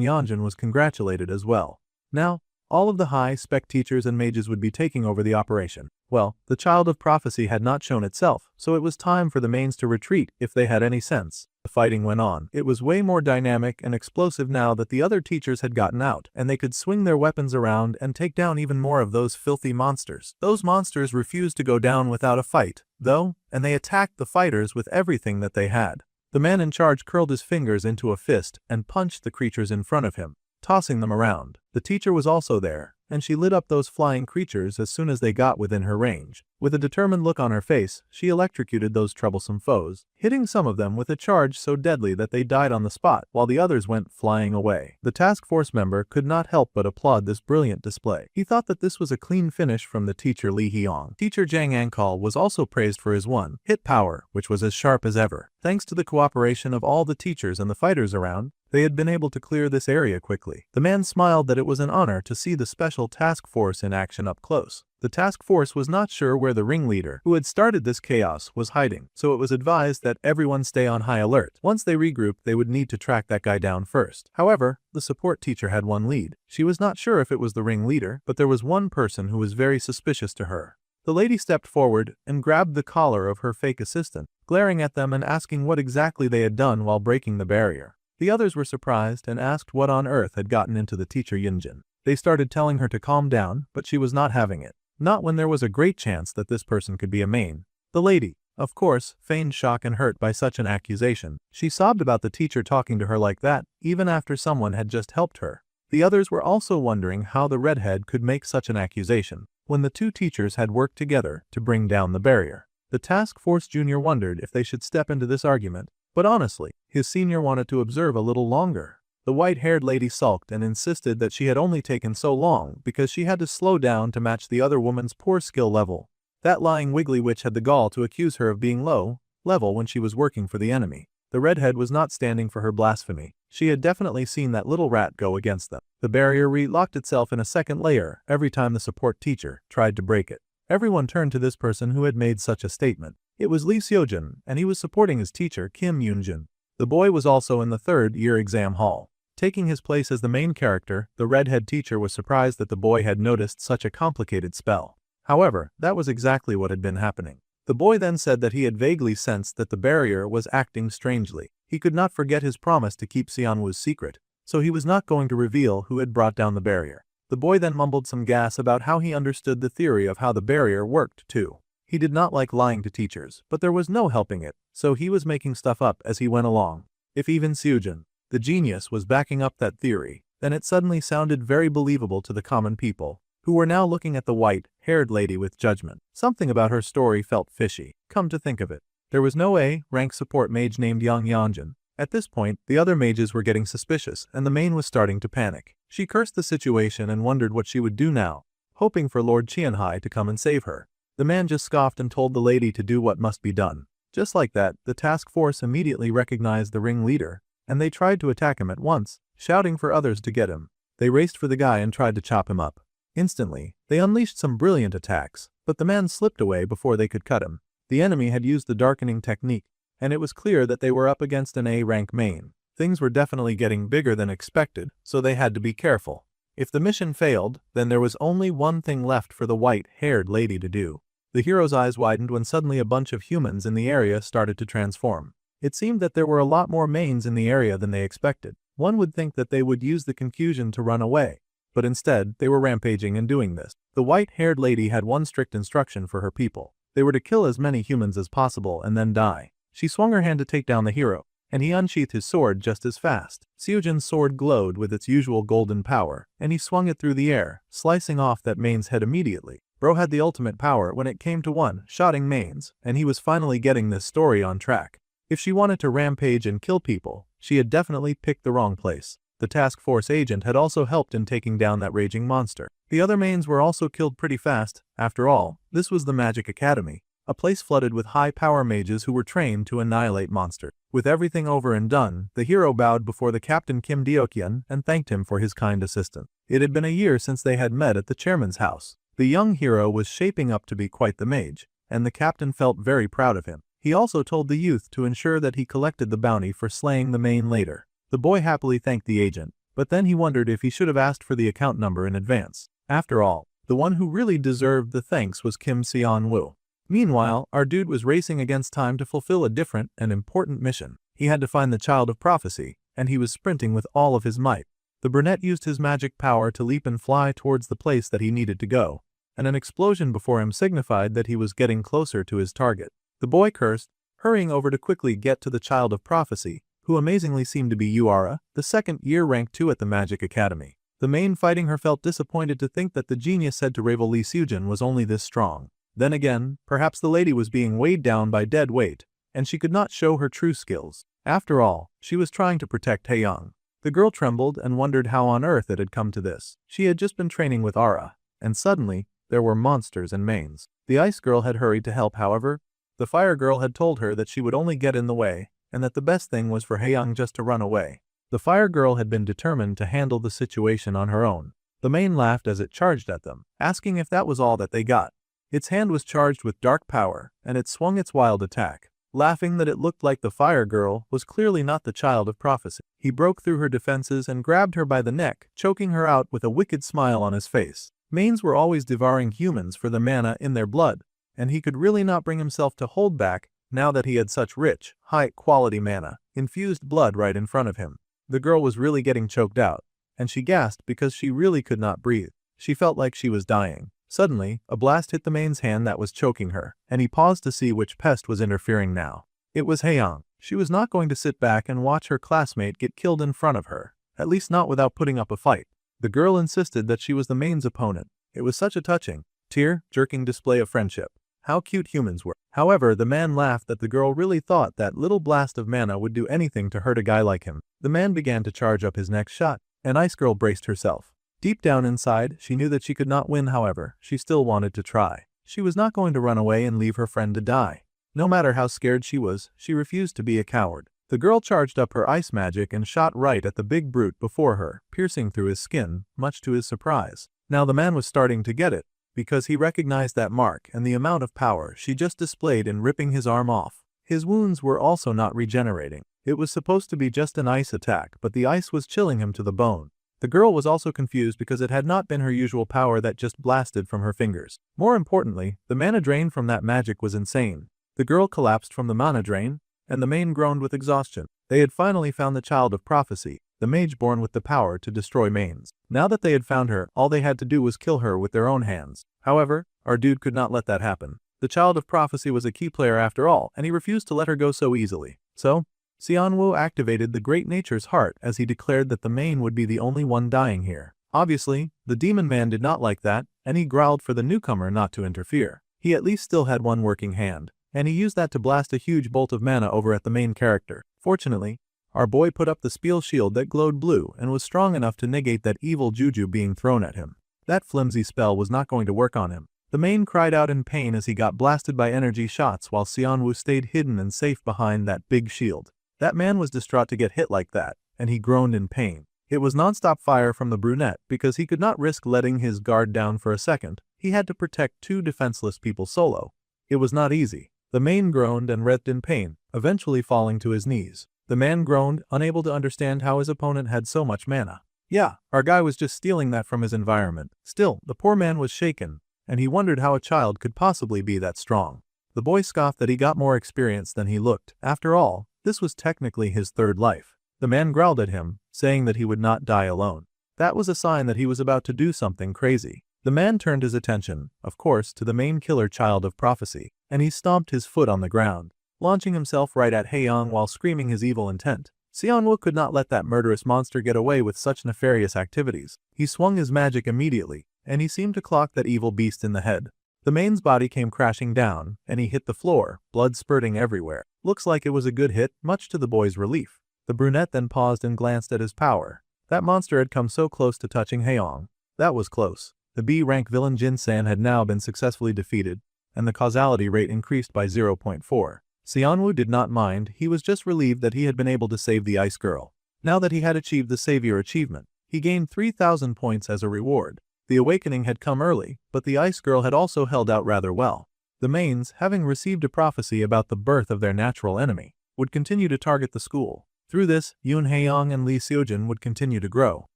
Yeonjin was congratulated as well. Now, all of the high-spec teachers and mages would be taking over the operation. Well, the child of prophecy had not shown itself, so it was time for the mains to retreat if they had any sense. The fighting went on. It was way more dynamic and explosive now that the other teachers had gotten out, and they could swing their weapons around and take down even more of those filthy monsters. Those monsters refused to go down without a fight, though, and they attacked the fighters with everything that they had. The man in charge curled his fingers into a fist and punched the creatures in front of him, tossing them around. The teacher was also there, and she lit up those flying creatures as soon as they got within her range. With a determined look on her face, she electrocuted those troublesome foes, hitting some of them with a charge so deadly that they died on the spot while the others went flying away. The task force member could not help but applaud this brilliant display. He thought that this was a clean finish from the teacher Lee Hyong. Teacher Jang Ankal was also praised for his one-hit power, which was as sharp as ever. Thanks to the cooperation of all the teachers and the fighters around, they had been able to clear this area quickly. The man smiled that it was an honor to see the special task force in action up close. The task force was not sure where the ringleader, who had started this chaos, was hiding, so it was advised that everyone stay on high alert. Once they regrouped, they would need to track that guy down first. However, the support teacher had one lead. She was not sure if it was the ringleader, but there was one person who was very suspicious to her. The lady stepped forward and grabbed the collar of her fake assistant, glaring at them and asking what exactly they had done while breaking the barrier. The others were surprised and asked what on earth had gotten into the teacher Yunjin. They started telling her to calm down, but she was not having it. Not when there was a great chance that this person could be a main. The lady, of course, feigned shock and hurt by such an accusation. She sobbed about the teacher talking to her like that, even after someone had just helped her. The others were also wondering how the redhead could make such an accusation, when the two teachers had worked together to bring down the barrier. The task force junior wondered if they should step into this argument, but honestly, his senior wanted to observe a little longer. The white-haired lady sulked and insisted that she had only taken so long because she had to slow down to match the other woman's poor skill level. That lying wiggly witch had the gall to accuse her of being low level when she was working for the enemy. The redhead was not standing for her blasphemy. She had definitely seen that little rat go against them. The barrier re-locked itself in a second layer every time the support teacher tried to break it. Everyone turned to this person who had made such a statement. It was Lee Seojin, and he was supporting his teacher Kim Yoonjin. The boy was also in the third-year exam hall. Taking his place as the main character, the redhead teacher was surprised that the boy had noticed such a complicated spell. However, that was exactly what had been happening. The boy then said that he had vaguely sensed that the barrier was acting strangely. He could not forget his promise to keep Seonwoo's secret, so he was not going to reveal who had brought down the barrier. The boy then mumbled some gas about how he understood the theory of how the barrier worked too. He did not like lying to teachers, but there was no helping it, so he was making stuff up as he went along. If even Seojin, the genius, was backing up that theory, then it suddenly sounded very believable to the common people, who were now looking at the white-haired lady with judgment. Something about her story felt fishy. Come to think of it, there was no A-rank support mage named Yang Yeonjin. At this point, the other mages were getting suspicious, and the main was starting to panic. She cursed the situation and wondered what she would do now, hoping for Lord Qianhai to come and save her. The man just scoffed and told the lady to do what must be done. Just like that, the task force immediately recognized the ringleader, and they tried to attack him at once, shouting for others to get him. They raced for the guy and tried to chop him up. Instantly, they unleashed some brilliant attacks, but the man slipped away before they could cut him. The enemy had used the darkening technique, and it was clear that they were up against an A-rank main. Things were definitely getting bigger than expected, so they had to be careful. If the mission failed, then there was only one thing left for the white-haired lady to do. The hero's eyes widened when suddenly a bunch of humans in the area started to transform. It seemed that there were a lot more mains in the area than they expected. One would think that they would use the confusion to run away, but instead, they were rampaging and doing this. The white-haired lady had one strict instruction for her people. They were to kill as many humans as possible and then die. She swung her hand to take down the hero, and he unsheathed his sword just as fast. Seojin's sword glowed with its usual golden power, and he swung it through the air, slicing off that main's head immediately. Bro had the ultimate power when it came to one-shotting mains, and he was finally getting this story on track. If she wanted to rampage and kill people, she had definitely picked the wrong place. The task force agent had also helped in taking down that raging monster. The other mains were also killed pretty fast. After all, this was the Magic Academy, a place flooded with high-power mages who were trained to annihilate monsters. With everything over and done, the hero bowed before the captain Kim Deokyeon and thanked him for his kind assistance. It had been a year since they had met at the chairman's house. The young hero was shaping up to be quite the mage, and the captain felt very proud of him. He also told the youth to ensure that he collected the bounty for slaying the main later. The boy happily thanked the agent, but then he wondered if he should have asked for the account number in advance. After all, the one who really deserved the thanks was Kim Seon-woo. Meanwhile, our dude was racing against time to fulfill a different and important mission. He had to find the Child of Prophecy, and he was sprinting with all of his might. The brunette used his magic power to leap and fly towards the place that he needed to go, and an explosion before him signified that he was getting closer to his target. The boy cursed, hurrying over to quickly get to the Child of Prophecy, who amazingly seemed to be Yuara, the second year rank 2 at the Magic Academy. The main fighting her felt disappointed to think that the genius said to rival Lee Seojin was only this strong. Then again, perhaps the lady was being weighed down by dead weight, and she could not show her true skills. After all, she was trying to protect Taeyong. The girl trembled and wondered how on earth it had come to this. She had just been training with Ara, and suddenly, there were monsters and mains. The ice girl had hurried to help, however. The fire girl had told her that she would only get in the way, and that the best thing was for Haeyoung just to run away. The fire girl had been determined to handle the situation on her own. The main laughed as it charged at them, asking if that was all that they got. Its hand was charged with dark power, and it swung its wild attack. Laughing that it looked like the fire girl was clearly not the Child of Prophecy. He broke through her defenses and grabbed her by the neck, choking her out with a wicked smile on his face. Mains were always devouring humans for the mana in their blood, and he could really not bring himself to hold back now that he had such rich, high-quality mana, infused blood right in front of him. The girl was really getting choked out, and she gasped because she really could not breathe. She felt like she was dying. Suddenly, a blast hit the main's hand that was choking her, and he paused to see which pest was interfering now. It was Haeyoung. She was not going to sit back and watch her classmate get killed in front of her, at least not without putting up a fight. The girl insisted that she was the main's opponent. It was such a touching, tear-jerking display of friendship. How cute humans were. However, the man laughed that the girl really thought that little blast of mana would do anything to hurt a guy like him. The man began to charge up his next shot, and Ice Girl braced herself. Deep down inside, she knew that she could not win. However, she still wanted to try. She was not going to run away and leave her friend to die. No matter how scared she was, she refused to be a coward. The girl charged up her ice magic and shot right at the big brute before her, piercing through his skin, much to his surprise. Now the man was starting to get it, because he recognized that mark and the amount of power she just displayed in ripping his arm off. His wounds were also not regenerating. It was supposed to be just an ice attack, but the ice was chilling him to the bone. The girl was also confused because it had not been her usual power that just blasted from her fingers. More importantly, the mana drain from that magic was insane. The girl collapsed from the mana drain, and the main groaned with exhaustion. They had finally found the Child of Prophecy, the mage born with the power to destroy mains. Now that they had found her, all they had to do was kill her with their own hands. However, our dude could not let that happen. The Child of Prophecy was a key player after all, and he refused to let her go so easily. So, Seon-woo activated the Great Nature's Heart as he declared that the main would be the only one dying here. Obviously, the demon man did not like that, and he growled for the newcomer not to interfere. He at least still had one working hand, and he used that to blast a huge bolt of mana over at the main character. Fortunately, our boy put up the Spiel shield that glowed blue and was strong enough to negate that evil juju being thrown at him. That flimsy spell was not going to work on him. The main cried out in pain as he got blasted by energy shots while Xianwu stayed hidden and safe behind that big shield. That man was distraught to get hit like that, and he groaned in pain. It was non-stop fire from the brunette because he could not risk letting his guard down for a second. He had to protect two defenseless people solo. It was not easy. The main groaned and writhed in pain, eventually falling to his knees. The man groaned, unable to understand how his opponent had so much mana. Yeah, our guy was just stealing that from his environment. Still, the poor man was shaken, and he wondered how a child could possibly be that strong. The boy scoffed that he got more experience than he looked. After all, this was technically his third life. The man growled at him, saying that he would not die alone. That was a sign that he was about to do something crazy. The man turned his attention, of course, to the main killer child of prophecy, and he stomped his foot on the ground, launching himself right at Haeyang while screaming his evil intent. Xianwu could not let that murderous monster get away with such nefarious activities. He swung his magic immediately, and he seemed to clock that evil beast in the head. The man's body came crashing down, and he hit the floor, blood spurting everywhere. Looks like it was a good hit, much to the boy's relief. The brunette then paused and glanced at his power. That monster had come so close to touching Haeyang. That was close. The B-rank villain Jin-san had now been successfully defeated, and the causality rate increased by 0.4. Xianwu did not mind, he was just relieved that he had been able to save the ice girl. Now that he had achieved the savior achievement, he gained 3,000 points as a reward. The awakening had come early, but the ice girl had also held out rather well. The mains, having received a prophecy about the birth of their natural enemy, would continue to target the school. Through this, Yoon Haeyang and Lee Seojin would continue to grow.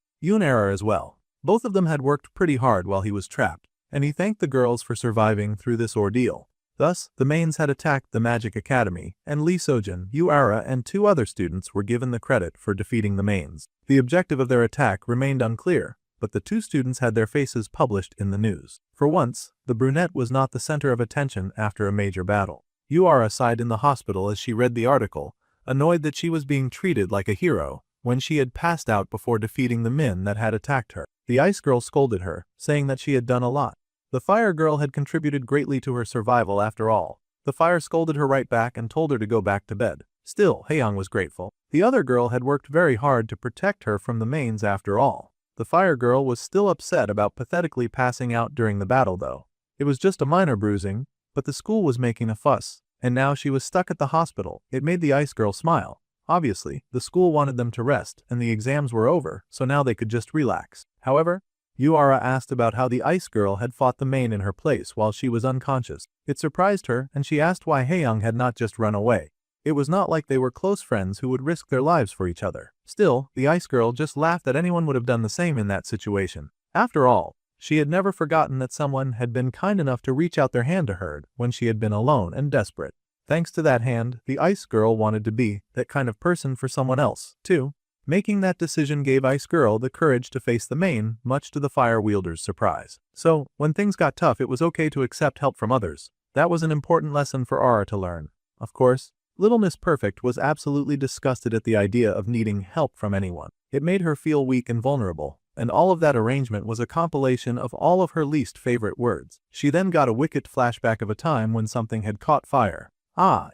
Yoon Era as well. Both of them had worked pretty hard while he was trapped, and he thanked the girls for surviving through this ordeal. Thus, the mains had attacked the Magic Academy, and Lee Seojin, Ara, and two other students were given the credit for defeating the mains. The objective of their attack remained unclear, but the two students had their faces published in the news. For once, the brunette was not the center of attention after a major battle. Ara sighed in the hospital as she read the article, annoyed that she was being treated like a hero when she had passed out before defeating the men that had attacked her. The ice girl scolded her, saying that she had done a lot. The fire girl had contributed greatly to her survival after all. The fire scolded her right back and told her to go back to bed. Still, Haeyang was grateful. The other girl had worked very hard to protect her from the mains after all. The fire girl was still upset about pathetically passing out during the battle though. It was just a minor bruising, but the school was making a fuss, and now she was stuck at the hospital. It made the ice girl smile. Obviously, the school wanted them to rest and the exams were over, so now they could just relax. However, Ara asked about how the ice girl had fought the main in her place while she was unconscious. It surprised her, and she asked why Haeyang had not just run away. It was not like they were close friends who would risk their lives for each other. Still, the ice girl just laughed that anyone would have done the same in that situation. After all, she had never forgotten that someone had been kind enough to reach out their hand to her when she had been alone and desperate. Thanks to that hand, the ice girl wanted to be that kind of person for someone else, too. Making that decision gave Ice Girl the courage to face the main, much to the fire wielder's surprise. So, when things got tough, it was okay to accept help from others. That was an important lesson for Ara to learn. Of course, Little Miss Perfect was absolutely disgusted at the idea of needing help from anyone. It made her feel weak and vulnerable, and all of that arrangement was a compilation of all of her least favorite words. She then got a wicked flashback of a time when something had caught fire.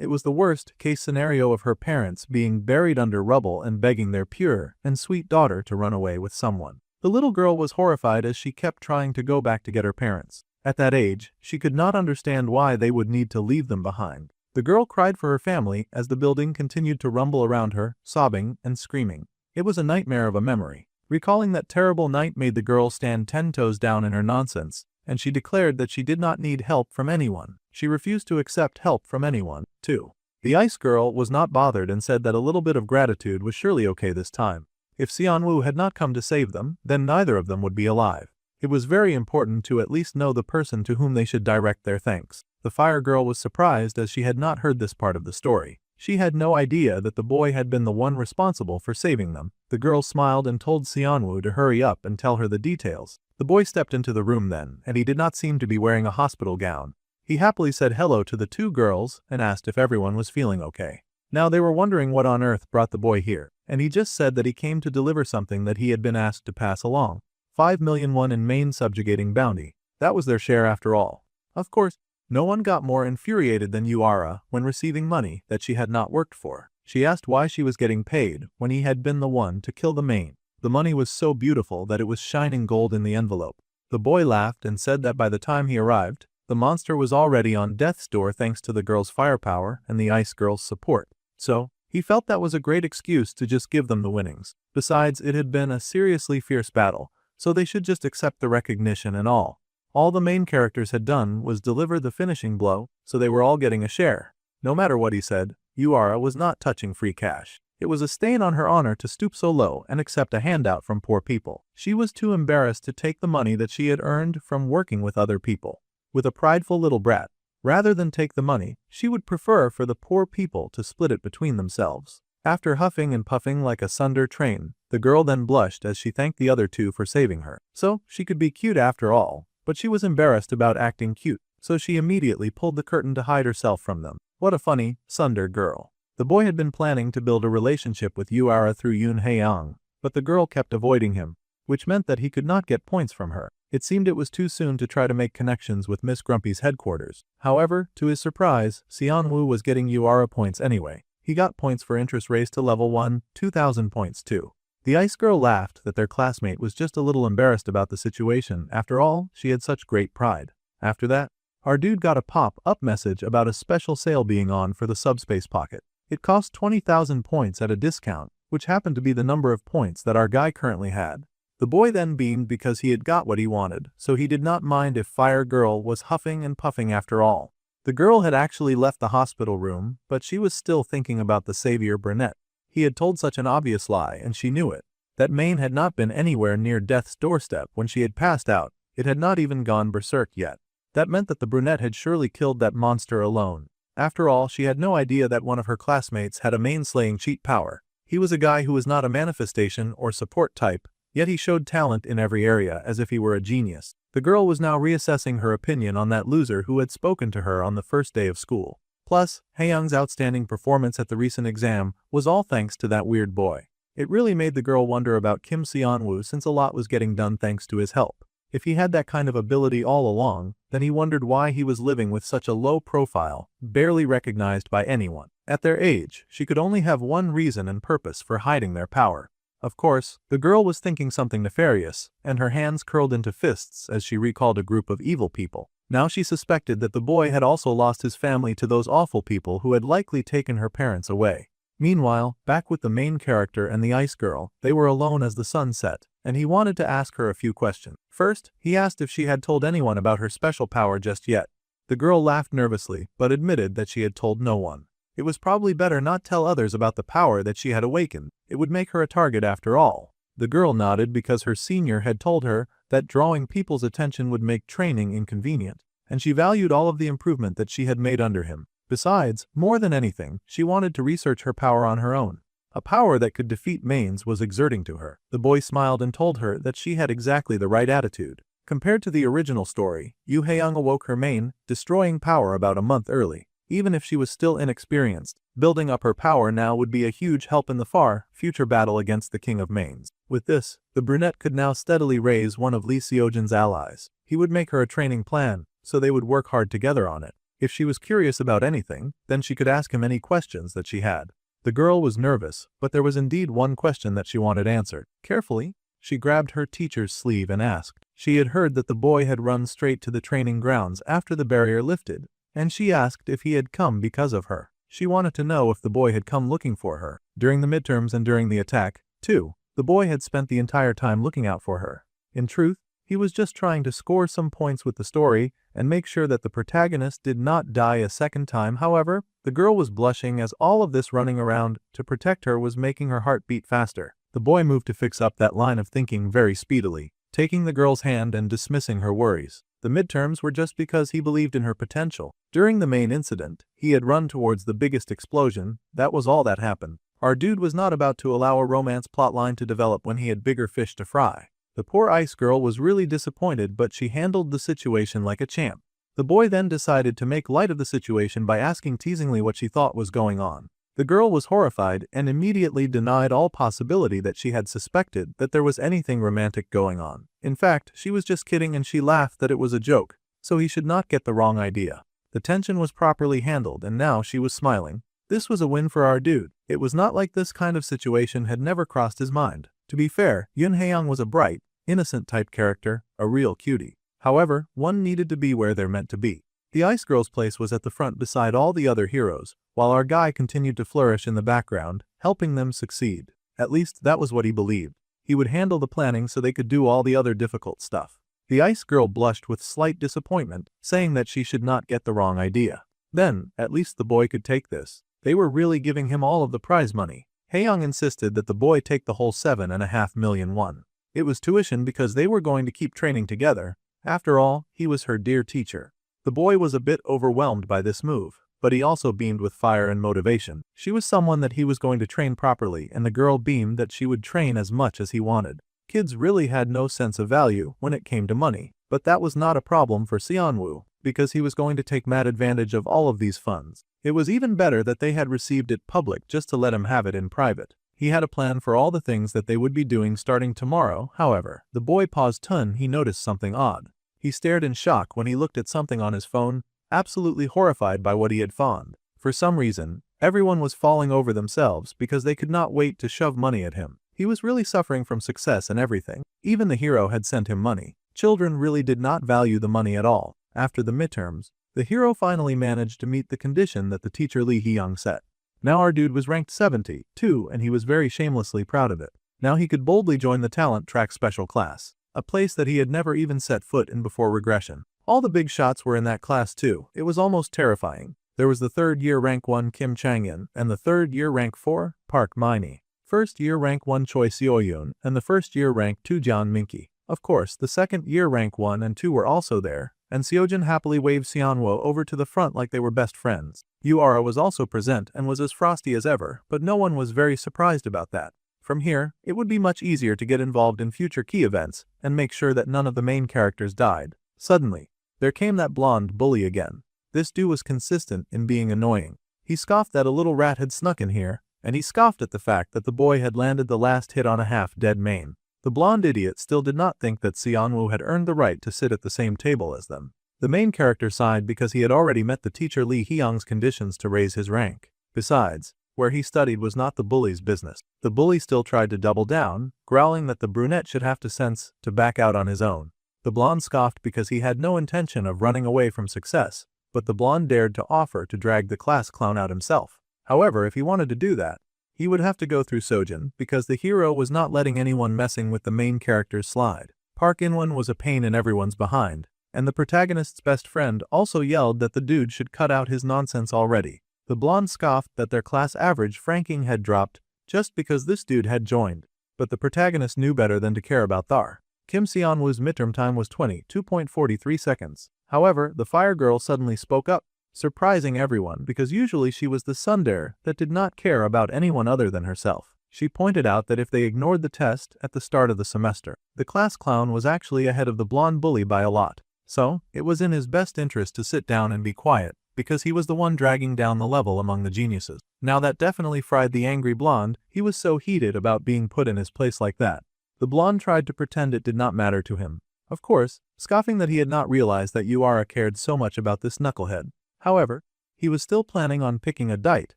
It was the worst-case scenario of her parents being buried under rubble and begging their pure and sweet daughter to run away with someone. The little girl was horrified as she kept trying to go back to get her parents. At that age, she could not understand why they would need to leave them behind. The girl cried for her family as the building continued to rumble around her, sobbing and screaming. It was a nightmare of a memory. Recalling that terrible night made the girl stand 10 toes down in her nonsense, and she declared that she did not need help from anyone. She refused to accept help from anyone, too. The ice girl was not bothered and said that a little bit of gratitude was surely okay this time. If Xianwu had not come to save them, then neither of them would be alive. It was very important to at least know the person to whom they should direct their thanks. The fire girl was surprised as she had not heard this part of the story. She had no idea that the boy had been the one responsible for saving them. The girl smiled and told Xianwu to hurry up and tell her the details. The boy stepped into the room then, and he did not seem to be wearing a hospital gown. He happily said hello to the two girls and asked if everyone was feeling okay. Now they were wondering what on earth brought the boy here, and he just said that he came to deliver something that he had been asked to pass along. 5 million won in main subjugating bounty. That was their share after all. Of course, no one got more infuriated than Ara when receiving money that she had not worked for. She asked why she was getting paid when he had been the one to kill the main. The money was so beautiful that it was shining gold in the envelope. The boy laughed and said that by the time he arrived, the monster was already on death's door thanks to the girl's firepower and the ice girl's support. So, he felt that was a great excuse to just give them the winnings. Besides, it had been a seriously fierce battle, so they should just accept the recognition and all. All the main characters had done was deliver the finishing blow, so they were all getting a share. No matter what he said, Yuara was not touching free cash. It was a stain on her honor to stoop so low and accept a handout from poor people. She was too embarrassed to take the money that she had earned from working with other people. With a prideful little brat, rather than take the money, she would prefer for the poor people to split it between themselves. After huffing and puffing like a Sunder train, the girl then blushed as she thanked the other two for saving her. So, she could be cute after all, but she was embarrassed about acting cute, so she immediately pulled the curtain to hide herself from them. What a funny, Sunder girl. The boy had been planning to build a relationship with Yuara through Yoon Hae-young, but the girl kept avoiding him, which meant that he could not get points from her. It seemed it was too soon to try to make connections with Miss Grumpy's headquarters. However, to his surprise, Seon-woo was getting Yuara points anyway. He got points for interest raised to level 1, 2,000 points too. The ice girl laughed that their classmate was just a little embarrassed about the situation. After all, she had such great pride. After that, our dude got a pop-up message about a special sale being on for the subspace pocket. It cost 20,000 points at a discount, which happened to be the number of points that our guy currently had. The boy then beamed because he had got what he wanted, so he did not mind if Fire Girl was huffing and puffing after all. The girl had actually left the hospital room, but she was still thinking about the savior brunette. He had told such an obvious lie and she knew it. That Maine had not been anywhere near death's doorstep when she had passed out. It had not even gone berserk yet. That meant that the brunette had surely killed that monster alone. After all, she had no idea that one of her classmates had a main-slaying cheat power. He was a guy who was not a manifestation or support type, yet he showed talent in every area as if he were a genius. The girl was now reassessing her opinion on that loser who had spoken to her on the first day of school. Plus, Hae-young's outstanding performance at the recent exam was all thanks to that weird boy. It really made the girl wonder about Kim Seon-woo since a lot was getting done thanks to his help. If he had that kind of ability all along, then he wondered why he was living with such a low profile, barely recognized by anyone. At their age, she could only have one reason and purpose for hiding their power. Of course, the girl was thinking something nefarious, and her hands curled into fists as she recalled a group of evil people. Now she suspected that the boy had also lost his family to those awful people who had likely taken her parents away. Meanwhile, back with the main character and the ice girl, they were alone as the sun set, and he wanted to ask her a few questions. First, he asked if she had told anyone about her special power just yet. The girl laughed nervously, but admitted that she had told no one. It was probably better not tell others about the power that she had awakened. It would make her a target after all. The girl nodded because her senior had told her that drawing people's attention would make training inconvenient, and she valued all of the improvement that she had made under him. Besides, more than anything, she wanted to research her power on her own. A power that could defeat Maine's was exerting to her. The boy smiled and told her that she had exactly the right attitude. Compared to the original story, Yoo Hae-young awoke her main, destroying power about a month early. Even if she was still inexperienced, building up her power now would be a huge help in the far future battle against the King of Mains. With this, the brunette could now steadily raise one of Lee Seojin's allies. He would make her a training plan, so they would work hard together on it. If she was curious about anything, then she could ask him any questions that she had. The girl was nervous, but there was indeed one question that she wanted answered. Carefully, she grabbed her teacher's sleeve and asked. She had heard that the boy had run straight to the training grounds after the barrier lifted, and she asked if he had come because of her. She wanted to know if the boy had come looking for her. During the midterms and during the attack, too, the boy had spent the entire time looking out for her. In truth, he was just trying to score some points with the story and make sure that the protagonist did not die a second time. However, the girl was blushing as all of this running around to protect her was making her heart beat faster. The boy moved to fix up that line of thinking very speedily, taking the girl's hand and dismissing her worries. The midterms were just because he believed in her potential. During the main incident, he had run towards the biggest explosion. That was all that happened. Our dude was not about to allow a romance plotline to develop when he had bigger fish to fry. The poor ice girl was really disappointed, but she handled the situation like a champ. The boy then decided to make light of the situation by asking teasingly what she thought was going on. The girl was horrified and immediately denied all possibility that she had suspected that there was anything romantic going on. In fact, she was just kidding and she laughed that it was a joke, so he should not get the wrong idea. The tension was properly handled and now she was smiling. This was a win for our dude. It was not like this kind of situation had never crossed his mind. To be fair, Yoon Hae-young was a bright, innocent type character, a real cutie. However, one needed to be where they're meant to be. The Ice Girl's place was at the front beside all the other heroes, while our guy continued to flourish in the background, helping them succeed. At least that was what he believed. He would handle the planning so they could do all the other difficult stuff. The Ice Girl blushed with slight disappointment, saying that she should not get the wrong idea. Then, at least the boy could take this. They were really giving him all of the prize money. Haeyoung insisted that the boy take the whole 7.5 million won. It was tuition because they were going to keep training together. After all, he was her dear teacher. The boy was a bit overwhelmed by this move, but he also beamed with fire and motivation. She was someone that he was going to train properly, and the girl beamed that she would train as much as he wanted. Kids really had no sense of value when it came to money, but that was not a problem for Seonwoo, because he was going to take mad advantage of all of these funds. It was even better that they had received it public just to let him have it in private. He had a plan for all the things that they would be doing starting tomorrow. However, the boy paused. He noticed something odd. He stared in shock when he looked at something on his phone, absolutely horrified by what he had found. For some reason, everyone was falling over themselves because they could not wait to shove money at him. He was really suffering from success and everything. Even the hero had sent him money. Children really did not value the money at all. After the midterms, the hero finally managed to meet the condition that the teacher Lee Hee-young set. Now our dude was ranked 72, and he was very shamelessly proud of it. Now he could boldly join the talent track special class, a place that he had never even set foot in before regression. All the big shots were in that class too. It was almost terrifying. There was the third-year rank 1 Kim Chang-in, and the third-year rank 4 Park Min-hee. First-year rank 1 Choi Seo-yoon, and the first-year rank 2 Jeon Min-ki. Of course, the second-year rank 1 and 2 were also there, and Seojin happily waved Seonwoo over to the front like they were best friends. Ura was also present and was as frosty as ever, but no one was very surprised about that. From here, it would be much easier to get involved in future key events and make sure that none of the main characters died. Suddenly, there came that blonde bully again. This dude was consistent in being annoying. He scoffed that a little rat had snuck in here, and he scoffed at the fact that the boy had landed the last hit on a half-dead main. The blonde idiot still did not think that Seonwoo had earned the right to sit at the same table as them. The main character sighed because he had already met the teacher Lee Hee-young's conditions to raise his rank. Besides, where he studied was not the bully's business. The bully still tried to double down, growling that the brunette should have the sense to back out on his own. The blonde scoffed because he had no intention of running away from success, but the blonde dared to offer to drag the class clown out himself. However, if he wanted to do that, he would have to go through Sojin because the hero was not letting anyone messing with the main character's slide. Park In-won was a pain in everyone's behind, and the protagonist's best friend also yelled that the dude should cut out his nonsense already. The blonde scoffed that their class average ranking had dropped just because this dude had joined, but the protagonist knew better than to care about Thar. Kim Seonwoo's midterm time was 22.43 seconds. However, the fire girl suddenly spoke up, surprising everyone because usually she was the tsundere that did not care about anyone other than herself. She pointed out that if they ignored the test at the start of the semester, the class clown was actually ahead of the blonde bully by a lot. So, it was in his best interest to sit down and be quiet, because he was the one dragging down the level among the geniuses. Now that definitely fried the angry blonde. He was so heated about being put in his place like that. The blonde tried to pretend it did not matter to him. Of course, scoffing that he had not realized that Ura cared so much about this knucklehead. However, he was still planning on picking a dite,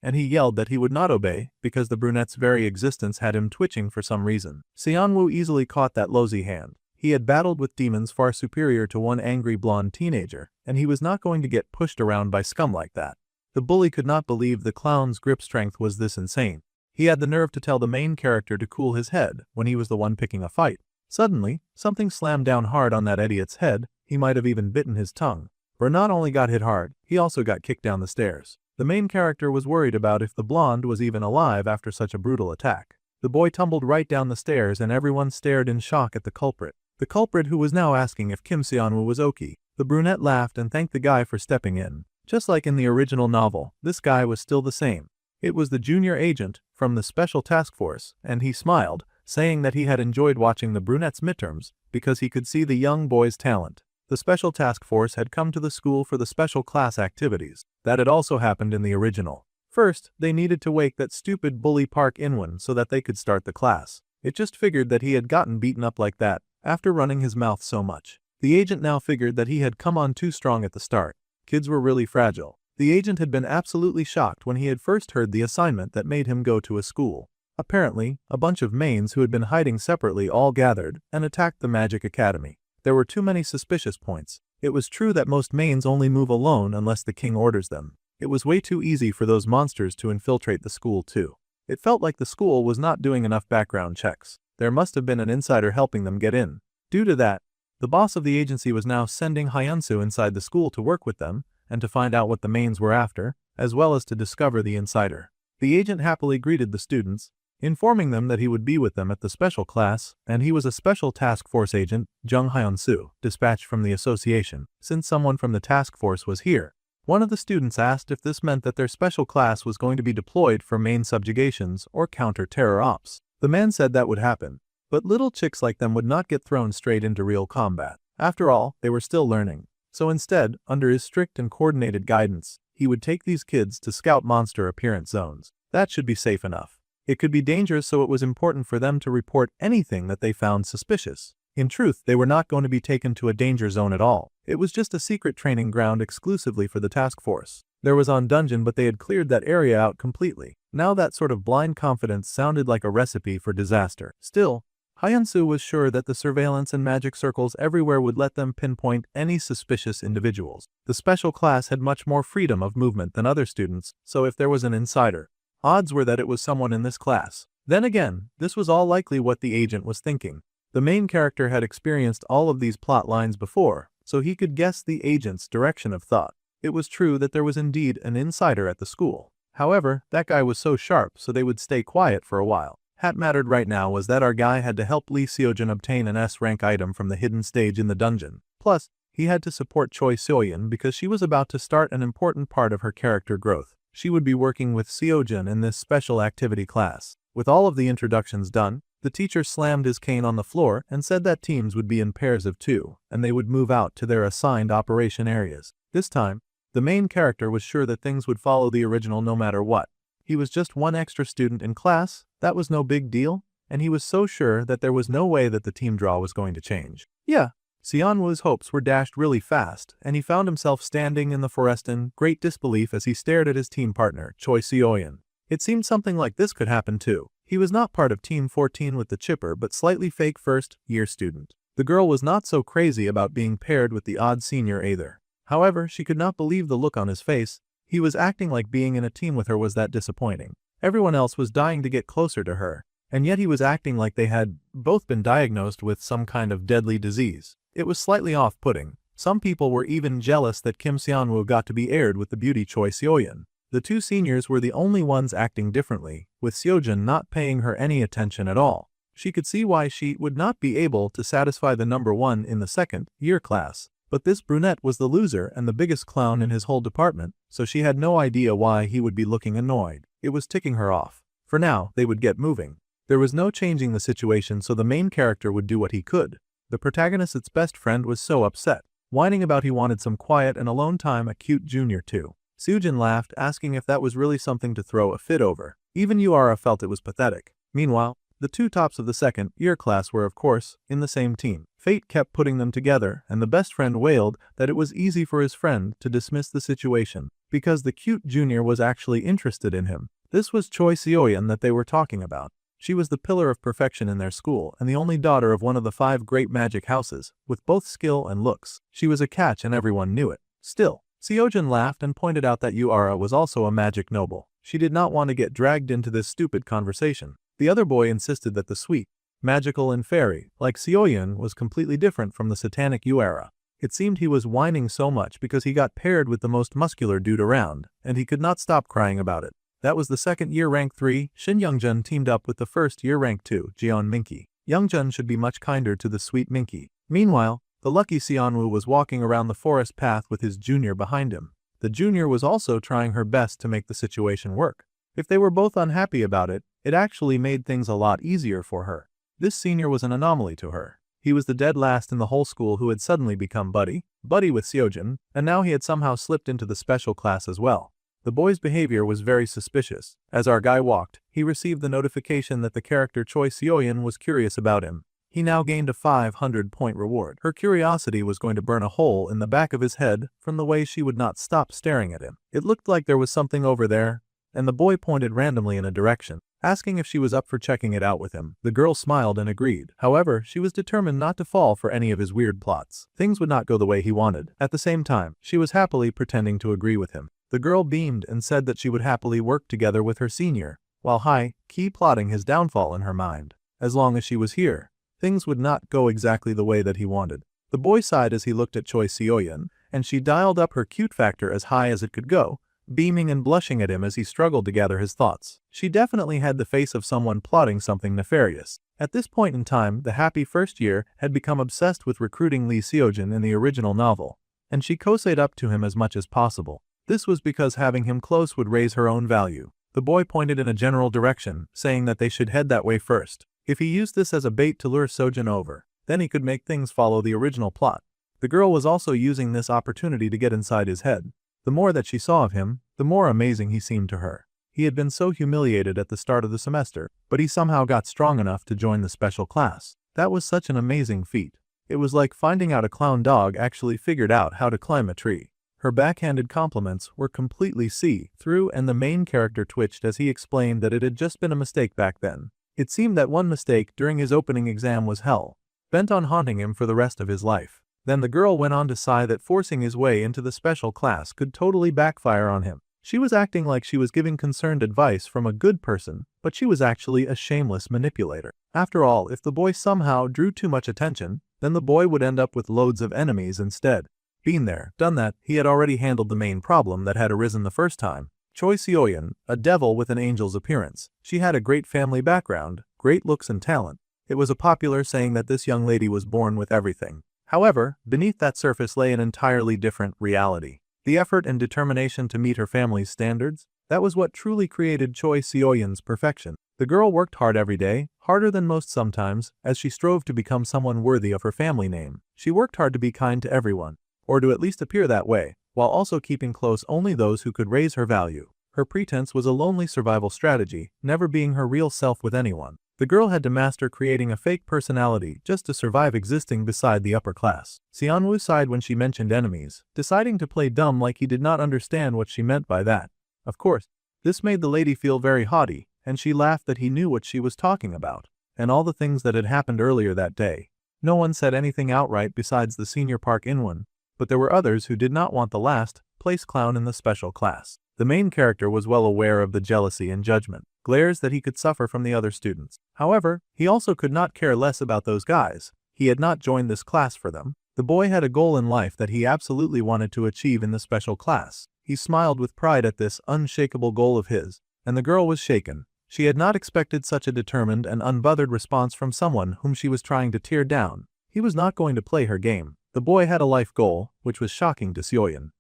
and he yelled that he would not obey because the brunette's very existence had him twitching for some reason. Seonwoo easily caught that lousy hand. He had battled with demons far superior to one angry blonde teenager, and he was not going to get pushed around by scum like that. The bully could not believe the clown's grip strength was this insane. He had the nerve to tell the main character to cool his head when he was the one picking a fight. Suddenly, something slammed down hard on that idiot's head. He might have even bitten his tongue. For not only got hit hard, he also got kicked down the stairs. The main character was worried about if the blonde was even alive after such a brutal attack. The boy tumbled right down the stairs and everyone stared in shock at the culprit. The culprit who was now asking if Kim Seonwoo was okay. The brunette laughed and thanked the guy for stepping in. Just like in the original novel, this guy was still the same. It was the junior agent from the special task force, and he smiled, saying that he had enjoyed watching the brunette's midterms because he could see the young boy's talent. The special task force had come to the school for the special class activities. That had also happened in the original. First, they needed to wake that stupid bully Park In-won so that they could start the class. It just figured that he had gotten beaten up like that after running his mouth so much. The agent now figured that he had come on too strong at the start. Kids were really fragile. The agent had been absolutely shocked when he had first heard the assignment that made him go to a school. Apparently, a bunch of mains who had been hiding separately all gathered and attacked the Magic Academy. There were too many suspicious points. It was true that most mains only move alone unless the king orders them. It was way too easy for those monsters to infiltrate the school too. It felt like the school was not doing enough background checks. There must have been an insider helping them get in. Due to that, the boss of the agency was now sending Hyunsu inside the school to work with them and to find out what the mains were after, as well as to discover the insider. The agent happily greeted the students, informing them that he would be with them at the special class, and he was a special task force agent, Jung Hyun-soo, dispatched from the association, since someone from the task force was here. One of the students asked if this meant that their special class was going to be deployed for main subjugations or counter-terror ops. The man said that would happen, but little chicks like them would not get thrown straight into real combat. After all, they were still learning. So instead, under his strict and coordinated guidance, he would take these kids to scout monster appearance zones. That should be safe enough. It could be dangerous, so it was important for them to report anything that they found suspicious. In truth, they were not going to be taken to a danger zone at all. It was just a secret training ground exclusively for the task force. There was on dungeon, but they had cleared that area out completely. Now that sort of blind confidence sounded like a recipe for disaster. Still, Hyunsu was sure that the surveillance and magic circles everywhere would let them pinpoint any suspicious individuals. The special class had much more freedom of movement than other students, so if there was an insider, odds were that it was someone in this class. Then again, this was all likely what the agent was thinking. The main character had experienced all of these plot lines before, so he could guess the agent's direction of thought. It was true that there was indeed an insider at the school. However, that guy was so sharp, so they would stay quiet for a while. What mattered right now was that our guy had to help Lee Seojin obtain an S-rank item from the hidden stage in the dungeon. Plus, he had to support Choi Seoyeon because she was about to start an important part of her character growth. She would be working with Seojin in this special activity class. With all of the introductions done, the teacher slammed his cane on the floor and said that teams would be in pairs of 2, and they would move out to their assigned operation areas. This time, the main character was sure that things would follow the original no matter what. He was just one extra student in class, that was no big deal, and he was so sure that there was no way that the team draw was going to change. Yeah. Seonwoo's hopes were dashed really fast, and he found himself standing in the forest in great disbelief as he stared at his team partner, Choi Seoyeon. It seemed something like this could happen too. He was not part of Team 14 with the chipper but slightly fake first-year student. The girl was not so crazy about being paired with the odd senior either. However, she could not believe the look on his face. He was acting like being in a team with her was that disappointing. Everyone else was dying to get closer to her, and yet he was acting like they had both been diagnosed with some kind of deadly disease. It was slightly off-putting. Some people were even jealous that Kim Seonwoo got to be aired with the beauty Choi Seoyeon. The two seniors were the only ones acting differently, with Seojin not paying her any attention at all. She could see why she would not be able to satisfy the number 1 in the second-year class. But this brunette was the loser and the biggest clown in his whole department, so she had no idea why he would be looking annoyed. It was ticking her off. For now, they would get moving. There was no changing the situation, so the main character would do what he could. The protagonist's best friend was so upset, whining about he wanted some quiet and alone time, a cute junior too. Seojin laughed, asking if that was really something to throw a fit over. Even Yura felt it was pathetic. Meanwhile, the two tops of the second-year class were, of course, in the same team. Fate kept putting them together, and the best friend wailed that it was easy for his friend to dismiss the situation, because the cute junior was actually interested in him. This was Choi Seoyeon that they were talking about. She was the pillar of perfection in their school and the only daughter of one of the 5 great magic houses, with both skill and looks. She was a catch and everyone knew it. Still, Seojin laughed and pointed out that Yura was also a magic noble. She did not want to get dragged into this stupid conversation. The other boy insisted that the sweet, magical and fairy, like Seoyeon, was completely different from the satanic Yura. It seemed he was whining so much because he got paired with the most muscular dude around, and he could not stop crying about it. That was the second-year rank 3, Shin Youngjun teamed up with the first-year rank 2, Jeon Minky. Youngjun should be much kinder to the sweet Minky. Meanwhile, the lucky Seonwoo was walking around the forest path with his junior behind him. The junior was also trying her best to make the situation work. If they were both unhappy about it, it actually made things a lot easier for her. This senior was an anomaly to her. He was the dead last in the whole school who had suddenly become buddy with Seojin, and now he had somehow slipped into the special class as well. The boy's behavior was very suspicious. As our guy walked, he received the notification that the character Choi Seoyeon was curious about him. He now gained a 500-point reward. Her curiosity was going to burn a hole in the back of his head from the way she would not stop staring at him. It looked like there was something over there, and the boy pointed randomly in a direction. asking if she was up for checking it out with him. The girl smiled and agreed. However, she was determined not to fall for any of his weird plots. Things would not go the way he wanted. At the same time, she was happily pretending to agree with him. The girl beamed and said that she would happily work together with her senior, while high-key plotting his downfall in her mind. As long as she was here, things would not go exactly the way that he wanted. The boy sighed as he looked at Choi Seo-yeon, and she dialed up her cute factor as high as it could go, beaming and blushing at him as he struggled to gather his thoughts. She definitely had the face of someone plotting something nefarious. At this point in time, the happy first year had become obsessed with recruiting Lee Seo-jin in the original novel, and she cozied up to him as much as possible. This was because having him close would raise her own value. The boy pointed in a general direction, saying that they should head that way first. If he used this as a bait to lure Seo-jin over, then he could make things follow the original plot. The girl was also using this opportunity to get inside his head. The more that she saw of him, the more amazing he seemed to her. He had been so humiliated at the start of the semester, but he somehow got strong enough to join the special class. That was such an amazing feat. It was like finding out a clown dog actually figured out how to climb a tree. Her backhanded compliments were completely see-through, and the main character twitched as he explained that it had just been a mistake back then. It seemed that one mistake during his opening exam was hell, bent on haunting him for the rest of his life. Then the girl went on to sigh that forcing his way into the special class could totally backfire on him. She was acting like she was giving concerned advice from a good person, but she was actually a shameless manipulator. After all, if the boy somehow drew too much attention, then the boy would end up with loads of enemies instead. Been there, done that, he had already handled the main problem that had arisen the first time. Choi Seo-yeon, a devil with an angel's appearance. She had a great family background, great looks and talent. It was a popular saying that this young lady was born with everything. However, beneath that surface lay an entirely different reality. The effort and determination to meet her family's standards, that was what truly created Choi Seo-yeon's perfection. The girl worked hard every day, harder than most sometimes, as she strove to become someone worthy of her family name. She worked hard to be kind to everyone, or to at least appear that way, while also keeping close only those who could raise her value. Her pretense was a lonely survival strategy, never being her real self with anyone. The girl had to master creating a fake personality just to survive existing beside the upper class. Seonwoo sighed when she mentioned enemies, deciding to play dumb like he did not understand what she meant by that. Of course, this made the lady feel very haughty, and she laughed that he knew what she was talking about, and all the things that had happened earlier that day. No one said anything outright besides the senior Park In-won, but there were others who did not want the last place clown in the special class. The main character was well aware of the jealousy and judgment glares that he could suffer from the other students. However, he also could not care less about those guys. He had not joined this class for them. The boy had a goal in life that he absolutely wanted to achieve in the special class. He smiled with pride at this unshakable goal of his, and the girl was shaken. She had not expected such a determined and unbothered response from someone whom she was trying to tear down. He was not going to play her game. The boy had a life goal, which was shocking to Seo-yeon.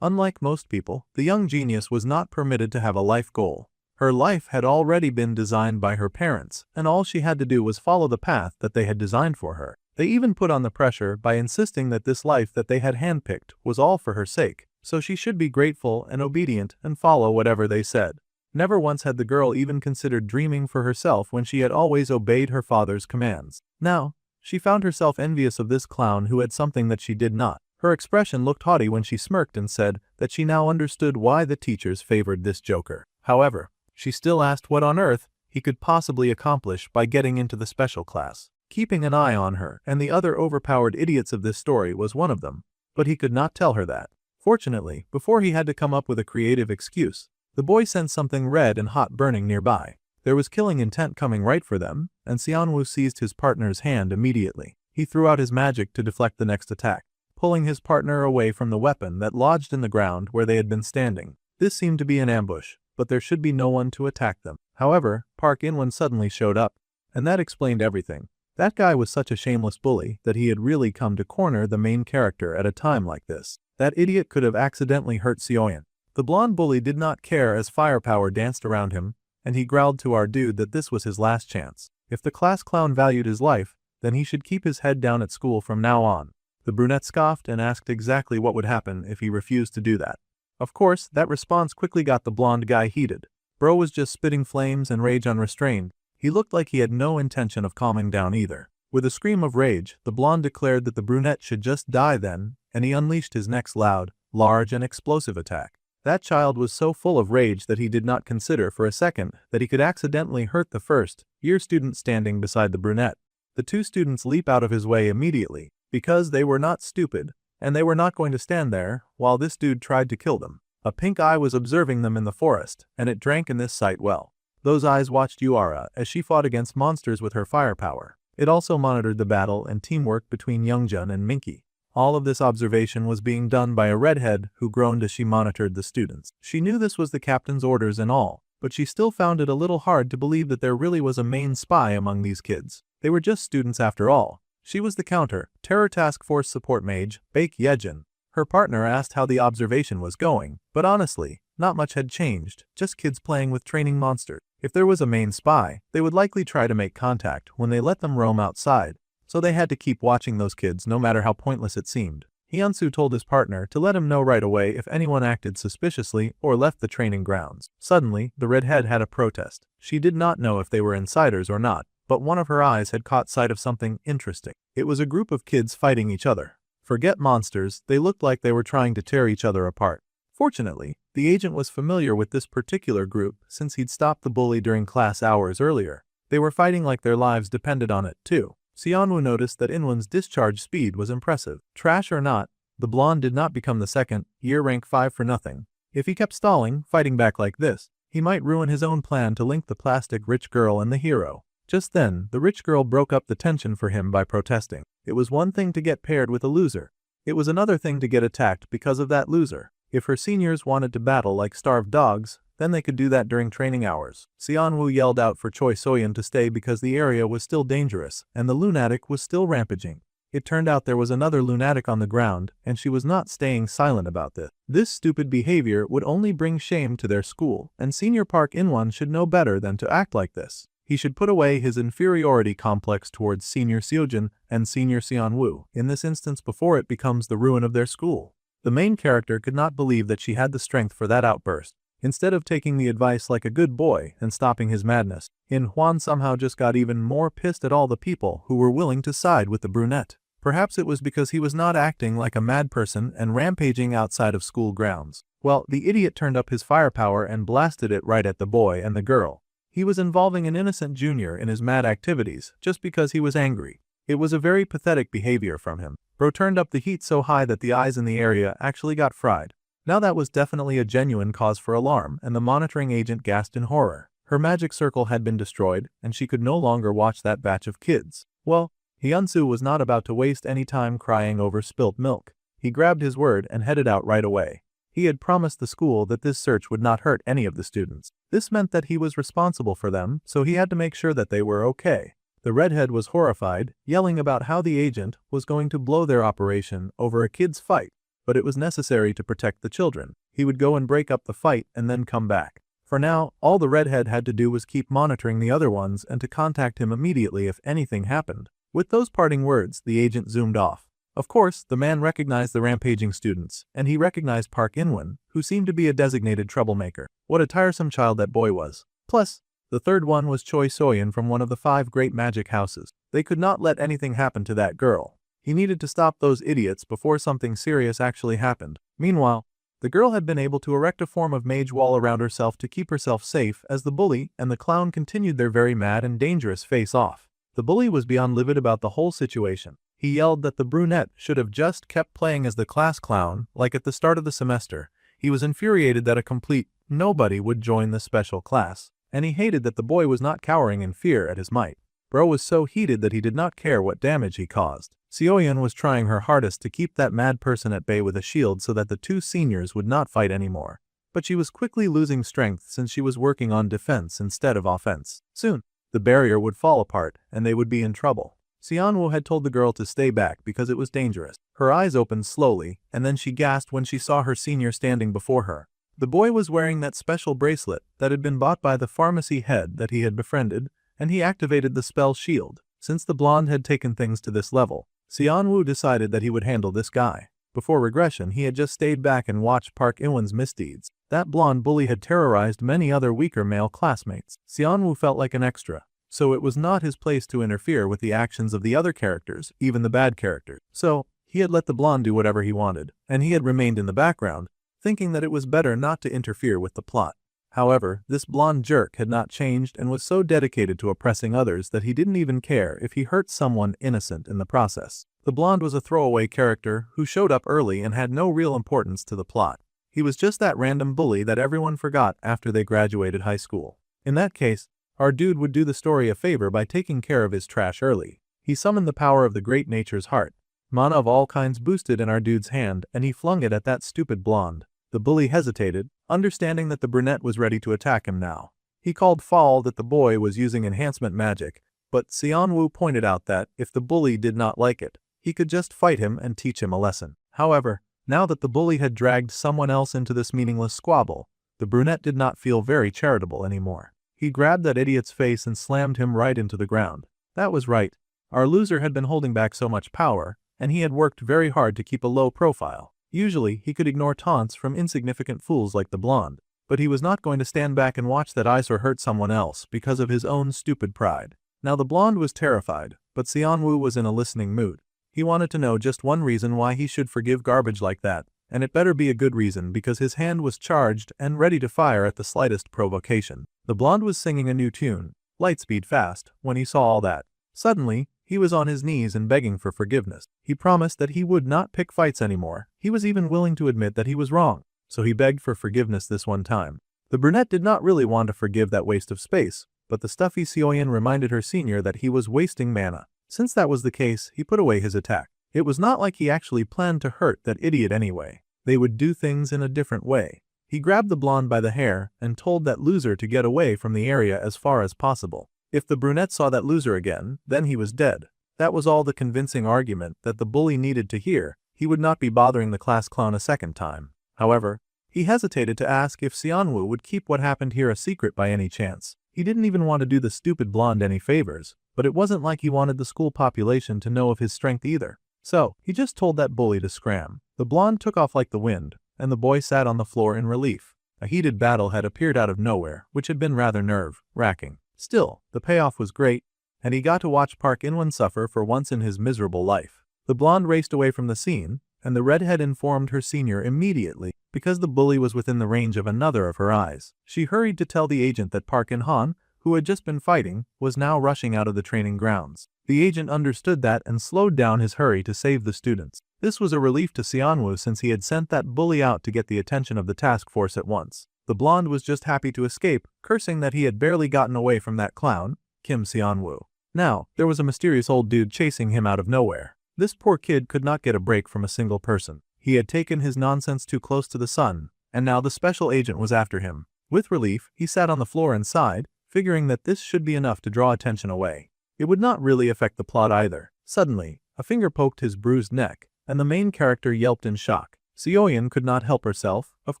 Unlike most people, the young genius was not permitted to have a life goal. Her life had already been designed by her parents, and all she had to do was follow the path that they had designed for her. They even put on the pressure by insisting that this life that they had handpicked was all for her sake, so she should be grateful and obedient and follow whatever they said. Never once had the girl even considered dreaming for herself when she had always obeyed her father's commands. Now, she found herself envious of this clown who had something that she did not. Her expression looked haughty when she smirked and said that she now understood why the teachers favored this joker. However, she still asked what on earth he could possibly accomplish by getting into the special class. Keeping an eye on her and the other overpowered idiots of this story was one of them, but he could not tell her that. Fortunately, before he had to come up with a creative excuse, the boy sensed something red and hot burning nearby. There was killing intent coming right for them, and Seonwoo seized his partner's hand immediately. He threw out his magic to deflect the next attack, pulling his partner away from the weapon that lodged in the ground where they had been standing. This seemed to be an ambush, but there should be no one to attack them. However, Park In-won suddenly showed up, and that explained everything. That guy was such a shameless bully that he had really come to corner the main character at a time like this. That idiot could have accidentally hurt Seo-yeon. The blonde bully did not care as firepower danced around him, and he growled to our dude that this was his last chance. If the class clown valued his life, then he should keep his head down at school from now on. The brunette scoffed and asked exactly what would happen if he refused to do that. Of course, that response quickly got the blonde guy heated. Bro was just spitting flames and rage unrestrained. He looked like he had no intention of calming down either. With a scream of rage, the blonde declared that the brunette should just die then, and he unleashed his next loud, large and explosive attack. That child was so full of rage that he did not consider for a second that he could accidentally hurt the first-year student standing beside the brunette. The two students leap out of his way immediately, because they were not stupid, and they were not going to stand there while this dude tried to kill them. A pink eye was observing them in the forest, and it drank in this sight well. Those eyes watched Yuara as she fought against monsters with her firepower. It also monitored the battle and teamwork between Youngjun and Minky. All of this observation was being done by a redhead who groaned as she monitored the students. She knew this was the captain's orders and all, but she still found it a little hard to believe that there really was a main spy among these kids. They were just students after all. She was the Terror Task Force support mage, Baek Yejin. Her partner asked how the observation was going, but honestly, not much had changed, just kids playing with training monsters. If there was a main spy, they would likely try to make contact when they let them roam outside, so they had to keep watching those kids no matter how pointless it seemed. Hyunsu told his partner to let him know right away if anyone acted suspiciously or left the training grounds. Suddenly, the redhead had a protest. She did not know if they were insiders or not, but one of her eyes had caught sight of something interesting. It was a group of kids fighting each other. Forget monsters, they looked like they were trying to tear each other apart. Fortunately, the agent was familiar with this particular group since he'd stopped the bully during class hours earlier. They were fighting like their lives depended on it, too. Seonwoo noticed that Inwon's discharge speed was impressive. Trash or not, the blonde did not become the second-year rank 5 for nothing. If he kept stalling, fighting back like this, he might ruin his own plan to link the plastic rich girl and the hero. Just then, the rich girl broke up the tension for him by protesting. It was one thing to get paired with a loser. It was another thing to get attacked because of that loser. If her seniors wanted to battle like starved dogs, then they could do that during training hours. Seonwoo yelled out for Choi Soyeon to stay because the area was still dangerous, and the lunatic was still rampaging. It turned out there was another lunatic on the ground, and she was not staying silent about this. This stupid behavior would only bring shame to their school, and Senior Park In-won should know better than to act like this. He should put away his inferiority complex towards Senior Seojin and Senior Seonwoo, in this instance before it becomes the ruin of their school. The main character could not believe that she had the strength for that outburst. Instead of taking the advice like a good boy and stopping his madness, In-hwan somehow just got even more pissed at all the people who were willing to side with the brunette. Perhaps it was because he was not acting like a mad person and rampaging outside of school grounds. Well, the idiot turned up his firepower and blasted it right at the boy and the girl. He was involving an innocent junior in his mad activities just because he was angry. It was a very pathetic behavior from him. Bro turned up the heat so high that the eyes in the area actually got fried. Now that was definitely a genuine cause for alarm, and the monitoring agent gasped in horror. Her magic circle had been destroyed, and she could no longer watch that batch of kids. Well, Hyunsu was not about to waste any time crying over spilt milk. He grabbed his word and headed out right away. He had promised the school that this search would not hurt any of the students. This meant that he was responsible for them, so he had to make sure that they were okay. The redhead was horrified, yelling about how the agent was going to blow their operation over a kid's fight. But it was necessary to protect the children. He would go and break up the fight and then come back. For now, all the redhead had to do was keep monitoring the other ones and to contact him immediately if anything happened. With those parting words, the agent zoomed off. Of course, the man recognized the rampaging students, and he recognized Park In-won, who seemed to be a designated troublemaker. What a tiresome child that boy was. Plus, the third one was Choi Soyeon from one of the 5 great magic houses. They could not let anything happen to that girl. He needed to stop those idiots before something serious actually happened. Meanwhile, the girl had been able to erect a form of mage wall around herself to keep herself safe as the bully and the clown continued their very mad and dangerous face-off. The bully was beyond livid about the whole situation. He yelled that the brunette should have just kept playing as the class clown, like at the start of the semester. He was infuriated that a complete nobody would join the special class, and he hated that the boy was not cowering in fear at his might. Bro was so heated that he did not care what damage he caused. Seoyeon was trying her hardest to keep that mad person at bay with a shield so that the 2 seniors would not fight anymore. But she was quickly losing strength since she was working on defense instead of offense. Soon, the barrier would fall apart and they would be in trouble. Seonwoo had told the girl to stay back because it was dangerous. Her eyes opened slowly, and then she gasped when she saw her senior standing before her. The boy was wearing that special bracelet that had been bought by the pharmacy head that he had befriended, and he activated the spell shield. Since the blonde had taken things to this level, Seonwoo decided that he would handle this guy. Before regression, he had just stayed back and watched Park In-won's misdeeds. That blonde bully had terrorized many other weaker male classmates. Seonwoo felt like an extra, so it was not his place to interfere with the actions of the other characters, even the bad characters. So, he had let the blonde do whatever he wanted, and he had remained in the background, thinking that it was better not to interfere with the plot. However, this blonde jerk had not changed and was so dedicated to oppressing others that he didn't even care if he hurt someone innocent in the process. The blonde was a throwaway character who showed up early and had no real importance to the plot. He was just that random bully that everyone forgot after they graduated high school. In that case, our dude would do the story a favor by taking care of his trash early. He summoned the power of the great nature's heart. Mana of all kinds boosted in our dude's hand and he flung it at that stupid blonde. The bully hesitated, understanding that the brunette was ready to attack him now. He called foul that the boy was using enhancement magic, but Xianwu pointed out that, if the bully did not like it, he could just fight him and teach him a lesson. However, now that the bully had dragged someone else into this meaningless squabble, the brunette did not feel very charitable anymore. He grabbed that idiot's face and slammed him right into the ground. That was right. Our loser had been holding back so much power, and he had worked very hard to keep a low profile. Usually, he could ignore taunts from insignificant fools like the blonde, but he was not going to stand back and watch that eyesore hurt someone else because of his own stupid pride. Now the blonde was terrified, but Xianwu was in a listening mood. He wanted to know just one reason why he should forgive garbage like that, and it better be a good reason because his hand was charged and ready to fire at the slightest provocation. The blonde was singing a new tune, Lightspeed Fast, when he saw all that. Suddenly, he was on his knees and begging for forgiveness. He promised that he would not pick fights anymore. He was even willing to admit that he was wrong, so he begged for forgiveness this one time. The brunette did not really want to forgive that waste of space, but the stuffy Sioyan reminded her senior that he was wasting mana. Since that was the case, he put away his attack. It was not like he actually planned to hurt that idiot anyway. They would do things in a different way. He grabbed the blonde by the hair and told that loser to get away from the area as far as possible. If the brunette saw that loser again, then he was dead. That was all the convincing argument that the bully needed to hear. He would not be bothering the class clown a second time. However, he hesitated to ask if Xianwu would keep what happened here a secret by any chance. He didn't even want to do the stupid blonde any favors, but it wasn't like he wanted the school population to know of his strength either. So, he just told that bully to scram. The blonde took off like the wind, and the boy sat on the floor in relief. A heated battle had appeared out of nowhere, which had been rather nerve-wracking. Still, the payoff was great, and he got to watch Park In-won suffer for once in his miserable life. The blonde raced away from the scene, and the redhead informed her senior immediately because the bully was within the range of another of her eyes. She hurried to tell the agent that Park In-han, who had just been fighting, was now rushing out of the training grounds. The agent understood that and slowed down his hurry to save the students. This was a relief to Xianwu since he had sent that bully out to get the attention of the task force at once. The blonde was just happy to escape, cursing that he had barely gotten away from that clown, Kim Xianwu. Now, there was a mysterious old dude chasing him out of nowhere. This poor kid could not get a break from a single person. He had taken his nonsense too close to the sun, and now the special agent was after him. With relief, he sat on the floor and sighed, figuring that this should be enough to draw attention away. It would not really affect the plot either. Suddenly, a finger poked his bruised neck, and the main character yelped in shock. Sioyan could not help herself. Of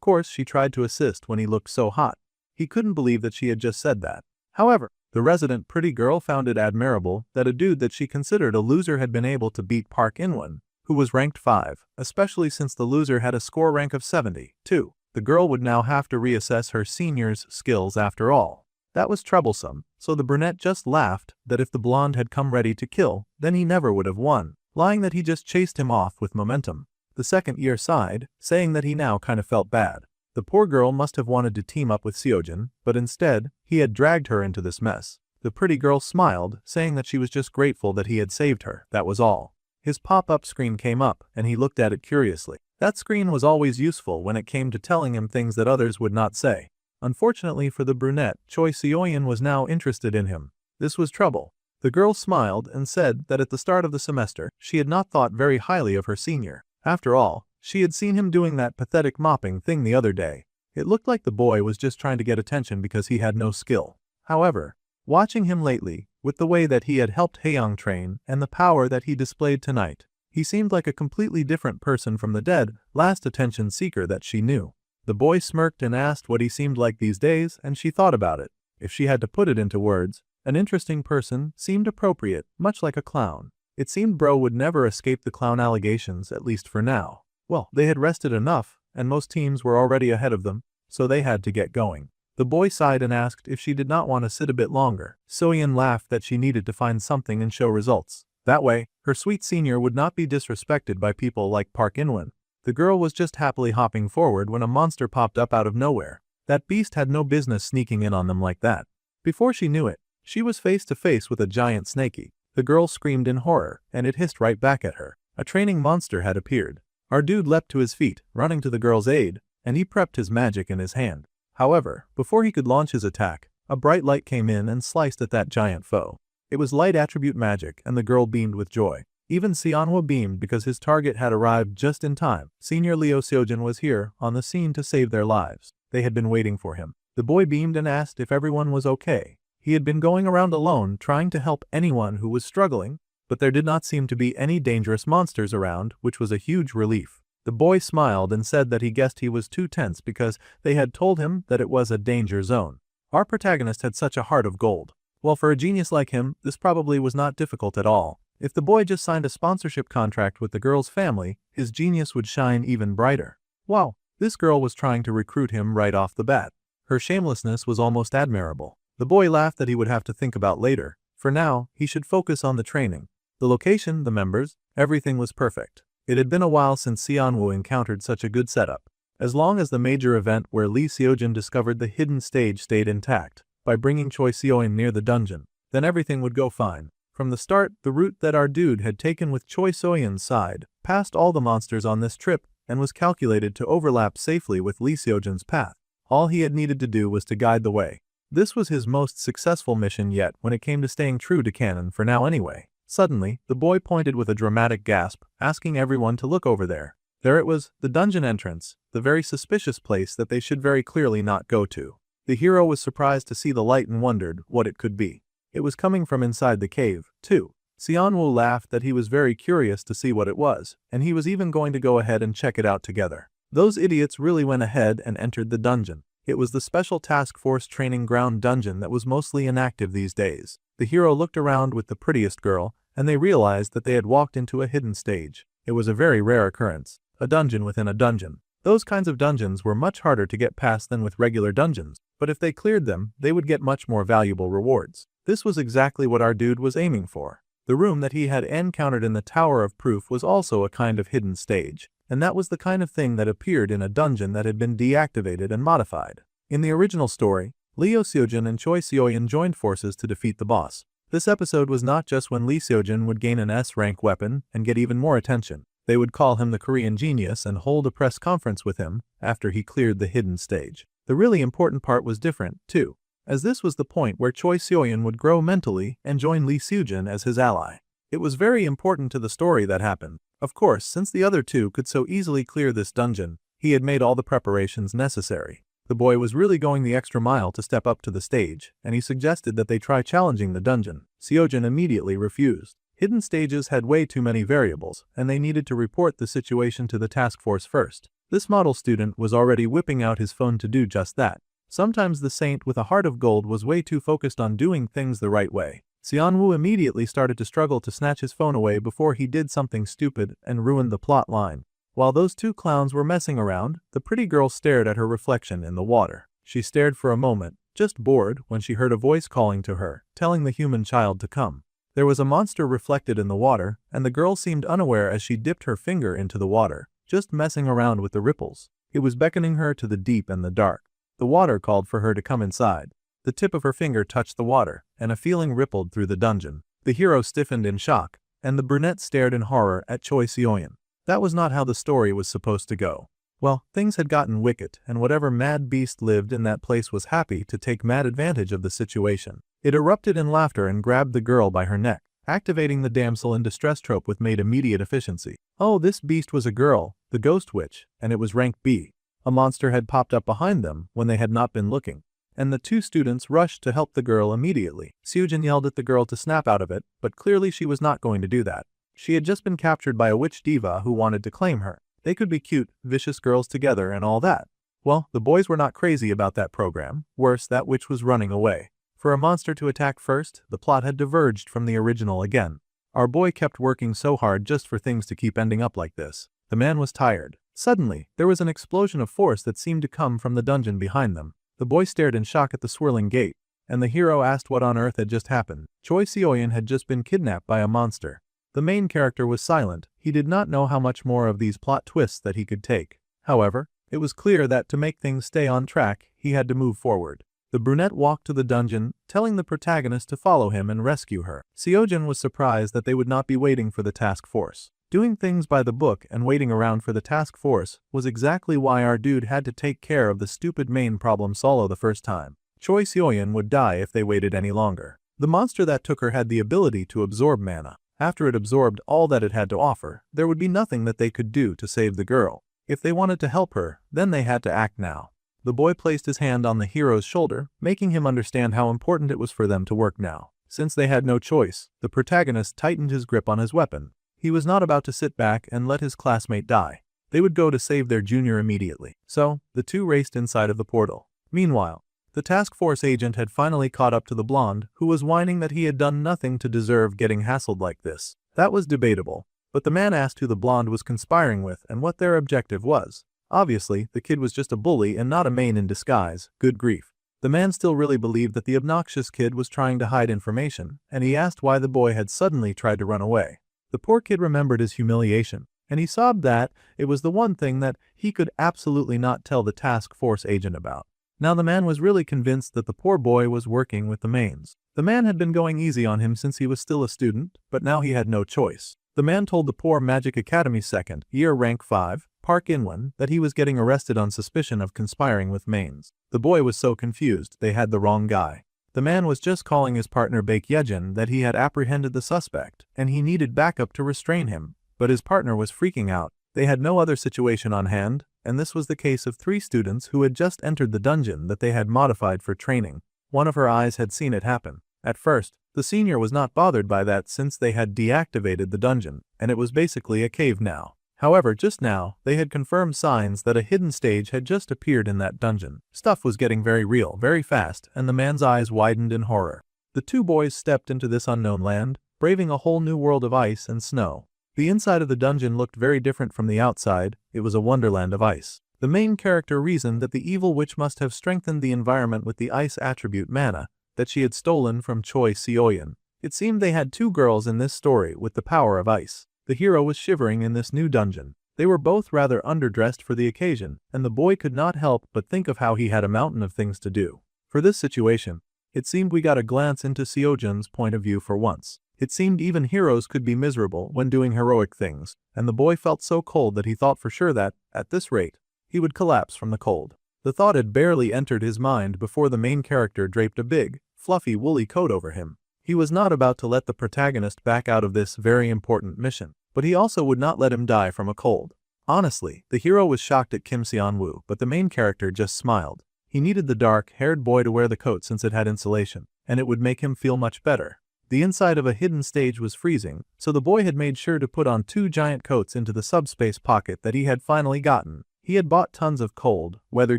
course, she tried to assist when he looked so hot. He couldn't believe that she had just said that. However, the resident pretty girl found it admirable that a dude that she considered a loser had been able to beat Park In-won, who was ranked 5, especially since the loser had a score rank of 72. The girl would now have to reassess her senior's skills after all. That was troublesome, so the brunette just laughed that if the blonde had come ready to kill, then he never would have won, lying that he just chased him off with momentum. The second year sighed, saying that he now kind of felt bad. The poor girl must have wanted to team up with Seojin, but instead, he had dragged her into this mess. The pretty girl smiled, saying that she was just grateful that he had saved her, that was all. His pop-up screen came up, and he looked at it curiously. That screen was always useful when it came to telling him things that others would not say. Unfortunately for the brunette, Choi Seoyan was now interested in him. This was trouble. The girl smiled and said that at the start of the semester, she had not thought very highly of her senior. After all, she had seen him doing that pathetic mopping thing the other day. It looked like the boy was just trying to get attention because he had no skill. However, watching him lately, with the way that he had helped Haeyoung train and the power that he displayed tonight, he seemed like a completely different person from the dead, last attention seeker that she knew. The boy smirked and asked what he seemed like these days, and she thought about it. If she had to put it into words, an interesting person seemed appropriate, much like a clown. It seemed bro would never escape the clown allegations, at least for now. Well, they had rested enough, and most teams were already ahead of them, so they had to get going. The boy sighed and asked if she did not want to sit a bit longer. Soyeon laughed that she needed to find something and show results. That way, her sweet senior would not be disrespected by people like Park In-won. The girl was just happily hopping forward when a monster popped up out of nowhere. That beast had no business sneaking in on them like that. Before she knew it, she was face to face with a giant snakey. The girl screamed in horror, and it hissed right back at her. A training monster had appeared. Our dude leapt to his feet, running to the girl's aid, and he prepped his magic in his hand. However, before he could launch his attack, a bright light came in and sliced at that giant foe. It was light attribute magic, and the girl beamed with joy. Even Manhwa beamed because his target had arrived just in time. Senior Leo Seojin was here, on the scene to save their lives. They had been waiting for him. The boy beamed and asked if everyone was okay. He had been going around alone trying to help anyone who was struggling, but there did not seem to be any dangerous monsters around, which was a huge relief. The boy smiled and said that he guessed he was too tense because they had told him that it was a danger zone. Our protagonist had such a heart of gold. Well, for a genius like him, this probably was not difficult at all. If the boy just signed a sponsorship contract with the girl's family, his genius would shine even brighter. Wow, this girl was trying to recruit him right off the bat. Her shamelessness was almost admirable. The boy laughed that he would have to think about later. For now, he should focus on the training. The location, the members, everything was perfect. It had been a while since Seonwoo encountered such a good setup. As long as the major event where Lee Seojin discovered the hidden stage stayed intact, by bringing Choi Seoin near the dungeon, then everything would go fine. From the start, the route that our dude had taken with Choi Seoin's side passed all the monsters on this trip and was calculated to overlap safely with Lee Seojin's path. All he had needed to do was to guide the way. This was his most successful mission yet when it came to staying true to canon for now anyway. Suddenly, the boy pointed with a dramatic gasp, asking everyone to look over there. There it was, the dungeon entrance, the very suspicious place that they should very clearly not go to. The hero was surprised to see the light and wondered what it could be. It was coming from inside the cave, too. Seonwoo laughed that he was very curious to see what it was, and he was even going to go ahead and check it out together. Those idiots really went ahead and entered the dungeon. It was the Special Task Force Training Ground dungeon that was mostly inactive these days. The hero looked around with the prettiest girl, and they realized that they had walked into a hidden stage. It was a very rare occurrence. A dungeon within a dungeon. Those kinds of dungeons were much harder to get past than with regular dungeons, but if they cleared them, they would get much more valuable rewards. This was exactly what our dude was aiming for. The room that he had encountered in the Tower of Proof was also a kind of hidden stage, and that was the kind of thing that appeared in a dungeon that had been deactivated and modified. In the original story, Leo Seojin and Choi Seoin joined forces to defeat the boss. This episode was not just when Lee Seojin would gain an S-rank weapon and get even more attention. They would call him the Korean genius and hold a press conference with him after he cleared the hidden stage. The really important part was different, too, as this was the point where Choi Seoin would grow mentally and join Lee Seojin as his ally. It was very important to the story that happened. Of course, since the other two could so easily clear this dungeon, he had made all the preparations necessary. The boy was really going the extra mile to step up to the stage, and he suggested that they try challenging the dungeon. Seojin immediately refused. Hidden stages had way too many variables, and they needed to report the situation to the task force first. This model student was already whipping out his phone to do just that. Sometimes the saint with a heart of gold was way too focused on doing things the right way. Seonwoo immediately started to struggle to snatch his phone away before he did something stupid and ruined the plot line. While those two clowns were messing around, the pretty girl stared at her reflection in the water. She stared for a moment, just bored, when she heard a voice calling to her, telling the human child to come. There was a monster reflected in the water, and the girl seemed unaware as she dipped her finger into the water, just messing around with the ripples. It was beckoning her to the deep and the dark. The water called for her to come inside. The tip of her finger touched the water, and a feeling rippled through the dungeon. The hero stiffened in shock, and the brunette stared in horror at Choi Seoin. That was not how the story was supposed to go. Well, things had gotten wicked, and whatever mad beast lived in that place was happy to take mad advantage of the situation. It erupted in laughter and grabbed the girl by her neck, activating the damsel in distress trope with made immediate efficiency. Oh, this beast was a girl, the ghost witch, and it was rank B. A monster had popped up behind them when they had not been looking, and the two students rushed to help the girl immediately. Seojin yelled at the girl to snap out of it, but clearly she was not going to do that. She had just been captured by a witch diva who wanted to claim her. They could be cute, vicious girls together and all that. Well, the boys were not crazy about that program. Worse, that witch was running away. For a monster to attack first, the plot had diverged from the original again. Our boy kept working so hard just for things to keep ending up like this. The man was tired. Suddenly, there was an explosion of force that seemed to come from the dungeon behind them. The boy stared in shock at the swirling gate, and the hero asked what on earth had just happened. Choi Seoin had just been kidnapped by a monster. The main character was silent. He did not know how much more of these plot twists that he could take. However, it was clear that to make things stay on track, he had to move forward. The brunette walked to the dungeon, telling the protagonist to follow him and rescue her. Seojin was surprised that they would not be waiting for the task force. Doing things by the book and waiting around for the task force was exactly why our dude had to take care of the stupid main problem solo the first time. Choi Seoyeon would die if they waited any longer. The monster that took her had the ability to absorb mana. After it absorbed all that it had to offer, there would be nothing that they could do to save the girl. If they wanted to help her, then they had to act now. The boy placed his hand on the hero's shoulder, making him understand how important it was for them to work now. Since they had no choice, the protagonist tightened his grip on his weapon. He was not about to sit back and let his classmate die. They would go to save their junior immediately. So, the two raced inside of the portal. Meanwhile, the task force agent had finally caught up to the blonde, who was whining that he had done nothing to deserve getting hassled like this. That was debatable, but the man asked who the blonde was conspiring with and what their objective was. Obviously, the kid was just a bully and not a main in disguise. Good grief. The man still really believed that the obnoxious kid was trying to hide information, and he asked why the boy had suddenly tried to run away. The poor kid remembered his humiliation, and he sobbed that it was the one thing that he could absolutely not tell the task force agent about. Now the man was really convinced that the poor boy was working with the mains. The man had been going easy on him since he was still a student, but now he had no choice. The man told the poor Magic Academy second year rank 5, Park Inwon, that he was getting arrested on suspicion of conspiring with mains. The boy was so confused they had the wrong guy. The man was just calling his partner Baek Yejin that he had apprehended the suspect, and he needed backup to restrain him, but his partner was freaking out. They had no other situation on hand, and this was the case of 3 students who had just entered the dungeon that they had modified for training. One of her eyes had seen it happen. At first, the senior was not bothered by that since they had deactivated the dungeon, and it was basically a cave now. However, just now, they had confirmed signs that a hidden stage had just appeared in that dungeon. Stuff was getting very real, very fast, and the man's eyes widened in horror. The 2 boys stepped into this unknown land, braving a whole new world of ice and snow. The inside of the dungeon looked very different from the outside. It was a wonderland of ice. The main character reasoned that the evil witch must have strengthened the environment with the ice attribute mana that she had stolen from Choi Seoyeon. It seemed they had 2 girls in this story with the power of ice. The hero was shivering in this new dungeon. They were both rather underdressed for the occasion, and the boy could not help but think of how he had a mountain of things to do. For this situation, it seemed we got a glance into Seojin's point of view for once. It seemed even heroes could be miserable when doing heroic things, and the boy felt so cold that he thought for sure that, at this rate, he would collapse from the cold. The thought had barely entered his mind before the main character draped a big, fluffy woolly coat over him. He was not about to let the protagonist back out of this very important mission, but he also would not let him die from a cold. Honestly, the hero was shocked at Kim Seon-woo, but the main character just smiled. He needed the dark-haired boy to wear the coat since it had insulation, and it would make him feel much better. The inside of a hidden stage was freezing, so the boy had made sure to put on 2 giant coats into the subspace pocket that he had finally gotten. He had bought tons of cold weather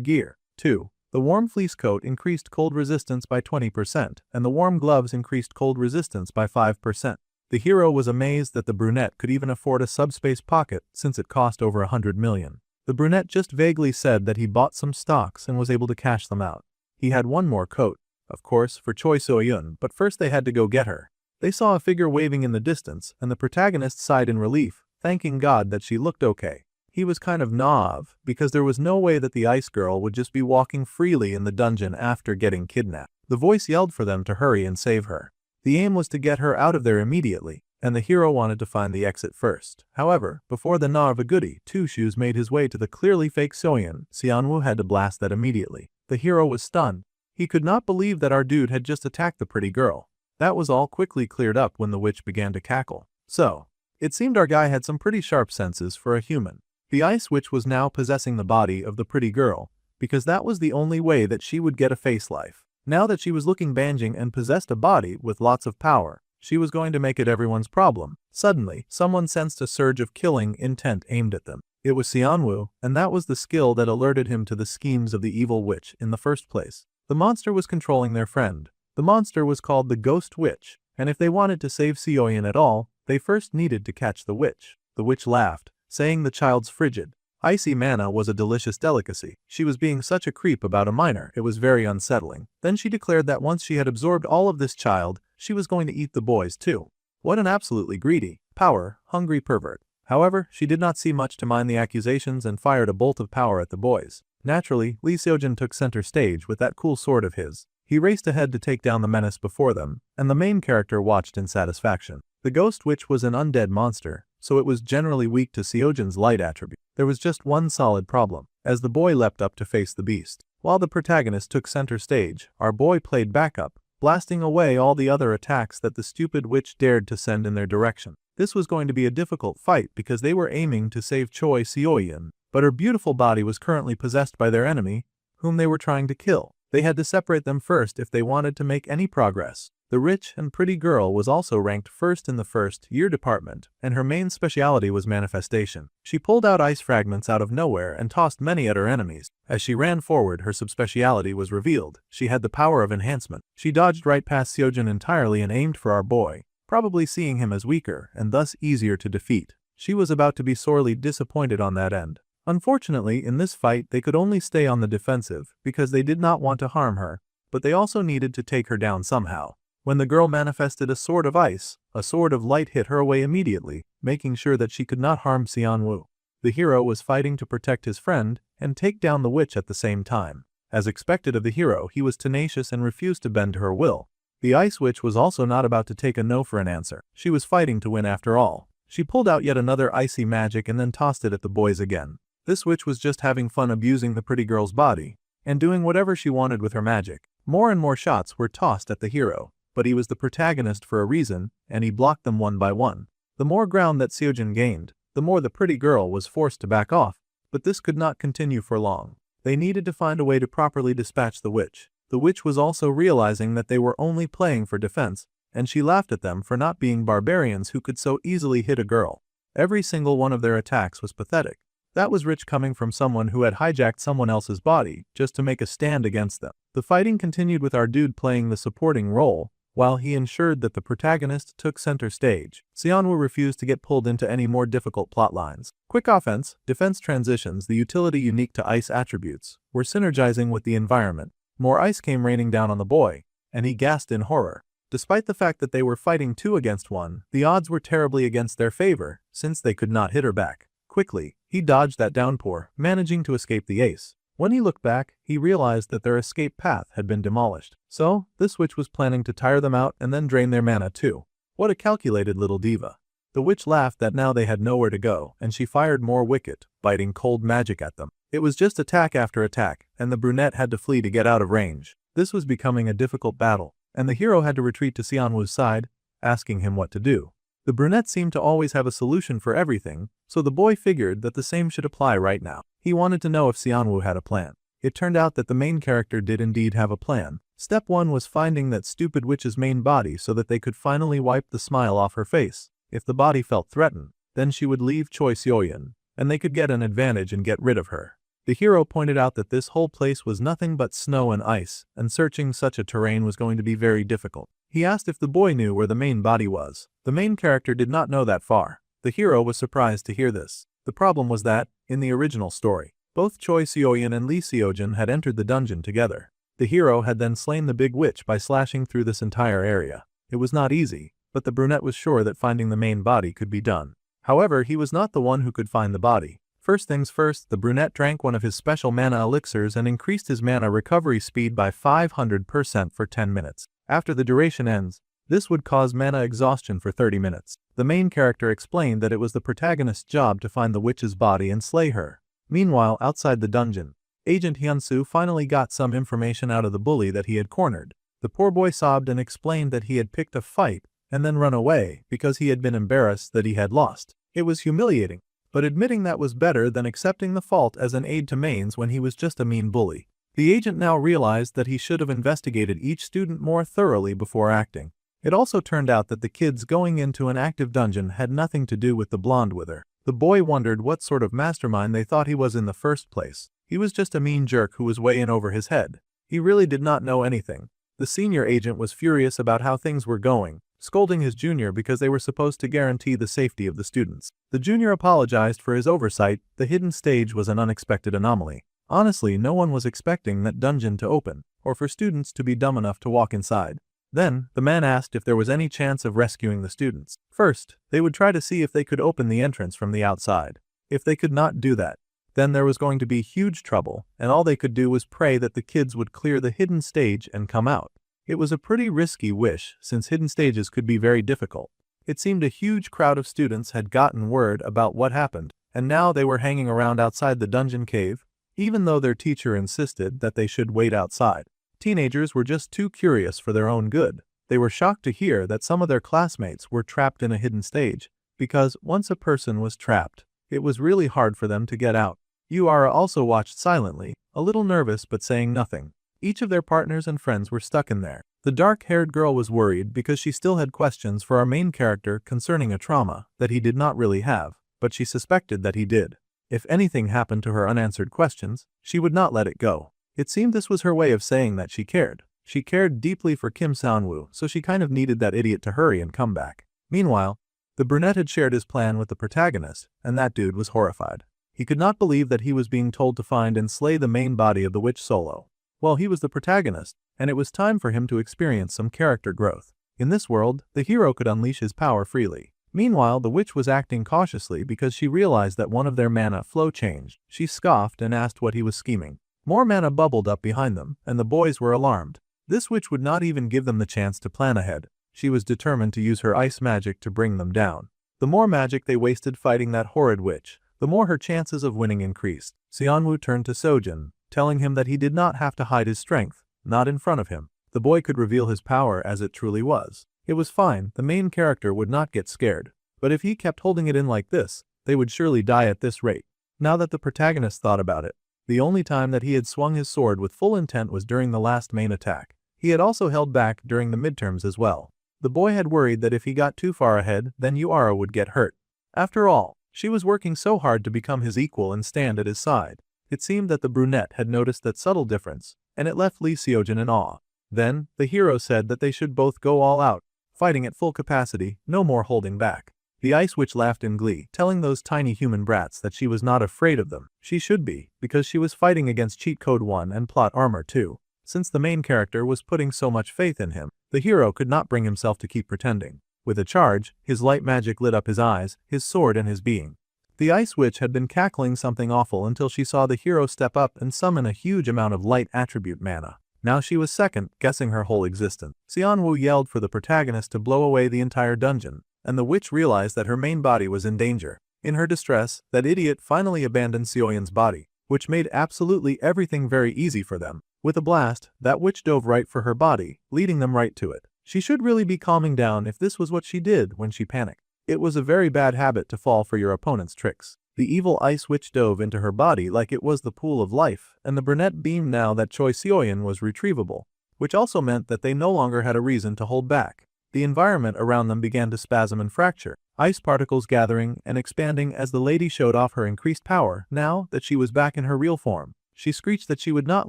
gear, too. The warm fleece coat increased cold resistance by 20%, and the warm gloves increased cold resistance by 5%. The hero was amazed that the brunette could even afford a subspace pocket since it cost over 100 million. The brunette just vaguely said that he bought some stocks and was able to cash them out. He had one more coat, of course, for Choi So-yeon, but first they had to go get her. They saw a figure waving in the distance, and the protagonist sighed in relief, thanking God that she looked okay. He was kind of naive, because there was no way that the ice girl would just be walking freely in the dungeon after getting kidnapped. The voice yelled for them to hurry and save her. The aim was to get her out of there immediately, and the hero wanted to find the exit first. However, before the gnaw of a goody two-shoes made his way to the clearly fake Seoyeon, Seon-woo had to blast that immediately. The hero was stunned. He could not believe that our dude had just attacked the pretty girl. That was all quickly cleared up when the witch began to cackle. So, it seemed our guy had some pretty sharp senses for a human. The ice witch was now possessing the body of the pretty girl, because that was the only way that she would get a face life. Now that she was looking banjing and possessed a body with lots of power, she was going to make it everyone's problem. Suddenly, someone sensed a surge of killing intent aimed at them. It was Seon-woo, and that was the skill that alerted him to the schemes of the evil witch in the first place. The monster was controlling their friend. The monster was called the Ghost Witch, and if they wanted to save Seoyeon at all, they first needed to catch the witch. The witch laughed, saying the child's frigid, icy mana was a delicious delicacy. She was being such a creep about a minor, it was very unsettling. Then she declared that once she had absorbed all of this child, she was going to eat the boys too. What an absolutely greedy, power, hungry pervert. However, she did not see much to mind the accusations and fired a bolt of power at the boys. Naturally, Lee Seojin took center stage with that cool sword of his. He raced ahead to take down the menace before them, and the main character watched in satisfaction. The ghost witch was an undead monster, so it was generally weak to Seojin's light attribute. There was just one solid problem, as the boy leapt up to face the beast. While the protagonist took center stage, our boy played backup, blasting away all the other attacks that the stupid witch dared to send in their direction. This was going to be a difficult fight because they were aiming to save Choi Seoyeon, but her beautiful body was currently possessed by their enemy, whom they were trying to kill. They had to separate them first if they wanted to make any progress. The rich and pretty girl was also ranked first in the first-year department, and her main specialty was manifestation. She pulled out ice fragments out of nowhere and tossed many at her enemies. As she ran forward, her subspeciality was revealed. She had the power of enhancement. She dodged right past Seojin entirely and aimed for our boy, probably seeing him as weaker and thus easier to defeat. She was about to be sorely disappointed on that end. Unfortunately, in this fight they could only stay on the defensive because they did not want to harm her, but they also needed to take her down somehow. When the girl manifested a sword of ice, a sword of light hit her away immediately, making sure that she could not harm Seonwoo. The hero was fighting to protect his friend and take down the witch at the same time. As expected of the hero, he was tenacious and refused to bend to her will. The ice witch was also not about to take a no for an answer. She was fighting to win after all. She pulled out yet another icy magic and then tossed it at the boys again. This witch was just having fun abusing the pretty girl's body and doing whatever she wanted with her magic. More and more shots were tossed at the hero, but he was the protagonist for a reason, and he blocked them one by one. The more ground that Seojin gained, the more the pretty girl was forced to back off, but this could not continue for long. They needed to find a way to properly dispatch the witch. The witch was also realizing that they were only playing for defense, and she laughed at them for not being barbarians who could so easily hit a girl. Every single one of their attacks was pathetic. That was rich coming from someone who had hijacked someone else's body just to make a stand against them. The fighting continued with our dude playing the supporting role, while he ensured that the protagonist took center stage. Seonwoo refused to get pulled into any more difficult plot lines. Quick offense, defense transitions, the utility unique to ice attributes, were synergizing with the environment. More ice came raining down on the boy, and he gasped in horror. Despite the fact that they were fighting 2 against 1, the odds were terribly against their favor, since they could not hit her back. Quickly, he dodged that downpour, managing to escape the ace. When he looked back, he realized that their escape path had been demolished. So, this witch was planning to tire them out and then drain their mana too. What a calculated little diva. The witch laughed that now they had nowhere to go, and she fired more wicked, biting cold magic at them. It was just attack after attack, and the brunette had to flee to get out of range. This was becoming a difficult battle, and the hero had to retreat to Seonwoo's side, asking him what to do. The brunette seemed to always have a solution for everything, so the boy figured that the same should apply right now. He wanted to know if Seonwoo had a plan. It turned out that the main character did indeed have a plan. Step 1 was finding that stupid witch's main body so that they could finally wipe the smile off her face. If the body felt threatened, then she would leave Choi Seoyeon, and they could get an advantage and get rid of her. The hero pointed out that this whole place was nothing but snow and ice, and searching such a terrain was going to be very difficult. He asked if the boy knew where the main body was. The main character did not know that far. The hero was surprised to hear this. The problem was that, in the original story, both Choi Seoyeon and Lee Seojin had entered the dungeon together. The hero had then slain the big witch by slashing through this entire area. It was not easy, but the brunette was sure that finding the main body could be done. However, he was not the one who could find the body. First things first, the brunette drank one of his special mana elixirs and increased his mana recovery speed by 500% for 10 minutes. After the duration ends, this would cause mana exhaustion for 30 minutes. The main character explained that it was the protagonist's job to find the witch's body and slay her. Meanwhile, outside the dungeon, Agent Hyunsoo finally got some information out of the bully that he had cornered. The poor boy sobbed and explained that he had picked a fight and then run away because he had been embarrassed that he had lost. It was humiliating, but admitting that was better than accepting the fault as an aide to mains when he was just a mean bully. The agent now realized that he should have investigated each student more thoroughly before acting. It also turned out that the kids going into an active dungeon had nothing to do with the blonde wither. The boy wondered what sort of mastermind they thought he was in the first place. He was just a mean jerk who was way in over his head. He really did not know anything. The senior agent was furious about how things were going, scolding his junior because they were supposed to guarantee the safety of the students. The junior apologized for his oversight. The hidden stage was an unexpected anomaly. Honestly, no one was expecting that dungeon to open, or for students to be dumb enough to walk inside. Then, the man asked if there was any chance of rescuing the students. First, they would try to see if they could open the entrance from the outside. If they could not do that, then there was going to be huge trouble, and all they could do was pray that the kids would clear the hidden stage and come out. It was a pretty risky wish, since hidden stages could be very difficult. It seemed a huge crowd of students had gotten word about what happened, and now they were hanging around outside the dungeon cave, even though their teacher insisted that they should wait outside. Teenagers were just too curious for their own good. They were shocked to hear that some of their classmates were trapped in a hidden stage, because once a person was trapped, it was really hard for them to get out. Yuara also watched silently, a little nervous but saying nothing. Each of their partners and friends were stuck in there. The dark-haired girl was worried because she still had questions for our main character concerning a trauma that he did not really have, but she suspected that he did. If anything happened to her unanswered questions, she would not let it go. It seemed this was her way of saying that she cared. She cared deeply for Kim Sang-woo, so she kind of needed that idiot to hurry and come back. Meanwhile, the brunette had shared his plan with the protagonist, and that dude was horrified. He could not believe that he was being told to find and slay the main body of the witch solo. Well, he was the protagonist, and it was time for him to experience some character growth. In this world, the hero could unleash his power freely. Meanwhile, the witch was acting cautiously because she realized that one of their mana flow changed. She scoffed and asked what he was scheming. More mana bubbled up behind them, and the boys were alarmed. This witch would not even give them the chance to plan ahead. She was determined to use her ice magic to bring them down. The more magic they wasted fighting that horrid witch, the more her chances of winning increased. Seonwoo turned to Sojin, telling him that he did not have to hide his strength, not in front of him. The boy could reveal his power as it truly was. It was fine, the main character would not get scared. But if he kept holding it in like this, they would surely die at this rate. Now that the protagonist thought about it, the only time that he had swung his sword with full intent was during the last main attack. He had also held back during the midterms as well. The boy had worried that if he got too far ahead, then Yuara would get hurt. After all, she was working so hard to become his equal and stand at his side. It seemed that the brunette had noticed that subtle difference, and it left Lee Seojin in awe. Then, the hero said that they should both go all out, fighting at full capacity, no more holding back. The ice witch laughed in glee, telling those tiny human brats that she was not afraid of them. She should be, because she was fighting against Cheat Code 1 and Plot Armor 2. Since the main character was putting so much faith in him, the hero could not bring himself to keep pretending. With a charge, his light magic lit up his eyes, his sword and his being. The ice witch had been cackling something awful until she saw the hero step up and summon a huge amount of light attribute mana. Now she was second, guessing her whole existence. Seonwoo yelled for the protagonist to blow away the entire dungeon, and the witch realized that her main body was in danger. In her distress, that idiot finally abandoned Seoyun's body, which made absolutely everything very easy for them. With a blast, that witch dove right for her body, leading them right to it. She should really be calming down if this was what she did when she panicked. It was a very bad habit to fall for your opponent's tricks. The evil ice witch dove into her body like it was the pool of life, and the brunette beamed now that Choi Seoyun was retrievable, which also meant that they no longer had a reason to hold back. The environment around them began to spasm and fracture, ice particles gathering and expanding as the lady showed off her increased power. Now that she was back in her real form, she screeched that she would not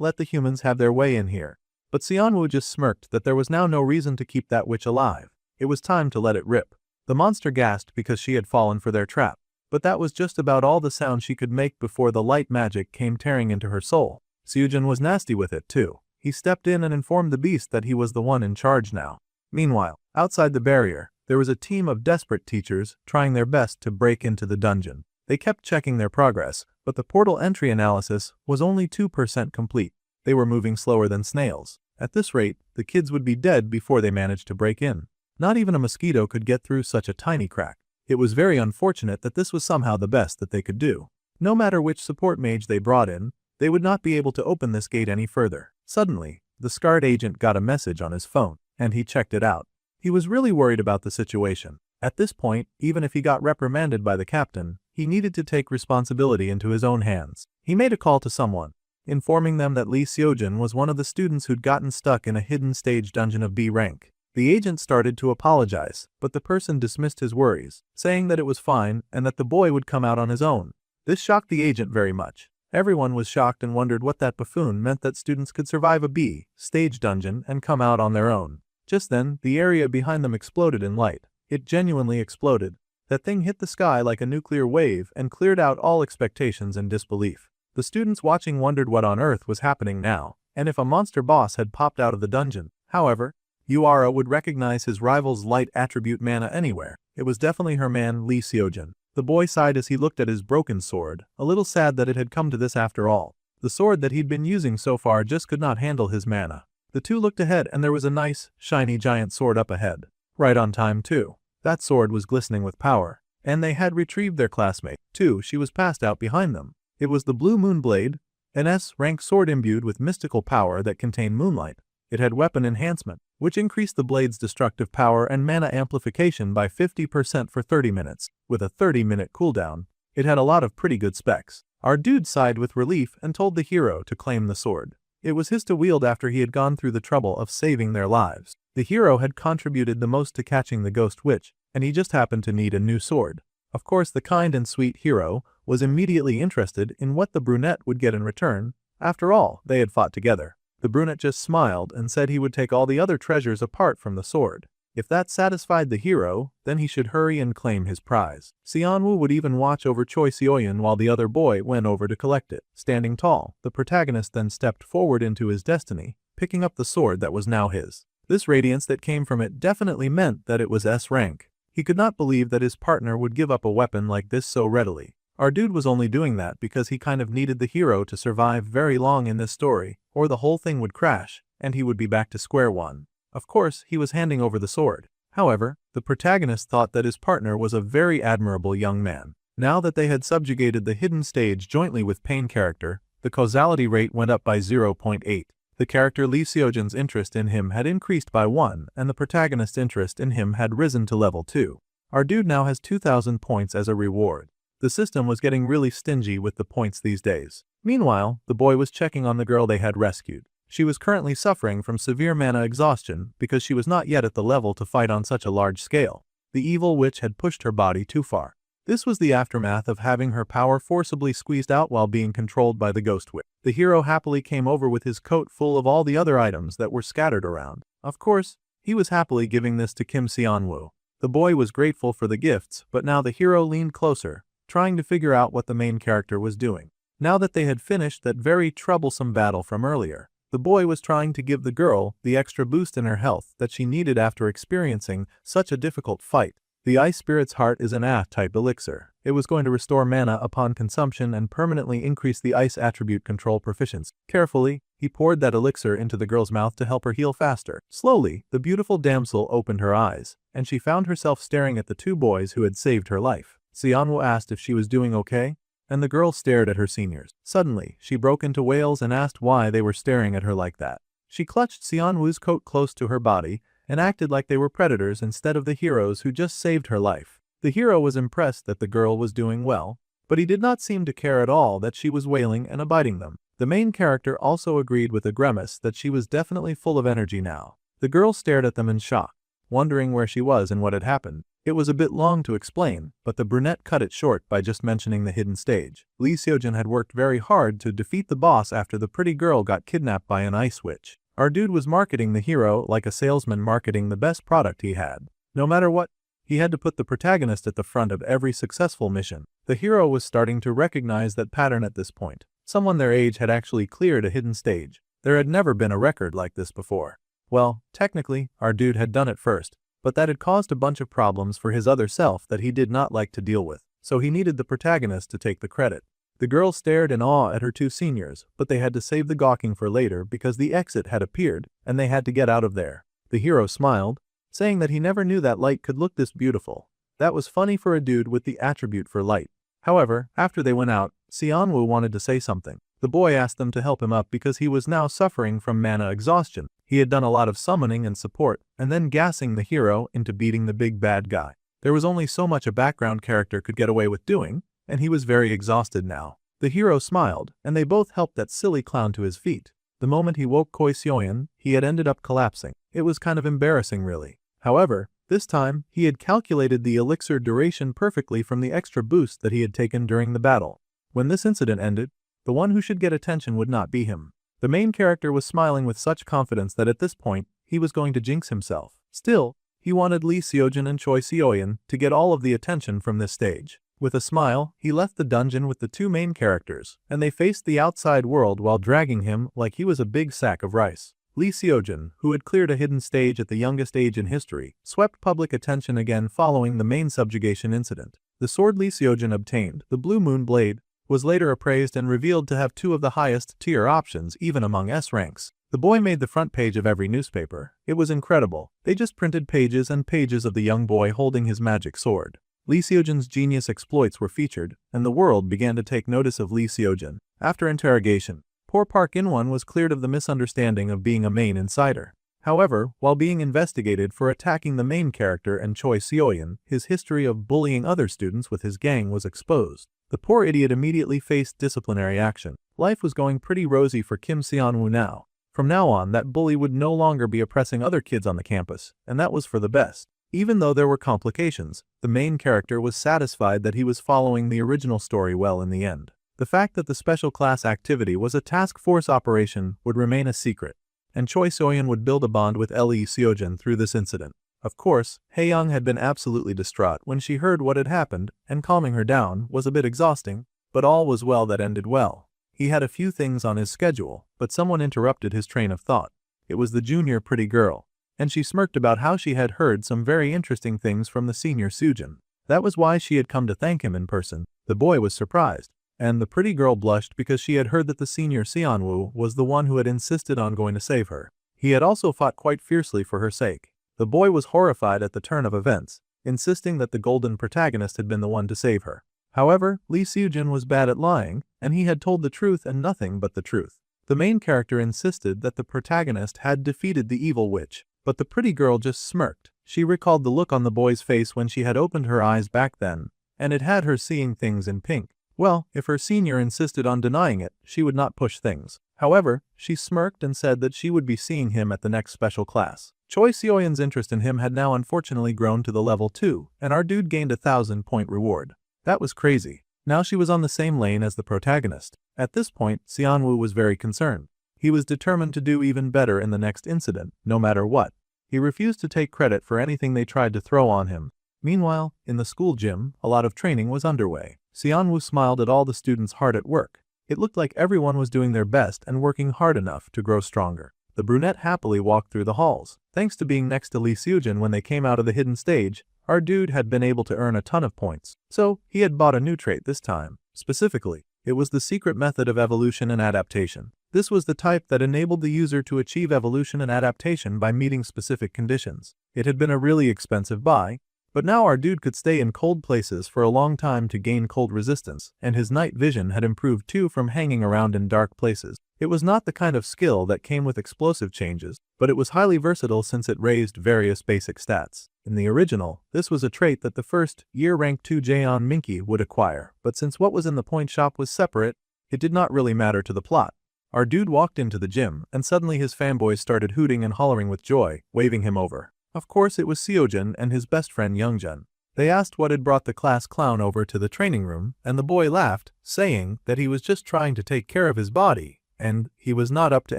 let the humans have their way in here. But Seonwoo just smirked that there was now no reason to keep that witch alive. It was time to let it rip. The monster gasped because she had fallen for their trap, but that was just about all the sound she could make before the light magic came tearing into her soul. Seojin was nasty with it too. He stepped in and informed the beast that he was the one in charge now. Meanwhile, outside the barrier, there was a team of desperate teachers trying their best to break into the dungeon. They kept checking their progress, but the portal entry analysis was only 2% complete. They were moving slower than snails. At this rate, the kids would be dead before they managed to break in. Not even a mosquito could get through such a tiny crack. It was very unfortunate that this was somehow the best that they could do. No matter which support mage they brought in, they would not be able to open this gate any further. Suddenly, the scarred agent got a message on his phone, and he checked it out. He was really worried about the situation. At this point, even if he got reprimanded by the captain, he needed to take responsibility into his own hands. He made a call to someone, informing them that Lee Seojin was one of the students who'd gotten stuck in a hidden stage dungeon of B rank. The agent started to apologize, but the person dismissed his worries, saying that it was fine and that the boy would come out on his own. This shocked the agent very much. Everyone was shocked and wondered what that buffoon meant that students could survive a B stage dungeon and come out on their own. Just then, the area behind them exploded in light. It genuinely exploded. That thing hit the sky like a nuclear wave and cleared out all expectations and disbelief. The students watching wondered what on earth was happening now, and if a monster boss had popped out of the dungeon. However, Yuara would recognize his rival's light attribute mana anywhere. It was definitely her man Lee Seojin. The boy sighed as he looked at his broken sword, a little sad that it had come to this after all. The sword that he'd been using so far just could not handle his mana. The two looked ahead and there was a nice, shiny giant sword up ahead. Right on time too. That sword was glistening with power. And they had retrieved their classmate, too. She was passed out behind them. It was the Blue Moon Blade, an S-rank sword imbued with mystical power that contained moonlight. It had weapon enhancement, which increased the blade's destructive power and mana amplification by 50% for 30 minutes, with a 30-minute cooldown. It had a lot of pretty good specs. Our dude sighed with relief and told the hero to claim the sword. It was his to wield after he had gone through the trouble of saving their lives. The hero had contributed the most to catching the ghost witch, and he just happened to need a new sword. Of course, the kind and sweet hero was immediately interested in what the brunette would get in return. After all, they had fought together. The brunette just smiled and said he would take all the other treasures apart from the sword. If that satisfied the hero, then he should hurry and claim his prize. Seonwoo would even watch over Choi Seoyeon while the other boy went over to collect it. Standing tall, the protagonist then stepped forward into his destiny, picking up the sword that was now his. This radiance that came from it definitely meant that it was S-rank. He could not believe that his partner would give up a weapon like this so readily. Our dude was only doing that because he kind of needed the hero to survive very long in this story, or the whole thing would crash, and he would be back to square one. Of course, he was handing over the sword. However, the protagonist thought that his partner was a very admirable young man. Now that they had subjugated the hidden stage jointly with Pain character, the causality rate went up by 0.8. The character Lee Seojin's interest in him had increased by 1, and the protagonist's interest in him had risen to level 2. Our dude now has 2,000 points as a reward. The system was getting really stingy with the points these days. Meanwhile, the boy was checking on the girl they had rescued. She was currently suffering from severe mana exhaustion because she was not yet at the level to fight on such a large scale. The evil witch had pushed her body too far. This was the aftermath of having her power forcibly squeezed out while being controlled by the ghost witch. The hero happily came over with his coat full of all the other items that were scattered around. Of course, he was happily giving this to Kim Seonwoo. The boy was grateful for the gifts, but now the hero leaned closer, trying to figure out what the main character was doing. Now that they had finished that very troublesome battle from earlier, the boy was trying to give the girl the extra boost in her health that she needed after experiencing such a difficult fight. The Ice Spirit's Heart is an A-type elixir. It was going to restore mana upon consumption and permanently increase the ice attribute control proficiency. Carefully, he poured that elixir into the girl's mouth to help her heal faster. Slowly, the beautiful damsel opened her eyes, and she found herself staring at the two boys who had saved her life. Seonwoo asked if she was doing okay, and the girl stared at her seniors. Suddenly, she broke into wails and asked why they were staring at her like that. She clutched Seonwoo's coat close to her body and acted like they were predators instead of the heroes who just saved her life. The hero was impressed that the girl was doing well, but he did not seem to care at all that she was wailing and abiding them. The main character also agreed with the grimace that she was definitely full of energy now. The girl stared at them in shock, wondering where she was and what had happened. It was a bit long to explain, but the brunette cut it short by just mentioning the hidden stage. Lee Seojin had worked very hard to defeat the boss after the pretty girl got kidnapped by an ice witch. Our dude was marketing the hero like a salesman marketing the best product he had. No matter what, he had to put the protagonist at the front of every successful mission. The hero was starting to recognize that pattern at this point. Someone their age had actually cleared a hidden stage. There had never been a record like this before. Well, technically, our dude had done it first, but that had caused a bunch of problems for his other self that he did not like to deal with, so he needed the protagonist to take the credit. The girl stared in awe at her two seniors, but they had to save the gawking for later because the exit had appeared, and they had to get out of there. The hero smiled, saying that he never knew that light could look this beautiful. That was funny for a dude with the attribute for light. However, after they went out, Seonwoo wanted to say something. The boy asked them to help him up because he was now suffering from mana exhaustion. He had done a lot of summoning and support, and then gassing the hero into beating the big bad guy. There was only so much a background character could get away with doing, and he was very exhausted now. The hero smiled, and they both helped that silly clown to his feet. The moment he woke Choi Seoyeon, he had ended up collapsing. It was kind of embarrassing really. However, this time, he had calculated the elixir duration perfectly from the extra boost that he had taken during the battle. When this incident ended, the one who should get attention would not be him. The main character was smiling with such confidence that at this point, he was going to jinx himself. Still, he wanted Lee Seojin and Choi Seoyeon to get all of the attention from this stage. With a smile, he left the dungeon with the two main characters, and they faced the outside world while dragging him like he was a big sack of rice. Lee Seojin, who had cleared a hidden stage at the youngest age in history, swept public attention again following the main subjugation incident. The sword Lee Seojin obtained, the Blue Moon Blade, was later appraised and revealed to have two of the highest tier options even among S ranks. The boy made the front page of every newspaper. It was incredible. They just printed pages and pages of the young boy holding his magic sword. Lee Seojin's genius exploits were featured, and the world began to take notice of Lee Seojin. After interrogation, poor Park In-won was cleared of the misunderstanding of being a main insider. However, while being investigated for attacking the main character and Choi Seoyeon, his history of bullying other students with his gang was exposed. The poor idiot immediately faced disciplinary action. Life was going pretty rosy for Kim Seon-woo now. From now on, that bully would no longer be oppressing other kids on the campus, and that was for the best. Even though there were complications, the main character was satisfied that he was following the original story well in the end. The fact that the special class activity was a task force operation would remain a secret, and Choi Seoyeon would build a bond with Lee Seojin through this incident. Of course, Hae-young had been absolutely distraught when she heard what had happened, and calming her down was a bit exhausting, but all was well that ended well. He had a few things on his schedule, but someone interrupted his train of thought. It was the junior pretty girl, and she smirked about how she had heard some very interesting things from the senior Sujin. That was why she had come to thank him in person. The boy was surprised, and the pretty girl blushed because she had heard that the senior Seon-woo was the one who had insisted on going to save her. He had also fought quite fiercely for her sake. The boy was horrified at the turn of events, insisting that the golden protagonist had been the one to save her. However, Lee Seojin was bad at lying, and he had told the truth and nothing but the truth. The main character insisted that the protagonist had defeated the evil witch, but the pretty girl just smirked. She recalled the look on the boy's face when she had opened her eyes back then, and it had her seeing things in pink. Well, if her senior insisted on denying it, she would not push things. However, she smirked and said that she would be seeing him at the next special class. Choi Seoyeon's interest in him had now unfortunately grown to the level 2, and our dude gained a 1,000-point reward. That was crazy. Now she was on the same lane as the protagonist. At this point, Seon-woo was very concerned. He was determined to do even better in the next incident, no matter what. He refused to take credit for anything they tried to throw on him. Meanwhile, in the school gym, a lot of training was underway. Seon-woo smiled at all the students hard at work. It looked like everyone was doing their best and working hard enough to grow stronger. The brunette happily walked through the halls. Thanks to being next to Lee Seojin when they came out of the hidden stage, our dude had been able to earn a ton of points. So, he had bought a new trait this time. Specifically, it was the secret method of evolution and adaptation. This was the type that enabled the user to achieve evolution and adaptation by meeting specific conditions. It had been a really expensive buy, but now our dude could stay in cold places for a long time to gain cold resistance, and his night vision had improved too from hanging around in dark places. It was not the kind of skill that came with explosive changes, but it was highly versatile since it raised various basic stats. In the original, this was a trait that the first year rank 2 Jaeon Minky would acquire, but since what was in the point shop was separate, it did not really matter to the plot. Our dude walked into the gym, and suddenly his fanboys started hooting and hollering with joy, waving him over. Of course it was Seojin and his best friend Youngjun. They asked what had brought the class clown over to the training room, and the boy laughed, saying that he was just trying to take care of his body, and he was not up to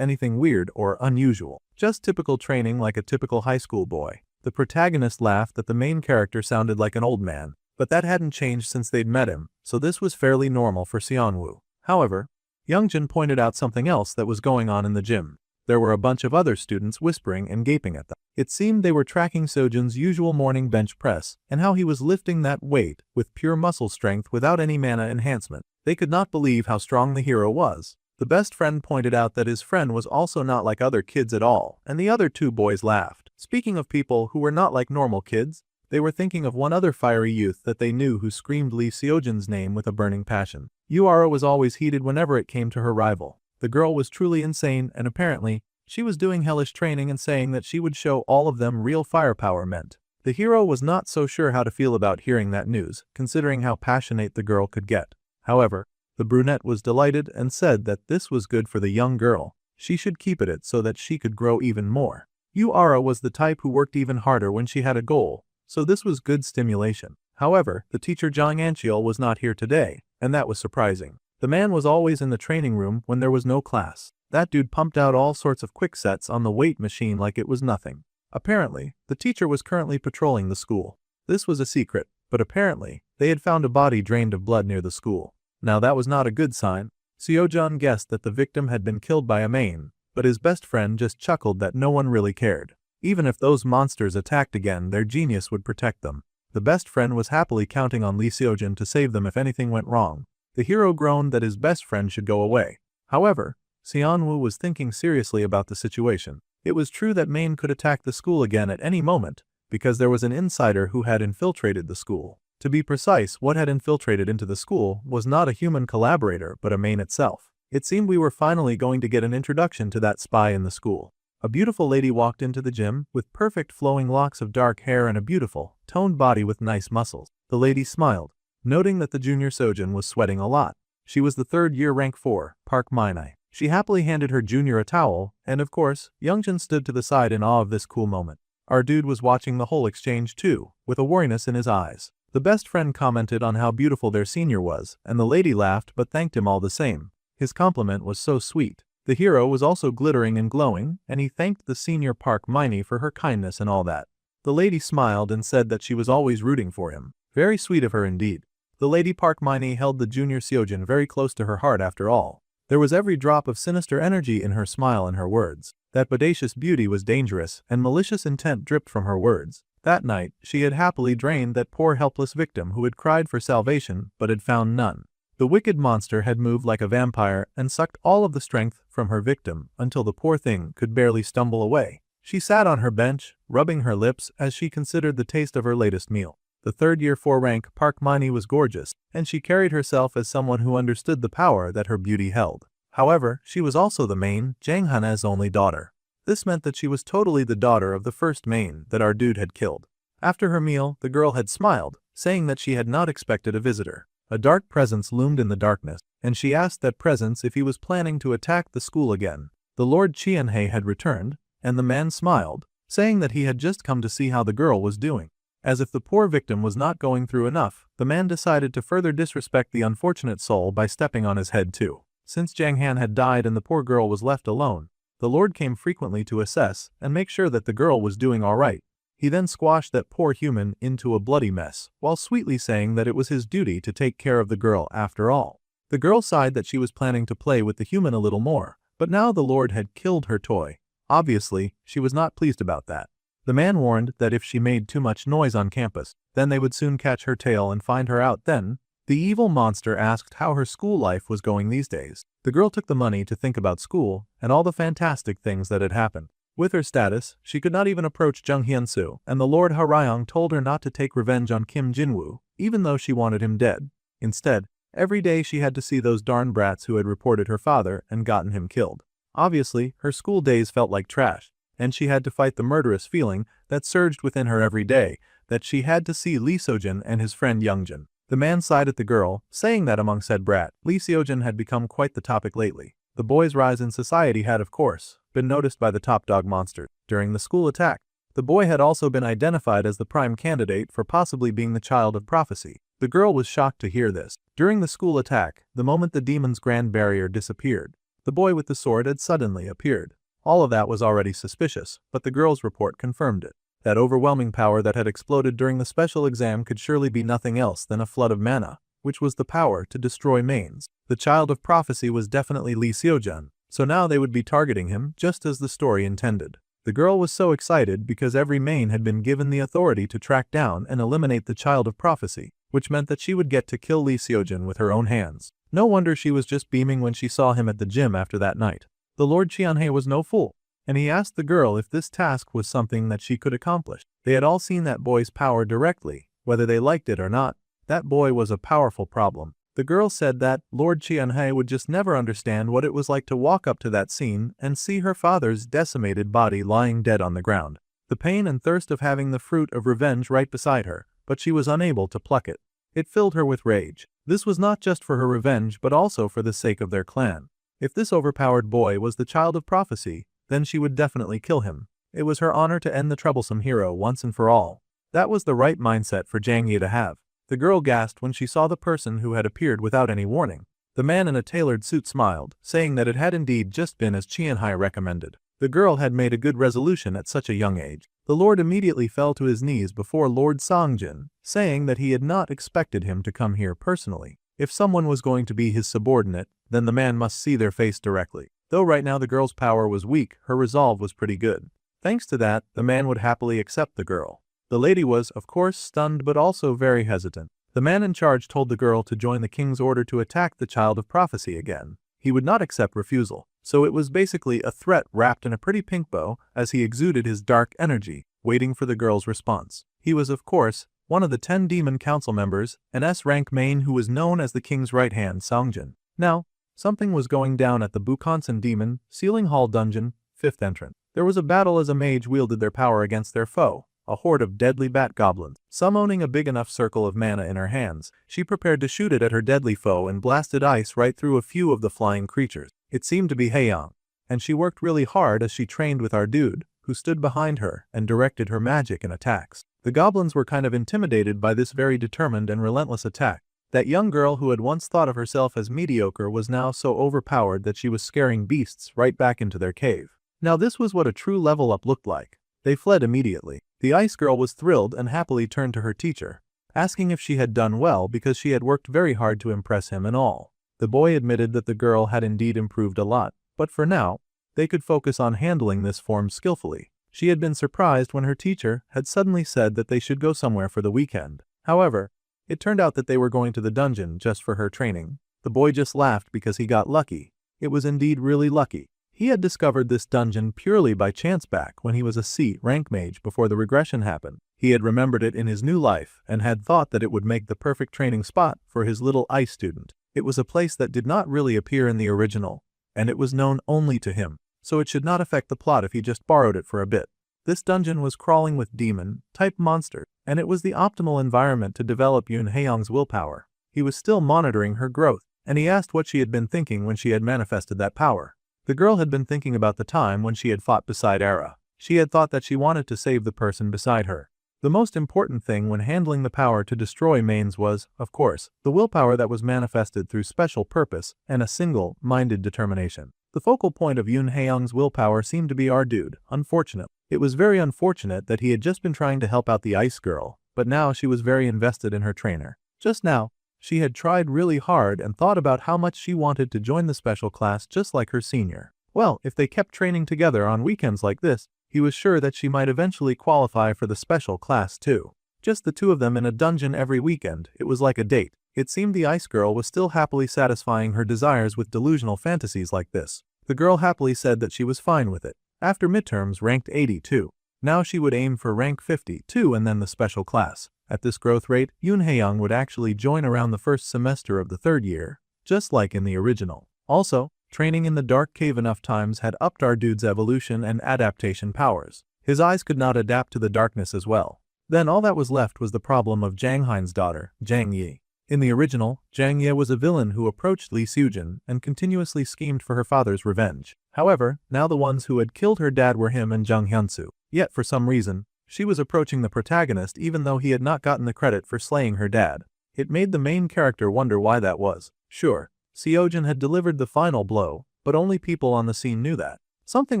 anything weird or unusual. Just typical training like a typical high school boy. The protagonist laughed that the main character sounded like an old man, but that hadn't changed since they'd met him, so this was fairly normal for Seon-woo. However, Youngjun pointed out something else that was going on in the gym. There were a bunch of other students whispering and gaping at them. It seemed they were tracking Sojin's usual morning bench press and how he was lifting that weight with pure muscle strength without any mana enhancement. They could not believe how strong the hero was. The best friend pointed out that his friend was also not like other kids at all, and the other two boys laughed. Speaking of people who were not like normal kids, they were thinking of one other fiery youth that they knew who screamed Lee Seojin's name with a burning passion. Yuara was always heated whenever it came to her rival. The girl was truly insane, and apparently, she was doing hellish training and saying that she would show all of them real firepower meant. The hero was not so sure how to feel about hearing that news, considering how passionate the girl could get. However, the brunette was delighted and said that this was good for the young girl. She should keep it so that she could grow even more. Yuara was the type who worked even harder when she had a goal, so this was good stimulation. However, the teacher Jang Ancheol was not here today, and that was surprising. The man was always in the training room when there was no class. That dude pumped out all sorts of quick sets on the weight machine like it was nothing. Apparently, the teacher was currently patrolling the school. This was a secret, but apparently, they had found a body drained of blood near the school. Now that was not a good sign. Seojun guessed that the victim had been killed by a main, but his best friend just chuckled that no one really cared. Even if those monsters attacked again, their genius would protect them. The best friend was happily counting on Lee Seojin to save them if anything went wrong. The hero groaned that his best friend should go away. However, Seonwoo was thinking seriously about the situation. It was true that Maine could attack the school again at any moment, because there was an insider who had infiltrated the school. To be precise, what had infiltrated into the school was not a human collaborator but a Maine itself. It seemed we were finally going to get an introduction to that spy in the school. A beautiful lady walked into the gym with perfect flowing locks of dark hair and a beautiful, toned body with nice muscles. The lady smiled, noting that the junior Sojin was sweating a lot. She was the third-year rank 4, Park Minai. She happily handed her junior a towel, and of course, Youngjin stood to the side in awe of this cool moment. Our dude was watching the whole exchange too, with a wariness in his eyes. The best friend commented on how beautiful their senior was, and the lady laughed but thanked him all the same. His compliment was so sweet. The hero was also glittering and glowing, and he thanked the senior Park Minai for her kindness and all that. The lady smiled and said that she was always rooting for him. Very sweet of her indeed. The lady Park Minai held the junior Seojin very close to her heart after all. There was every drop of sinister energy in her smile and her words. That bodacious beauty was dangerous, and malicious intent dripped from her words. That night, she had happily drained that poor helpless victim who had cried for salvation but had found none. The wicked monster had moved like a vampire and sucked all of the strength from her victim until the poor thing could barely stumble away. She sat on her bench, rubbing her lips as she considered the taste of her latest meal. The third-year 4-rank Park Minai was gorgeous, and she carried herself as someone who understood the power that her beauty held. However, she was also the main, Jang Hane's only daughter. This meant that she was totally the daughter of the first main that our dude had killed. After her meal, the girl had smiled, saying that she had not expected a visitor. A dark presence loomed in the darkness, and she asked that presence if he was planning to attack the school again. The Lord Chianhei had returned, and the man smiled, saying that he had just come to see how the girl was doing. As if the poor victim was not going through enough, the man decided to further disrespect the unfortunate soul by stepping on his head too. Since Jang Han had died and the poor girl was left alone, the Lord came frequently to assess and make sure that the girl was doing all right. He then squashed that poor human into a bloody mess, while sweetly saying that it was his duty to take care of the girl after all. The girl sighed that she was planning to play with the human a little more, but now the Lord had killed her toy. Obviously, she was not pleased about that. The man warned that if she made too much noise on campus, then they would soon catch her tail and find her out. Then, the evil monster asked how her school life was going these days. The girl took the money to think about school and all the fantastic things that had happened. With her status, she could not even approach Jung Hyun-soo, and the Lord Harayong told her not to take revenge on Kim Jinwoo, even though she wanted him dead. Instead, every day she had to see those darn brats who had reported her father and gotten him killed. Obviously, her school days felt like trash, and she had to fight the murderous feeling that surged within her every day, that she had to see Lee Seojin and his friend Youngjin. The man sighed at the girl, saying that among said brat, Lee Seojin had become quite the topic lately. The boy's rise in society had, of course, been noticed by the top dog monster. During the school attack, the boy had also been identified as the prime candidate for possibly being the child of prophecy. The girl was shocked to hear this. During the school attack, the moment the demon's grand barrier disappeared, the boy with the sword had suddenly appeared. All of that was already suspicious, but the girl's report confirmed it. That overwhelming power that had exploded during the special exam could surely be nothing else than a flood of mana, which was the power to destroy mains. The child of prophecy was definitely Lee Seojin, so now they would be targeting him just as the story intended. The girl was so excited because every main had been given the authority to track down and eliminate the child of prophecy, which meant that she would get to kill Lee Seojin with her own hands. No wonder she was just beaming when she saw him at the gym after that night. The Lord Chianhei was no fool, and he asked the girl if this task was something that she could accomplish. They had all seen that boy's power directly, whether they liked it or not. That boy was a powerful problem. The girl said that Lord Chianhei would just never understand what it was like to walk up to that scene and see her father's decimated body lying dead on the ground. The pain and thirst of having the fruit of revenge right beside her, but she was unable to pluck it. It filled her with rage. This was not just for her revenge but also for the sake of their clan. If this overpowered boy was the child of prophecy, then she would definitely kill him. It was her honor to end the troublesome hero once and for all. That was the right mindset for Jang Yi to have. The girl gasped when she saw the person who had appeared without any warning. The man in a tailored suit smiled, saying that it had indeed just been as Chianhei recommended. The girl had made a good resolution at such a young age. The Lord immediately fell to his knees before Lord Songjin, saying that he had not expected him to come here personally. If someone was going to be his subordinate, then the man must see their face directly. Though right now the girl's power was weak, her resolve was pretty good. Thanks to that, the man would happily accept the girl. The lady was, of course, stunned but also very hesitant. The man in charge told the girl to join the king's order to attack the child of prophecy again. He would not accept refusal, so it was basically a threat wrapped in a pretty pink bow as he exuded his dark energy, waiting for the girl's response. He was, of course, one of the 10 demon council members, an S-rank main who was known as the king's right-hand Songjin. Now, something was going down at the Bukansan Demon Sealing Hall Dungeon, 5th entrance. There was a battle as a mage wielded their power against their foe, a horde of deadly bat goblins. Summoning a big enough circle of mana in her hands, she prepared to shoot it at her deadly foe and blasted ice right through a few of the flying creatures. It seemed to be Haeyang, and she worked really hard as she trained with our dude, who stood behind her and directed her magic and attacks. The goblins were kind of intimidated by this very determined and relentless attack. That young girl who had once thought of herself as mediocre was now so overpowered that she was scaring beasts right back into their cave. Now this was what a true level up looked like. They fled immediately. The ice girl was thrilled and happily turned to her teacher, asking if she had done well because she had worked very hard to impress him and all. The boy admitted that the girl had indeed improved a lot, but for now, they could focus on handling this form skillfully. She had been surprised when her teacher had suddenly said that they should go somewhere for the weekend. However, it turned out that they were going to the dungeon just for her training. The boy just laughed because he got lucky. It was indeed really lucky. He had discovered this dungeon purely by chance back when he was a C-rank mage before the regression happened. He had remembered it in his new life and had thought that it would make the perfect training spot for his little ice student. It was a place that did not really appear in the original, and it was known only to him, so it should not affect the plot if he just borrowed it for a bit. This dungeon was crawling with demon-type monsters, and it was the optimal environment to develop Yoon Haeyang's willpower. He was still monitoring her growth, and he asked what she had been thinking when she had manifested that power. The girl had been thinking about the time when she had fought beside Era. She had thought that she wanted to save the person beside her. The most important thing when handling the power to destroy mains was, of course, the willpower that was manifested through special purpose and a single-minded determination. The focal point of Yoon Haeyang's willpower seemed to be our dude, unfortunately. It was very unfortunate that he had just been trying to help out the ice girl, but now she was very invested in her trainer. Just now, she had tried really hard and thought about how much she wanted to join the special class just like her senior. Well, if they kept training together on weekends like this, he was sure that she might eventually qualify for the special class too. Just the two of them in a dungeon every weekend, it was like a date. It seemed the ice girl was still happily satisfying her desires with delusional fantasies like this. The girl happily said that she was fine with it. After midterms ranked 82. Now she would aim for rank 52 and then the special class. At this growth rate, Yoon Haeyang would actually join around the first semester of the third year, just like in the original. Also, training in the dark cave enough times had upped our dude's evolution and adaptation powers. His eyes could not adapt to the darkness as well. Then all that was left was the problem of Jang Hain's daughter, Jang Yi. In the original, Jang Ye was a villain who approached Lee Seojin and continuously schemed for her father's revenge. However, now the ones who had killed her dad were him and Jung Hyunsu. Yet for some reason, she was approaching the protagonist even though he had not gotten the credit for slaying her dad. It made the main character wonder why that was. Sure, Seojin had delivered the final blow, but only people on the scene knew that. Something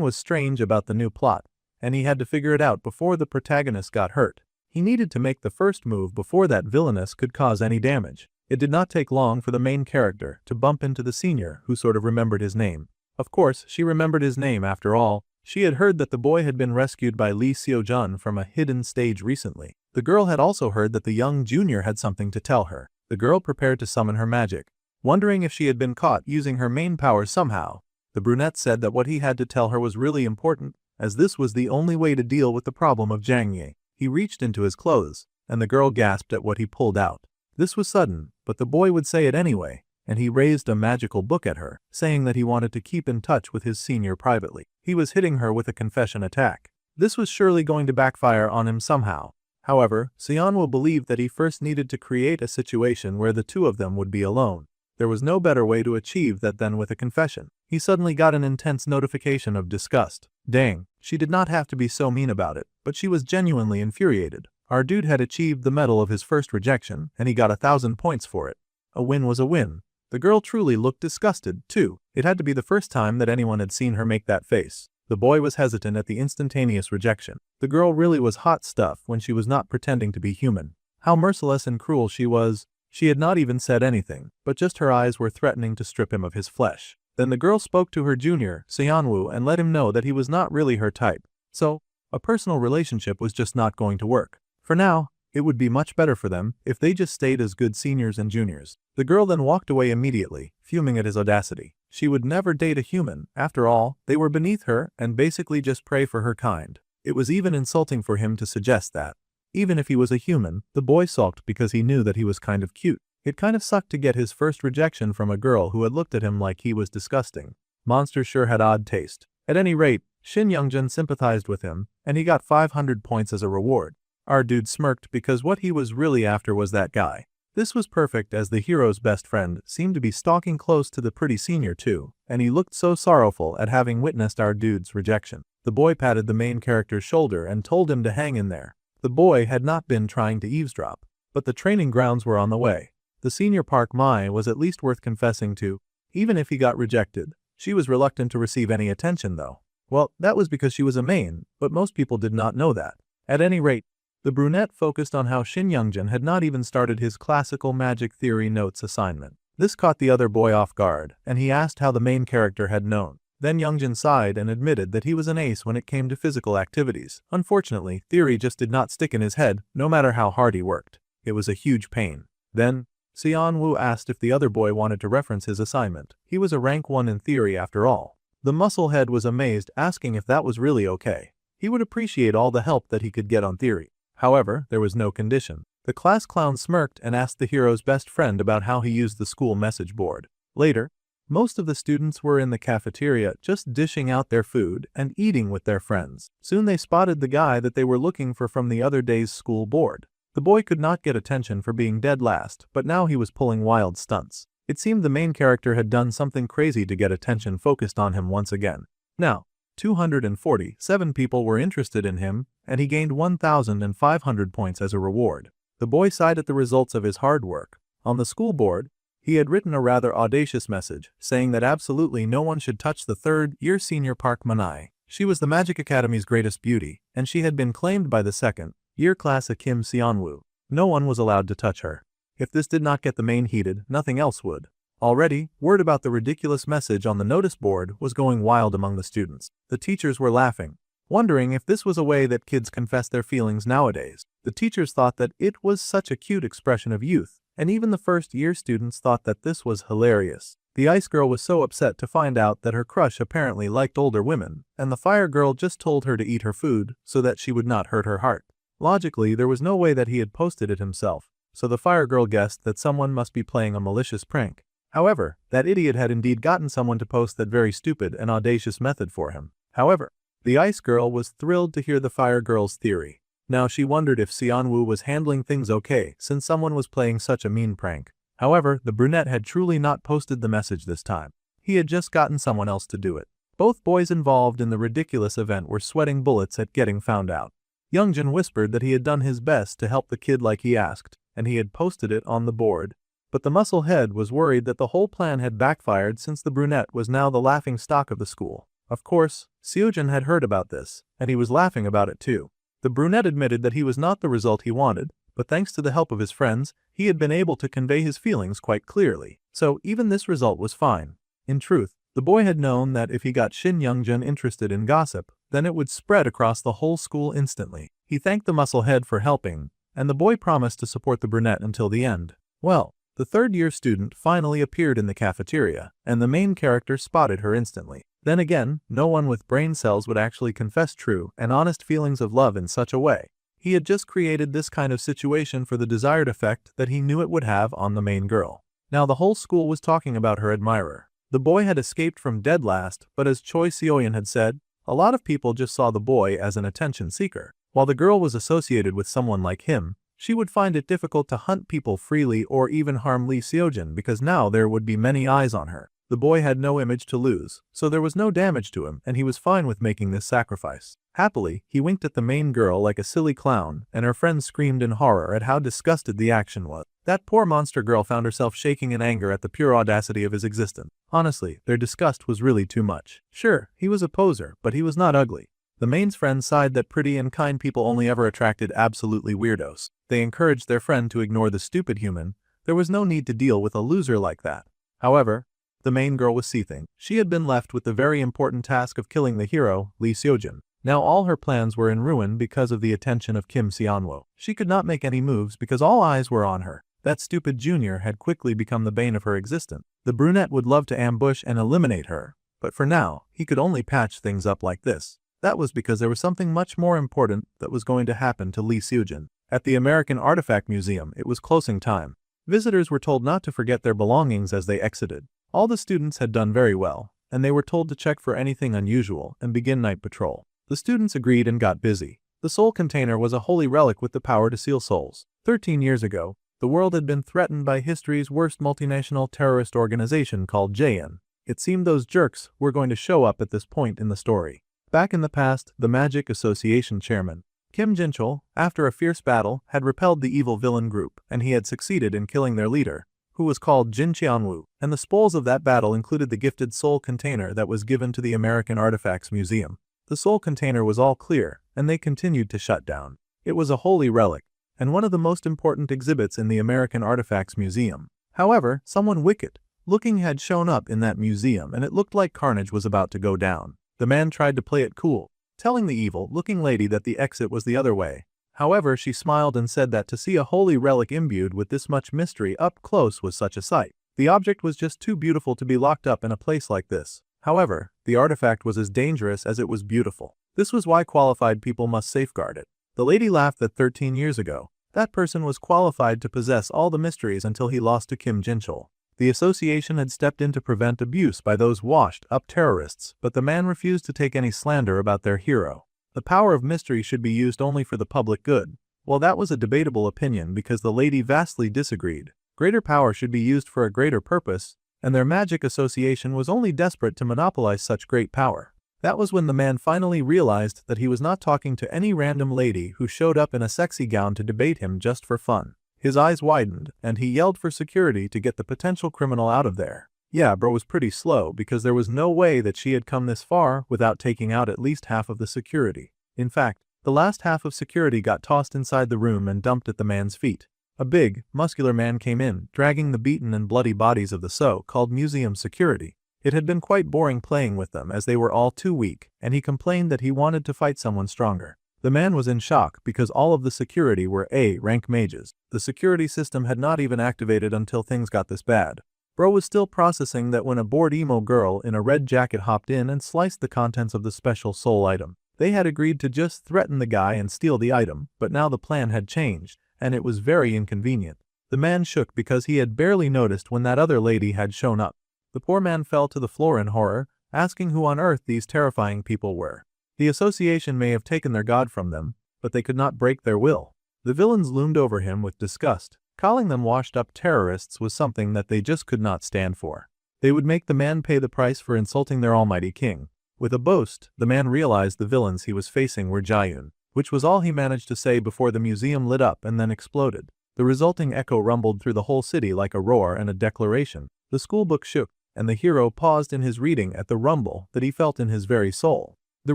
was strange about the new plot, and he had to figure it out before the protagonist got hurt. He needed to make the first move before that villainess could cause any damage. It did not take long for the main character to bump into the senior who sort of remembered his name. Of course, she remembered his name after all. She had heard that the boy had been rescued by Lee Seojun from a hidden stage recently. The girl had also heard that the young junior had something to tell her. The girl prepared to summon her magic, wondering if she had been caught using her main powers somehow. The brunette said that what he had to tell her was really important, as this was the only way to deal with the problem of Jang Ye. He reached into his clothes, and the girl gasped at what he pulled out. This was sudden, but the boy would say it anyway, and he raised a magical book at her, saying that he wanted to keep in touch with his senior privately. He was hitting her with a confession attack. This was surely going to backfire on him somehow. However, Seonwoo believed that he first needed to create a situation where the two of them would be alone. There was no better way to achieve that than with a confession. He suddenly got an intense notification of disgust. Dang, she did not have to be so mean about it, but she was genuinely infuriated. Our dude had achieved the medal of his first rejection, and he got 1,000 points for it. A win was a win. The girl truly looked disgusted, too. It had to be the first time that anyone had seen her make that face. The boy was hesitant at the instantaneous rejection. The girl really was hot stuff when she was not pretending to be human. How merciless and cruel she was. She had not even said anything, but just her eyes were threatening to strip him of his flesh. Then the girl spoke to her junior, Seonwoo, and let him know that he was not really her type. So, a personal relationship was just not going to work. For now, it would be much better for them if they just stayed as good seniors and juniors. The girl then walked away immediately, fuming at his audacity. She would never date a human. After all, they were beneath her and basically just prey for her kind. It was even insulting for him to suggest that. Even if he was a human, the boy sulked because he knew that he was kind of cute. It kind of sucked to get his first rejection from a girl who had looked at him like he was disgusting. Monster sure had odd taste. At any rate, Shin Youngjun sympathized with him, and he got 500 points as a reward. Our dude smirked because what he was really after was that guy. This was perfect as the hero's best friend seemed to be stalking close to the pretty senior too, and he looked so sorrowful at having witnessed our dude's rejection. The boy patted the main character's shoulder and told him to hang in there. The boy had not been trying to eavesdrop, but the training grounds were on the way. The senior Park Mai was at least worth confessing to, even if he got rejected. She was reluctant to receive any attention though. Well, that was because she was a main, but most people did not know that. At any rate, the brunette focused on how Shin Youngjun had not even started his classical magic theory notes assignment. This caught the other boy off guard, and he asked how the main character had known. Then Youngjun sighed and admitted that he was an ace when it came to physical activities. Unfortunately, theory just did not stick in his head, no matter how hard he worked. It was a huge pain. Then, Seonwoo asked if the other boy wanted to reference his assignment. He was a rank 1 in theory after all. The musclehead was amazed, asking if that was really okay. He would appreciate all the help that he could get on theory. However, there was no condition. The class clown smirked and asked the hero's best friend about how he used the school message board. Later, most of the students were in the cafeteria just dishing out their food and eating with their friends. Soon they spotted the guy that they were looking for from the other day's school board. The boy could not get attention for being dead last, but now he was pulling wild stunts. It seemed the main character had done something crazy to get attention focused on him once again. Now, 247 people were interested in him, and he gained 1,500 points as a reward. The boy sighed at the results of his hard work. On the school board, he had written a rather audacious message, saying that absolutely no one should touch the third-year senior Park Manai. She was the Magic Academy's greatest beauty, and she had been claimed by the second-year class of Kim Seonwoo. No one was allowed to touch her. If this did not get the main heated, nothing else would. Already, word about the ridiculous message on the notice board was going wild among the students. The teachers were laughing, wondering if this was a way that kids confess their feelings nowadays. The teachers thought that it was such a cute expression of youth, and even the first-year students thought that this was hilarious. The ice girl was so upset to find out that her crush apparently liked older women, and the fire girl just told her to eat her food so that she would not hurt her heart. Logically, there was no way that he had posted it himself, so the fire girl guessed that someone must be playing a malicious prank. However, that idiot had indeed gotten someone to post that very stupid and audacious method for him. However, the ice girl was thrilled to hear the fire girl's theory. Now she wondered if Seonwoo was handling things okay since someone was playing such a mean prank. However, the brunette had truly not posted the message this time. He had just gotten someone else to do it. Both boys involved in the ridiculous event were sweating bullets at getting found out. Youngjun whispered that he had done his best to help the kid like he asked, and he had posted it on the board. But the muscle head was worried that the whole plan had backfired since the brunette was now the laughing stock of the school. Of course, Seojin had heard about this, and he was laughing about it too. The brunette admitted that he was not the result he wanted, but thanks to the help of his friends, he had been able to convey his feelings quite clearly. So even this result was fine. In truth, the boy had known that if he got Shin Youngjun interested in gossip, then it would spread across the whole school instantly. He thanked the muscle head for helping, and the boy promised to support the brunette until the end. Well, the third-year student finally appeared in the cafeteria, and the main character spotted her instantly. Then again, no one with brain cells would actually confess true and honest feelings of love in such a way. He had just created this kind of situation for the desired effect that he knew it would have on the main girl. Now the whole school was talking about her admirer. The boy had escaped from dead last, but as Choi Seoyeon had said, a lot of people just saw the boy as an attention seeker. While the girl was associated with someone like him, she would find it difficult to hunt people freely or even harm Lee Seojin because now there would be many eyes on her. The boy had no image to lose, so there was no damage to him and he was fine with making this sacrifice. Happily, he winked at the main girl like a silly clown, and her friends screamed in horror at how disgusted the action was. That poor monster girl found herself shaking in anger at the pure audacity of his existence. Honestly, their disgust was really too much. Sure, he was a poser, but he was not ugly. The main's friends sighed that pretty and kind people only ever attracted absolutely weirdos. They encouraged their friend to ignore the stupid human. There was no need to deal with a loser like that. However, The main girl was seething. She had been left with the very important task of killing the hero, Lee Seojin. Now all her plans were in ruin because of the attention of Kim Seonwoo. She could not make any moves because all eyes were on her. That stupid junior had quickly become the bane of her existence. The brunette would love to ambush and eliminate her, but for now, he could only patch things up like this. That was because there was something much more important that was going to happen to Lee Seojin. At the American Artifact Museum, it was closing time. Visitors were told not to forget their belongings as they exited. All the students had done very well, and they were told to check for anything unusual and begin night patrol. The students agreed and got busy. The soul container was a holy relic with the power to seal souls. 13 years ago, the world had been threatened by history's worst multinational terrorist organization called JN. It seemed those jerks were going to show up at this point in the story. Back in the past, the Magic Association chairman, Kim Jinchul, after a fierce battle, had repelled the evil villain group, and he had succeeded in killing their leader, who was called Jin Cheonwoo, and the spoils of that battle included the gifted soul container that was given to the American Artifacts Museum. The soul container was all clear, and they continued to shut down. It was a holy relic, and one of the most important exhibits in the American Artifacts Museum. However, someone wicked-looking had shown up in that museum, and it looked like carnage was about to go down. The man tried to play it cool, telling the evil-looking lady that the exit was the other way. However, she smiled and said that to see a holy relic imbued with this much mystery up close was such a sight. The object was just too beautiful to be locked up in a place like this. However, the artifact was as dangerous as it was beautiful. This was why qualified people must safeguard it. The lady laughed that 13 years ago, that person was qualified to possess all the mysteries until he lost to Kim Jinchul. The association had stepped in to prevent abuse by those washed-up terrorists, but the man refused to take any slander about their hero. The power of mystery should be used only for the public good. Well, that was a debatable opinion because the lady vastly disagreed. Greater power should be used for a greater purpose, and their magic association was only desperate to monopolize such great power. That was when the man finally realized that he was not talking to any random lady who showed up in a sexy gown to debate him just for fun. His eyes widened, and he yelled for security to get the potential criminal out of there. Yeah, bro was pretty slow because there was no way that she had come this far without taking out at least half of the security. In fact, the last half of security got tossed inside the room and dumped at the man's feet. A big, muscular man came in, dragging the beaten and bloody bodies of the so-called museum security. It had been quite boring playing with them as they were all too weak, and he complained that he wanted to fight someone stronger. The man was in shock because all of the security were A-rank mages. The security system had not even activated until things got this bad. Bro was still processing that when a bored emo girl in a red jacket hopped in and sliced the contents of the special soul item. They had agreed to just threaten the guy and steal the item, but now the plan had changed, and it was very inconvenient. The man shook because he had barely noticed when that other lady had shown up. The poor man fell to the floor in horror, asking who on earth these terrifying people were. The association may have taken their god from them, but they could not break their will. The villains loomed over him with disgust. Calling them washed-up terrorists was something that they just could not stand for. They would make the man pay the price for insulting their almighty king. With a boast, the man realized the villains he was facing were Jaeyoon, which was all he managed to say before the museum lit up and then exploded. The resulting echo rumbled through the whole city like a roar and a declaration. The schoolbook shook, and the hero paused in his reading at the rumble that he felt in his very soul. The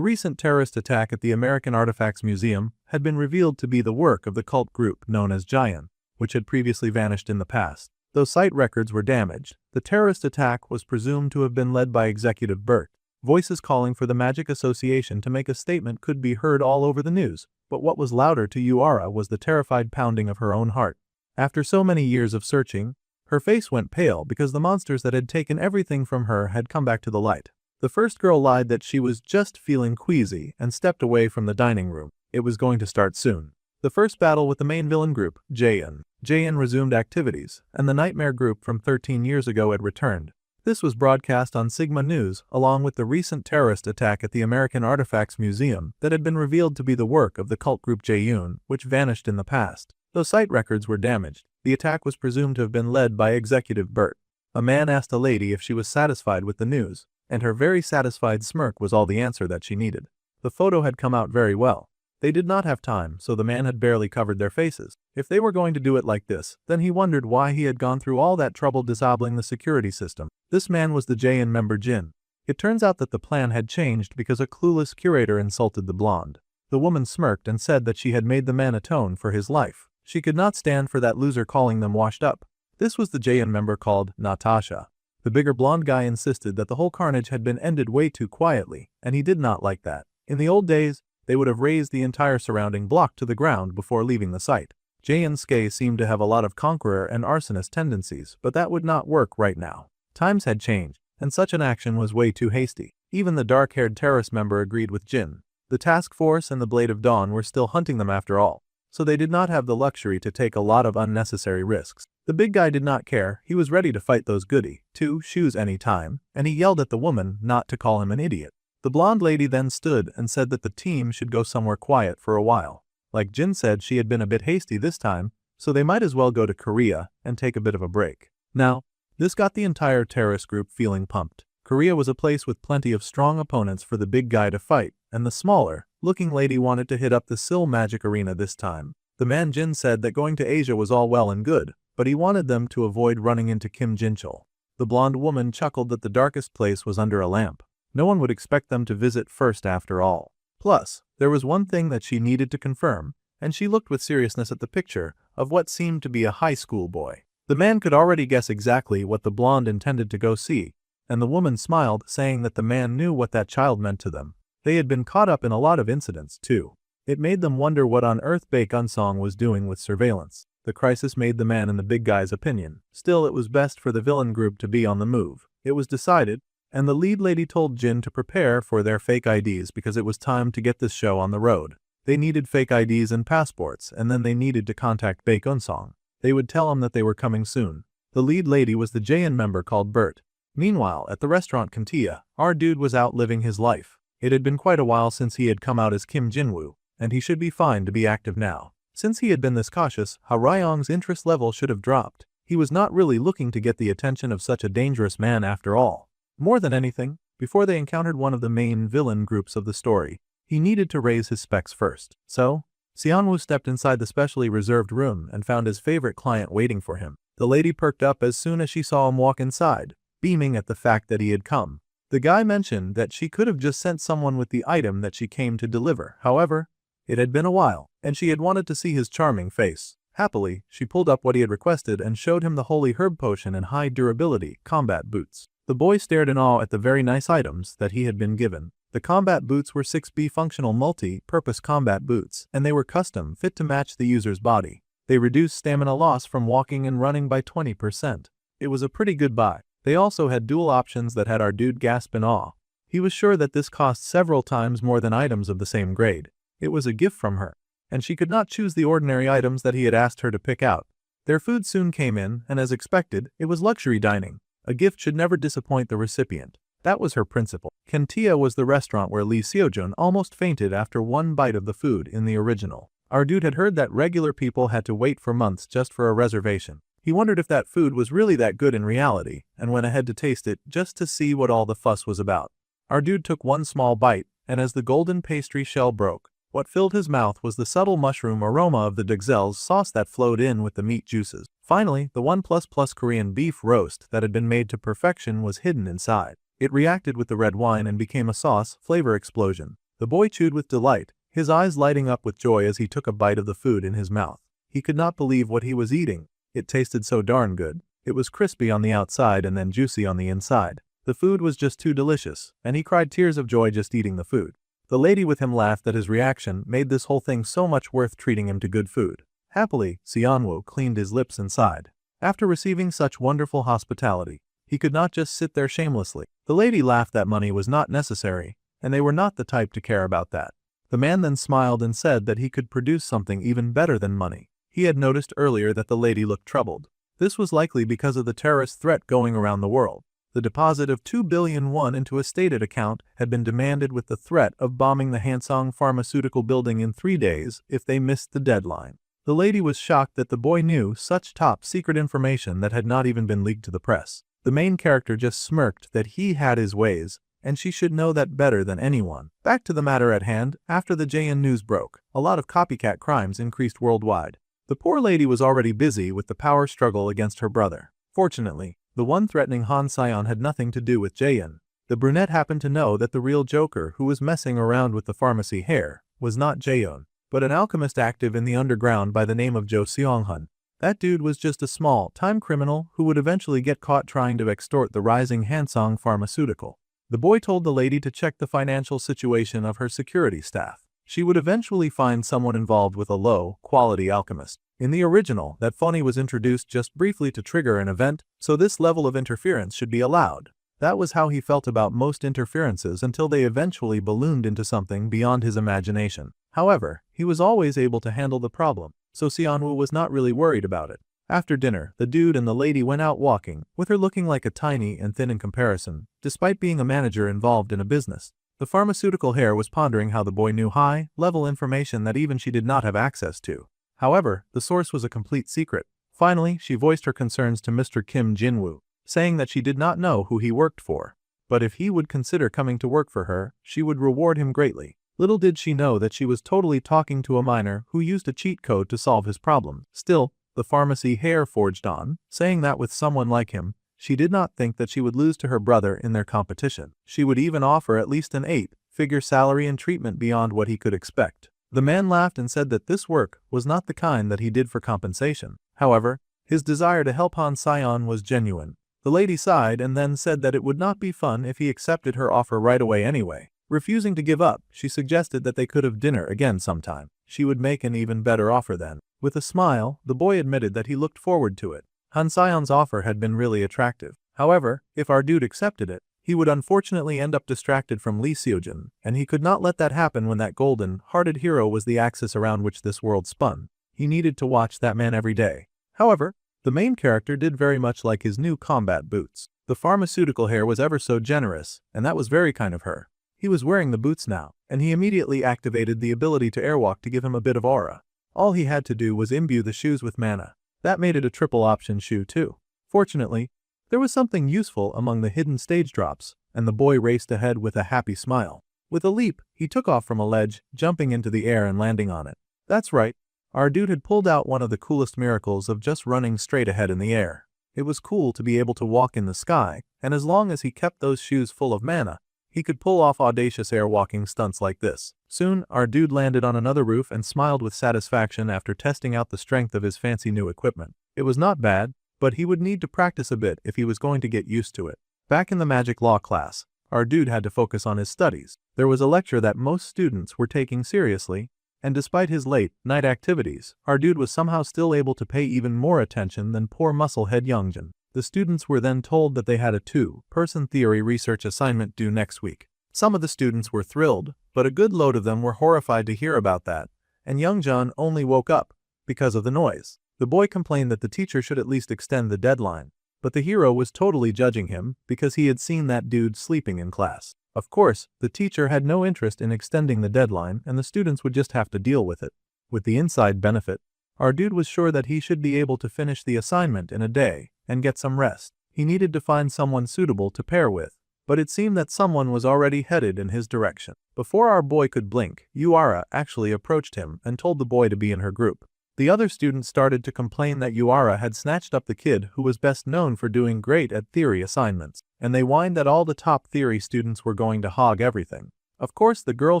recent terrorist attack at the American Artifacts Museum had been revealed to be the work of the cult group known as Jaeyoon, which had previously vanished in the past. Though site records were damaged, the terrorist attack was presumed to have been led by Executive Burt. Voices calling for the Magic Association to make a statement could be heard all over the news, but what was louder to Yuara was the terrified pounding of her own heart. After so many years of searching, her face went pale because the monsters that had taken everything from her had come back to the light. The first girl lied that she was just feeling queasy and stepped away from the dining room. It was going to start soon. The first battle with the main villain group, Jaeyoon. Jaeyoon resumed activities, and the nightmare group from 13 years ago had returned. This was broadcast on Sigma News along with the recent terrorist attack at the American Artifacts Museum that had been revealed to be the work of the cult group Jaeyoon, which vanished in the past. Though site records were damaged, the attack was presumed to have been led by Executive Burt. A man asked a lady if she was satisfied with the news, and her very satisfied smirk was all the answer that she needed. The photo had come out very well. They did not have time, so the man had barely covered their faces. If they were going to do it like this, then he wondered why he had gone through all that trouble disabling the security system. This man was the Jaeyoon member Jin. It turns out that the plan had changed because a clueless curator insulted the blonde. The woman smirked and said that she had made the man atone for his life. She could not stand for that loser calling them washed up. This was the Jaeyoon member called Natasha. The bigger blonde guy insisted that the whole carnage had been ended way too quietly, and he did not like that. In the old days, they would have razed the entire surrounding block to the ground before leaving the site. Jae-in-ske seemed to have a lot of conqueror and arsonist tendencies, but that would not work right now. Times had changed, and such an action was way too hasty. Even the dark-haired terrorist member agreed with Jin. The task force and the Blade of Dawn were still hunting them after all, so they did not have the luxury to take a lot of unnecessary risks. The big guy did not care, he was ready to fight those goody two-shoes any time, and he yelled at the woman not to call him an idiot. The blonde lady then stood and said that the team should go somewhere quiet for a while. Like Jin said, she had been a bit hasty this time, so they might as well go to Korea and take a bit of a break. Now, this got the entire terrorist group feeling pumped. Korea was a place with plenty of strong opponents for the big guy to fight, and the smaller looking lady wanted to hit up the Sil Magic Arena this time. The man Jin said that going to Asia was all well and good, but he wanted them to avoid running into Kim Jinchul. The blonde woman chuckled that the darkest place was under a lamp. No one would expect them to visit first after all. Plus, there was one thing that she needed to confirm, and she looked with seriousness at the picture of what seemed to be a high school boy. The man could already guess exactly what the blonde intended to go see, and the woman smiled, saying that the man knew what that child meant to them. They had been caught up in a lot of incidents, too. It made them wonder what on earth Baek Unsong was doing with surveillance. The crisis made the man in the big guy's opinion. Still, it was best for the villain group to be on the move. It was decided, and the lead lady told Jin to prepare for their fake IDs because it was time to get this show on the road. They needed fake IDs and passports, and then they needed to contact Baek Unsong. They would tell him that they were coming soon. The lead lady was the Jaein member called Bert. Meanwhile, at the restaurant Kantia, our dude was out living his life. It had been quite a while since he had come out as Kim Jinwoo, and he should be fine to be active now. Since he had been this cautious, Ha Ryong's interest level should have dropped. He was not really looking to get the attention of such a dangerous man after all. More than anything, before they encountered one of the main villain groups of the story, he needed to raise his specs first. So, Seonwoo stepped inside the specially reserved room and found his favorite client waiting for him. The lady perked up as soon as she saw him walk inside, beaming at the fact that he had come. The guy mentioned that she could have just sent someone with the item that she came to deliver. However, it had been a while, and she had wanted to see his charming face. Happily, she pulled up what he had requested and showed him the holy herb potion and high durability combat boots. The boy stared in awe at the very nice items that he had been given. The combat boots were 6B functional multi-purpose combat boots, and they were custom fit to match the user's body. They reduced stamina loss from walking and running by 20%. It was a pretty good buy. They also had dual options that had our dude gasp in awe. He was sure that this cost several times more than items of the same grade. It was a gift from her, and she could not choose the ordinary items that he had asked her to pick out. Their food soon came in, and as expected, it was luxury dining. A gift should never disappoint the recipient. That was her principle. Kantia was the restaurant where Lee Seojun almost fainted after one bite of the food in the original. Our dude had heard that regular people had to wait for months just for a reservation. He wondered if that food was really that good in reality, and went ahead to taste it just to see what all the fuss was about. Our dude took one small bite, and as the golden pastry shell broke, what filled his mouth was the subtle mushroom aroma of the Dexel's sauce that flowed in with the meat juices. Finally, the 1++ Korean beef roast that had been made to perfection was hidden inside. It reacted with the red wine and became a sauce flavor explosion. The boy chewed with delight, his eyes lighting up with joy as he took a bite of the food in his mouth. He could not believe what he was eating. It tasted so darn good. It was crispy on the outside and then juicy on the inside. The food was just too delicious, and he cried tears of joy just eating the food. The lady with him laughed that his reaction made this whole thing so much worth treating him to good food. Happily, Seonwoo cleaned his lips and sighed. After receiving such wonderful hospitality, he could not just sit there shamelessly. The lady laughed that money was not necessary, and they were not the type to care about that. The man then smiled and said that he could produce something even better than money. He had noticed earlier that the lady looked troubled. This was likely because of the terrorist threat going around the world. The deposit of 2 billion won into a stated account had been demanded with the threat of bombing the Hansong pharmaceutical building in 3 days if they missed the deadline. The lady was shocked that the boy knew such top secret information that had not even been leaked to the press. The main character just smirked that he had his ways, and she should know that better than anyone. Back to the matter at hand, after the Jaein news broke, a lot of copycat crimes increased worldwide. The poor lady was already busy with the power struggle against her brother. Fortunately, the one threatening Han Sion had nothing to do with Jaein. The brunette happened to know that the real Joker who was messing around with the pharmacy hair was not Jaeon, but an alchemist active in the underground by the name of Jo Seong-hun. That dude was just a small-time criminal who would eventually get caught trying to extort the rising Hansong pharmaceutical. The boy told the lady to check the financial situation of her security staff. She would eventually find someone involved with a low-quality alchemist. In the original, that phony was introduced just briefly to trigger an event, so this level of interference should be allowed. That was how he felt about most interferences until they eventually ballooned into something beyond his imagination. However, he was always able to handle the problem, so Xianwu was not really worried about it. After dinner, the dude and the lady went out walking, with her looking like a tiny and thin in comparison, despite being a manager involved in a business. The pharmaceutical hair was pondering how the boy knew high-level information that even she did not have access to. However, the source was a complete secret. Finally, she voiced her concerns to Mr. Kim Jinwoo, saying that she did not know who he worked for. But if he would consider coming to work for her, she would reward him greatly. Little did she know that she was totally talking to a miner who used a cheat code to solve his problem. Still, the pharmacy hair forged on, saying that with someone like him, she did not think that she would lose to her brother in their competition. She would even offer at least an 8-figure salary and treatment beyond what he could expect. The man laughed and said that this work was not the kind that he did for compensation. However, his desire to help Han Sion was genuine. The lady sighed and then said that it would not be fun if he accepted her offer right away anyway. Refusing to give up, she suggested that they could have dinner again sometime. She would make an even better offer then. With a smile, the boy admitted that he looked forward to it. Han Sion's offer had been really attractive. However, if our dude accepted it, he would unfortunately end up distracted from Lee Seojin, and he could not let that happen when that golden-hearted hero was the axis around which this world spun. He needed to watch that man every day. However, the main character did very much like his new combat boots. The pharmaceutical hair was ever so generous, and that was very kind of her. He was wearing the boots now, and he immediately activated the ability to airwalk to give him a bit of aura. All he had to do was imbue the shoes with mana. That made it a triple option shoe too. Fortunately, there was something useful among the hidden stage drops, and the boy raced ahead with a happy smile. With a leap, he took off from a ledge, jumping into the air and landing on it. That's right, our dude had pulled out one of the coolest miracles of just running straight ahead in the air. It was cool to be able to walk in the sky, and as long as he kept those shoes full of mana, he could pull off audacious airwalking stunts like this. Soon, our dude landed on another roof and smiled with satisfaction after testing out the strength of his fancy new equipment. It was not bad, but he would need to practice a bit if he was going to get used to it. Back in the magic law class, our dude had to focus on his studies. There was a lecture that most students were taking seriously, and despite his late-night activities, our dude was somehow still able to pay even more attention than poor musclehead Youngjin. The students were then told that they had a 2-person theory research assignment due next week. Some of the students were thrilled, but a good load of them were horrified to hear about that, and Youngjun only woke up because of the noise. The boy complained that the teacher should at least extend the deadline, but the hero was totally judging him because he had seen that dude sleeping in class. Of course, the teacher had no interest in extending the deadline and the students would just have to deal with it. With the inside benefit, our dude was sure that he should be able to finish the assignment in a day and get some rest. He needed to find someone suitable to pair with, but it seemed that someone was already headed in his direction. Before our boy could blink, Yuara actually approached him and told the boy to be in her group. The other students started to complain that Yuara had snatched up the kid who was best known for doing great at theory assignments, and they whined that all the top theory students were going to hog everything. Of course, the girl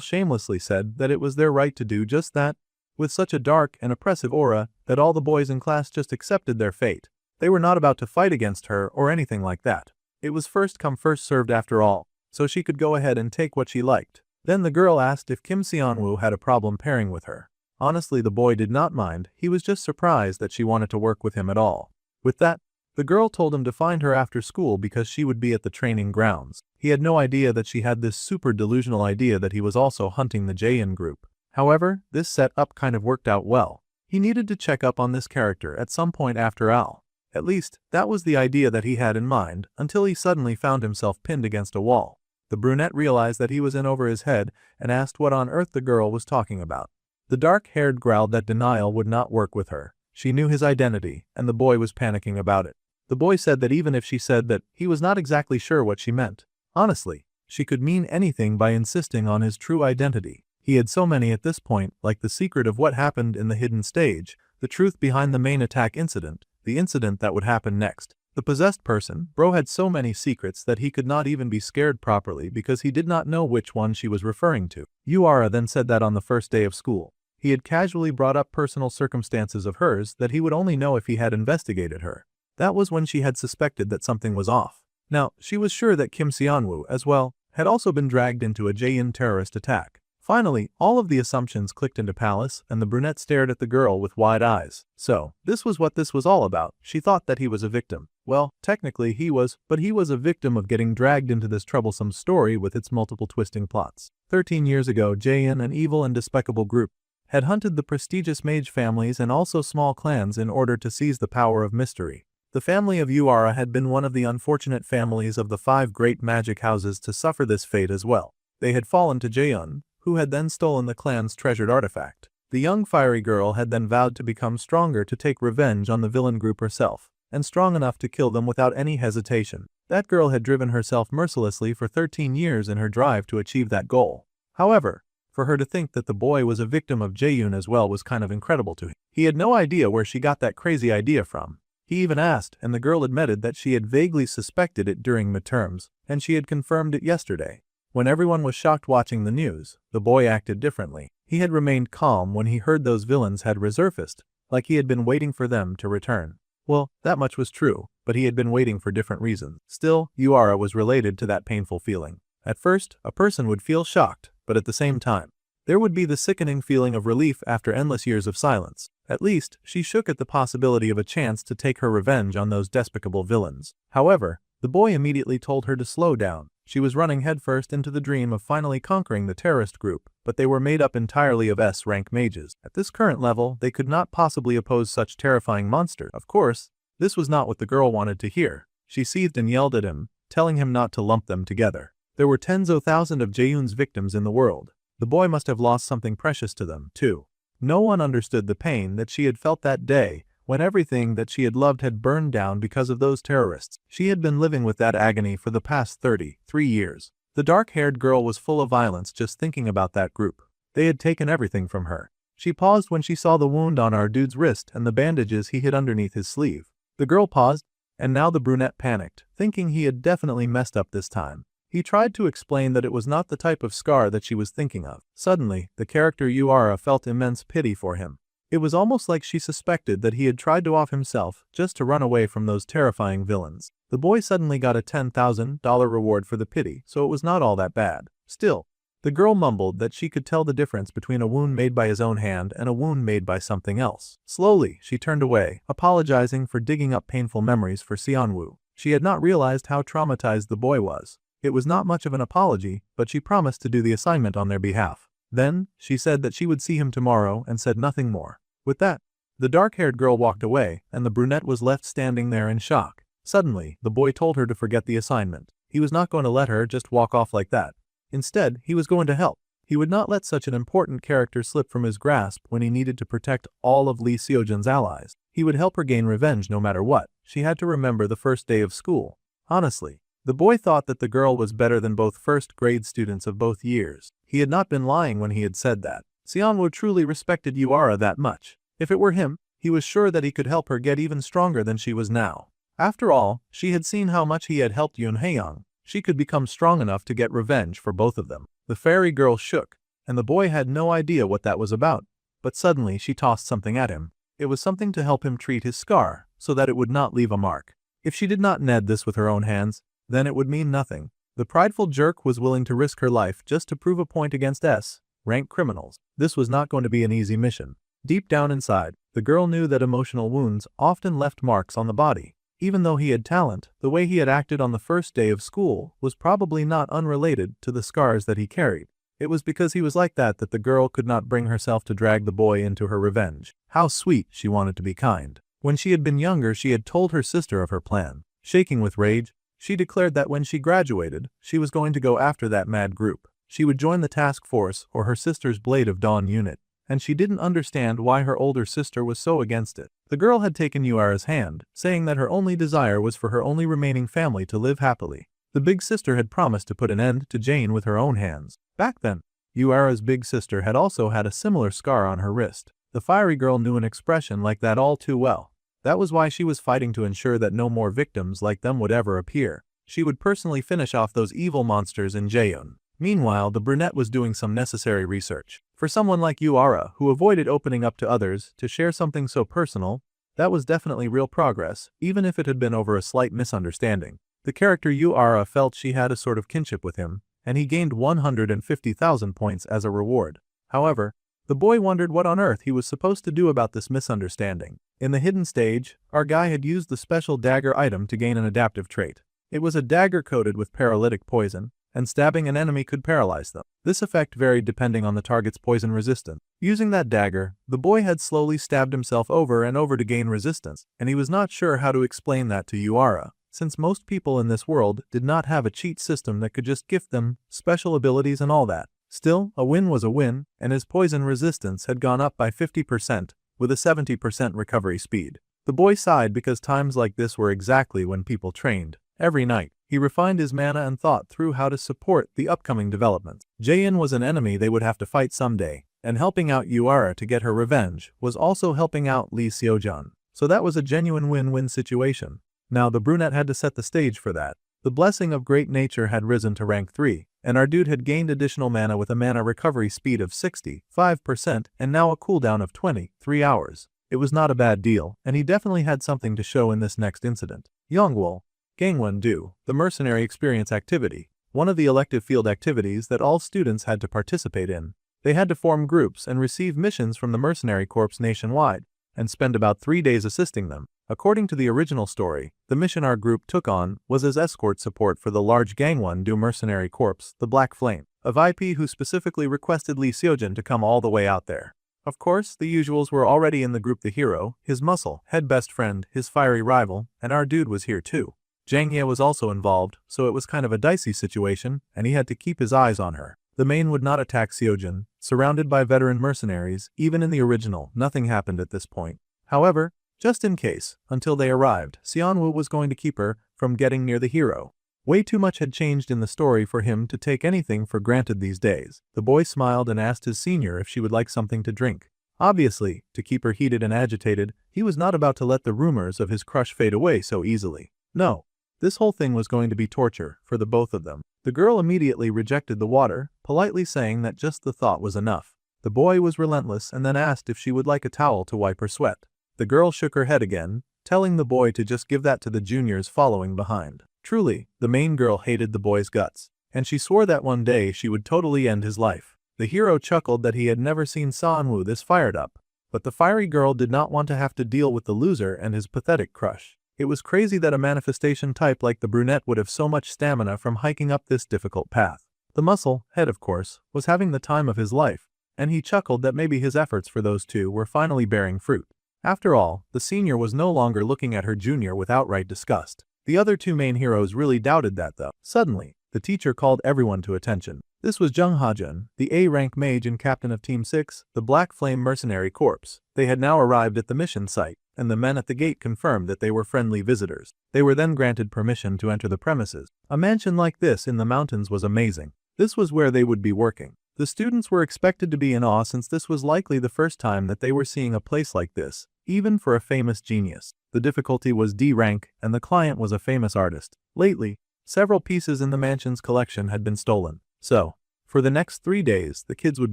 shamelessly said that it was their right to do just that, with such a dark and oppressive aura that all the boys in class just accepted their fate. They were not about to fight against her or anything like that. It was first come first served after all, so she could go ahead and take what she liked. Then the girl asked if Kim Seonwoo had a problem pairing with her. Honestly, the boy did not mind, he was just surprised that she wanted to work with him at all. With that, the girl told him to find her after school because she would be at the training grounds. He had no idea that she had this super delusional idea that he was also hunting the Jaein group. However, this setup kind of worked out well. He needed to check up on this character at some point after all. At least, that was the idea that he had in mind, until he suddenly found himself pinned against a wall. The brunette realized that he was in over his head and asked what on earth the girl was talking about. The dark-haired growled that denial would not work with her. She knew his identity, and the boy was panicking about it. The boy said that even if she said that, he was not exactly sure what she meant. Honestly, she could mean anything by insisting on his true identity. He had so many at this point, like the secret of what happened in the hidden stage, the truth behind the main attack incident, the incident that would happen next. The possessed person, bro, had so many secrets that he could not even be scared properly because he did not know which one she was referring to. Yuara then said that on the first day of school. He had casually brought up personal circumstances of hers that he would only know if he had investigated her. That was when she had suspected that something was off. Now, she was sure that Kim Seonwoo, as well, had also been dragged into a Jaehyun terrorist attack. Finally, all of the assumptions clicked into place, and the brunette stared at the girl with wide eyes. So, this was what this was all about. She thought that he was a victim. Well, technically he was, but he was a victim of getting dragged into this troublesome story with its multiple twisting plots. 13 years ago, Jaehyun, an evil and despicable group, had hunted the prestigious mage families and also small clans in order to seize the power of mystery. The family of Uara had been one of the unfortunate families of the 5 great magic houses to suffer this fate as well. They had fallen to Jaehyun, who had then stolen the clan's treasured artifact. The young fiery girl had then vowed to become stronger to take revenge on the villain group herself, and strong enough to kill them without any hesitation. That girl had driven herself mercilessly for 13 years in her drive to achieve that goal. However, for her to think that the boy was a victim of Jaehyun as well was kind of incredible to him. He had no idea where she got that crazy idea from. He even asked, and the girl admitted that she had vaguely suspected it during midterms, and she had confirmed it yesterday. When everyone was shocked watching the news, the boy acted differently. He had remained calm when he heard those villains had resurfaced, like he had been waiting for them to return. Well, that much was true, but he had been waiting for different reasons. Still, Uara was related to that painful feeling. At first, a person would feel shocked, but at the same time, there would be the sickening feeling of relief after endless years of silence. At least, she shook at the possibility of a chance to take her revenge on those despicable villains. However, the boy immediately told her to slow down. She was running headfirst into the dream of finally conquering the terrorist group, but they were made up entirely of S-rank mages. At this current level, they could not possibly oppose such terrifying monsters. Of course, this was not what the girl wanted to hear. She seethed and yelled at him, telling him not to lump them together. There were tens of thousands of Jaehyun's victims in the world. The boy must have lost something precious to them, too. No one understood the pain that she had felt that day, when everything that she had loved had burned down because of those terrorists. She had been living with that agony for the past 33 years. The dark-haired girl was full of violence just thinking about that group. They had taken everything from her. She paused when she saw the wound on our dude's wrist and the bandages he hid underneath his sleeve. The girl paused, and now the brunette panicked, thinking he had definitely messed up this time. He tried to explain that it was not the type of scar that she was thinking of. Suddenly, the character Uara felt immense pity for him. It was almost like she suspected that he had tried to off himself just to run away from those terrifying villains. The boy suddenly got a $10,000 reward for the pity, so it was not all that bad. Still, the girl mumbled that she could tell the difference between a wound made by his own hand and a wound made by something else. Slowly, she turned away, apologizing for digging up painful memories for Seonwoo. She had not realized how traumatized the boy was. It was not much of an apology, but she promised to do the assignment on their behalf. Then, she said that she would see him tomorrow and said nothing more. With that, the dark-haired girl walked away, and the brunette was left standing there in shock. Suddenly, the boy told her to forget the assignment. He was not going to let her just walk off like that. Instead, he was going to help. He would not let such an important character slip from his grasp when he needed to protect all of Lee Seojin's allies. He would help her gain revenge no matter what. She had to remember the first day of school. Honestly, the boy thought that the girl was better than both first-grade students of both years. He had not been lying when he had said that. Seonwoo truly respected Uara that much. If it were him, he was sure that he could help her get even stronger than she was now. After all, she had seen how much he had helped Yoon Haeyoung. She could become strong enough to get revenge for both of them. The fairy girl shook, and the boy had no idea what that was about. But suddenly she tossed something at him. It was something to help him treat his scar, so that it would not leave a mark. If she did not knead this with her own hands, then it would mean nothing. The prideful jerk was willing to risk her life just to prove a point against S-rank criminals. This was not going to be an easy mission. Deep down inside, the girl knew that emotional wounds often left marks on the body. Even though he had talent, the way he had acted on the first day of school was probably not unrelated to the scars that he carried. It was because he was like that that the girl could not bring herself to drag the boy into her revenge. How sweet she wanted to be kind. When she had been younger, she had told her sister of her plan. Shaking with rage, she declared that when she graduated, she was going to go after that mad group. She would join the task force or her sister's Blade of Dawn unit, and she didn't understand why her older sister was so against it. The girl had taken Uara's hand, saying that her only desire was for her only remaining family to live happily. The big sister had promised to put an end to Jane with her own hands. Back then, Uara's big sister had also had a similar scar on her wrist. The fiery girl knew an expression like that all too well. That was why she was fighting to ensure that no more victims like them would ever appear. She would personally finish off those evil monsters in Jaehyun. Meanwhile, the brunette was doing some necessary research. For someone like Yuara, who avoided opening up to others to share something so personal, that was definitely real progress, even if it had been over a slight misunderstanding. The character Yuara felt she had a sort of kinship with him, and he gained 150,000 points as a reward. However, the boy wondered what on earth he was supposed to do about this misunderstanding. In the hidden stage, our guy had used the special dagger item to gain an adaptive trait. It was a dagger coated with paralytic poison, and stabbing an enemy could paralyze them. This effect varied depending on the target's poison resistance. Using that dagger, the boy had slowly stabbed himself over and over to gain resistance, and he was not sure how to explain that to Yuara, since most people in this world did not have a cheat system that could just gift them special abilities and all that. Still, a win was a win, and his poison resistance had gone up by 50%, with a 70% recovery speed. The boy sighed because times like this were exactly when people trained. Every night, he refined his mana and thought through how to support the upcoming developments. Jaein was an enemy they would have to fight someday, and helping out Yuara to get her revenge was also helping out Lee Seojun. So that was a genuine win-win situation. Now the brunette had to set the stage for that. The blessing of great nature had risen to rank 3, and our dude had gained additional mana with a mana recovery speed of 65% and now a cooldown of 23 hours. It was not a bad deal, and he definitely had something to show in this next incident. Yongwol, Gangwon-do, the mercenary experience activity, one of the elective field activities that all students had to participate in. They had to form groups and receive missions from the mercenary corps nationwide, and spend about 3 days assisting them. According to the original story, the mission our group took on was as escort support for the large Gangwon-do mercenary corps, the Black Flame, a VP who specifically requested Lee Seojun to come all the way out there. Of course, the usuals were already in the group: the hero, his muscle, head best friend, his fiery rival, and our dude was here too. Jang Ye was also involved, so it was kind of a dicey situation, and he had to keep his eyes on her. The main would not attack Seojun, surrounded by veteran mercenaries. Even in the original, nothing happened at this point. However, just in case, until they arrived, Seonwoo was going to keep her from getting near the hero. Way too much had changed in the story for him to take anything for granted these days. The boy smiled and asked his senior if she would like something to drink. Obviously, to keep her heated and agitated, he was not about to let the rumors of his crush fade away so easily. No. This whole thing was going to be torture for the both of them. The girl immediately rejected the water, politely saying that just the thought was enough. The boy was relentless and then asked if she would like a towel to wipe her sweat. The girl shook her head again, telling the boy to just give that to the juniors following behind. Truly, the main girl hated the boy's guts, and she swore that one day she would totally end his life. The hero chuckled that he had never seen Seonwoo this fired up, but the fiery girl did not want to have to deal with the loser and his pathetic crush. It was crazy that a manifestation type like the brunette would have so much stamina from hiking up this difficult path. The muscle head, of course, was having the time of his life, and he chuckled that maybe his efforts for those two were finally bearing fruit. After all, the senior was no longer looking at her junior with outright disgust. The other two main heroes really doubted that though. Suddenly, the teacher called everyone to attention. This was Jung Ha-jun, the A-rank mage and captain of Team 6, the Black Flame Mercenary Corps. They had now arrived at the mission site, and the men at the gate confirmed that they were friendly visitors. They were then granted permission to enter the premises. A mansion like this in the mountains was amazing. This was where they would be working. The students were expected to be in awe since this was likely the first time that they were seeing a place like this, even for a famous genius. The difficulty was D rank, and the client was a famous artist. Lately, several pieces in the mansion's collection had been stolen. So, for the next 3 days, the kids would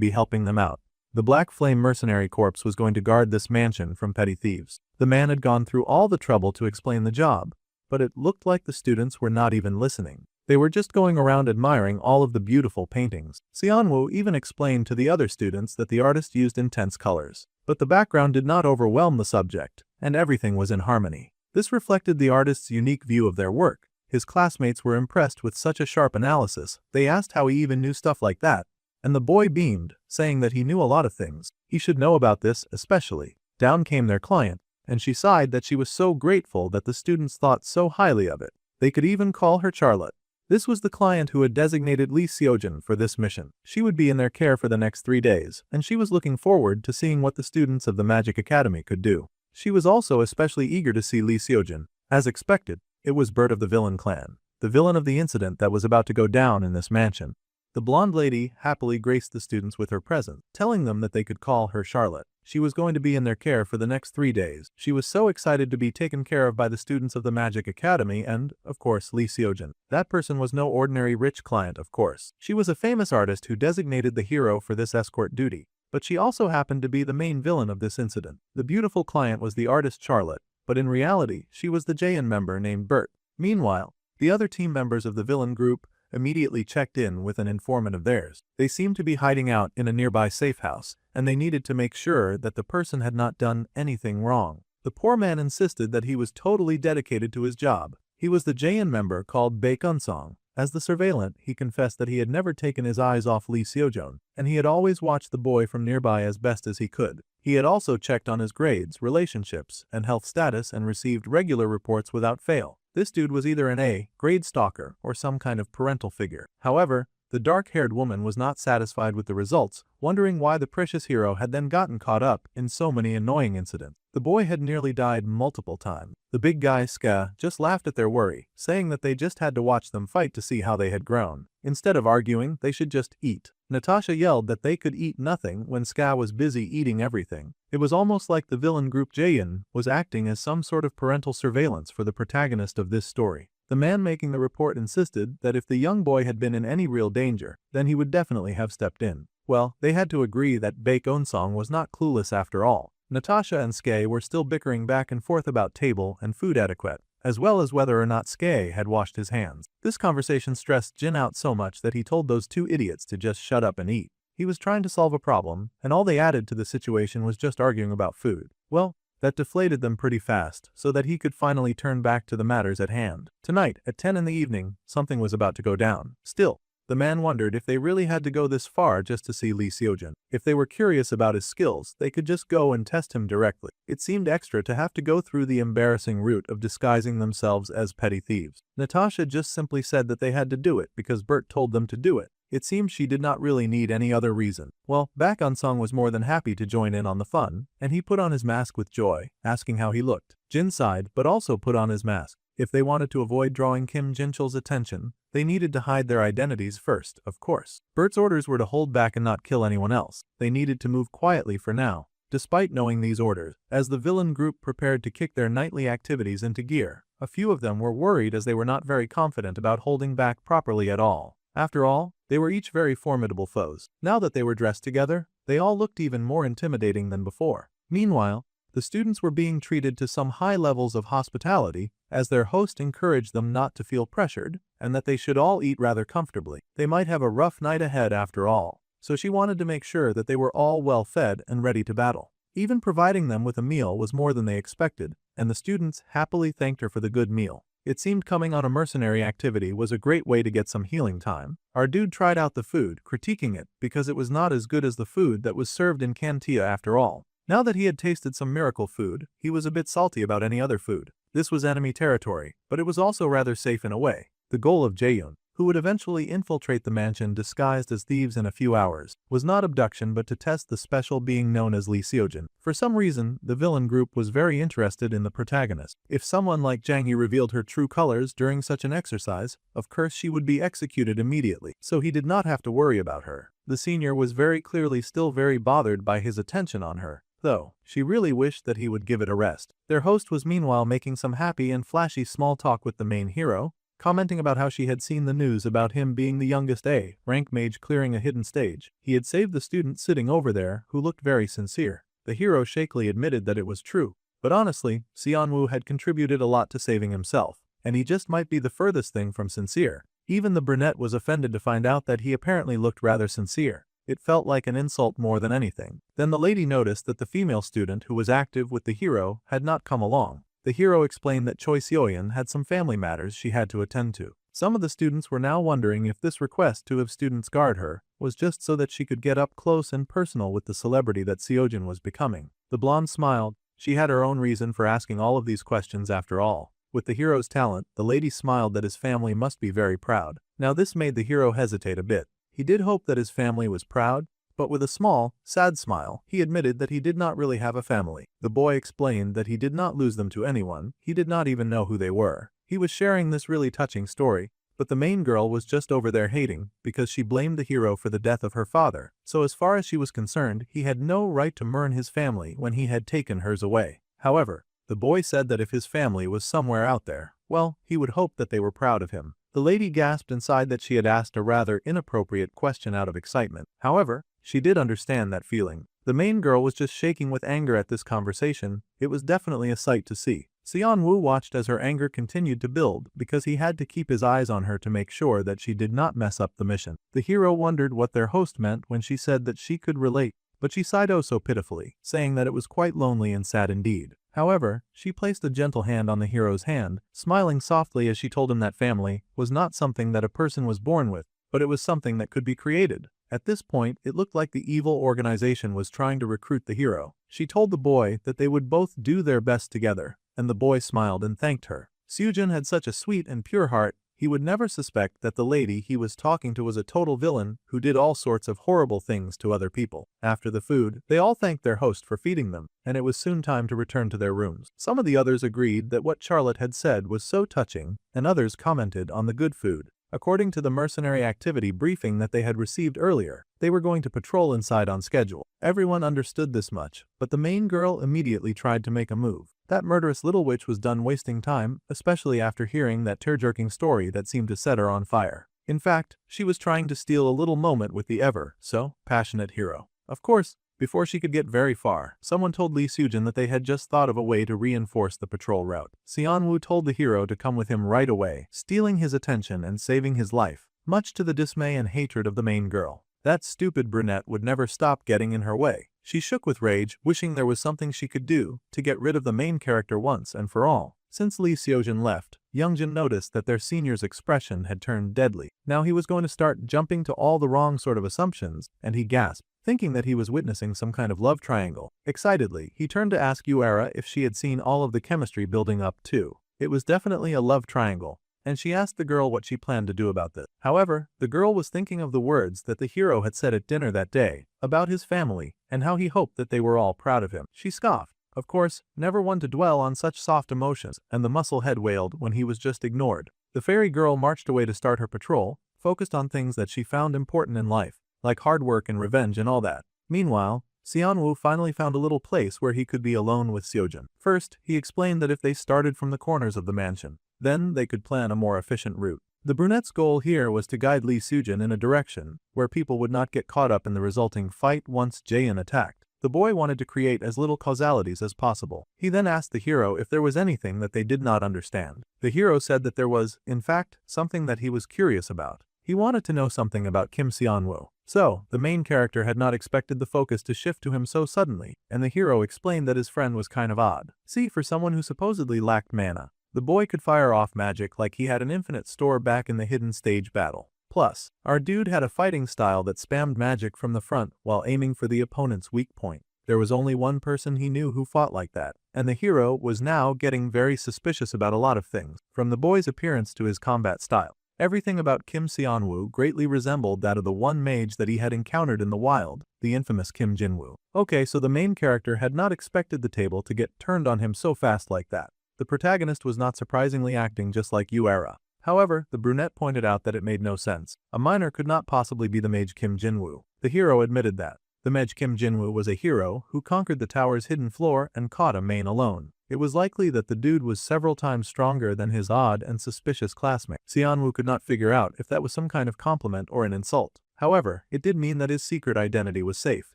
be helping them out. The Black Flame Mercenary Corps was going to guard this mansion from petty thieves. The man had gone through all the trouble to explain the job, but it looked like the students were not even listening. They were just going around admiring all of the beautiful paintings. Seonwoo even explained to the other students that the artist used intense colors, but the background did not overwhelm the subject, and everything was in harmony. This reflected the artist's unique view of their work. His classmates were impressed with such a sharp analysis. They asked how he even knew stuff like that, and the boy beamed, saying that he knew a lot of things. He should know about this especially. Down came their client, and she sighed that she was so grateful that the students thought so highly of it. They could even call her Charlotte. This was the client who had designated Lee Seojun for this mission. She would be in their care for the next 3 days, and she was looking forward to seeing what the students of the Magic Academy could do. She was also especially eager to see Lee Seojun. As expected, it was Bert of the villain clan, the villain of the incident that was about to go down in this mansion. The blonde lady happily graced the students with her presence, telling them that they could call her Charlotte. She was going to be in their care for the next 3 days. She was so excited to be taken care of by the students of the Magic Academy and, of course, Lee Seojun. That person was no ordinary rich client, of course. She was a famous artist who designated the hero for this escort duty. But she also happened to be the main villain of this incident. The beautiful client was the artist Charlotte, but in reality, she was the JN member named Bert. Meanwhile, the other team members of the villain group immediately checked in with an informant of theirs. They seemed to be hiding out in a nearby safe house, and they needed to make sure that the person had not done anything wrong. The poor man insisted that he was totally dedicated to his job. He was the JN member called Baek Unsong. As the surveillant, he confessed that he had never taken his eyes off Lee Seojun, and he had always watched the boy from nearby as best as he could. He had also checked on his grades, relationships, and health status and received regular reports without fail. This dude was either an A-grade stalker or some kind of parental figure. However, the dark-haired woman was not satisfied with the results, wondering why the precious hero had then gotten caught up in so many annoying incidents. The boy had nearly died multiple times. The big guy Ska just laughed at their worry, saying that they just had to watch them fight to see how they had grown. Instead of arguing, they should just eat. Natasha yelled that they could eat nothing when Ska was busy eating everything. It was almost like the villain group Jaein was acting as some sort of parental surveillance for the protagonist of this story. The man making the report insisted that if the young boy had been in any real danger, then he would definitely have stepped in. Well, they had to agree that Baek Onsong was not clueless after all. Natasha and Skye were still bickering back and forth about table and food etiquette, as well as whether or not Skye had washed his hands. This conversation stressed Jin out so much that he told those two idiots to just shut up and eat. He was trying to solve a problem, and all they added to the situation was just arguing about food. Well, that deflated them pretty fast, so that he could finally turn back to the matters at hand. Tonight, at 10 in the evening, something was about to go down. Still, the man wondered if they really had to go this far just to see Lee Seojun. If they were curious about his skills, they could just go and test him directly. It seemed extra to have to go through the embarrassing route of disguising themselves as petty thieves. Natasha just simply said that they had to do it because Bert told them to do it. It seemed she did not really need any other reason. Well, Baek Unsong was more than happy to join in on the fun, and he put on his mask with joy, asking how he looked. Jin sighed, but also put on his mask. If they wanted to avoid drawing Kim Jinchul's attention, they needed to hide their identities first, of course. Bert's orders were to hold back and not kill anyone else. They needed to move quietly for now. Despite knowing these orders, as the villain group prepared to kick their nightly activities into gear, a few of them were worried as they were not very confident about holding back properly at all. After all, they were each very formidable foes. Now that they were dressed together, they all looked even more intimidating than before. Meanwhile, the students were being treated to some high levels of hospitality, as their host encouraged them not to feel pressured, and that they should all eat rather comfortably. They might have a rough night ahead after all, so she wanted to make sure that they were all well fed and ready to battle. Even providing them with a meal was more than they expected, and the students happily thanked her for the good meal. It seemed coming on a mercenary activity was a great way to get some healing time. Our dude tried out the food, critiquing it because it was not as good as the food that was served in Cantia after all. Now that he had tasted some miracle food, he was a bit salty about any other food. This was enemy territory, but it was also rather safe in a way. The goal of Jaeyoon, who would eventually infiltrate the mansion disguised as thieves in a few hours, was not abduction but to test the special being known as Lee Seojun. For some reason, the villain group was very interested in the protagonist. If someone like Jang Hee revealed her true colors during such an exercise, of course she would be executed immediately, so he did not have to worry about her. The senior was very clearly still very bothered by his attention on her, though she really wished that he would give it a rest. Their host was meanwhile making some happy and flashy small talk with the main hero, commenting about how she had seen the news about him being the youngest A-rank mage clearing a hidden stage. He had saved the student sitting over there, who looked very sincere. The hero shakily admitted that it was true, but honestly, Seonwoo had contributed a lot to saving himself, and he just might be the furthest thing from sincere. Even the brunette was offended to find out that he apparently looked rather sincere. It felt like an insult more than anything. Then the lady noticed that the female student who was active with the hero had not come along. The hero explained that Choi Seoyeon had some family matters she had to attend to. Some of the students were now wondering if this request to have students guard her was just so that she could get up close and personal with the celebrity that Seojun was becoming. The blonde smiled. She had her own reason for asking all of these questions after all. With the hero's talent, the lady smiled that his family must be very proud. Now this made the hero hesitate a bit. He did hope that his family was proud, but with a small, sad smile, he admitted that he did not really have a family. The boy explained that he did not lose them to anyone, he did not even know who they were. He was sharing this really touching story, but the main girl was just over there hating because she blamed the hero for the death of her father. So as far as she was concerned, he had no right to murn his family when he had taken hers away. However, the boy said that if his family was somewhere out there, well, he would hope that they were proud of him. The lady gasped and sighed that she had asked a rather inappropriate question out of excitement. However, She did understand that feeling. The main girl was just shaking with anger at this conversation. It was definitely a sight to see. Seon-woo watched as her anger continued to build because he had to keep his eyes on her to make sure that she did not mess up the mission. The hero wondered what their host meant when she said that she could relate, but she sighed oh so pitifully, saying that it was quite lonely and sad indeed. However, she placed a gentle hand on the hero's hand, smiling softly as she told him that family was not something that a person was born with, but it was something that could be created. At this point, it looked like the evil organization was trying to recruit the hero. She told the boy that they would both do their best together, and the boy smiled and thanked her. Seojin had such a sweet and pure heart, he would never suspect that the lady he was talking to was a total villain who did all sorts of horrible things to other people. After the food, they all thanked their host for feeding them, and it was soon time to return to their rooms. Some of the others agreed that what Charlotte had said was so touching, and others commented on the good food. According to the mercenary activity briefing that they had received earlier, they were going to patrol inside on schedule. Everyone understood this much, but the main girl immediately tried to make a move. That murderous little witch was done wasting time, especially after hearing that tear-jerking story that seemed to set her on fire. In fact, she was trying to steal a little moment with the ever-so passionate hero. Of course, before she could get very far, someone told Lee Seojin that they had just thought of a way to reinforce the patrol route. Seon-woo told the hero to come with him right away, stealing his attention and saving his life, much to the dismay and hatred of the main girl. That stupid brunette would never stop getting in her way. She shook with rage, wishing there was something she could do to get rid of the main character once and for all. Since Lee Seojin left, Youngjin noticed that their senior's expression had turned deadly. Now he was going to start jumping to all the wrong sort of assumptions, and he gasped, thinking that he was witnessing some kind of love triangle. Excitedly, he turned to ask Yuara if she had seen all of the chemistry building up too. It was definitely a love triangle, and she asked the girl what she planned to do about this. However, the girl was thinking of the words that the hero had said at dinner that day, about his family, and how he hoped that they were all proud of him. She scoffed. Of course, never one to dwell on such soft emotions, and the muscle head wailed when he was just ignored. The fairy girl marched away to start her patrol, focused on things that she found important in life, like hard work and revenge and all that. Meanwhile, Seon-woo finally found a little place where he could be alone with Seojin. First, he explained that if they started from the corners of the mansion, then they could plan a more efficient route. The brunette's goal here was to guide Lee Seojin in a direction where people would not get caught up in the resulting fight once Jaein attacked. The boy wanted to create as little causalities as possible. He then asked the hero if there was anything that they did not understand. The hero said that there was, in fact, something that he was curious about. He wanted to know something about Kim Seon-woo. So, the main character had not expected the focus to shift to him so suddenly, and the hero explained that his friend was kind of odd. See, for someone who supposedly lacked mana, the boy could fire off magic like he had an infinite store back in the hidden stage battle. Plus, our dude had a fighting style that spammed magic from the front while aiming for the opponent's weak point. There was only one person he knew who fought like that, and the hero was now getting very suspicious about a lot of things, from the boy's appearance to his combat style. Everything about Kim Seon-woo greatly resembled that of the one mage that he had encountered in the wild, the infamous Kim Jin-woo. Okay, so the main character had not expected the table to get turned on him so fast like that. The protagonist was not surprisingly acting just like Yuara. However, the brunette pointed out that it made no sense. A minor could not possibly be the mage Kim Jin-woo. The hero admitted that. The mage Kim Jin-woo was a hero who conquered the tower's hidden floor and caught a main alone. It was likely that the dude was several times stronger than his odd and suspicious classmate. Seon-woo could not figure out if that was some kind of compliment or an insult. However, it did mean that his secret identity was safe,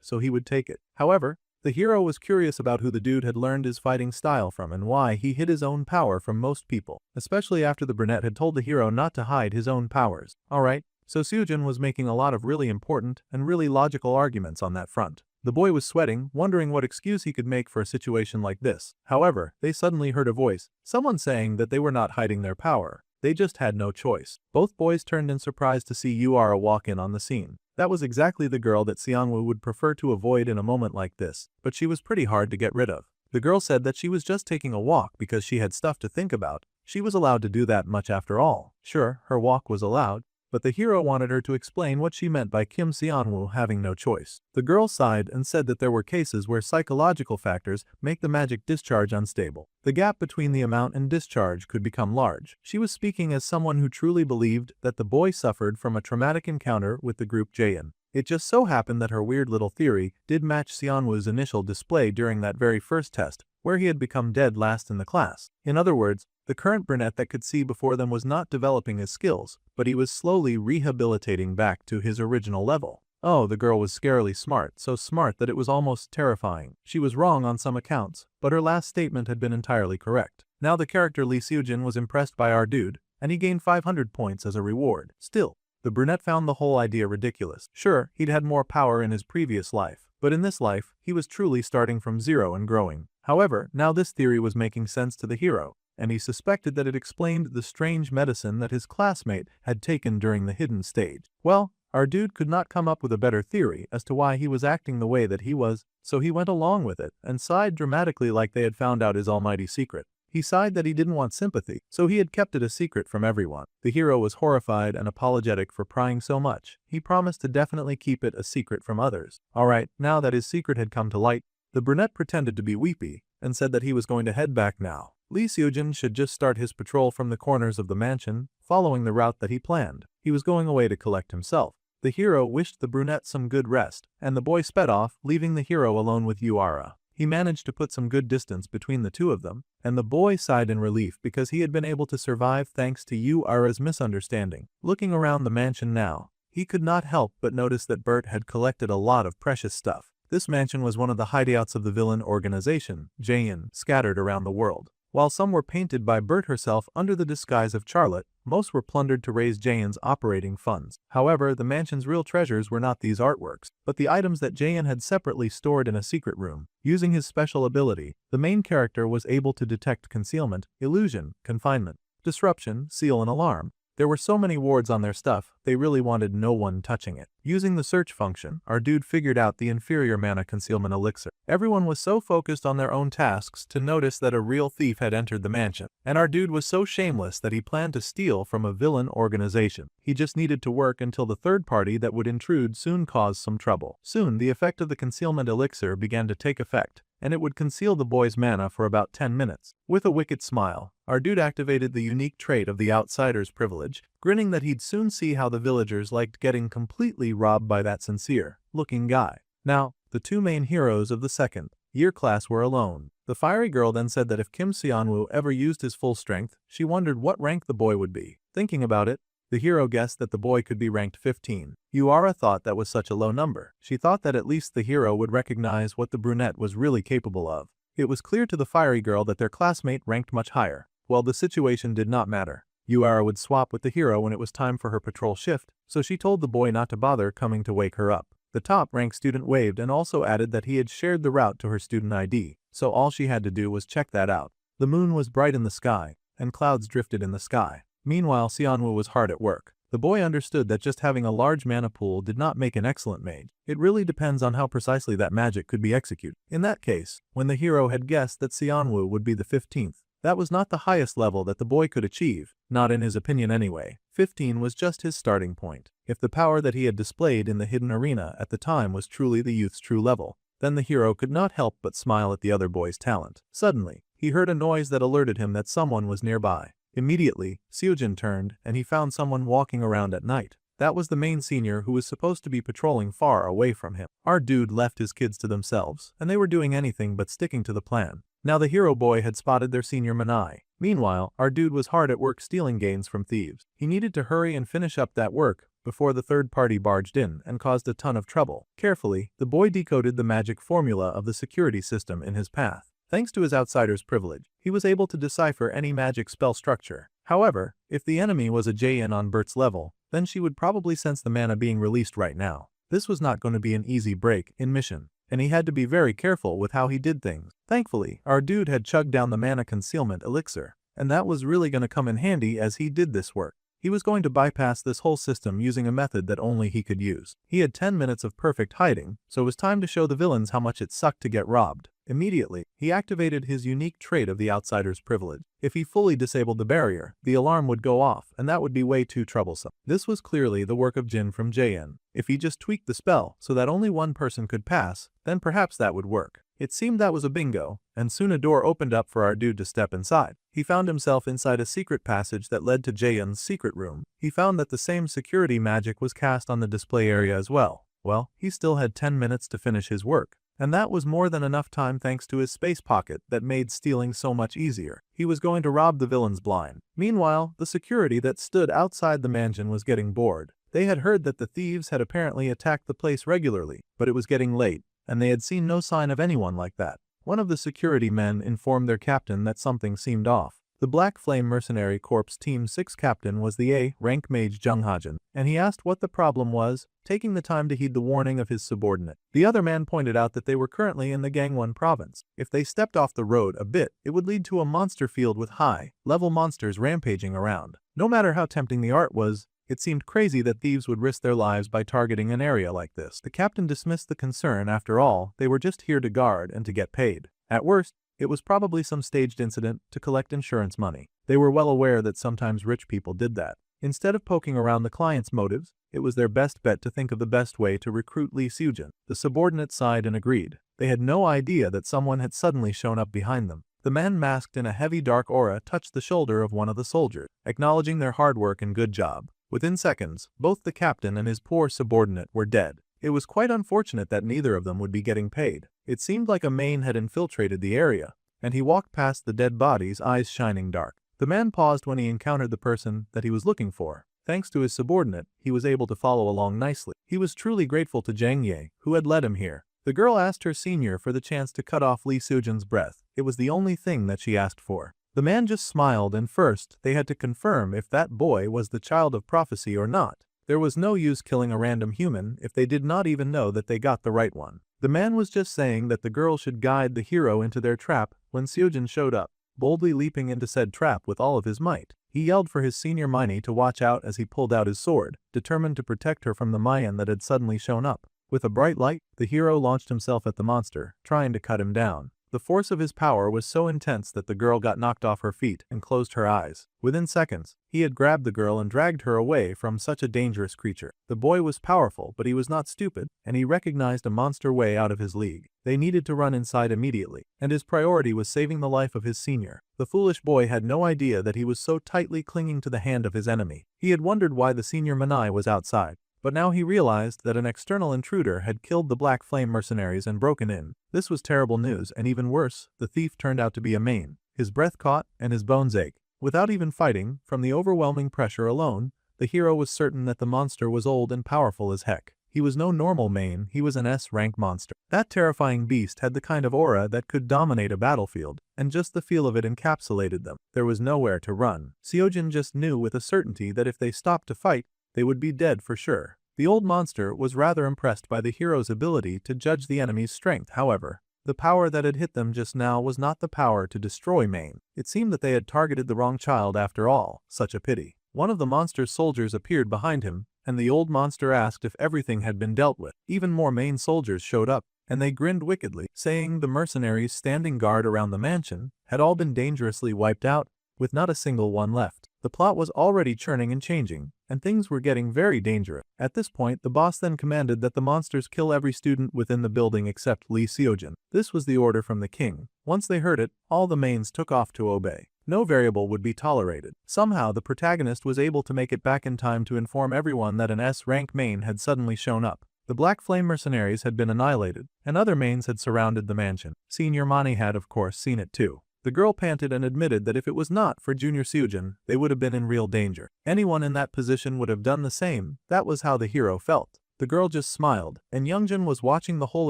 so he would take it. However, the hero was curious about who the dude had learned his fighting style from and why he hid his own power from most people, especially after the brunette had told the hero not to hide his own powers. Alright, so Seojin was making a lot of really important and really logical arguments on that front. The boy was sweating, wondering what excuse he could make for a situation like this. However, they suddenly heard a voice, someone saying that they were not hiding their power. They just had no choice. Both boys turned in surprise to see Yuara walk in on the scene. That was exactly the girl that Seon-woo would prefer to avoid in a moment like this, but she was pretty hard to get rid of. The girl said that she was just taking a walk because she had stuff to think about. She was allowed to do that much after all. Sure, her walk was allowed, but the hero wanted her to explain what she meant by Kim Seon-woo having no choice. The girl sighed and said that there were cases where psychological factors make the magic discharge unstable. The gap between the amount and discharge could become large. She was speaking as someone who truly believed that the boy suffered from a traumatic encounter with the group Jaein. It just so happened that her weird little theory did match Seon-woo's initial display during that very first test, where he had become dead last in the class. In other words, the current brunette that could see before them was not developing his skills, but he was slowly rehabilitating back to his original level. Oh, the girl was scarily smart, so smart that it was almost terrifying. She was wrong on some accounts, but her last statement had been entirely correct. Now the character Lee Seojin was impressed by our dude, and he gained 500 points as a reward. Still, the brunette found the whole idea ridiculous. Sure, he'd had more power in his previous life, but in this life, he was truly starting from zero and growing. However, now this theory was making sense to the hero, and he suspected that it explained the strange medicine that his classmate had taken during the hidden stage. Well, our dude could not come up with a better theory as to why he was acting the way that he was, so he went along with it and sighed dramatically like they had found out his almighty secret. He sighed that he didn't want sympathy, so he had kept it a secret from everyone. The hero was horrified and apologetic for prying so much. He promised to definitely keep it a secret from others. Alright, now that his secret had come to light, the brunette pretended to be weepy and said that he was going to head back now. Lee Seojin should just start his patrol from the corners of the mansion, following the route that he planned. He was going away to collect himself. The hero wished the brunette some good rest, and the boy sped off, leaving the hero alone with Yuara. He managed to put some good distance between the two of them, and the boy sighed in relief because he had been able to survive thanks to Yuara's misunderstanding. Looking around the mansion now, he could not help but notice that Bert had collected a lot of precious stuff. This mansion was one of the hideouts of the villain organization, Jaein, scattered around the world. While some were painted by Bert herself under the disguise of Charlotte, most were plundered to raise Jaein's operating funds. However, the mansion's real treasures were not these artworks, but the items that Jaein had separately stored in a secret room. Using his special ability, the main character was able to detect concealment, illusion, confinement, disruption, seal and alarm. There were so many wards on their stuff, they really wanted no one touching it. Using the search function, our dude figured out the inferior mana concealment elixir. Everyone was so focused on their own tasks to notice that a real thief had entered the mansion, and our dude was so shameless that he planned to steal from a villain organization. He just needed to work until the third party that would intrude soon caused some trouble. Soon, the effect of the concealment elixir began to take effect, and it would conceal the boy's mana for about 10 minutes. With a wicked smile, our dude activated the unique trait of the outsider's privilege, grinning that he'd soon see how the villagers liked getting completely robbed by that sincere-looking guy. Now, the two main heroes of the second-year class were alone. The fiery girl then said that if Kim Seonwoo ever used his full strength, she wondered what rank the boy would be. Thinking about it, the hero guessed that the boy could be ranked 15. Yuara thought that was such a low number. She thought that at least the hero would recognize what the brunette was really capable of. It was clear to the fiery girl that their classmate ranked much higher. Well, the situation did not matter. Yuara would swap with the hero when it was time for her patrol shift, so she told the boy not to bother coming to wake her up. The top-ranked student waved and also added that he had shared the route to her student ID, so all she had to do was check that out. The moon was bright in the sky, and clouds drifted in the sky. Meanwhile, Seonwoo was hard at work. The boy understood that just having a large mana pool did not make an excellent mage. It really depends on how precisely that magic could be executed. In that case, when the hero had guessed that Seonwoo would be the 15th, that was not the highest level that the boy could achieve, not in his opinion anyway. 15 was just his starting point. If the power that he had displayed in the hidden arena at the time was truly the youth's true level, then the hero could not help but smile at the other boy's talent. Suddenly, he heard a noise that alerted him that someone was nearby. Immediately, Seojin turned and he found someone walking around at night. That was the main senior who was supposed to be patrolling far away from him. Our dude left his kids to themselves, and they were doing anything but sticking to the plan. Now the hero boy had spotted their senior Manai. Meanwhile, our dude was hard at work stealing gains from thieves. He needed to hurry and finish up that work before the third party barged in and caused a ton of trouble. Carefully, the boy decoded the magic formula of the security system in his path. Thanks to his outsider's privilege, he was able to decipher any magic spell structure. However, if the enemy was a Jaein on Bert's level, then she would probably sense the mana being released right now. This was not going to be an easy break in mission, and he had to be very careful with how he did things. Thankfully, our dude had chugged down the mana concealment elixir, and that was really going to come in handy as he did this work. He was going to bypass this whole system using a method that only he could use. He had 10 minutes of perfect hiding, so it was time to show the villains how much it sucked to get robbed. Immediately, he activated his unique trait of the outsider's privilege. If he fully disabled the barrier, the alarm would go off, and that would be way too troublesome. This was clearly the work of Jin from Jaein. If he just tweaked the spell so that only one person could pass, then perhaps that would work. It seemed that was a bingo, and soon a door opened up for our dude to step inside. He found himself inside a secret passage that led to Jaein's secret room. He found that the same security magic was cast on the display area as well. Well, he still had 10 minutes to finish his work. And that was more than enough time thanks to his space pocket that made stealing so much easier. He was going to rob the villains blind. Meanwhile, the security that stood outside the mansion was getting bored. They had heard that the thieves had apparently attacked the place regularly, but it was getting late, and they had seen no sign of anyone like that. One of the security men informed their captain that something seemed off. The Black Flame Mercenary Corps Team 6 captain was the A-rank mage Jung Hajin, and he asked what the problem was, taking the time to heed the warning of his subordinate. The other man pointed out that they were currently in the Gangwon province. If they stepped off the road a bit, it would lead to a monster field with high-level monsters rampaging around. No matter how tempting the art was, it seemed crazy that thieves would risk their lives by targeting an area like this. The captain dismissed the concern. After all, they were just here to guard and to get paid. At worst, it was probably some staged incident to collect insurance money. They were well aware that sometimes rich people did that. Instead of poking around the client's motives, it was their best bet to think of the best way to recruit Lee Seojin. The subordinate sighed and agreed. They had no idea that someone had suddenly shown up behind them. The man masked in a heavy dark aura touched the shoulder of one of the soldiers, acknowledging their hard work and good job. Within seconds, both the captain and his poor subordinate were dead. It was quite unfortunate that neither of them would be getting paid. It seemed like a Maine had infiltrated the area, and he walked past the dead bodies, eyes shining dark. The man paused when he encountered the person that he was looking for. Thanks to his subordinate, he was able to follow along nicely. He was truly grateful to Jang Ye, who had led him here. The girl asked her senior for the chance to cut off Lee Seojin's breath. It was the only thing that she asked for. The man just smiled, and first, they had to confirm if that boy was the child of prophecy or not. There was no use killing a random human if they did not even know that they got the right one. The man was just saying that the girl should guide the hero into their trap when Seojin showed up, boldly leaping into said trap with all of his might. He yelled for his senior Miney to watch out as he pulled out his sword, determined to protect her from the Mayan that had suddenly shown up. With a bright light, the hero launched himself at the monster, trying to cut him down. The force of his power was so intense that the girl got knocked off her feet and closed her eyes. Within seconds, he had grabbed the girl and dragged her away from such a dangerous creature. The boy was powerful, but he was not stupid, and he recognized a monster way out of his league. They needed to run inside immediately, and his priority was saving the life of his senior. The foolish boy had no idea that he was so tightly clinging to the hand of his enemy. He had wondered why the senior Manai was outside. But now he realized that an external intruder had killed the Black Flame mercenaries and broken in. This was terrible news, and even worse, the thief turned out to be a Maine. His breath caught and his bones ached. Without even fighting, from the overwhelming pressure alone, the hero was certain that the monster was old and powerful as heck. He was no normal Maine, he was an S-rank monster. That terrifying beast had the kind of aura that could dominate a battlefield, and just the feel of it encapsulated them. There was nowhere to run. Seojin just knew with a certainty that if they stopped to fight, they would be dead for sure. The old monster was rather impressed by the hero's ability to judge the enemy's strength. However, the power that had hit them just now was not the power to destroy Maine. It seemed that they had targeted the wrong child after all. Such a pity. One of the monster's soldiers appeared behind him, and the old monster asked if everything had been dealt with. Even more Maine soldiers showed up, and they grinned wickedly, saying the mercenaries standing guard around the mansion had all been dangerously wiped out, with not a single one left. The plot was already churning and changing, and things were getting very dangerous. At this point, the boss then commanded that the monsters kill every student within the building except Lee Seojin. This was the order from the king. Once they heard it, all the Mains took off to obey. No variable would be tolerated. Somehow the protagonist was able to make it back in time to inform everyone that an S-rank Main had suddenly shown up. The Black Flame mercenaries had been annihilated, and other Mains had surrounded the mansion. Senior Mani had of course seen it too. The girl panted and admitted that if it was not for Junior Seojin, they would have been in real danger. Anyone in that position would have done the same. That was how the hero felt. The girl just smiled, and Youngjin was watching the whole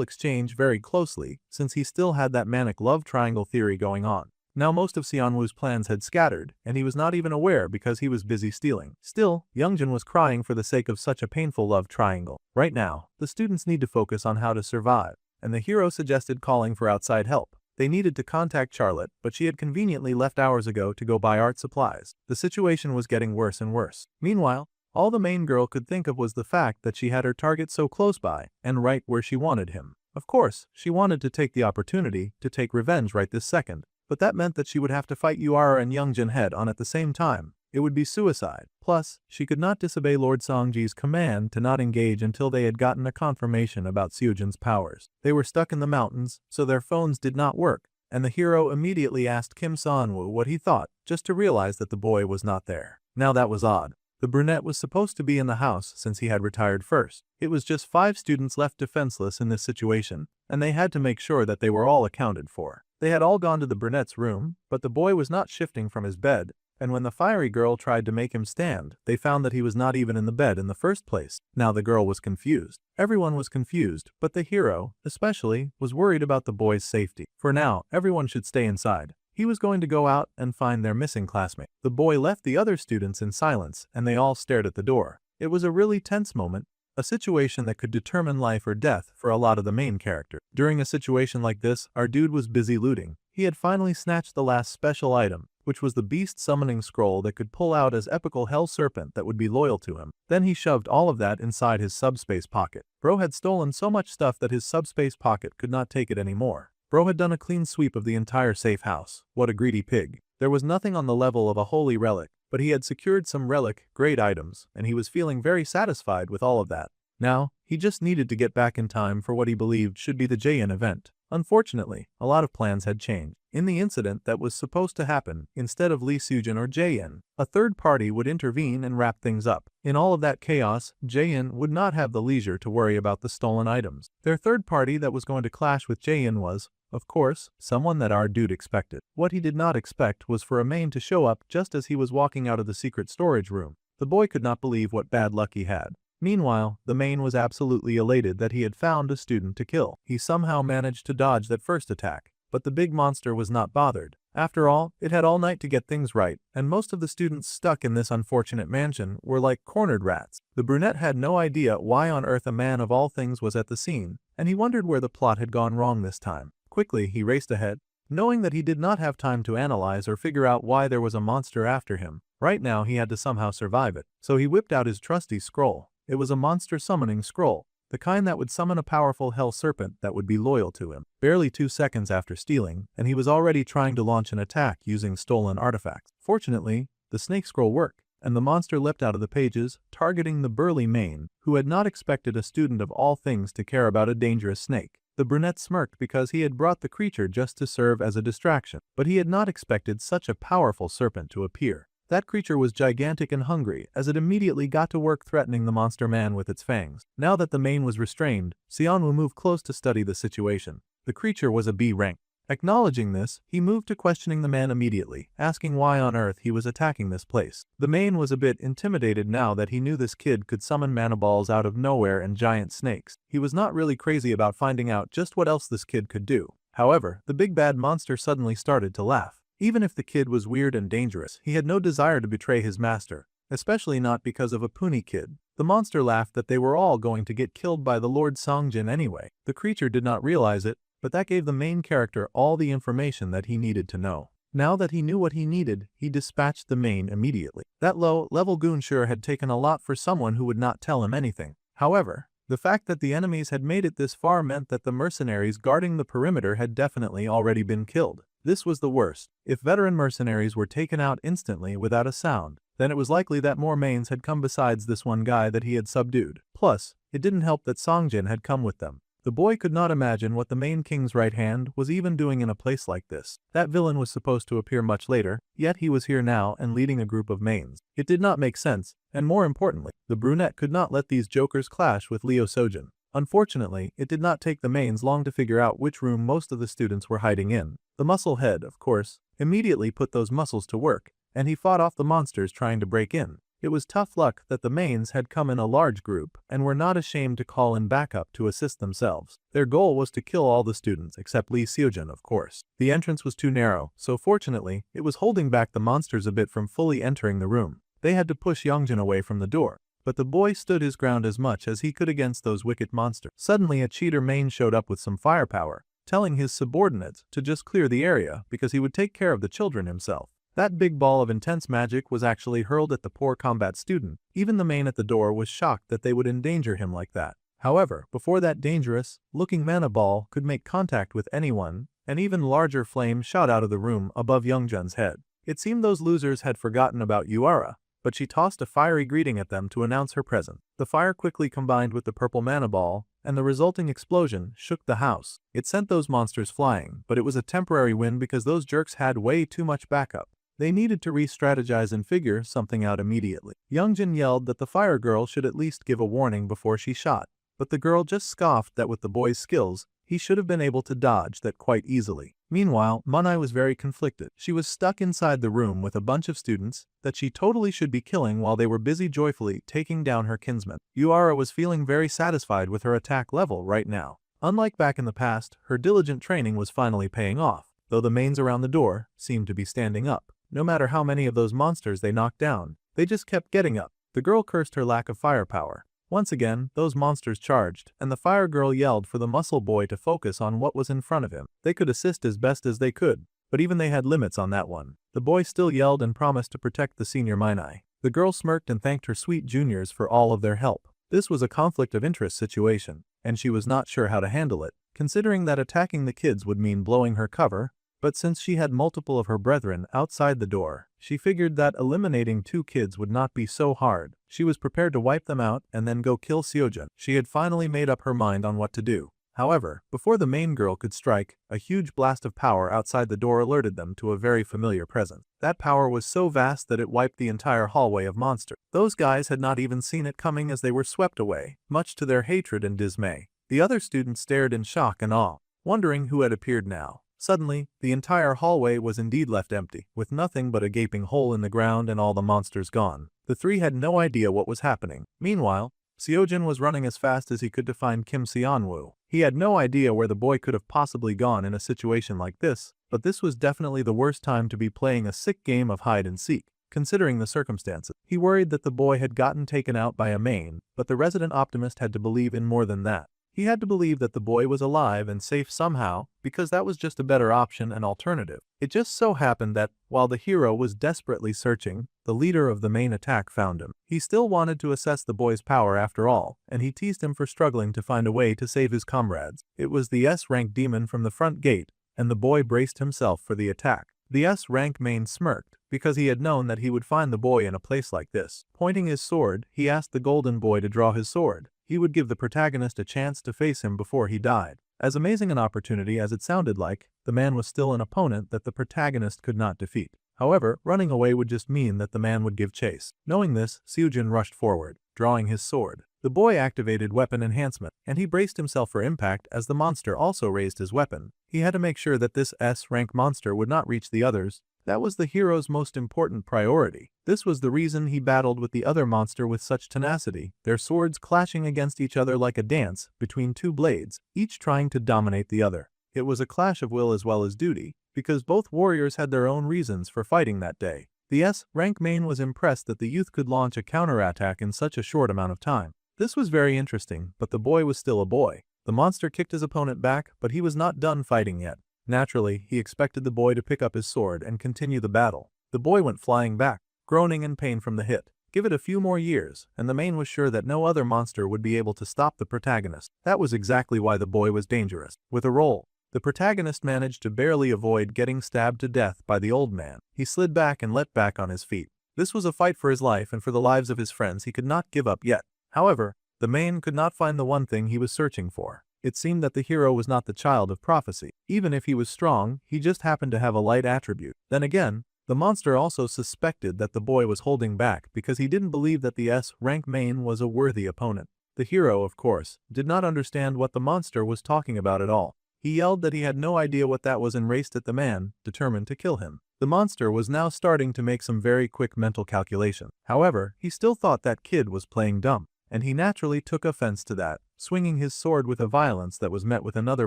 exchange very closely, since he still had that manic love triangle theory going on. Now most of Xianwu's plans had scattered, and he was not even aware because he was busy stealing. Still, Youngjin was crying for the sake of such a painful love triangle. Right now, the students need to focus on how to survive, and the hero suggested calling for outside help. They needed to contact Charlotte, but she had conveniently left hours ago to go buy art supplies. The situation was getting worse and worse. Meanwhile, all the main girl could think of was the fact that she had her target so close by, and right where she wanted him. Of course, she wanted to take the opportunity to take revenge right this second, but that meant that she would have to fight Yuara and Youngjin head-on at the same time. It would be suicide. Plus, she could not disobey Lord Songji's command to not engage until they had gotten a confirmation about Seojin's powers. They were stuck in the mountains, so their phones did not work, and the hero immediately asked Kim Sanwoo what he thought, just to realize that the boy was not there. Now that was odd. The brunette was supposed to be in the house since he had retired first. It was just 5 students left defenseless in this situation, and they had to make sure that they were all accounted for. They had all gone to the brunette's room, but the boy was not shifting from his bed, And when the fiery girl tried to make him stand, they found that he was not even in the bed in the first place. Now the girl was confused. Everyone was confused, but the hero, especially, was worried about the boy's safety. For now, everyone should stay inside. He was going to go out and find their missing classmate. The boy left the other students in silence, and they all stared at the door. It was a really tense moment, a situation that could determine life or death for a lot of the main characters. During a situation like this, our dude was busy looting. He had finally snatched the last special item, which was the beast summoning scroll that could pull out as epical hell serpent that would be loyal to him. Then he shoved all of that inside his subspace pocket. Bro had stolen so much stuff that his subspace pocket could not take it anymore. Bro had done a clean sweep of the entire safe house. What a greedy pig. There was nothing on the level of a holy relic, but he had secured some relic-grade items, and he was feeling very satisfied with all of that. Now, he just needed to get back in time for what he believed should be the Jaein event. Unfortunately, a lot of plans had changed. In the incident that was supposed to happen, instead of Lee Soo-jin or Jaein, a third party would intervene and wrap things up. In all of that chaos, Jaein would not have the leisure to worry about the stolen items. Their third party that was going to clash with Jaein was, of course, someone that our dude expected. What he did not expect was for a main to show up just as he was walking out of the secret storage room. The boy could not believe what bad luck he had. Meanwhile, the main was absolutely elated that he had found a student to kill. He somehow managed to dodge that first attack, but the big monster was not bothered. After all, it had all night to get things right, and most of the students stuck in this unfortunate mansion were like cornered rats. The brunette had no idea why on earth a man of all things was at the scene, and he wondered where the plot had gone wrong this time. Quickly, he raced ahead, knowing that he did not have time to analyze or figure out why there was a monster after him. Right now, he had to somehow survive it, so he whipped out his trusty scroll. It was a monster summoning scroll, the kind that would summon a powerful hell serpent that would be loyal to him. Barely 2 seconds after stealing, and he was already trying to launch an attack using stolen artifacts. Fortunately, the snake scroll worked, and the monster leapt out of the pages, targeting the burly main, who had not expected a student of all things to care about a dangerous snake. The brunette smirked because he had brought the creature just to serve as a distraction, but he had not expected such a powerful serpent to appear. That creature was gigantic and hungry, as it immediately got to work threatening the monster man with its fangs. Now that the main was restrained, Seonwoo moved close to study the situation. The creature was a B rank. Acknowledging this, he moved to questioning the man immediately, asking why on earth he was attacking this place. The main was a bit intimidated now that he knew this kid could summon mana balls out of nowhere and giant snakes. He was not really crazy about finding out just what else this kid could do. However, the big bad monster suddenly started to laugh. Even if the kid was weird and dangerous, he had no desire to betray his master, especially not because of a puny kid. The monster laughed that they were all going to get killed by the Lord Songjin anyway. The creature did not realize it, but that gave the main character all the information that he needed to know. Now that he knew what he needed, he dispatched the main immediately. That low-level goon sure had taken a lot for someone who would not tell him anything. However, the fact that the enemies had made it this far meant that the mercenaries guarding the perimeter had definitely already been killed. This was the worst. If veteran mercenaries were taken out instantly without a sound, then it was likely that more mains had come besides this one guy that he had subdued. Plus, it didn't help that Songjin had come with them. The boy could not imagine what the main king's right hand was even doing in a place like this. That villain was supposed to appear much later, yet he was here now and leading a group of mains. It did not make sense, and more importantly, the brunette could not let these jokers clash with Leo Sojin. Unfortunately, it did not take the mains long to figure out which room most of the students were hiding in. The muscle head, of course, immediately put those muscles to work, and he fought off the monsters trying to break in. It was tough luck that the mains had come in a large group and were not ashamed to call in backup to assist themselves. Their goal was to kill all the students except Lee Soo-jin, of course. The entrance was too narrow, so fortunately, it was holding back the monsters a bit from fully entering the room. They had to push Youngjin away from the door. But the boy stood his ground as much as he could against those wicked monsters. Suddenly a cheater main showed up with some firepower, telling his subordinates to just clear the area because he would take care of the children himself. That big ball of intense magic was actually hurled at the poor combat student. Even the main at the door was shocked that they would endanger him like that. However, before that dangerous-looking mana ball could make contact with anyone, an even larger flame shot out of the room above Youngjun's head. It seemed those losers had forgotten about Yuara, but she tossed a fiery greeting at them to announce her presence. The fire quickly combined with the purple mana ball, and the resulting explosion shook the house. It sent those monsters flying, but it was a temporary win because those jerks had way too much backup. They needed to re-strategize and figure something out immediately. Youngjin yelled that the fire girl should at least give a warning before she shot, but the girl just scoffed that with the boy's skills, he should have been able to dodge that quite easily. Meanwhile, Manhwa was very conflicted. She was stuck inside the room with a bunch of students that she totally should be killing while they were busy joyfully taking down her kinsman. Yuara was feeling very satisfied with her attack level right now. Unlike back in the past, her diligent training was finally paying off, though the mains around the door seemed to be standing up. No matter how many of those monsters they knocked down, they just kept getting up. The girl cursed her lack of firepower. Once again, those monsters charged, and the fire girl yelled for the muscle boy to focus on what was in front of him. They could assist as best as they could, but even they had limits on that one. The boy still yelled and promised to protect the senior Minai. The girl smirked and thanked her sweet juniors for all of their help. This was a conflict of interest situation, and she was not sure how to handle it, considering that attacking the kids would mean blowing her cover, but since she had multiple of her brethren outside the door, she figured that eliminating 2 kids would not be so hard. She was prepared to wipe them out and then go kill Seojun. She had finally made up her mind on what to do. However, before the main girl could strike, a huge blast of power outside the door alerted them to a very familiar presence. That power was so vast that it wiped the entire hallway of monsters. Those guys had not even seen it coming as they were swept away, much to their hatred and dismay. The other students stared in shock and awe, wondering who had appeared now. Suddenly, the entire hallway was indeed left empty, with nothing but a gaping hole in the ground and all the monsters gone. The 3 had no idea what was happening. Meanwhile, Seojun was running as fast as he could to find Kim Seonwoo. He had no idea where the boy could have possibly gone in a situation like this, but this was definitely the worst time to be playing a sick game of hide and seek, considering the circumstances. He worried that the boy had gotten taken out by a main, but the resident optimist had to believe in more than that. He had to believe that the boy was alive and safe somehow, because that was just a better option and alternative. It just so happened that, while the hero was desperately searching, the leader of the main attack found him. He still wanted to assess the boy's power after all, and he teased him for struggling to find a way to save his comrades. It was the S-rank demon from the front gate, and the boy braced himself for the attack. The S-rank main smirked, because he had known that he would find the boy in a place like this. Pointing his sword, he asked the golden boy to draw his sword. He would give the protagonist a chance to face him before he died. As amazing an opportunity as it sounded like, the man was still an opponent that the protagonist could not defeat. However, running away would just mean that the man would give chase. Knowing this, Seojun rushed forward, drawing his sword. The boy activated weapon enhancement, and he braced himself for impact as the monster also raised his weapon. He had to make sure that this S-rank monster would not reach the others. That was the hero's most important priority. This was the reason he battled with the other monster with such tenacity, their swords clashing against each other like a dance between 2 blades, each trying to dominate the other. It was a clash of will as well as duty, because both warriors had their own reasons for fighting that day. The S-rank main was impressed that the youth could launch a counterattack in such a short amount of time. This was very interesting, but the boy was still a boy. The monster kicked his opponent back, but he was not done fighting yet. Naturally, he expected the boy to pick up his sword and continue the battle. The boy went flying back, groaning in pain from the hit. Give it a few more years, and the main was sure that no other monster would be able to stop the protagonist. That was exactly why the boy was dangerous. With a roll, the protagonist managed to barely avoid getting stabbed to death by the old man. He slid back and leapt back on his feet. This was a fight for his life and for the lives of his friends he could not give up yet. However, the main could not find the one thing he was searching for. It seemed that the hero was not the child of prophecy. Even if he was strong, he just happened to have a light attribute. Then again, the monster also suspected that the boy was holding back because he didn't believe that the S-rank main was a worthy opponent. The hero, of course, did not understand what the monster was talking about at all. He yelled that he had no idea what that was and raced at the man, determined to kill him. The monster was now starting to make some very quick mental calculation. However, he still thought that kid was playing dumb, and he naturally took offense to that, swinging his sword with a violence that was met with another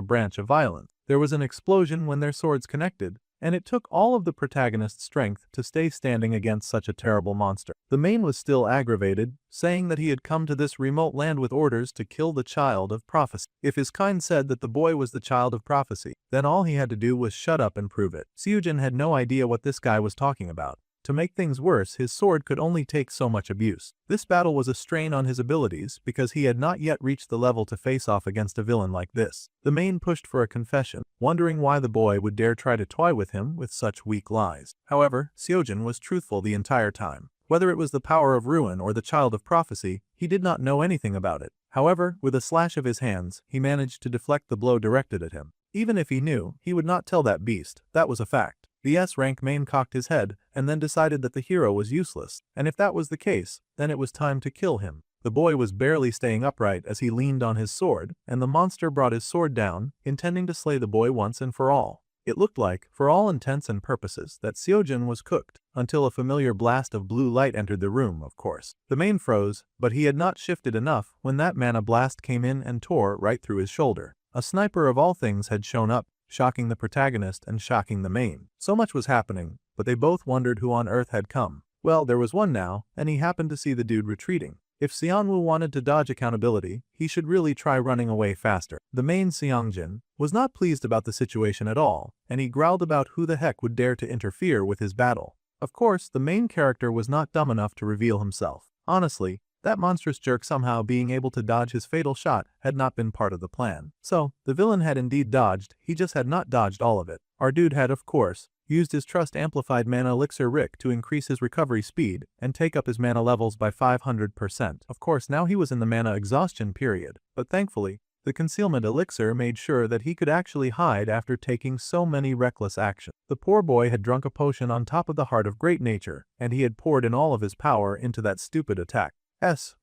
branch of violence. There was an explosion when their swords connected, and it took all of the protagonist's strength to stay standing against such a terrible monster. The main was still aggravated, saying that he had come to this remote land with orders to kill the child of prophecy. If his kind said that the boy was the child of prophecy, then all he had to do was shut up and prove it. Seojun had no idea what this guy was talking about. To make things worse, his sword could only take so much abuse. This battle was a strain on his abilities because he had not yet reached the level to face off against a villain like this. The main pushed for a confession, wondering why the boy would dare try to toy with him with such weak lies. However, Seojun was truthful the entire time. Whether it was the power of ruin or the child of prophecy, he did not know anything about it. However, with a slash of his hands, he managed to deflect the blow directed at him. Even if he knew, he would not tell that beast. That was a fact. The S-rank main cocked his head and then decided that the hero was useless, and if that was the case, then it was time to kill him. The boy was barely staying upright as he leaned on his sword, and the monster brought his sword down, intending to slay the boy once and for all. It looked like, for all intents and purposes, that Seojin was cooked, until a familiar blast of blue light entered the room, of course. The main froze, but he had not shifted enough when that mana blast came in and tore right through his shoulder. A sniper of all things had shown up, shocking the protagonist and shocking the main. So much was happening, but they both wondered who on earth had come. Well, there was one now, and he happened to see the dude retreating. If Seonwoo wanted to dodge accountability, he should really try running away faster. The main Seongjin was not pleased about the situation at all, and he growled about who the heck would dare to interfere with his battle. Of course, the main character was not dumb enough to reveal himself. Honestly, that monstrous jerk somehow being able to dodge his fatal shot had not been part of the plan. So, the villain had indeed dodged, he just had not dodged all of it. Our dude had, of course, used his trust-amplified mana elixir Rick to increase his recovery speed and take up his mana levels by 500%. Of course, now he was in the mana exhaustion period, but thankfully, the concealment elixir made sure that he could actually hide after taking so many reckless actions. The poor boy had drunk a potion on top of the Heart of Great Nature, and he had poured in all of his power into that stupid attack.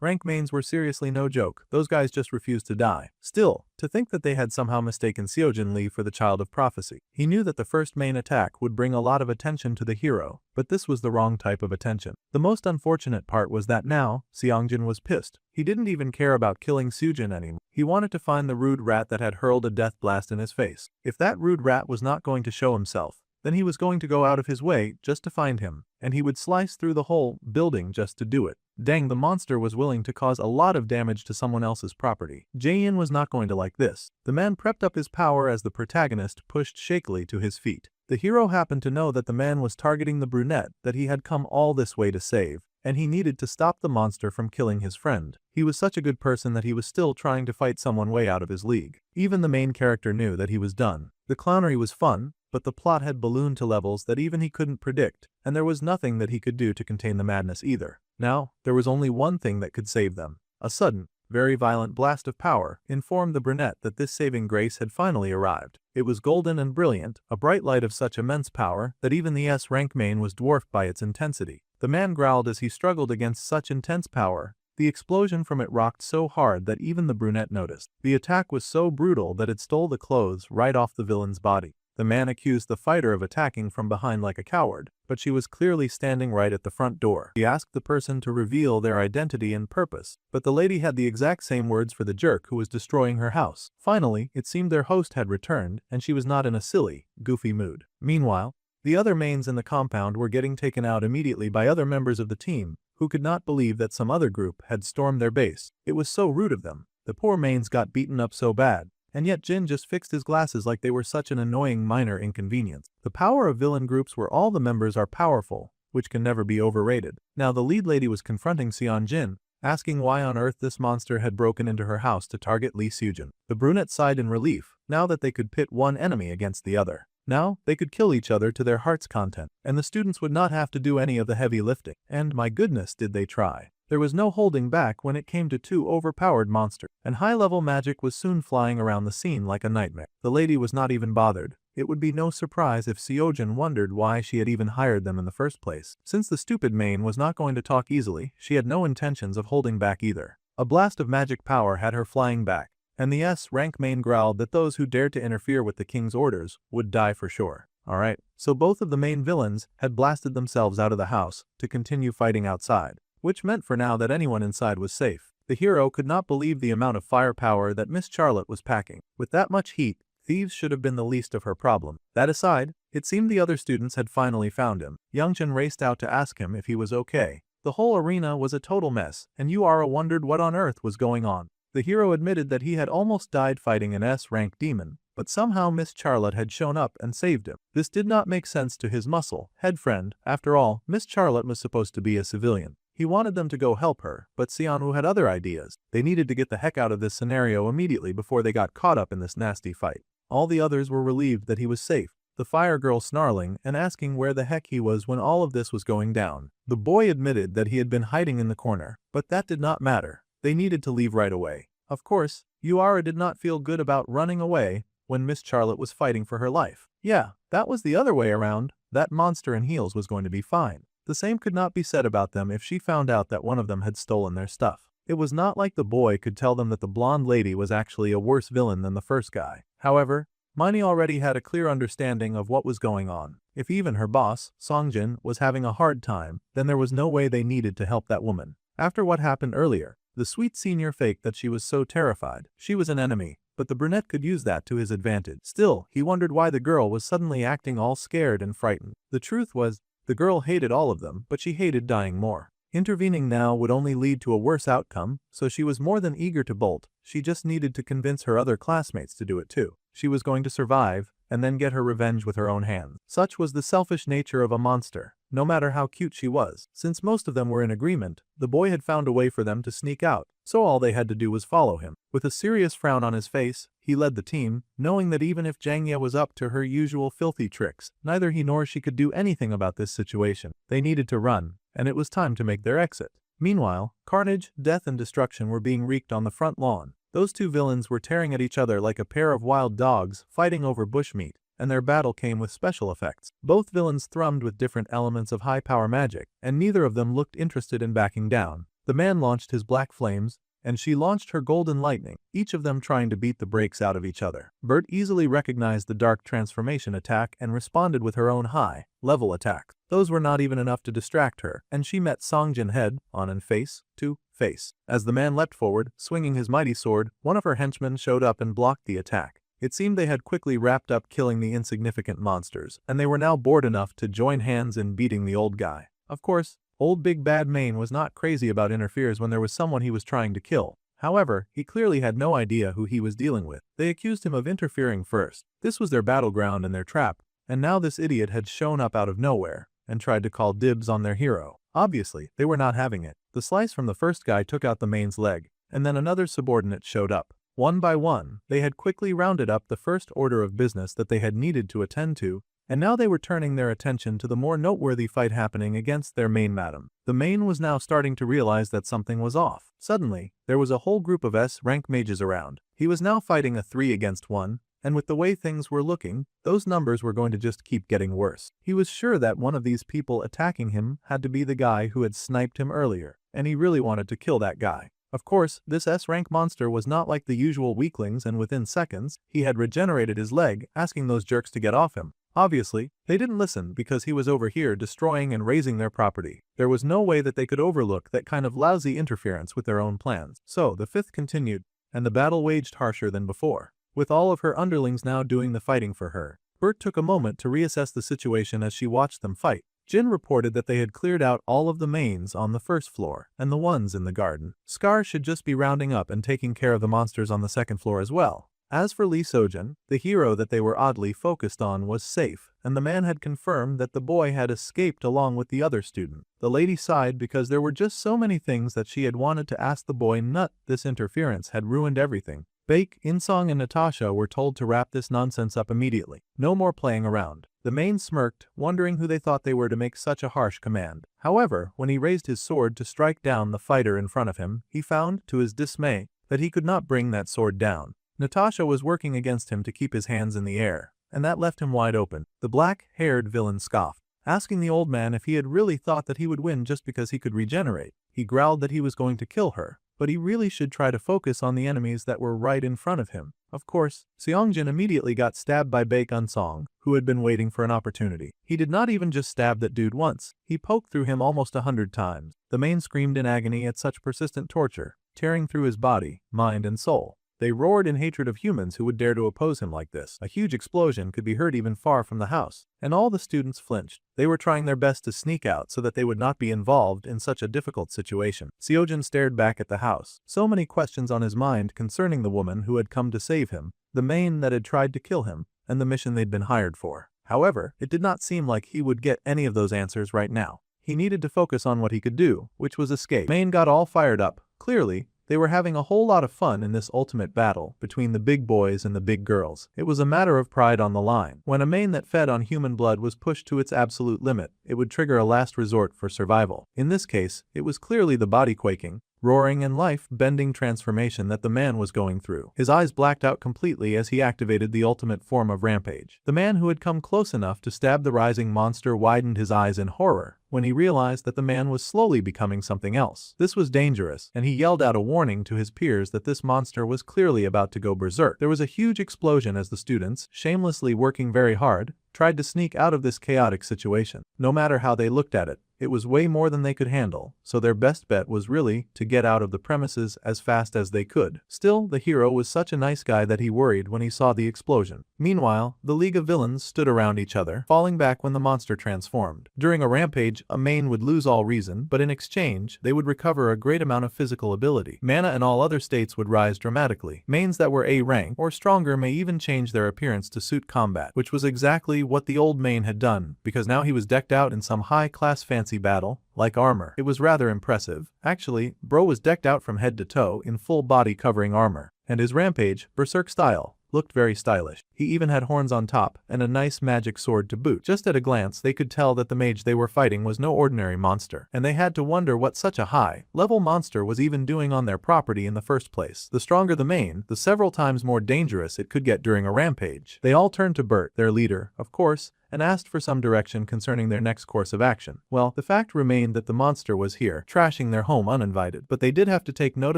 Rank mains were seriously no joke, those guys just refused to die. Still, to think that they had somehow mistaken Seojin Lee for the Child of Prophecy. He knew that the first main attack would bring a lot of attention to the hero, but this was the wrong type of attention. The most unfortunate part was that now, Seongjin was pissed. He didn't even care about killing Seojin anymore. He wanted to find the rude rat that had hurled a death blast in his face. If that rude rat was not going to show himself, then he was going to go out of his way just to find him, and he would slice through the whole building just to do it. Dang, the monster was willing to cause a lot of damage to someone else's property. Jae-in was not going to like this. The man prepped up his power as the protagonist pushed shakily to his feet. The hero happened to know that the man was targeting the brunette that he had come all this way to save, and he needed to stop the monster from killing his friend. He was such a good person that he was still trying to fight someone way out of his league. Even the main character knew that he was done. The clownery was fun, but the plot had ballooned to levels that even he couldn't predict, and there was nothing that he could do to contain the madness either. Now, there was only one thing that could save them. A sudden, very violent blast of power informed the brunette that this saving grace had finally arrived. It was golden and brilliant, a bright light of such immense power that even the S-rank main was dwarfed by its intensity. The man growled as he struggled against such intense power. The explosion from it rocked so hard that even the brunette noticed. The attack was so brutal that it stole the clothes right off the villain's body. The man accused the fighter of attacking from behind like a coward, but she was clearly standing right at the front door. He asked the person to reveal their identity and purpose, but the lady had the exact same words for the jerk who was destroying her house. Finally, it seemed their host had returned, and she was not in a silly, goofy mood. Meanwhile, the other mains in the compound were getting taken out immediately by other members of the team, who could not believe that some other group had stormed their base. It was so rude of them. The poor mains got beaten up so bad. And yet Jin just fixed his glasses like they were such an annoying minor inconvenience. The power of villain groups where all the members are powerful, which can never be overrated. Now the lead lady was confronting Seongjin, asking why on earth this monster had broken into her house to target Lee Seojin. The brunette sighed in relief, now that they could pit one enemy against the other. Now, they could kill each other to their heart's content, and the students would not have to do any of the heavy lifting. And my goodness did they try. There was no holding back when it came to two overpowered monsters, and high-level magic was soon flying around the scene like a nightmare. The lady was not even bothered. It would be no surprise if Seojin wondered why she had even hired them in the first place. Since the stupid main was not going to talk easily, she had no intentions of holding back either. A blast of magic power had her flying back, and the S-rank main growled that those who dared to interfere with the king's orders would die for sure. Alright, so both of the main villains had blasted themselves out of the house to continue fighting outside, which meant for now that anyone inside was safe. The hero could not believe the amount of firepower that Miss Charlotte was packing. With that much heat, thieves should have been the least of her problem. That aside, it seemed the other students had finally found him. Youngjin raced out to ask him if he was okay. The whole arena was a total mess, and Yara wondered what on earth was going on. The hero admitted that he had almost died fighting an S-rank demon, but somehow Miss Charlotte had shown up and saved him. This did not make sense to his muscle head friend. After all, Miss Charlotte was supposed to be a civilian. He wanted them to go help her, but Seonwoo had other ideas. They needed to get the heck out of this scenario immediately before they got caught up in this nasty fight. All the others were relieved that he was safe, the fire girl snarling and asking where the heck he was when all of this was going down. The boy admitted that he had been hiding in the corner, but that did not matter. They needed to leave right away. Of course, Yara did not feel good about running away when Miss Charlotte was fighting for her life. Yeah, that was the other way around. That monster in heels was going to be fine. The same could not be said about them if she found out that one of them had stolen their stuff. It was not like the boy could tell them that the blonde lady was actually a worse villain than the first guy. However, Minnie already had a clear understanding of what was going on. If even her boss, Songjin, was having a hard time, then there was no way they needed to help that woman. After what happened earlier, the sweet senior faked that she was so terrified. She was an enemy, but the brunette could use that to his advantage. Still, he wondered why the girl was suddenly acting all scared and frightened. The truth was, the girl hated all of them, but she hated dying more. Intervening now would only lead to a worse outcome, so she was more than eager to bolt. She just needed to convince her other classmates to do it too. She was going to survive, and then get her revenge with her own hands. Such was the selfish nature of a monster, no matter how cute she was. Since most of them were in agreement, the boy had found a way for them to sneak out, so all they had to do was follow him. With a serious frown on his face, he led the team, knowing that even if Jangya was up to her usual filthy tricks, neither he nor she could do anything about this situation. They needed to run, and it was time to make their exit. Meanwhile, carnage, death and destruction were being wreaked on the front lawn. Those two villains were tearing at each other like a pair of wild dogs fighting over bushmeat, and their battle came with special effects. Both villains thrummed with different elements of high-power magic, and neither of them looked interested in backing down. The man launched his black flames, and she launched her golden lightning, each of them trying to beat the brakes out of each other. Bert easily recognized the dark transformation attack and responded with her own high-level attacks. Those were not even enough to distract her, and she met Songjin head on and face to face. As the man leapt forward, swinging his mighty sword, one of her henchmen showed up and blocked the attack. It seemed they had quickly wrapped up killing the insignificant monsters, and they were now bored enough to join hands in beating the old guy. Of course, old Big Bad Mane was not crazy about interferes when there was someone he was trying to kill. However, he clearly had no idea who he was dealing with. They accused him of interfering first. This was their battleground and their trap, and now this idiot had shown up out of nowhere and tried to call dibs on their hero. Obviously, they were not having it. The slice from the first guy took out the Mane's leg, and then another subordinate showed up. One by one, they had quickly rounded up the first order of business that they had needed to attend to, and now they were turning their attention to the more noteworthy fight happening against their main madam. The main was now starting to realize that something was off. Suddenly, there was a whole group of S-rank mages around. He was now fighting a 3 against 1, and with the way things were looking, those numbers were going to just keep getting worse. He was sure that one of these people attacking him had to be the guy who had sniped him earlier, and he really wanted to kill that guy. Of course, this S-rank monster was not like the usual weaklings, and within seconds, he had regenerated his leg, asking those jerks to get off him. Obviously, they didn't listen because he was over here destroying and razing their property. There was no way that they could overlook that kind of lousy interference with their own plans. So, the fifth continued, and the battle waged harsher than before. With all of her underlings now doing the fighting for her, Bert took a moment to reassess the situation as she watched them fight. Jin reported that they had cleared out all of the mains on the first floor and the ones in the garden. Scar should just be rounding up and taking care of the monsters on the second floor as well. As for Lee Sojin, the hero that they were oddly focused on was safe, and the man had confirmed that the boy had escaped along with the other student. The lady sighed because there were just so many things that she had wanted to ask the boy. This interference had ruined everything. Baek, Insong and Natasha were told to wrap this nonsense up immediately. No more playing around. The main smirked, wondering who they thought they were to make such a harsh command. However, when he raised his sword to strike down the fighter in front of him, he found, to his dismay, that he could not bring that sword down. Natasha was working against him to keep his hands in the air, and that left him wide open. The black-haired villain scoffed, asking the old man if he had really thought that he would win just because he could regenerate. He growled that he was going to kill her, but he really should try to focus on the enemies that were right in front of him. Of course, Seongjin immediately got stabbed by Baek Unsong, who had been waiting for an opportunity. He did not even just stab that dude once, he poked through him almost 100 times. The main screamed in agony at such persistent torture, tearing through his body, mind and soul. They roared in hatred of humans who would dare to oppose him like this. A huge explosion could be heard even far from the house, and all the students flinched. They were trying their best to sneak out so that they would not be involved in such a difficult situation. Seojin stared back at the house, so many questions on his mind concerning the woman who had come to save him, the main that had tried to kill him, and the mission they'd been hired for. However, it did not seem like he would get any of those answers right now. He needed to focus on what he could do, which was escape. Main got all fired up. Clearly, they were having a whole lot of fun in this ultimate battle between the big boys and the big girls. It was a matter of pride on the line. When a main that fed on human blood was pushed to its absolute limit, it would trigger a last resort for survival. In this case, it was clearly the body quaking, roaring and life-bending transformation that the man was going through. His eyes blacked out completely as he activated the ultimate form of rampage. The man who had come close enough to stab the rising monster widened his eyes in horror when he realized that the man was slowly becoming something else. This was dangerous, and he yelled out a warning to his peers that this monster was clearly about to go berserk. There was a huge explosion as the students, shamelessly working very hard, tried to sneak out of this chaotic situation. No matter how they looked at it, it was way more than they could handle, so their best bet was really to get out of the premises as fast as they could. Still, the hero was such a nice guy that he worried when he saw the explosion. Meanwhile, the League of Villains stood around each other, falling back when the monster transformed. During a rampage, a main would lose all reason, but in exchange, they would recover a great amount of physical ability. Mana and all other states would rise dramatically. Mains that were A rank or stronger may even change their appearance to suit combat, which was exactly what the old main had done, because now he was decked out in some high-class fancy battle, like armor. It was rather impressive. Actually, bro was decked out from head to toe in full body covering armor, and his rampage, berserk style, looked very stylish. He even had horns on top and a nice magic sword to boot. Just at a glance they could tell that the mage they were fighting was no ordinary monster, and they had to wonder what such a high-level monster was even doing on their property in the first place. The stronger the main, the several times more dangerous it could get during a rampage. They all turned to Bert, their leader, of course, and asked for some direction concerning their next course of action. Well, the fact remained that the monster was here, trashing their home uninvited, but they did have to take note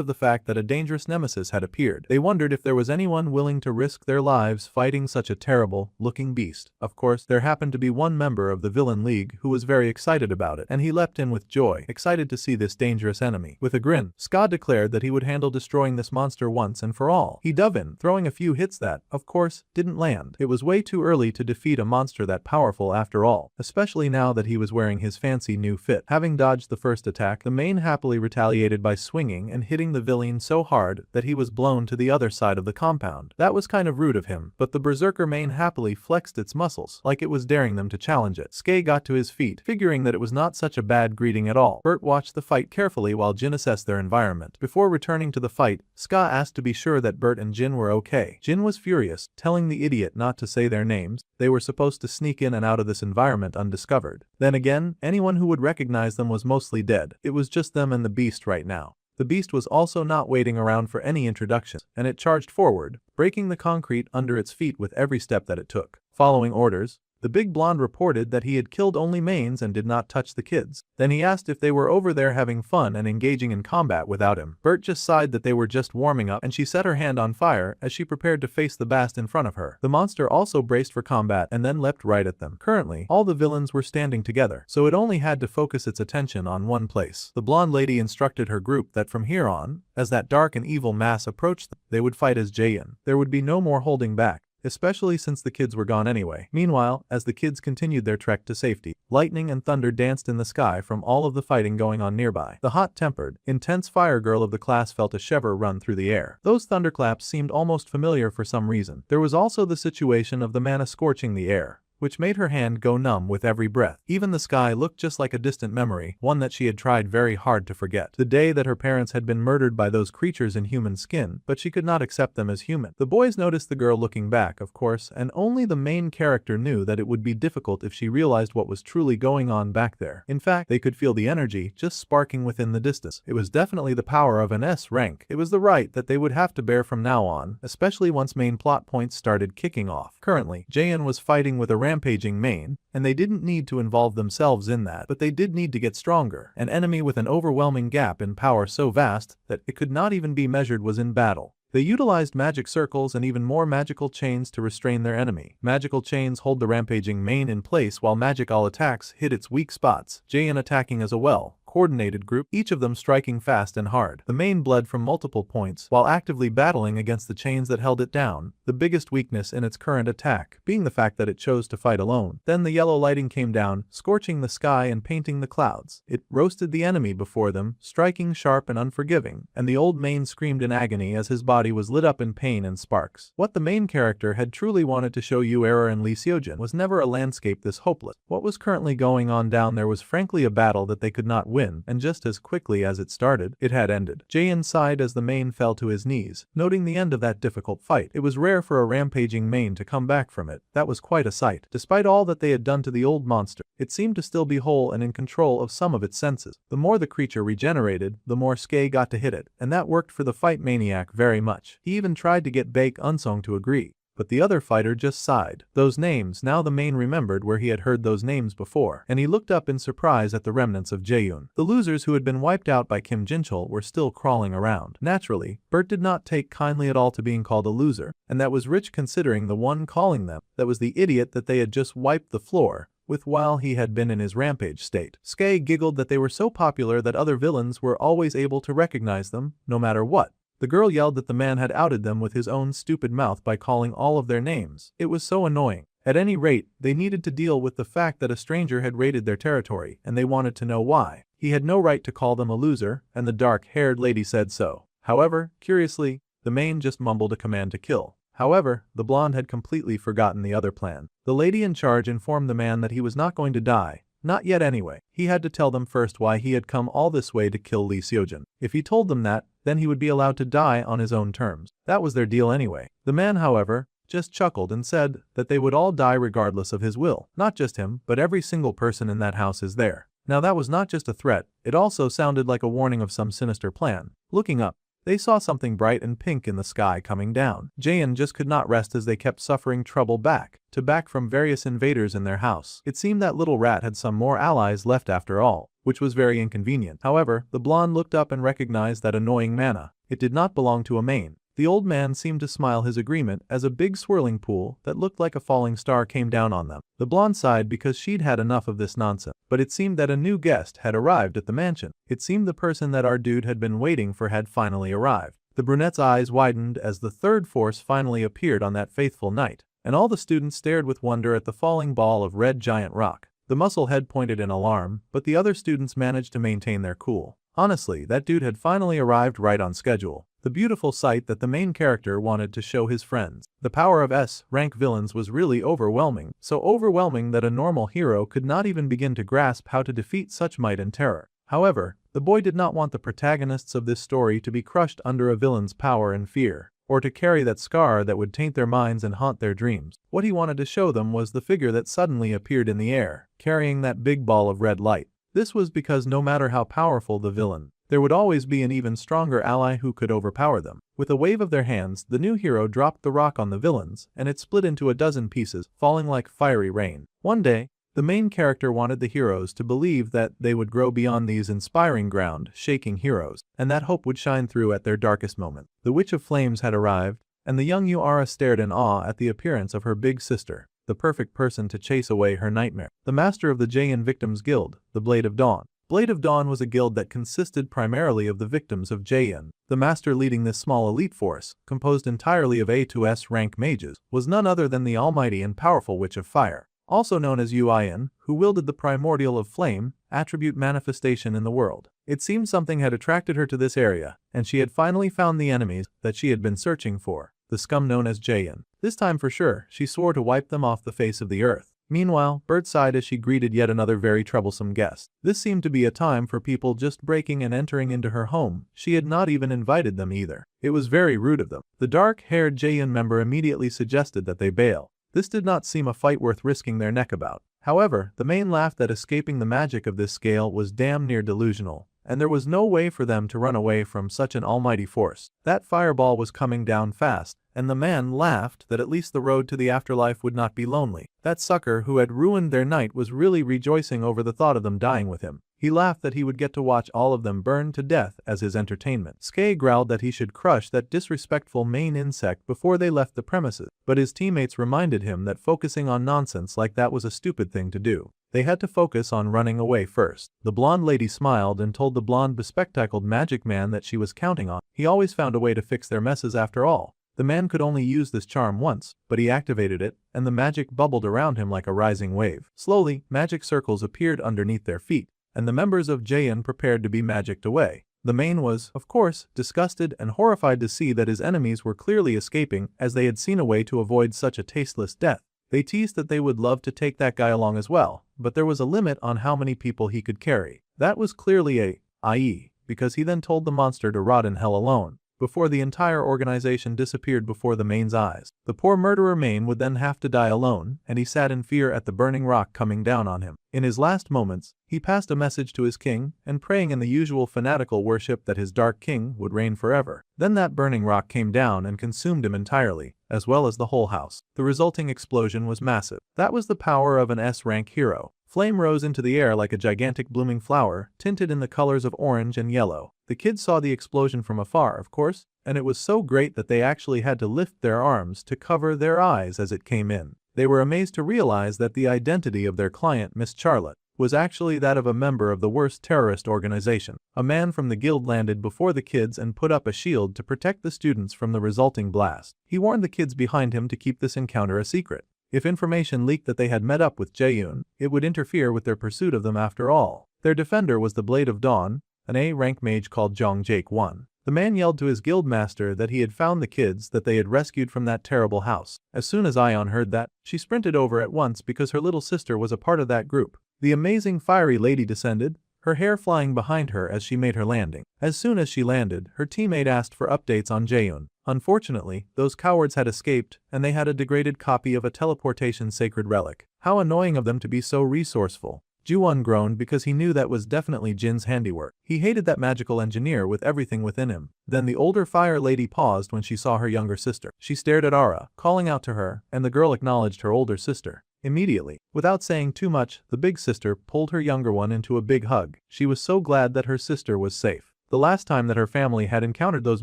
of the fact that a dangerous nemesis had appeared. They wondered if there was anyone willing to risk their lives fighting such a terrible-looking beast. Of course, there happened to be one member of the Villain League who was very excited about it, and he leapt in with joy, excited to see this dangerous enemy. With a grin, Ska declared that he would handle destroying this monster once and for all. He dove in, throwing a few hits that, of course, didn't land. It was way too early to defeat a monster that powerful after all, especially now that he was wearing his fancy new fit. Having dodged the first attack, the main happily retaliated by swinging and hitting the villain so hard that he was blown to the other side of the compound. That was kind of rude of him, but the berserker main happily flexed its muscles, like it was daring them to challenge it. Skay got to his feet, figuring that it was not such a bad greeting at all. Bert watched the fight carefully while Jin assessed their environment. Before returning to the fight, Ska asked to be sure that Bert and Jin were okay. Jin was furious, telling the idiot not to say their names. They were supposed to sneak in and out of this environment undiscovered. Then again, anyone who would recognize them was mostly dead. It was just them and the beast right now. The beast was also not waiting around for any introductions, and it charged forward, breaking the concrete under its feet with every step that it took. Following orders, the big blonde reported that he had killed only mains and did not touch the kids. Then he asked if they were over there having fun and engaging in combat without him. Bert just sighed that they were just warming up, and she set her hand on fire as she prepared to face the bast in front of her. The monster also braced for combat and then leapt right at them. Currently, all the villains were standing together, so it only had to focus its attention on one place. The blonde lady instructed her group that from here on, as that dark and evil mass approached them, they would fight as Jaein. There would be no more holding back, especially since the kids were gone anyway. Meanwhile, as the kids continued their trek to safety, lightning and thunder danced in the sky from all of the fighting going on nearby. The hot-tempered, intense fire girl of the class felt a shiver run through the air. Those thunderclaps seemed almost familiar for some reason. There was also the situation of the mana scorching the air, which made her hand go numb with every breath. Even the sky looked just like a distant memory, one that she had tried very hard to forget. The day that her parents had been murdered by those creatures in human skin, but she could not accept them as human. The boys noticed the girl looking back, of course, and only the main character knew that it would be difficult if she realized what was truly going on back there. In fact, they could feel the energy just sparking within the distance. It was definitely the power of an S rank. It was the right that they would have to bear from now on, especially once main plot points started kicking off. Currently, Jaein was fighting with a rampaging main, and they didn't need to involve themselves in that, but they did need to get stronger. An enemy with an overwhelming gap in power so vast that it could not even be measured was in battle. They utilized magic circles and even more magical chains to restrain their enemy. Magical chains hold the rampaging main in place while magical attacks hit its weak spots. Jaein attacking as a well-coordinated group, each of them striking fast and hard. The main bled from multiple points while actively battling against the chains that held it down, the biggest weakness in its current attack being the fact that it chose to fight alone. Then the yellow lighting came down, scorching the sky and painting the clouds. It roasted the enemy before them, striking sharp and unforgiving, and the old main screamed in agony as his body was lit up in pain and sparks. What the main character had truly wanted to show Yu Error and Lee Seojin was never a landscape this hopeless. What was currently going on down there was frankly a battle that they could not win, begin, and just as quickly as it started, it had ended. Jaehyun sighed as the main fell to his knees, noting the end of that difficult fight. It was rare for a rampaging main to come back from it. That was quite a sight. Despite all that they had done to the old monster, it seemed to still be whole and in control of some of its senses. The more the creature regenerated, the more Skye got to hit it, and that worked for the fight maniac very much. He even tried to get Baek Unsong to agree, but the other fighter just sighed. Those names, now the main remembered where he had heard those names before, and he looked up in surprise at the remnants of Jaehyun. The losers who had been wiped out by Kim Jinchul were still crawling around. Naturally, Bert did not take kindly at all to being called a loser, and that was rich considering the one calling them that was the idiot that they had just wiped the floor with while he had been in his rampage state. Skye giggled that they were so popular that other villains were always able to recognize them, no matter what. The girl yelled that the man had outed them with his own stupid mouth by calling all of their names. It was so annoying. At any rate, they needed to deal with the fact that a stranger had raided their territory, and they wanted to know why. He had no right to call them a loser, and the dark-haired lady said so. However, curiously, the main just mumbled a command to kill. However, the blonde had completely forgotten the other plan. The lady in charge informed the man that he was not going to die. Not yet anyway. He had to tell them first why he had come all this way to kill Lee Seojin. If he told them that, then he would be allowed to die on his own terms. That was their deal anyway. The man, however, just chuckled and said that they would all die regardless of his will. Not just him, but every single person in that house is there. Now that was not just a threat, it also sounded like a warning of some sinister plan. Looking up, they saw something bright and pink in the sky coming down. Jaehyun just could not rest as they kept suffering trouble back from various invaders in their house. It seemed that little rat had some more allies left after all, which was very inconvenient. However, the blonde looked up and recognized that annoying mana. It did not belong to a main. The old man seemed to smile his agreement as a big swirling pool that looked like a falling star came down on them. The blonde sighed because she'd had enough of this nonsense, but it seemed that a new guest had arrived at the mansion. It seemed the person that our dude had been waiting for had finally arrived. The brunette's eyes widened as the third force finally appeared on that faithful night, and all the students stared with wonder at the falling ball of red giant rock. The muscle head pointed in alarm, but the other students managed to maintain their cool. Honestly, that dude had finally arrived right on schedule. The beautiful sight that the main character wanted to show his friends. The power of S-rank villains was really overwhelming, so overwhelming that a normal hero could not even begin to grasp how to defeat such might and terror. However, the boy did not want the protagonists of this story to be crushed under a villain's power and fear, or to carry that scar that would taint their minds and haunt their dreams. What he wanted to show them was the figure that suddenly appeared in the air, carrying that big ball of red light. This was because no matter how powerful the villain, there would always be an even stronger ally who could overpower them. With a wave of their hands, the new hero dropped the rock on the villains, and it split into a dozen pieces, falling like fiery rain. One day, the main character wanted the heroes to believe that they would grow beyond these inspiring ground-shaking heroes, and that hope would shine through at their darkest moment. The Witch of Flames had arrived, and the young Yuara stared in awe at the appearance of her big sister, the perfect person to chase away her nightmare. The master of the Jaehyun Victims Guild, the Blade of Dawn. Blade of Dawn was a guild that consisted primarily of the victims of Jaehyun. The master leading this small elite force, composed entirely of A to S rank mages, was none other than the almighty and powerful Witch of Fire, also known as Yuian, who wielded the primordial of flame, attribute manifestation in the world. It seemed something had attracted her to this area, and she had finally found the enemies that she had been searching for, the scum known as Jaehyun. This time for sure, she swore to wipe them off the face of the earth. Meanwhile, Bert sighed as she greeted yet another very troublesome guest. This seemed to be a time for people just breaking and entering into her home. She had not even invited them either. It was very rude of them. The dark-haired Jaehyun member immediately suggested that they bail. This did not seem a fight worth risking their neck about. However, the main laughed that escaping the magic of this scale was damn near delusional, and there was no way for them to run away from such an almighty force. That fireball was coming down fast, and the man laughed that at least the road to the afterlife would not be lonely. That sucker who had ruined their night was really rejoicing over the thought of them dying with him. He laughed that he would get to watch all of them burn to death as his entertainment. Skye growled that he should crush that disrespectful main insect before they left the premises, but his teammates reminded him that focusing on nonsense like that was a stupid thing to do. They had to focus on running away first. The blonde lady smiled and told the blonde bespectacled magic man that she was counting on. He always found a way to fix their messes after all. The man could only use this charm once, but he activated it, and the magic bubbled around him like a rising wave. Slowly, magic circles appeared underneath their feet, and the members of Jaehyun prepared to be magicked away. The main was, of course, disgusted and horrified to see that his enemies were clearly escaping as they had seen a way to avoid such a tasteless death. They teased that they would love to take that guy along as well, but there was a limit on how many people he could carry. That was clearly a IE, because he then told the monster to rot in hell alone, before the entire organization disappeared before the Main's eyes. The poor murderer Main would then have to die alone, and he sat in fear at the burning rock coming down on him. In his last moments, he passed a message to his king, and praying in the usual fanatical worship that his dark king would reign forever. Then that burning rock came down and consumed him entirely, as well as the whole house. The resulting explosion was massive. That was the power of an S-rank hero. Flame rose into the air like a gigantic blooming flower, tinted in the colors of orange and yellow. The kids saw the explosion from afar, of course, and it was so great that they actually had to lift their arms to cover their eyes as it came in. They were amazed to realize that the identity of their client, Miss Charlotte, was actually that of a member of the worst terrorist organization. A man from the guild landed before the kids and put up a shield to protect the students from the resulting blast. He warned the kids behind him to keep this encounter a secret. If information leaked that they had met up with Jaeyoon, it would interfere with their pursuit of them after all. Their defender was the Blade of Dawn, an A-rank mage called Jong Jake-1. The man yelled to his guild master that he had found the kids that they had rescued from that terrible house. As soon as Ion heard that, she sprinted over at once because her little sister was a part of that group. The amazing fiery lady descended, her hair flying behind her as she made her landing. As soon as she landed, her teammate asked for updates on Jaeyoon. Unfortunately, those cowards had escaped, and they had a degraded copy of a teleportation sacred relic. How annoying of them to be so resourceful. Ju-won groaned because he knew that was definitely Jin's handiwork. He hated that magical engineer with everything within him. Then the older fire lady paused when she saw her younger sister. She stared at Ara, calling out to her, and the girl acknowledged her older sister. Immediately, without saying too much, the big sister pulled her younger one into a big hug. She was so glad that her sister was safe. The last time that her family had encountered those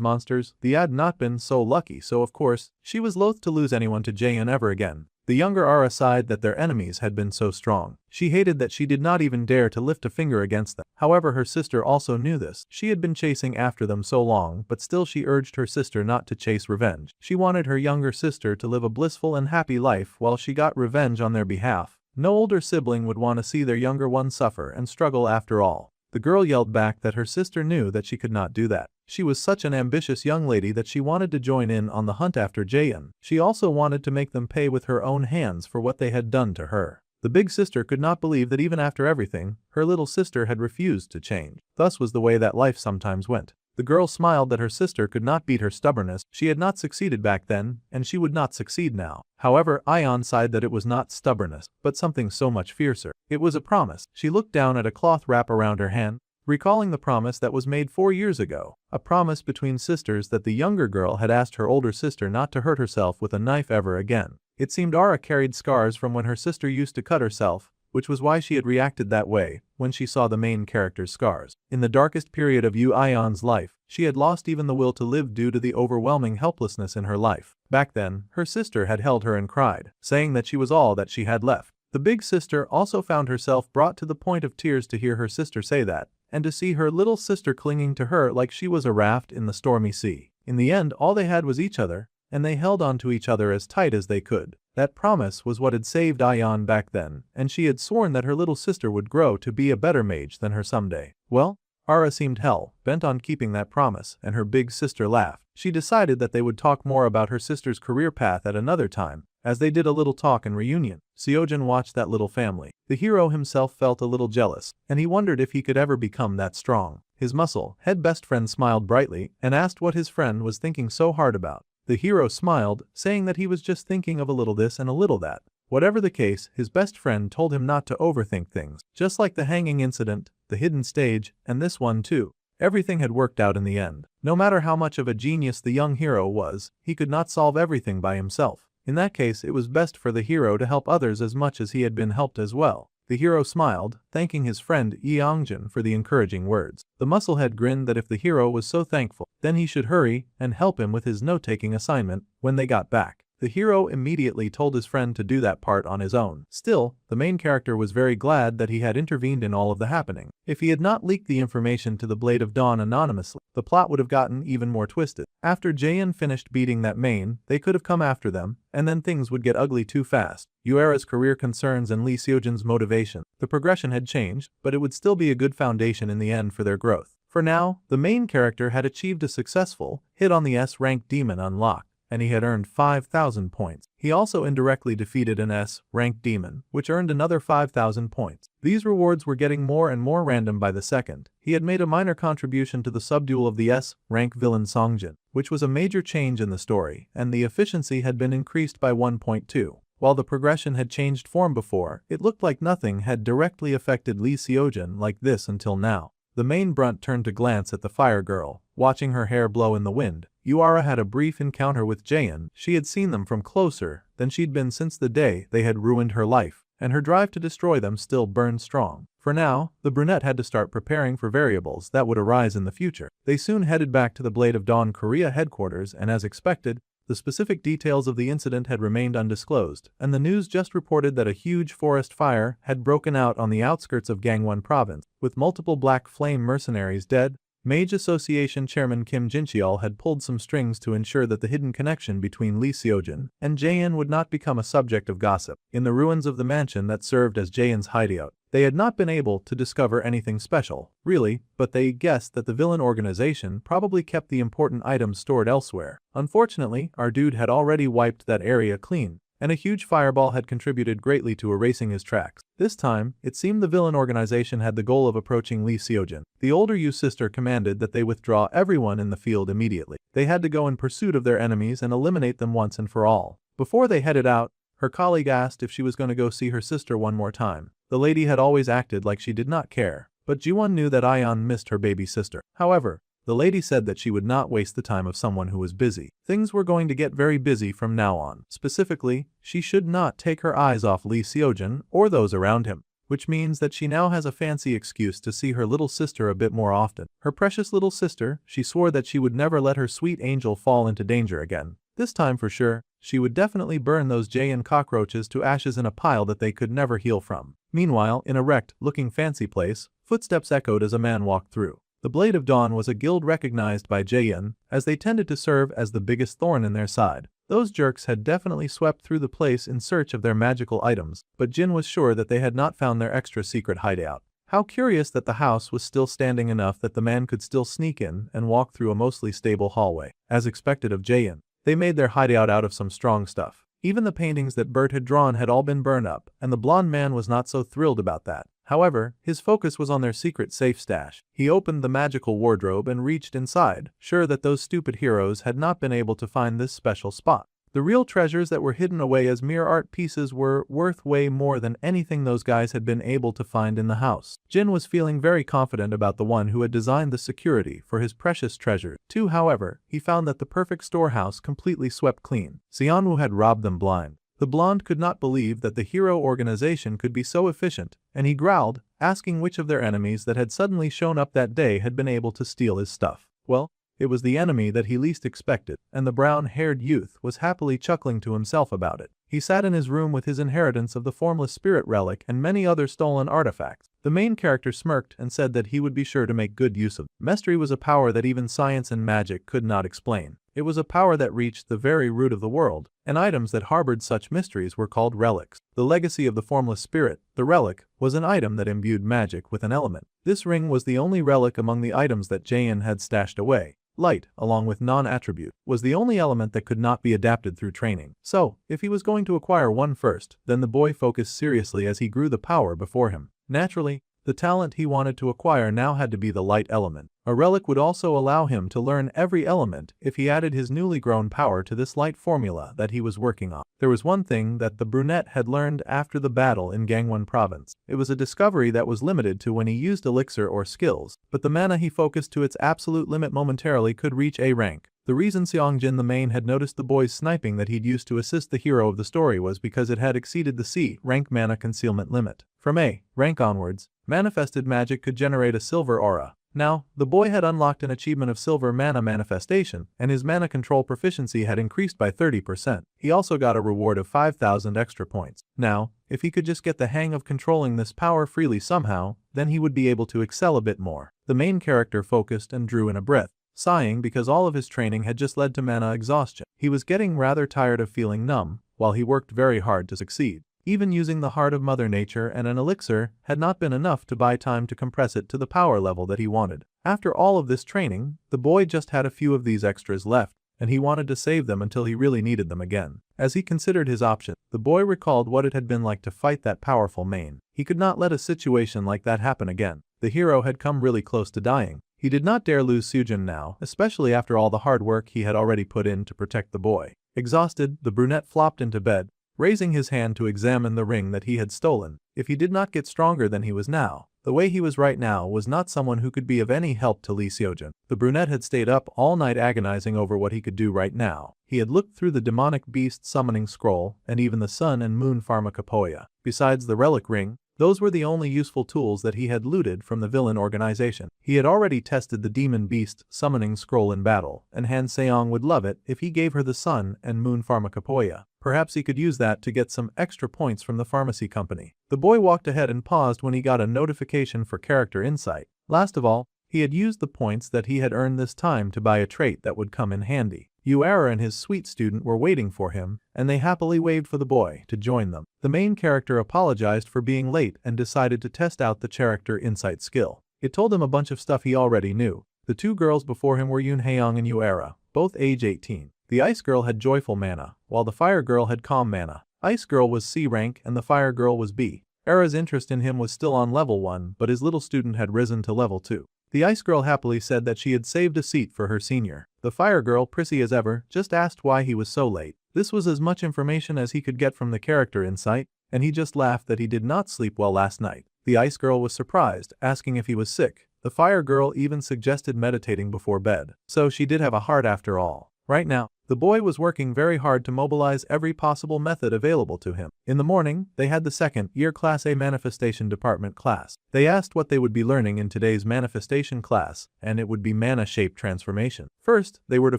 monsters, they had not been so lucky, so of course, she was loath to lose anyone to Jaeyoon ever again. The younger Ara sighed that their enemies had been so strong. She hated that she did not even dare to lift a finger against them. However, her sister also knew this. She had been chasing after them so long, but still she urged her sister not to chase revenge. She wanted her younger sister to live a blissful and happy life while she got revenge on their behalf. No older sibling would want to see their younger one suffer and struggle after all. The girl yelled back that her sister knew that she could not do that. She was such an ambitious young lady that she wanted to join in on the hunt after Jaeyoon. She also wanted to make them pay with her own hands for what they had done to her. The big sister could not believe that even after everything, her little sister had refused to change. Thus was the way that life sometimes went. The girl smiled that her sister could not beat her stubbornness. She had not succeeded back then, and she would not succeed now. However, Ion sighed that it was not stubbornness, but something so much fiercer. It was a promise. She looked down at a cloth wrap around her hand, recalling the promise that was made 4 years ago. A promise between sisters that the younger girl had asked her older sister not to hurt herself with a knife ever again. It seemed Ara carried scars from when her sister used to cut herself, which was why she had reacted that way when she saw the main character's scars. In the darkest period of Ion's life, she had lost even the will to live due to the overwhelming helplessness in her life. Back then, her sister had held her and cried, saying that she was all that she had left. The big sister also found herself brought to the point of tears to hear her sister say that, and to see her little sister clinging to her like she was a raft in the stormy sea. In the end, all they had was each other, and they held on to each other as tight as they could. That promise was what had saved Ion back then, and she had sworn that her little sister would grow to be a better mage than her someday. Well, Ara seemed hell-bent on keeping that promise, and her big sister laughed. She decided that they would talk more about her sister's career path at another time. As they did a little talk and reunion, Seojin watched that little family. The hero himself felt a little jealous, and he wondered if he could ever become that strong. His muscle-head best friend smiled brightly and asked what his friend was thinking so hard about. The hero smiled, saying that he was just thinking of a little this and a little that. Whatever the case, his best friend told him not to overthink things. Just like the hanging incident, the hidden stage, and this one too. Everything had worked out in the end. No matter how much of a genius the young hero was, he could not solve everything by himself. In that case, it was best for the hero to help others as much as he had been helped as well. The hero smiled, thanking his friend Yeongjin for the encouraging words. The musclehead grinned that if the hero was so thankful, then he should hurry and help him with his note-taking assignment when they got back. The hero immediately told his friend to do that part on his own. Still, the main character was very glad that he had intervened in all of the happening. If he had not leaked the information to the Blade of Dawn anonymously, the plot would have gotten even more twisted. After Jaeyoon finished beating that main, they could have come after them, and then things would get ugly too fast. Yuera's career concerns and Lee Seojin's motivation. The progression had changed, but it would still be a good foundation in the end for their growth. For now, the main character had achieved a successful hit on the S-rank demon unlock. and he had earned 5,000 points. He also indirectly defeated an S-ranked demon, which earned another 5,000 points. These rewards were getting more and more random by the second. He had made a minor contribution to the subdual of the S-rank villain Songjin, which was a major change in the story, and the efficiency had been increased by 1.2. While the progression had changed form before, it looked like nothing had directly affected Lee Seojin like this until now. The main brunt turned to glance at the fire girl, watching her hair blow in the wind. Yuara had a brief encounter with Jaein. She had seen them from closer than she'd been since the day they had ruined her life, and her drive to destroy them still burned strong. For now, the brunette had to start preparing for variables that would arise in the future. They soon headed back to the Blade of Dawn Korea headquarters, and as expected, the specific details of the incident had remained undisclosed, and the news just reported that a huge forest fire had broken out on the outskirts of Gangwon province, with multiple Black Flame mercenaries dead. Mage Association Chairman Kim Jincheol had pulled some strings to ensure that the hidden connection between Lee Seojin and Jaein would not become a subject of gossip. In the ruins of the mansion that served as Jaein's hideout, they had not been able to discover anything special, really, but they guessed that the villain organization probably kept the important items stored elsewhere. Unfortunately, our dude had already wiped that area clean, and a huge fireball had contributed greatly to erasing his tracks. This time, it seemed the villain organization had the goal of approaching Lee Seojin. The older Yu sister commanded that they withdraw everyone in the field immediately. They had to go in pursuit of their enemies and eliminate them once and for all. Before they headed out, her colleague asked if she was going to go see her sister one more time. The lady had always acted like she did not care, but Jiwon knew that Ayeon missed her baby sister. However, the lady said that she would not waste the time of someone who was busy. Things were going to get very busy from now on. Specifically, she should not take her eyes off Lee Seojin or those around him, which means that she now has a fancy excuse to see her little sister a bit more often. Her precious little sister, she swore that she would never let her sweet angel fall into danger again. This time for sure, she would definitely burn those Jaein cockroaches to ashes in a pile that they could never heal from. Meanwhile, in a wrecked-looking fancy place, footsteps echoed as a man walked through. The Blade of Dawn was a guild recognized by Jaein, as they tended to serve as the biggest thorn in their side. Those jerks had definitely swept through the place in search of their magical items, but Jin was sure that they had not found their extra secret hideout. How curious that the house was still standing enough that the man could still sneak in and walk through a mostly stable hallway. As expected of Jaein, they made their hideout out of some strong stuff. Even the paintings that Bert had drawn had all been burned up, and the blonde man was not so thrilled about that. However, his focus was on their secret safe stash. He opened the magical wardrobe and reached inside, sure that those stupid heroes had not been able to find this special spot. The real treasures that were hidden away as mere art pieces were worth way more than anything those guys had been able to find in the house. Jin was feeling very confident about the one who had designed the security for his precious treasure. Too, however, he found that the perfect storehouse completely swept clean. Xianwu had robbed them blind. The blonde could not believe that the hero organization could be so efficient, and he growled, asking which of their enemies that had suddenly shown up that day had been able to steal his stuff. Well, it was the enemy that he least expected, and the brown-haired youth was happily chuckling to himself about it. He sat in his room with his inheritance of the formless spirit relic and many other stolen artifacts. The main character smirked and said that he would be sure to make good use of. Mystery was a power that even science and magic could not explain. It was a power that reached the very root of the world, and items that harbored such mysteries were called relics. The legacy of the formless spirit, the relic, was an item that imbued magic with an element. This ring was the only relic among the items that Jaein had stashed away. Light, along with non-attribute, was the only element that could not be adapted through training. So, if he was going to acquire one first, then the boy focused seriously as he grew the power before him. Naturally, the talent he wanted to acquire now had to be the light element. A relic would also allow him to learn every element if he added his newly grown power to this light formula that he was working on. There was one thing that the brunette had learned after the battle in Gangwon province. It was a discovery that was limited to when he used elixir or skills, but the mana he focused to its absolute limit momentarily could reach A rank. The reason Seongjin the main had noticed the boy's sniping that he'd used to assist the hero of the story was because it had exceeded the C rank mana concealment limit. From A rank onwards, manifested magic could generate a silver aura. Now, the boy had unlocked an achievement of silver mana manifestation, and his mana control proficiency had increased by 30%. He also got a reward of 5,000 extra points. Now, if he could just get the hang of controlling this power freely somehow, then he would be able to excel a bit more. The main character focused and drew in a breath, sighing because all of his training had just led to mana exhaustion. He was getting rather tired of feeling numb, while he worked very hard to succeed. Even using the heart of Mother Nature and an elixir had not been enough to buy time to compress it to the power level that he wanted. After all of this training, the boy just had a few of these extras left, and he wanted to save them until he really needed them again. As he considered his options, the boy recalled what it had been like to fight that powerful main. He could not let a situation like that happen again. The hero had come really close to dying. He did not dare lose Sujin now, especially after all the hard work he had already put in to protect the boy. Exhausted, the brunette flopped into bed, raising his hand to examine the ring that he had stolen. If he did not get stronger than he was now, the way he was right now was not someone who could be of any help to Lee Seojin. The brunette had stayed up all night agonizing over what he could do right now. He had looked through the demonic beast summoning scroll and even the sun and moon pharmacopoeia. Besides the relic ring, those were the only useful tools that he had looted from the villain organization. He had already tested the demon beast summoning scroll in battle, and Han Seong would love it if he gave her the sun and moon pharmacopoeia. Perhaps he could use that to get some extra points from the pharmacy company. The boy walked ahead and paused when he got a notification for character insight. Last of all, he had used the points that he had earned this time to buy a trait that would come in handy. Yuara and his sweet student were waiting for him, and they happily waved for the boy to join them. The main character apologized for being late and decided to test out the character insight skill. It told him a bunch of stuff he already knew. The two girls before him were Yoon Haeyoung and Yuara, both age 18. The Ice Girl had Joyful Mana, while the Fire Girl had Calm Mana. Ice Girl was C rank and the Fire Girl was B. Era's interest in him was still on level 1, but his little student had risen to level 2. The Ice Girl happily said that she had saved a seat for her senior. The Fire Girl, prissy as ever, just asked why he was so late. This was as much information as he could get from the character insight, and he just laughed that he did not sleep well last night. The Ice Girl was surprised, asking if he was sick. The Fire Girl even suggested meditating before bed. So she did have a heart after all. Right now, the boy was working very hard to mobilize every possible method available to him. In the morning, they had the second-year Class A Manifestation Department class. They asked what they would be learning in today's manifestation class, and it would be mana shape transformation. First, they were to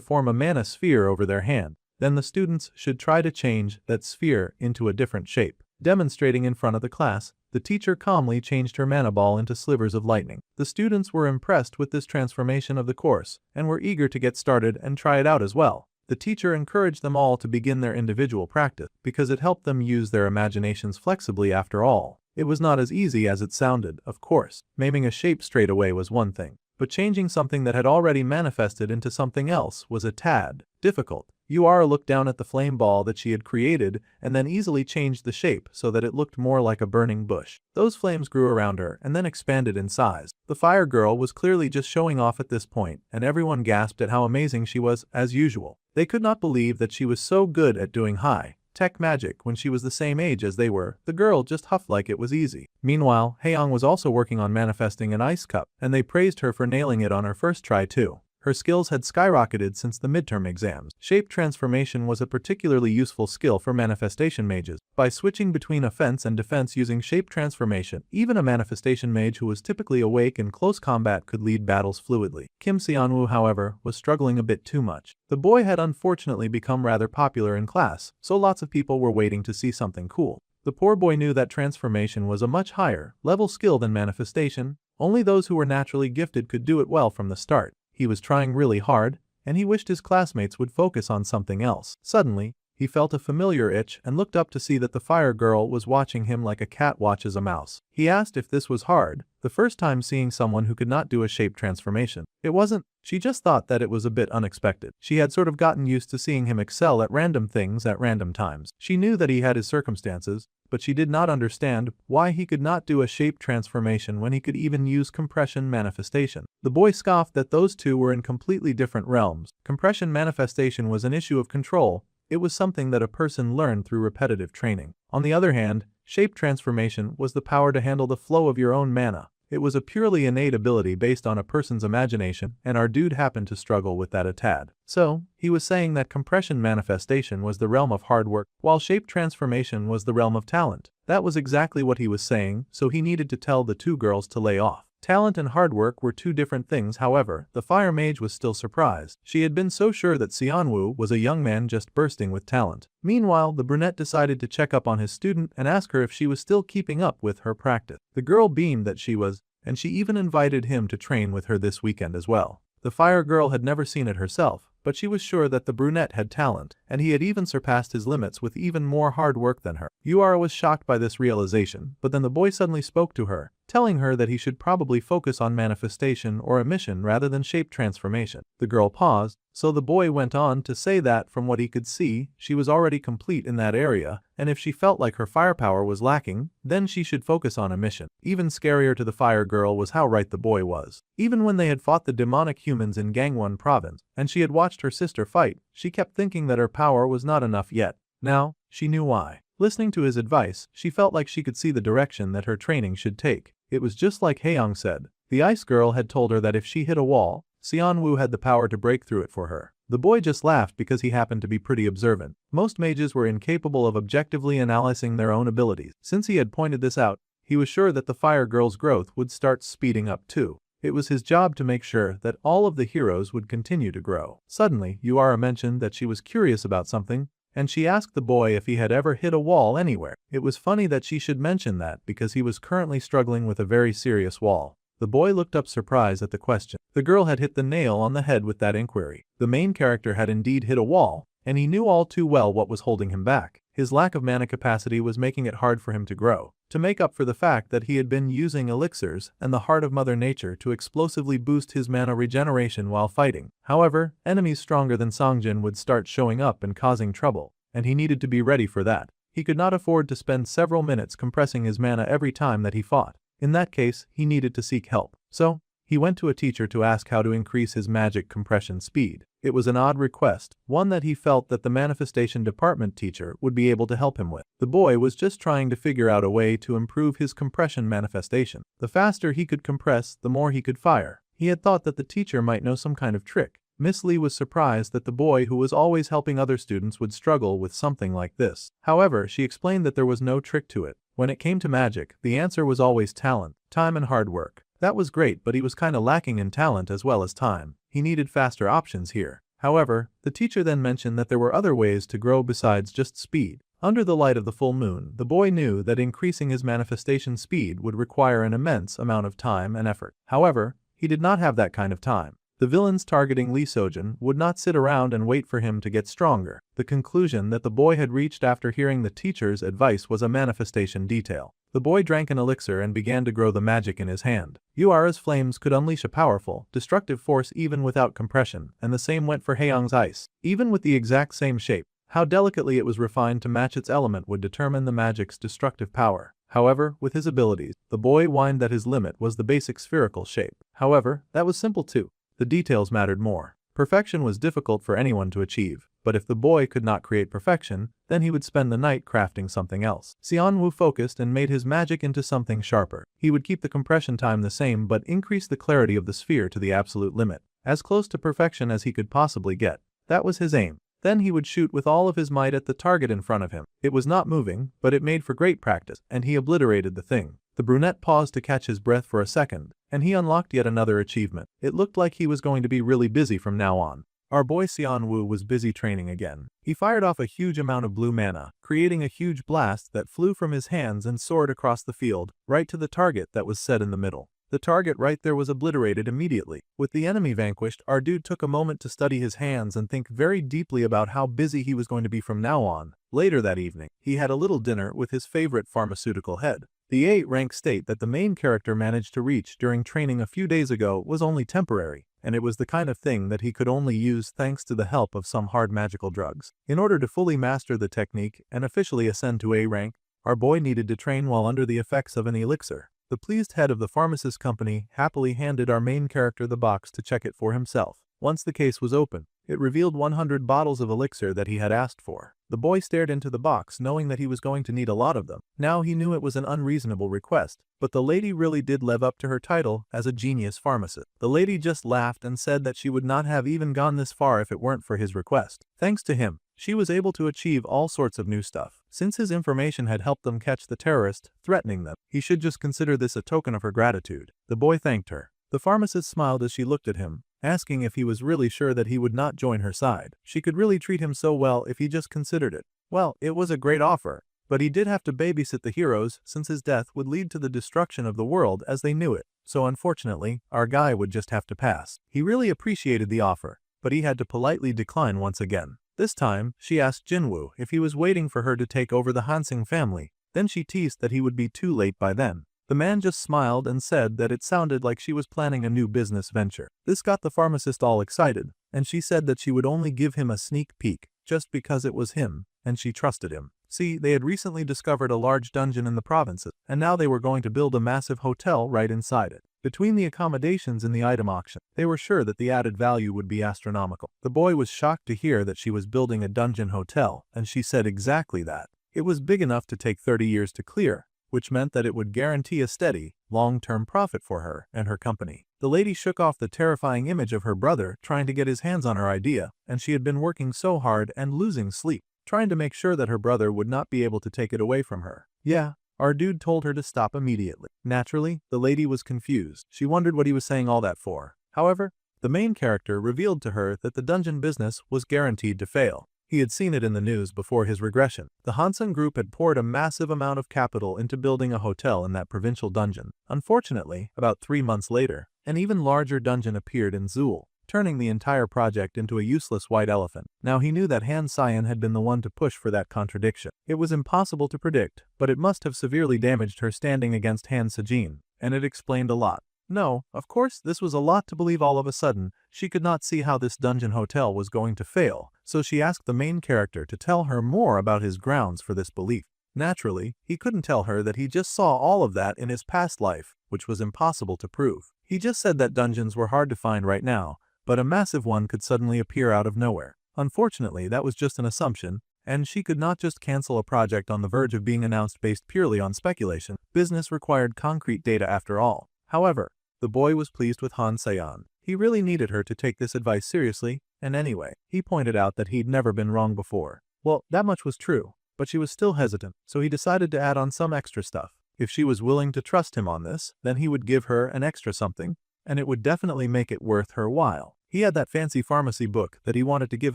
form a mana sphere over their hand. Then the students should try to change that sphere into a different shape. Demonstrating in front of the class, the teacher calmly changed her mana ball into slivers of lightning. The students were impressed with this transformation of the course and were eager to get started and try it out as well. The teacher encouraged them all to begin their individual practice because it helped them use their imaginations flexibly after all. It was not as easy as it sounded, of course. Naming a shape straight away was one thing, but changing something that had already manifested into something else was a tad difficult. Yuara looked down at the flame ball that she had created and then easily changed the shape so that it looked more like a burning bush. Those flames grew around her and then expanded in size. The Fire Girl was clearly just showing off at this point, and everyone gasped at how amazing she was, as usual. They could not believe that she was so good at doing high-tech magic when she was the same age as they were. The girl just huffed like it was easy. Meanwhile, Haeyoung was also working on manifesting an ice cup, and they praised her for nailing it on her first try too. Her skills had skyrocketed since the midterm exams. Shape transformation was a particularly useful skill for manifestation mages. By switching between offense and defense using shape transformation, even a manifestation mage who was typically awake in close combat could lead battles fluidly. Kim Seonwoo, however, was struggling a bit too much. The boy had unfortunately become rather popular in class, so lots of people were waiting to see something cool. The poor boy knew that transformation was a much higher level skill than manifestation. Only those who were naturally gifted could do it well from the start. He was trying really hard, and he wished his classmates would focus on something else. Suddenly, he felt a familiar itch and looked up to see that the Fire Girl was watching him like a cat watches a mouse. He asked if this was hard, the first time seeing someone who could not do a shape transformation. It wasn't. She just thought that it was a bit unexpected. She had sort of gotten used to seeing him excel at random things at random times. She knew that he had his circumstances, but she did not understand why he could not do a shape transformation when he could even use compression manifestation. The boy scoffed that those two were in completely different realms. Compression manifestation was an issue of control. It was something that a person learned through repetitive training. On the other hand, shape transformation was the power to handle the flow of your own mana. It was a purely innate ability based on a person's imagination, and our dude happened to struggle with that a tad. So, he was saying that compression manifestation was the realm of hard work, while shape transformation was the realm of talent. That was exactly what he was saying, so he needed to tell the two girls to lay off. Talent and hard work were two different things. However, the fire mage was still surprised. She had been so sure that Seonwoo was a young man just bursting with talent. Meanwhile, the brunette decided to check up on his student and ask her if she was still keeping up with her practice. The girl beamed that she was, and she even invited him to train with her this weekend as well. The fire girl had never seen it herself, but she was sure that the brunette had talent, and he had even surpassed his limits with even more hard work than her. Yuara was shocked by this realization, but then the boy suddenly spoke to her, telling her that he should probably focus on manifestation or emission rather than shape transformation. The girl paused, so the boy went on to say that from what he could see, she was already complete in that area, and if she felt like her firepower was lacking, then she should focus on emission. Even scarier to the fire girl was how right the boy was. Even when they had fought the demonic humans in Gangwon province, and she had watched her sister fight, she kept thinking that her power was not enough yet. Now, she knew why. Listening to his advice, she felt like she could see the direction that her training should take. It was just like Haeyoung said. The ice girl had told her that if she hit a wall, Seonwoo had the power to break through it for her. The boy just laughed because he happened to be pretty observant. Most mages were incapable of objectively analyzing their own abilities. Since he had pointed this out, he was sure that the fire girl's growth would start speeding up too. It was his job to make sure that all of the heroes would continue to grow. Suddenly, Yuara mentioned that she was curious about something, and she asked the boy if he had ever hit a wall anywhere. It was funny that she should mention that because he was currently struggling with a very serious wall. The boy looked up surprised at the question. The girl had hit the nail on the head with that inquiry. The main character had indeed hit a wall, and he knew all too well what was holding him back. His lack of mana capacity was making it hard for him to grow. To make up for the fact that he had been using elixirs and the heart of Mother Nature to explosively boost his mana regeneration while fighting. However, enemies stronger than Songjin would start showing up and causing trouble, and he needed to be ready for that. He could not afford to spend several minutes compressing his mana every time that he fought. In that case, he needed to seek help. So, he went to a teacher to ask how to increase his magic compression speed. It was an odd request, one that he felt that the manifestation department teacher would be able to help him with. The boy was just trying to figure out a way to improve his compression manifestation. The faster he could compress, the more he could fire. He had thought that the teacher might know some kind of trick. Miss Lee was surprised that the boy who was always helping other students would struggle with something like this. However, she explained that there was no trick to it. When it came to magic, the answer was always talent, time and hard work. That was great, but he was kinda lacking in talent as well as time. He needed faster options here. However, the teacher then mentioned that there were other ways to grow besides just speed. Under the light of the full moon, the boy knew that increasing his manifestation speed would require an immense amount of time and effort. However, he did not have that kind of time. The villains targeting Lee Sojin would not sit around and wait for him to get stronger. The conclusion that the boy had reached after hearing the teacher's advice was a manifestation detail. The boy drank an elixir and began to grow the magic in his hand. Yuara's flames could unleash a powerful, destructive force even without compression, and the same went for Haeyoung's ice. Even with the exact same shape, how delicately it was refined to match its element would determine the magic's destructive power. However, with his abilities, the boy whined that his limit was the basic spherical shape. However, that was simple too. The details mattered more. Perfection was difficult for anyone to achieve, but if the boy could not create perfection, then he would spend the night crafting something else. Seonwoo focused and made his magic into something sharper. He would keep the compression time the same but increase the clarity of the sphere to the absolute limit, as close to perfection as he could possibly get. That was his aim. Then he would shoot with all of his might at the target in front of him. It was not moving, but it made for great practice, and he obliterated the thing. The brunette paused to catch his breath for a second, and he unlocked yet another achievement. It looked like he was going to be really busy from now on. Our boy Seonwoo was busy training again. He fired off a huge amount of blue mana, creating a huge blast that flew from his hands and soared across the field, right to the target that was set in the middle. The target right there was obliterated immediately. With the enemy vanquished, our dude took a moment to study his hands and think very deeply about how busy he was going to be from now on. Later that evening, he had a little dinner with his favorite pharmaceutical head. The 8-rank state that the main character managed to reach during training a few days ago was only temporary, and it was the kind of thing that he could only use thanks to the help of some hard magical drugs. In order to fully master the technique and officially ascend to A rank, our boy needed to train while under the effects of an elixir. The pleased head of the pharmacist company happily handed our main character the box to check it for himself. Once the case was open, it revealed 100 bottles of elixir that he had asked for. The boy stared into the box knowing that he was going to need a lot of them. Now he knew it was an unreasonable request, but the lady really did live up to her title as a genius pharmacist. The lady just laughed and said that she would not have even gone this far if it weren't for his request. Thanks to him, she was able to achieve all sorts of new stuff. Since his information had helped them catch the terrorist threatening them, he should just consider this a token of her gratitude. The boy thanked her. The pharmacist smiled as she looked at him, asking if he was really sure that he would not join her side. She could really treat him so well if he just considered it. Well, it was a great offer, but he did have to babysit the heroes since his death would lead to the destruction of the world as they knew it. So unfortunately, our guy would just have to pass. He really appreciated the offer, but he had to politely decline once again. This time, she asked Jinwoo if he was waiting for her to take over the Hansing family. Then she teased that he would be too late by then. The man just smiled and said that it sounded like she was planning a new business venture. This got the pharmacist all excited, and she said that she would only give him a sneak peek just because it was him, and she trusted him. See, they had recently discovered a large dungeon in the provinces, and now they were going to build a massive hotel right inside it. Between the accommodations and the item auction, they were sure that the added value would be astronomical. The boy was shocked to hear that she was building a dungeon hotel, and she said exactly that. It was big enough to take 30 years to clear, which meant that it would guarantee a steady, long-term profit for her and her company. The lady shook off the terrifying image of her brother trying to get his hands on her idea, and she had been working so hard and losing sleep, trying to make sure that her brother would not be able to take it away from her. Yeah, our dude told her to stop immediately. Naturally, the lady was confused. She wondered what he was saying all that for. However, the main character revealed to her that the dungeon business was guaranteed to fail. He had seen it in the news before his regression. The Hansen Group had poured a massive amount of capital into building a hotel in that provincial dungeon. Unfortunately, about 3 months later, an even larger dungeon appeared in Zool, turning the entire project into a useless white elephant. Now he knew that Han Cyan had been the one to push for that contradiction. It was impossible to predict, but it must have severely damaged her standing against Han Sejin, and it explained a lot. No, of course, this was a lot to believe all of a sudden. She could not see how this dungeon hotel was going to fail, so she asked the main character to tell her more about his grounds for this belief. Naturally, he couldn't tell her that he just saw all of that in his past life, which was impossible to prove. He just said that dungeons were hard to find right now, but a massive one could suddenly appear out of nowhere. Unfortunately, that was just an assumption, and she could not just cancel a project on the verge of being announced based purely on speculation. Business required concrete data after all. However, the boy was pleased with Han Sayan. He really needed her to take this advice seriously, and anyway, he pointed out that he'd never been wrong before. Well, that much was true, but she was still hesitant, so he decided to add on some extra stuff. If she was willing to trust him on this, then he would give her an extra something, and it would definitely make it worth her while. He had that fancy pharmacy book that he wanted to give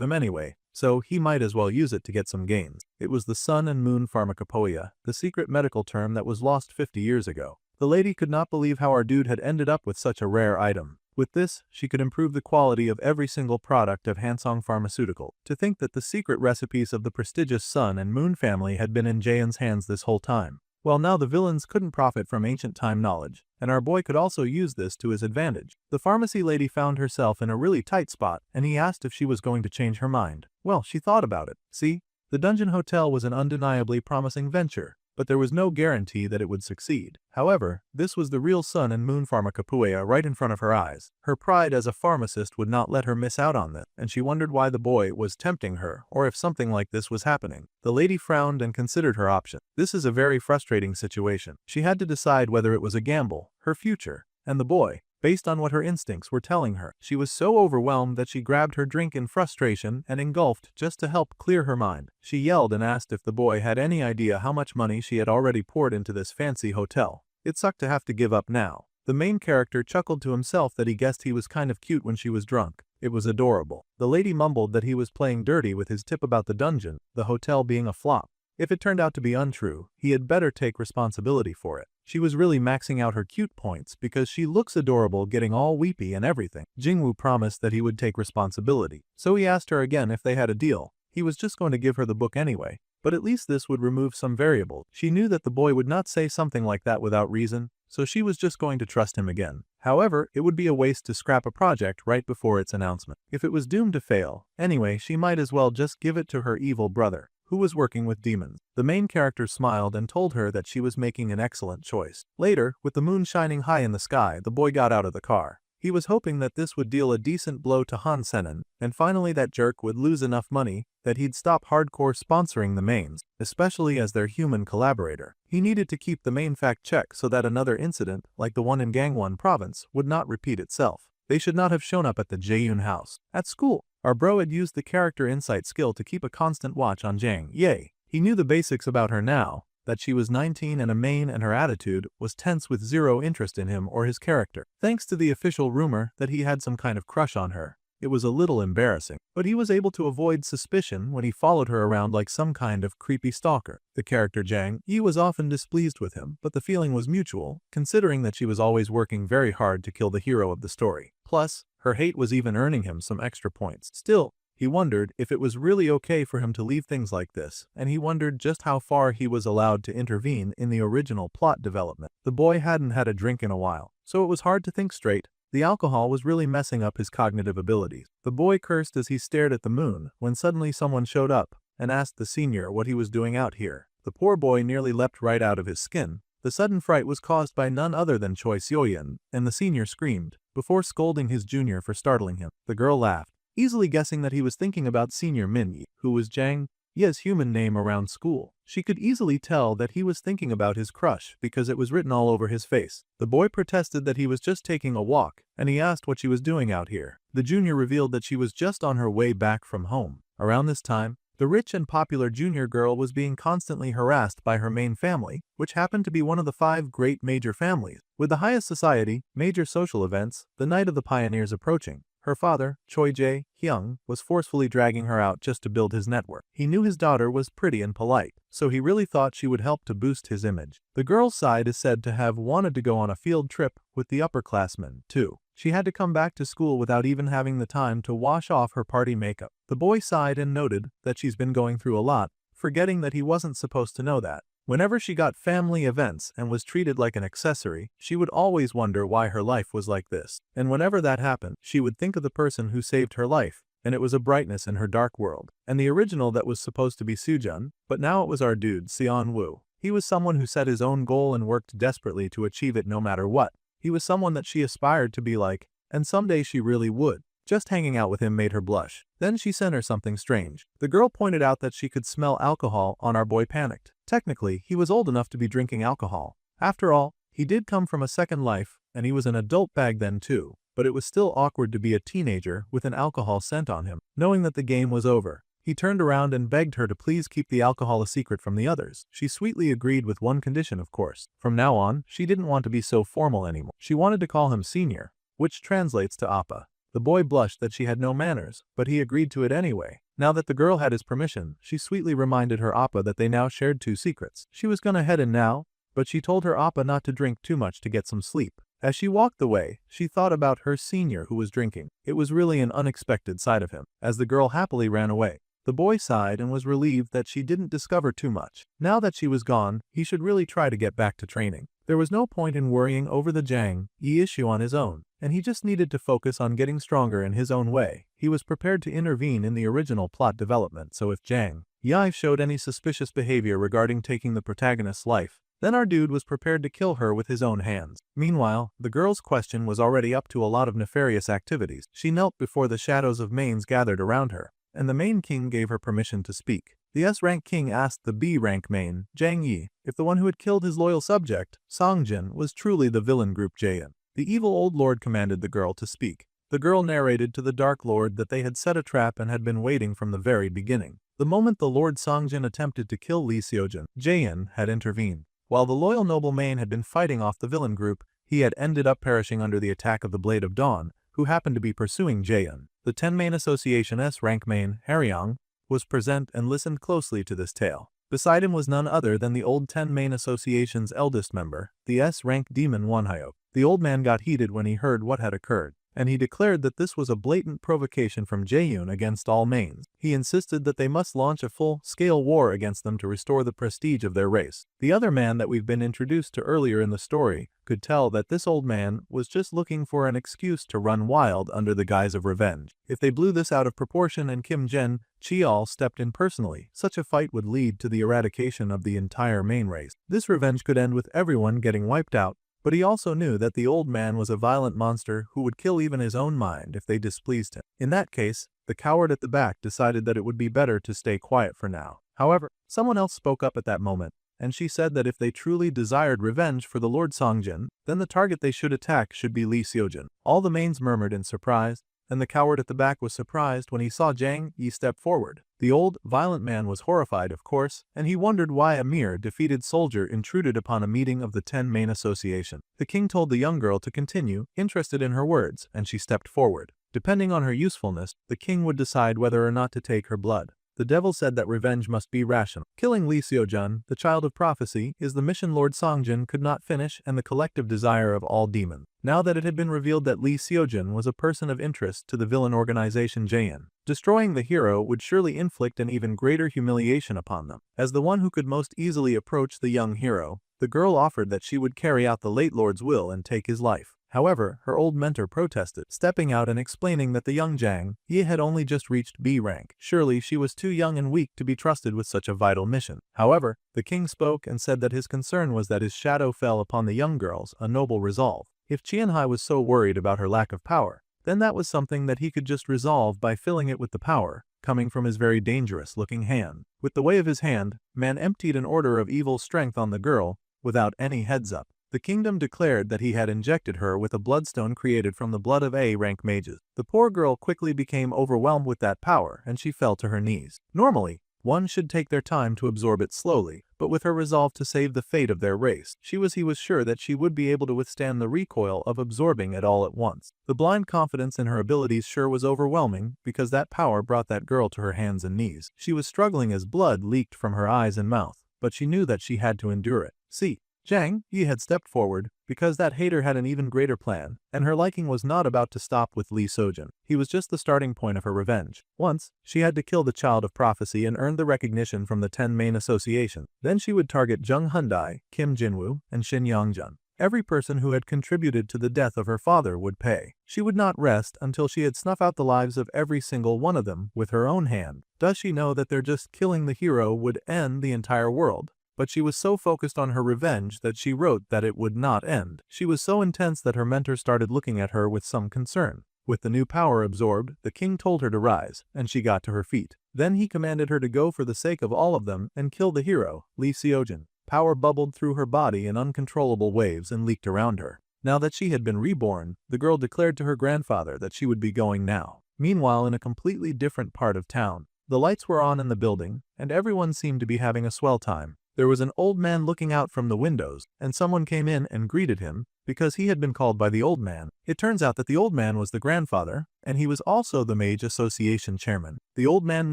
him anyway, so he might as well use it to get some gains. It was the Sun and Moon Pharmacopoeia, the secret medical term that was lost 50 years ago. The lady could not believe how our dude had ended up with such a rare item. With this, she could improve the quality of every single product of Hansong Pharmaceutical. To think that the secret recipes of the prestigious Sun and Moon family had been in Jaehyun's hands this whole time. Well, now the villains couldn't profit from ancient time knowledge, and our boy could also use this to his advantage. The pharmacy lady found herself in a really tight spot, and he asked if she was going to change her mind. Well, she thought about it. See, the dungeon hotel was an undeniably promising venture, but there was no guarantee that it would succeed. However, this was the real Sun and Moon Pharmacopoeia right in front of her eyes. Her pride as a pharmacist would not let her miss out on this, and she wondered why the boy was tempting her, or if something like this was happening. The lady frowned and considered her option. This is a very frustrating situation. She had to decide whether it was a gamble, her future, and the boy, based on what her instincts were telling her. She was so overwhelmed that she grabbed her drink in frustration and engulfed just to help clear her mind. She yelled and asked if the boy had any idea how much money she had already poured into this fancy hotel. It sucked to have to give up now. The main character chuckled to himself that he guessed he was kind of cute when she was drunk. It was adorable. The lady mumbled that he was playing dirty with his tip about the dungeon, the hotel being a flop. If it turned out to be untrue, he had better take responsibility for it. She was really maxing out her cute points because she looks adorable getting all weepy and everything. Jingwoo promised that he would take responsibility, so he asked her again if they had a deal. He was just going to give her the book anyway, but at least this would remove some variables. She knew that the boy would not say something like that without reason, so she was just going to trust him again. However, it would be a waste to scrap a project right before its announcement. If it was doomed to fail, anyway, she might as well just give it to her evil brother, who was working with demons. The main character smiled and told her that she was making an excellent choice. Later, with the moon shining high in the sky, the boy got out of the car. He was hoping that this would deal a decent blow to Han Senan, and finally that jerk would lose enough money that he'd stop hardcore sponsoring the mains, especially as their human collaborator. He needed to keep the main fact check so that another incident, like the one in Gangwon province, would not repeat itself. They should not have shown up at the Jaehyun house. At school, our bro had used the character insight skill to keep a constant watch on Jang Ye. He knew the basics about her now, that she was 19 and a main, and her attitude was tense with zero interest in him or his character. Thanks to the official rumor that he had some kind of crush on her, it was a little embarrassing, but he was able to avoid suspicion when he followed her around like some kind of creepy stalker. The character Jang Yi was often displeased with him, but the feeling was mutual, considering that she was always working very hard to kill the hero of the story. Plus, her hate was even earning him some extra points. Still, he He wondered if it was really okay for him to leave things like this, and he wondered just how far he was allowed to intervene in the original plot development. The boy hadn't had a drink in a while, so it was hard to think straight. The alcohol was really messing up his cognitive abilities. The boy cursed as he stared at the moon when suddenly someone showed up and asked the senior what he was doing out here. The poor boy nearly leapt right out of his skin. The sudden fright was caused by none other than Choi Seo-yin, and the senior screamed, before scolding his junior for startling him. The girl laughed, easily guessing that he was thinking about senior Min-yi, who was Jang Ye's human name around school. She could easily tell that he was thinking about his crush because it was written all over his face. The boy protested that he was just taking a walk, and he asked what she was doing out here. The junior revealed that she was just on her way back from home. Around this time, the rich and popular junior girl was being constantly harassed by her main family, which happened to be one of the 5 great major families. With the highest society, major social events, the night of the pioneers approaching, her father, Choi Jae-hyung, was forcefully dragging her out just to build his network. He knew his daughter was pretty and polite, so he really thought she would help to boost his image. The girl's side is said to have wanted to go on a field trip with the upperclassmen, too. She had to come back to school without even having the time to wash off her party makeup. The boy sighed and noted that she's been going through a lot, forgetting that he wasn't supposed to know that. Whenever she got family events and was treated like an accessory, she would always wonder why her life was like this. And whenever that happened, she would think of the person who saved her life, and it was a brightness in her dark world. And the original that was supposed to be Sujun, but now it was our dude, Seon-woo. He was someone who set his own goal and worked desperately to achieve it no matter what. He was someone that she aspired to be like, and someday she really would. Just hanging out with him made her blush. Then she sent her something strange. The girl pointed out that she could smell alcohol on our boy panicked. Technically, he was old enough to be drinking alcohol. After all, he did come from a second life, and he was an adult bag then too, but it was still awkward to be a teenager with an alcohol scent on him. Knowing that the game was over, he turned around and begged her to please keep the alcohol a secret from the others. She sweetly agreed with one condition, of course. From now on, she didn't want to be so formal anymore. She wanted to call him senior, which translates to Appa. The boy blushed that she had no manners, but he agreed to it anyway. Now that the girl had his permission, she sweetly reminded her Appa that they now shared 2 secrets. She was gonna head in now, but she told her Appa not to drink too much to get some sleep. As she walked the way, she thought about her senior who was drinking. It was really an unexpected side of him. As the girl happily ran away, the boy sighed and was relieved that she didn't discover too much. Now that she was gone, he should really try to get back to training. There was no point in worrying over the Jang Yi issue on his own, and he just needed to focus on getting stronger in his own way. He was prepared to intervene in the original plot development, so if Jang Yi showed any suspicious behavior regarding taking the protagonist's life, then our dude was prepared to kill her with his own hands. Meanwhile, the girl's question was already up to a lot of nefarious activities. She knelt before the shadows of mains gathered around her, and the main king gave her permission to speak. The S-rank king asked the B-rank main, Jang Yi, if the one who had killed his loyal subject, Songjin, was truly the villain group Jaein. The evil old lord commanded the girl to speak. The girl narrated to the Dark Lord that they had set a trap and had been waiting from the very beginning. The moment the Lord Songjin attempted to kill Lee Seojin, Jaein had intervened. While the loyal noble main had been fighting off the villain group, he had ended up perishing under the attack of the Blade of Dawn, who happened to be pursuing Jaein. The 10 main association S-rank main, Haryong, was present and listened closely to this tale. Beside him was none other than the old 10 main association's eldest member, the S-rank demon Wonhyuk. The old man got heated when he heard what had occurred, and he declared that this was a blatant provocation from Jaeyoon against all mains. He insisted that they must launch a full-scale war against them to restore the prestige of their race. The other man that we've been introduced to earlier in the story could tell that this old man was just looking for an excuse to run wild under the guise of revenge. If they blew this out of proportion and Kim Jen Cheol stepped in personally, such a fight would lead to the eradication of the entire main race. This revenge could end with everyone getting wiped out, but he also knew that the old man was a violent monster who would kill even his own mind if they displeased him. In that case, the coward at the back decided that it would be better to stay quiet for now. However, someone else spoke up at that moment, and she said that if they truly desired revenge for the Lord Songjin, then the target they should attack should be Lee Seojin. All the mains murmured in surprise, and the coward at the back was surprised when he saw Jang Yi step forward. The old, violent man was horrified, of course, and he wondered why a mere defeated soldier intruded upon a meeting of the 10 main association. The king told the young girl to continue, interested in her words, and she stepped forward. Depending on her usefulness, the king would decide whether or not to take her blood. The devil said that revenge must be rational. Killing Lee Seojun, the child of prophecy, is the mission Lord Songjin could not finish and the collective desire of all demons. Now that it had been revealed that Lee Seojun was a person of interest to the villain organization Jaein, destroying the hero would surely inflict an even greater humiliation upon them. As the one who could most easily approach the young hero, the girl offered that she would carry out the late lord's will and take his life. However, her old mentor protested, stepping out and explaining that the young Jang Yi had only just reached B rank. Surely she was too young and weak to be trusted with such a vital mission. However, the king spoke and said that his concern was that his shadow fell upon the young girls, a noble resolve. If Qianhai was so worried about her lack of power, then that was something that he could just resolve by filling it with the power coming from his very dangerous-looking hand. With the way of his hand, man emptied an order of evil strength on the girl without any heads-up. The kingdom declared that he had injected her with a bloodstone created from the blood of A-rank mages. The poor girl quickly became overwhelmed with that power and she fell to her knees. Normally, one should take their time to absorb it slowly, but with her resolve to save the fate of their race, he was sure that she would be able to withstand the recoil of absorbing it all at once. The blind confidence in her abilities sure was overwhelming because that power brought that girl to her hands and knees. She was struggling as blood leaked from her eyes and mouth, but she knew that she had to endure it. See, Jang Yi had stepped forward because that hater had an even greater plan, and her liking was not about to stop with Lee Seojun. He was just the starting point of her revenge. Once, she had to kill the child of prophecy and earn the recognition from the 10 main associations. Then she would target Jung Hyundai, Kim Jinwoo, and Shin Yongjun. Every person who had contributed to the death of her father would pay. She would not rest until she had snuffed out the lives of every single one of them with her own hand. Does she know that just killing the hero would end the entire world? But she was so focused on her revenge that she wrote that it would not end. She was so intense that her mentor started looking at her with some concern. With the new power absorbed, the king told her to rise, and she got to her feet. Then he commanded her to go for the sake of all of them and kill the hero, Lee Seojun. Power bubbled through her body in uncontrollable waves and leaked around her. Now that she had been reborn, the girl declared to her grandfather that she would be going now. Meanwhile, in a completely different part of town, the lights were on in the building, and everyone seemed to be having a swell time. There was an old man looking out from the windows, and someone came in and greeted him because he had been called by the old man. It turns out that the old man was the grandfather, and he was also the Mage Association chairman. The old man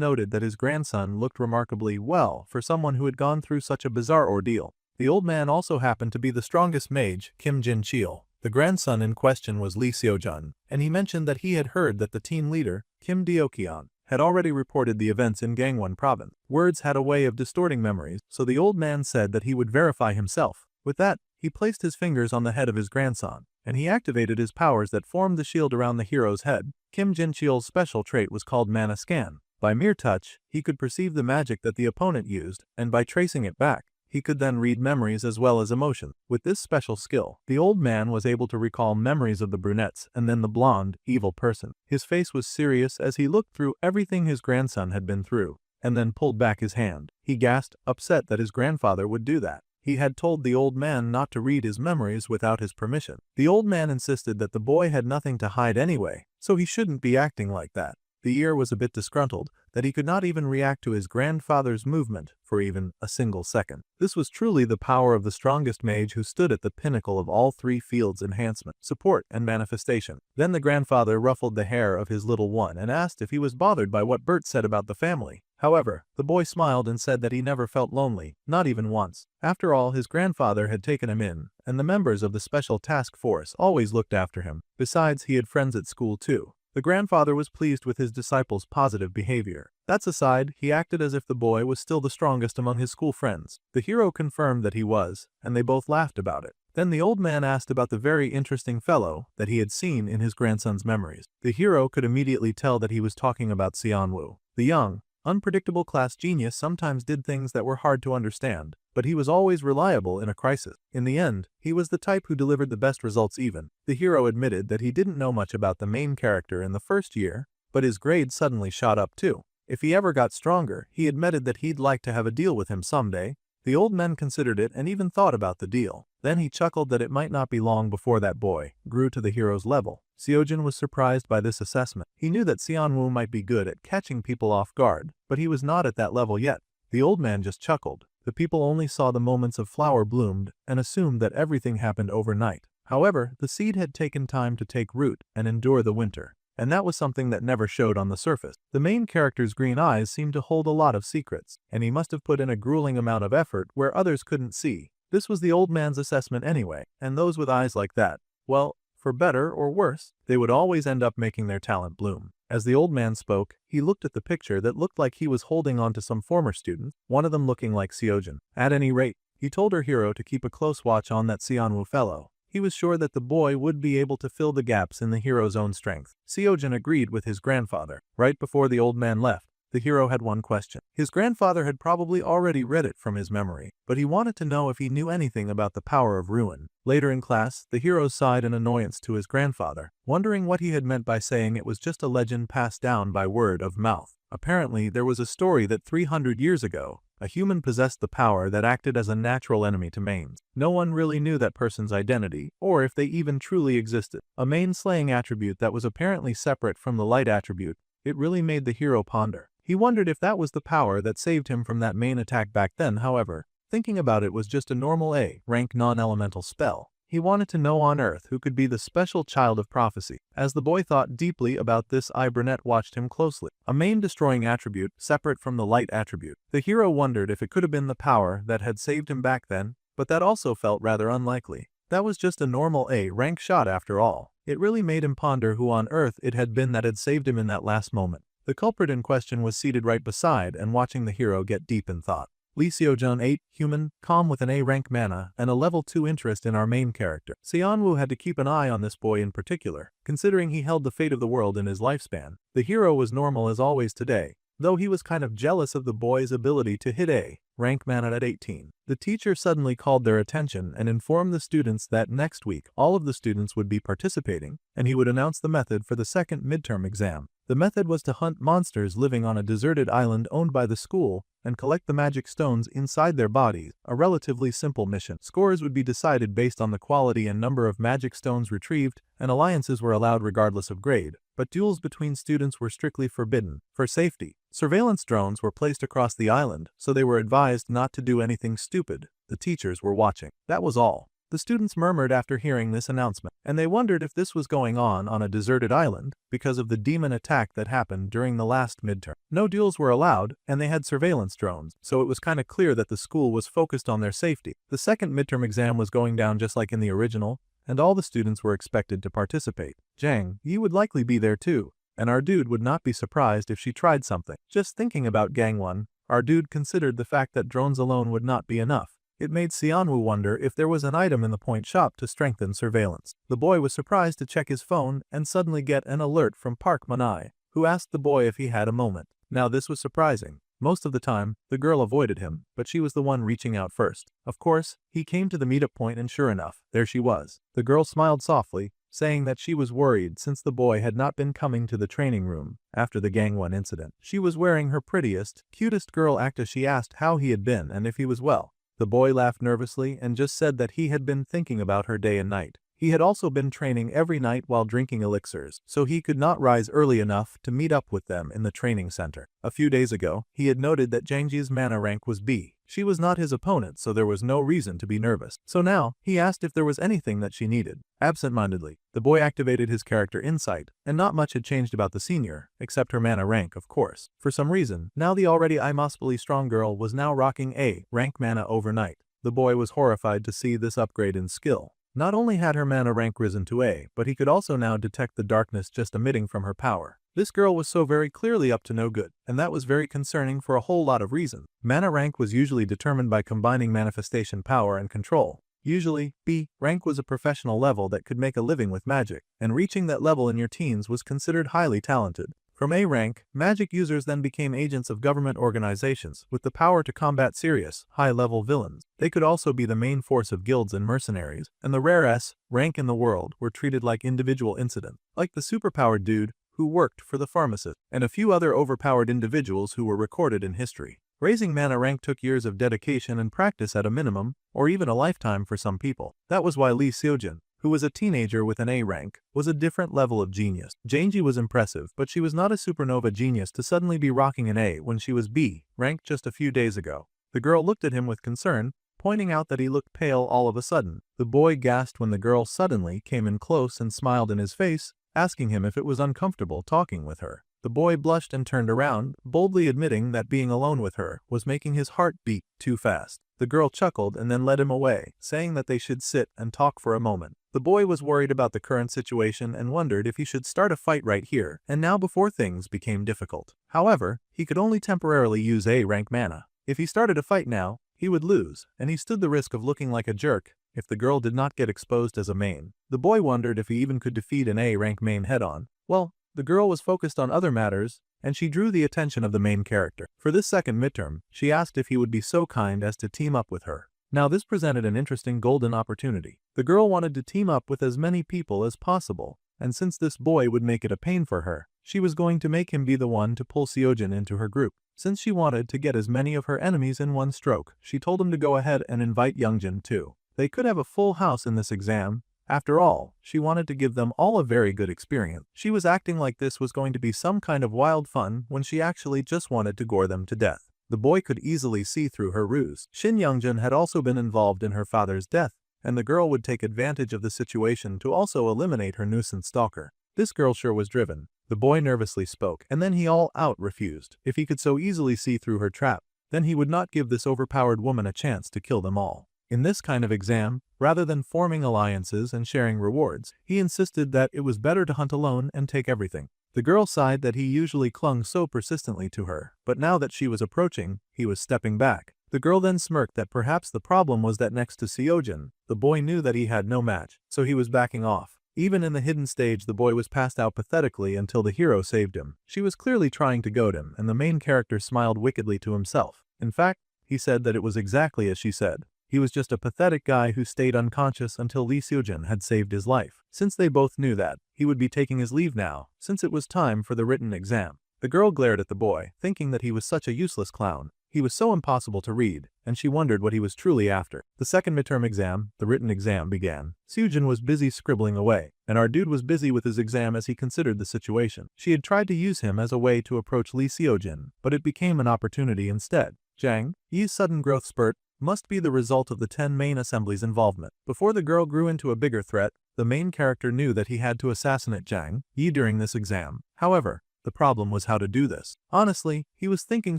noted that his grandson looked remarkably well for someone who had gone through such a bizarre ordeal. The old man also happened to be the strongest mage, Kim Jin-cheol. The grandson in question was Lee Seojun, and he mentioned that he had heard that the team leader, Kim Deokyeon, had already reported the events in Gangwon province. Words had a way of distorting memories, so the old man said that he would verify himself. With that, he placed his fingers on the head of his grandson, and he activated his powers that formed the shield around the hero's head. Kim Jin-cheol's special trait was called Mana Scan. By mere touch, he could perceive the magic that the opponent used, and by tracing it back, he could then read memories as well as emotions. With this special skill, the old man was able to recall memories of the brunettes and then the blonde, evil person. His face was serious as he looked through everything his grandson had been through, and then pulled back his hand. He gasped, upset that his grandfather would do that. He had told the old man not to read his memories without his permission. The old man insisted that the boy had nothing to hide anyway, so he shouldn't be acting like that. The ear was a bit disgruntled that he could not even react to his grandfather's movement for even a single second. This was truly the power of the strongest mage who stood at the pinnacle of all three fields: enhancement, support, and manifestation. Then the grandfather ruffled the hair of his little one and asked if he was bothered by what Bert said about the family. However, the boy smiled and said that he never felt lonely, not even once. After all, his grandfather had taken him in, and the members of the special task force always looked after him. Besides, he had friends at school too. The grandfather was pleased with his disciple's positive behavior. That aside, he acted as if the boy was still the strongest among his school friends. The hero confirmed that he was, and they both laughed about it. Then the old man asked about the very interesting fellow that he had seen in his grandson's memories. The hero could immediately tell that he was talking about Xianwu. The young, unpredictable class genius sometimes did things that were hard to understand, but he was always reliable in a crisis. In the end, he was the type who delivered the best results even. The hero admitted that he didn't know much about the main character in the first year, but his grade suddenly shot up too. If he ever got stronger, he admitted that he'd like to have a deal with him someday. The old man considered it and even thought about the deal. Then he chuckled that it might not be long before that boy grew to the hero's level. Seojun was surprised by this assessment. He knew that Xianwu might be good at catching people off guard, but he was not at that level yet. The old man just chuckled. The people only saw the moments of flower bloomed and assumed that everything happened overnight. However, the seed had taken time to take root and endure the winter. and that was something that never showed on the surface. The main character's green eyes seemed to hold a lot of secrets, and he must have put in a grueling amount of effort where others couldn't see. This was the old man's assessment anyway, and those with eyes like that, well, for better or worse, they would always end up making their talent bloom. As the old man spoke, he looked at the picture that looked like he was holding on to some former student, one of them looking like Seojin. At any rate, he told her hero to keep a close watch on that Seonwoo fellow. He was sure that the boy would be able to fill the gaps in the hero's own strength. Seojin agreed with his grandfather. Right before the old man left, the hero had one question. His grandfather had probably already read it from his memory, but he wanted to know if he knew anything about the power of ruin. Later in class, the hero sighed in annoyance to his grandfather, wondering what he had meant by saying it was just a legend passed down by word of mouth. Apparently, there was a story that 300 years ago, a human possessed the power that acted as a natural enemy to mains. No one really knew that person's identity, or if they even truly existed. A main slaying attribute that was apparently separate from the light attribute. It really made the hero ponder. He wondered if that was the power that saved him from that main attack back then. However, thinking about it was just a normal A-rank non-elemental spell. He wanted to know on Earth who could be the special child of prophecy. As the boy thought deeply about this, Brunette watched him closely. A main destroying attribute, separate from the light attribute. The hero wondered if it could have been the power that had saved him back then, but that also felt rather unlikely. That was just a normal A-rank shot after all. It really made him ponder who on Earth it had been that had saved him in that last moment. The culprit in question was seated right beside and watching the hero get deep in thought. Lee Seo-jun 8, human, calm with an A-rank mana and a level 2 interest in our main character. Seonwoo had to keep an eye on this boy in particular, considering he held the fate of the world in his lifespan. The hero was normal as always today, though he was kind of jealous of the boy's ability to hit A-rank mana at 18. The teacher suddenly called their attention and informed the students that next week all of the students would be participating, and he would announce the method for the second midterm exam. The method was to hunt monsters living on a deserted island owned by the school and collect the magic stones inside their bodies, a relatively simple mission. Scores would be decided based on the quality and number of magic stones retrieved, and alliances were allowed regardless of grade, but duels between students were strictly forbidden. For safety, surveillance drones were placed across the island, so they were advised not to do anything stupid. The teachers were watching. That was all. The students murmured after hearing this announcement, and they wondered if this was going on a deserted island because of the demon attack that happened during the last midterm. No duels were allowed, and they had surveillance drones, so it was kinda clear that the school was focused on their safety. The second midterm exam was going down just like in the original, and all the students were expected to participate. Jang, you would likely be there too, and our dude would not be surprised if she tried something. Just thinking about Gangwon, our dude considered the fact that drones alone would not be enough. It made Seonwoo wonder if there was an item in the point shop to strengthen surveillance. The boy was surprised to check his phone and suddenly get an alert from Park Manai, who asked the boy if he had a moment. Now this was surprising. Most of the time, the girl avoided him, but she was the one reaching out first. Of course, he came to the meetup point and sure enough, there she was. The girl smiled softly, saying that she was worried since the boy had not been coming to the training room after the Gangwon incident. She was wearing her prettiest, cutest girl act as she asked how he had been and if he was well. The boy laughed nervously and just said that he had been thinking about her day and night. He had also been training every night while drinking elixirs, so he could not rise early enough to meet up with them in the training center. A few days ago, he had noted that Jangji's mana rank was B. She was not his opponent, so there was no reason to be nervous. So now, he asked if there was anything that she needed. Absent-mindedly, the boy activated his character Incite, and not much had changed about the senior, except her mana rank, of course. For some reason, now the already impossibly strong girl was now rocking A-rank mana overnight. The boy was horrified to see this upgrade in skill. Not only had her mana rank risen to A, but he could also now detect the darkness just emitting from her power. This girl was so very clearly up to no good, and that was very concerning for a whole lot of reasons. Mana rank was usually determined by combining manifestation power and control. Usually, B rank was a professional level that could make a living with magic, and reaching that level in your teens was considered highly talented. From A rank, magic users then became agents of government organizations with the power to combat serious, high-level villains. They could also be the main force of guilds and mercenaries, and the rare S rank in the world were treated like individual incidents, like the superpowered dude who worked for the pharmacist, and a few other overpowered individuals who were recorded in history. Raising mana rank took years of dedication and practice at a minimum, or even a lifetime for some people. That was why Lee Seojin, who was a teenager with an A rank, was a different level of genius. Jangji was impressive, but she was not a supernova genius to suddenly be rocking an A when she was B rank just a few days ago. The girl looked at him with concern, pointing out that he looked pale all of a sudden. The boy gasped when the girl suddenly came in close and smiled in his face, asking him if it was uncomfortable talking with her. The boy blushed and turned around, boldly admitting that being alone with her was making his heart beat too fast. The girl chuckled and then led him away, saying that they should sit and talk for a moment. The boy was worried about the current situation and wondered if he should start a fight right here and now before things became difficult. However, he could only temporarily use A-rank mana. If he started a fight now, he would lose, and he stood the risk of looking like a jerk if the girl did not get exposed as a main. The boy wondered if he even could defeat an A-rank main head-on. Well, the girl was focused on other matters, and she drew the attention of the main character. For this second midterm, she asked if he would be so kind as to team up with her. Now this presented an interesting golden opportunity. The girl wanted to team up with as many people as possible, and since this boy would make it a pain for her, she was going to make him be the one to pull Seojin into her group. Since she wanted to get as many of her enemies in one stroke, she told him to go ahead and invite Youngjin too. They could have a full house in this exam. After all, she wanted to give them all a very good experience. She was acting like this was going to be some kind of wild fun when she actually just wanted to gore them to death. The boy could easily see through her ruse. Shin Youngjin had also been involved in her father's death, and the girl would take advantage of the situation to also eliminate her nuisance stalker. This girl sure was driven. The boy nervously spoke, and then he all out refused. If he could so easily see through her trap, then he would not give this overpowered woman a chance to kill them all. In this kind of exam, rather than forming alliances and sharing rewards, he insisted that it was better to hunt alone and take everything. The girl sighed that he usually clung so persistently to her, but now that she was approaching, he was stepping back. The girl then smirked that perhaps the problem was that next to Seojin, the boy knew that he had no match, so he was backing off. Even in the hidden stage, the boy was passed out pathetically until the hero saved him. She was clearly trying to goad him, and the main character smiled wickedly to himself. In fact, he said that it was exactly as she said. He was just a pathetic guy who stayed unconscious until Lee Seojin had saved his life. Since they both knew that, he would be taking his leave now, since it was time for the written exam. The girl glared at the boy, thinking that he was such a useless clown. He was so impossible to read, and she wondered what he was truly after. The second midterm exam, the written exam, began. Seojin was busy scribbling away, and our dude was busy with his exam as he considered the situation. She had tried to use him as a way to approach Lee Seojin, but it became an opportunity instead. Jang Yi's sudden growth spurt must be the result of the 10 main assemblies' involvement. Before the girl grew into a bigger threat, the main character knew that he had to assassinate Jang Yi during this exam. However, the problem was how to do this. Honestly, he was thinking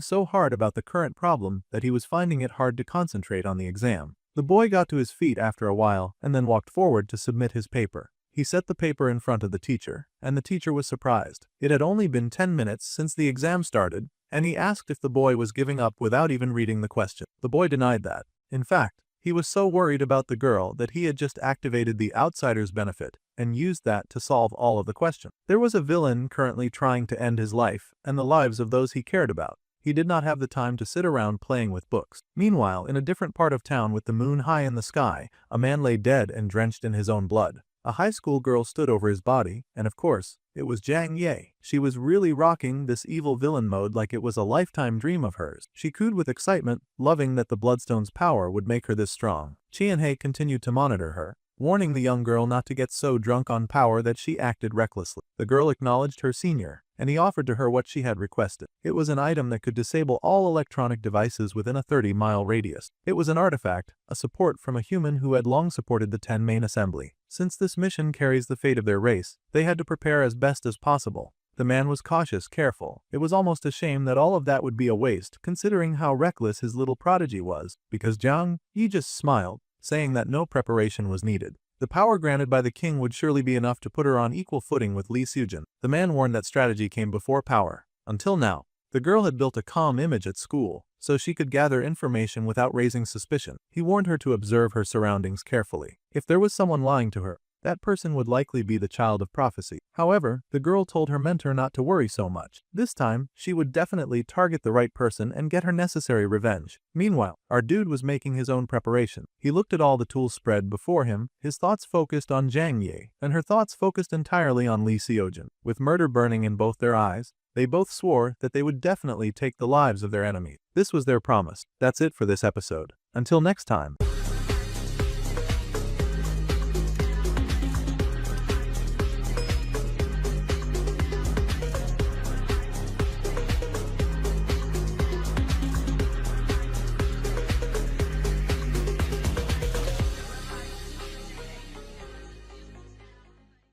so hard about the current problem that he was finding it hard to concentrate on the exam. The boy got to his feet after a while and then walked forward to submit his paper. He set the paper in front of the teacher, and the teacher was surprised. It had only been 10 minutes since the exam started, and he asked if the boy was giving up without even reading the question. The boy denied that. In fact, he was so worried about the girl that he had just activated the outsider's benefit and used that to solve all of the questions. There was a villain currently trying to end his life and the lives of those he cared about. He did not have the time to sit around playing with books. Meanwhile, in a different part of town with the moon high in the sky, a man lay dead and drenched in his own blood. A high school girl stood over his body, and of course, it was Jang Ye. She was really rocking this evil villain mode like it was a lifetime dream of hers. She cooed with excitement, loving that the Bloodstone's power would make her this strong. Chien-hei continued to monitor her, warning the young girl not to get so drunk on power that she acted recklessly. The girl acknowledged her senior, and he offered to her what she had requested. It was an item that could disable all electronic devices within a 30-mile radius. It was an artifact, a support from a human who had long supported the 10 main assembly. Since this mission carries the fate of their race, they had to prepare as best as possible. The man was cautious, careful. It was almost a shame that all of that would be a waste, considering how reckless his little prodigy was, because Jang Yi just smiled, saying that no preparation was needed. The power granted by the king would surely be enough to put her on equal footing with Lee Seojin. The man warned that strategy came before power. Until now, the girl had built a calm image at school, so she could gather information without raising suspicion. He warned her to observe her surroundings carefully. If there was someone lying to her, that person would likely be the child of prophecy. However, the girl told her mentor not to worry so much. This time, she would definitely target the right person and get her necessary revenge. Meanwhile, our dude was making his own preparation. He looked at all the tools spread before him, his thoughts focused on Jang Ye, and her thoughts focused entirely on Lee Seojin. With murder burning in both their eyes, they both swore that they would definitely take the lives of their enemies. This was their promise. That's it for this episode. Until next time.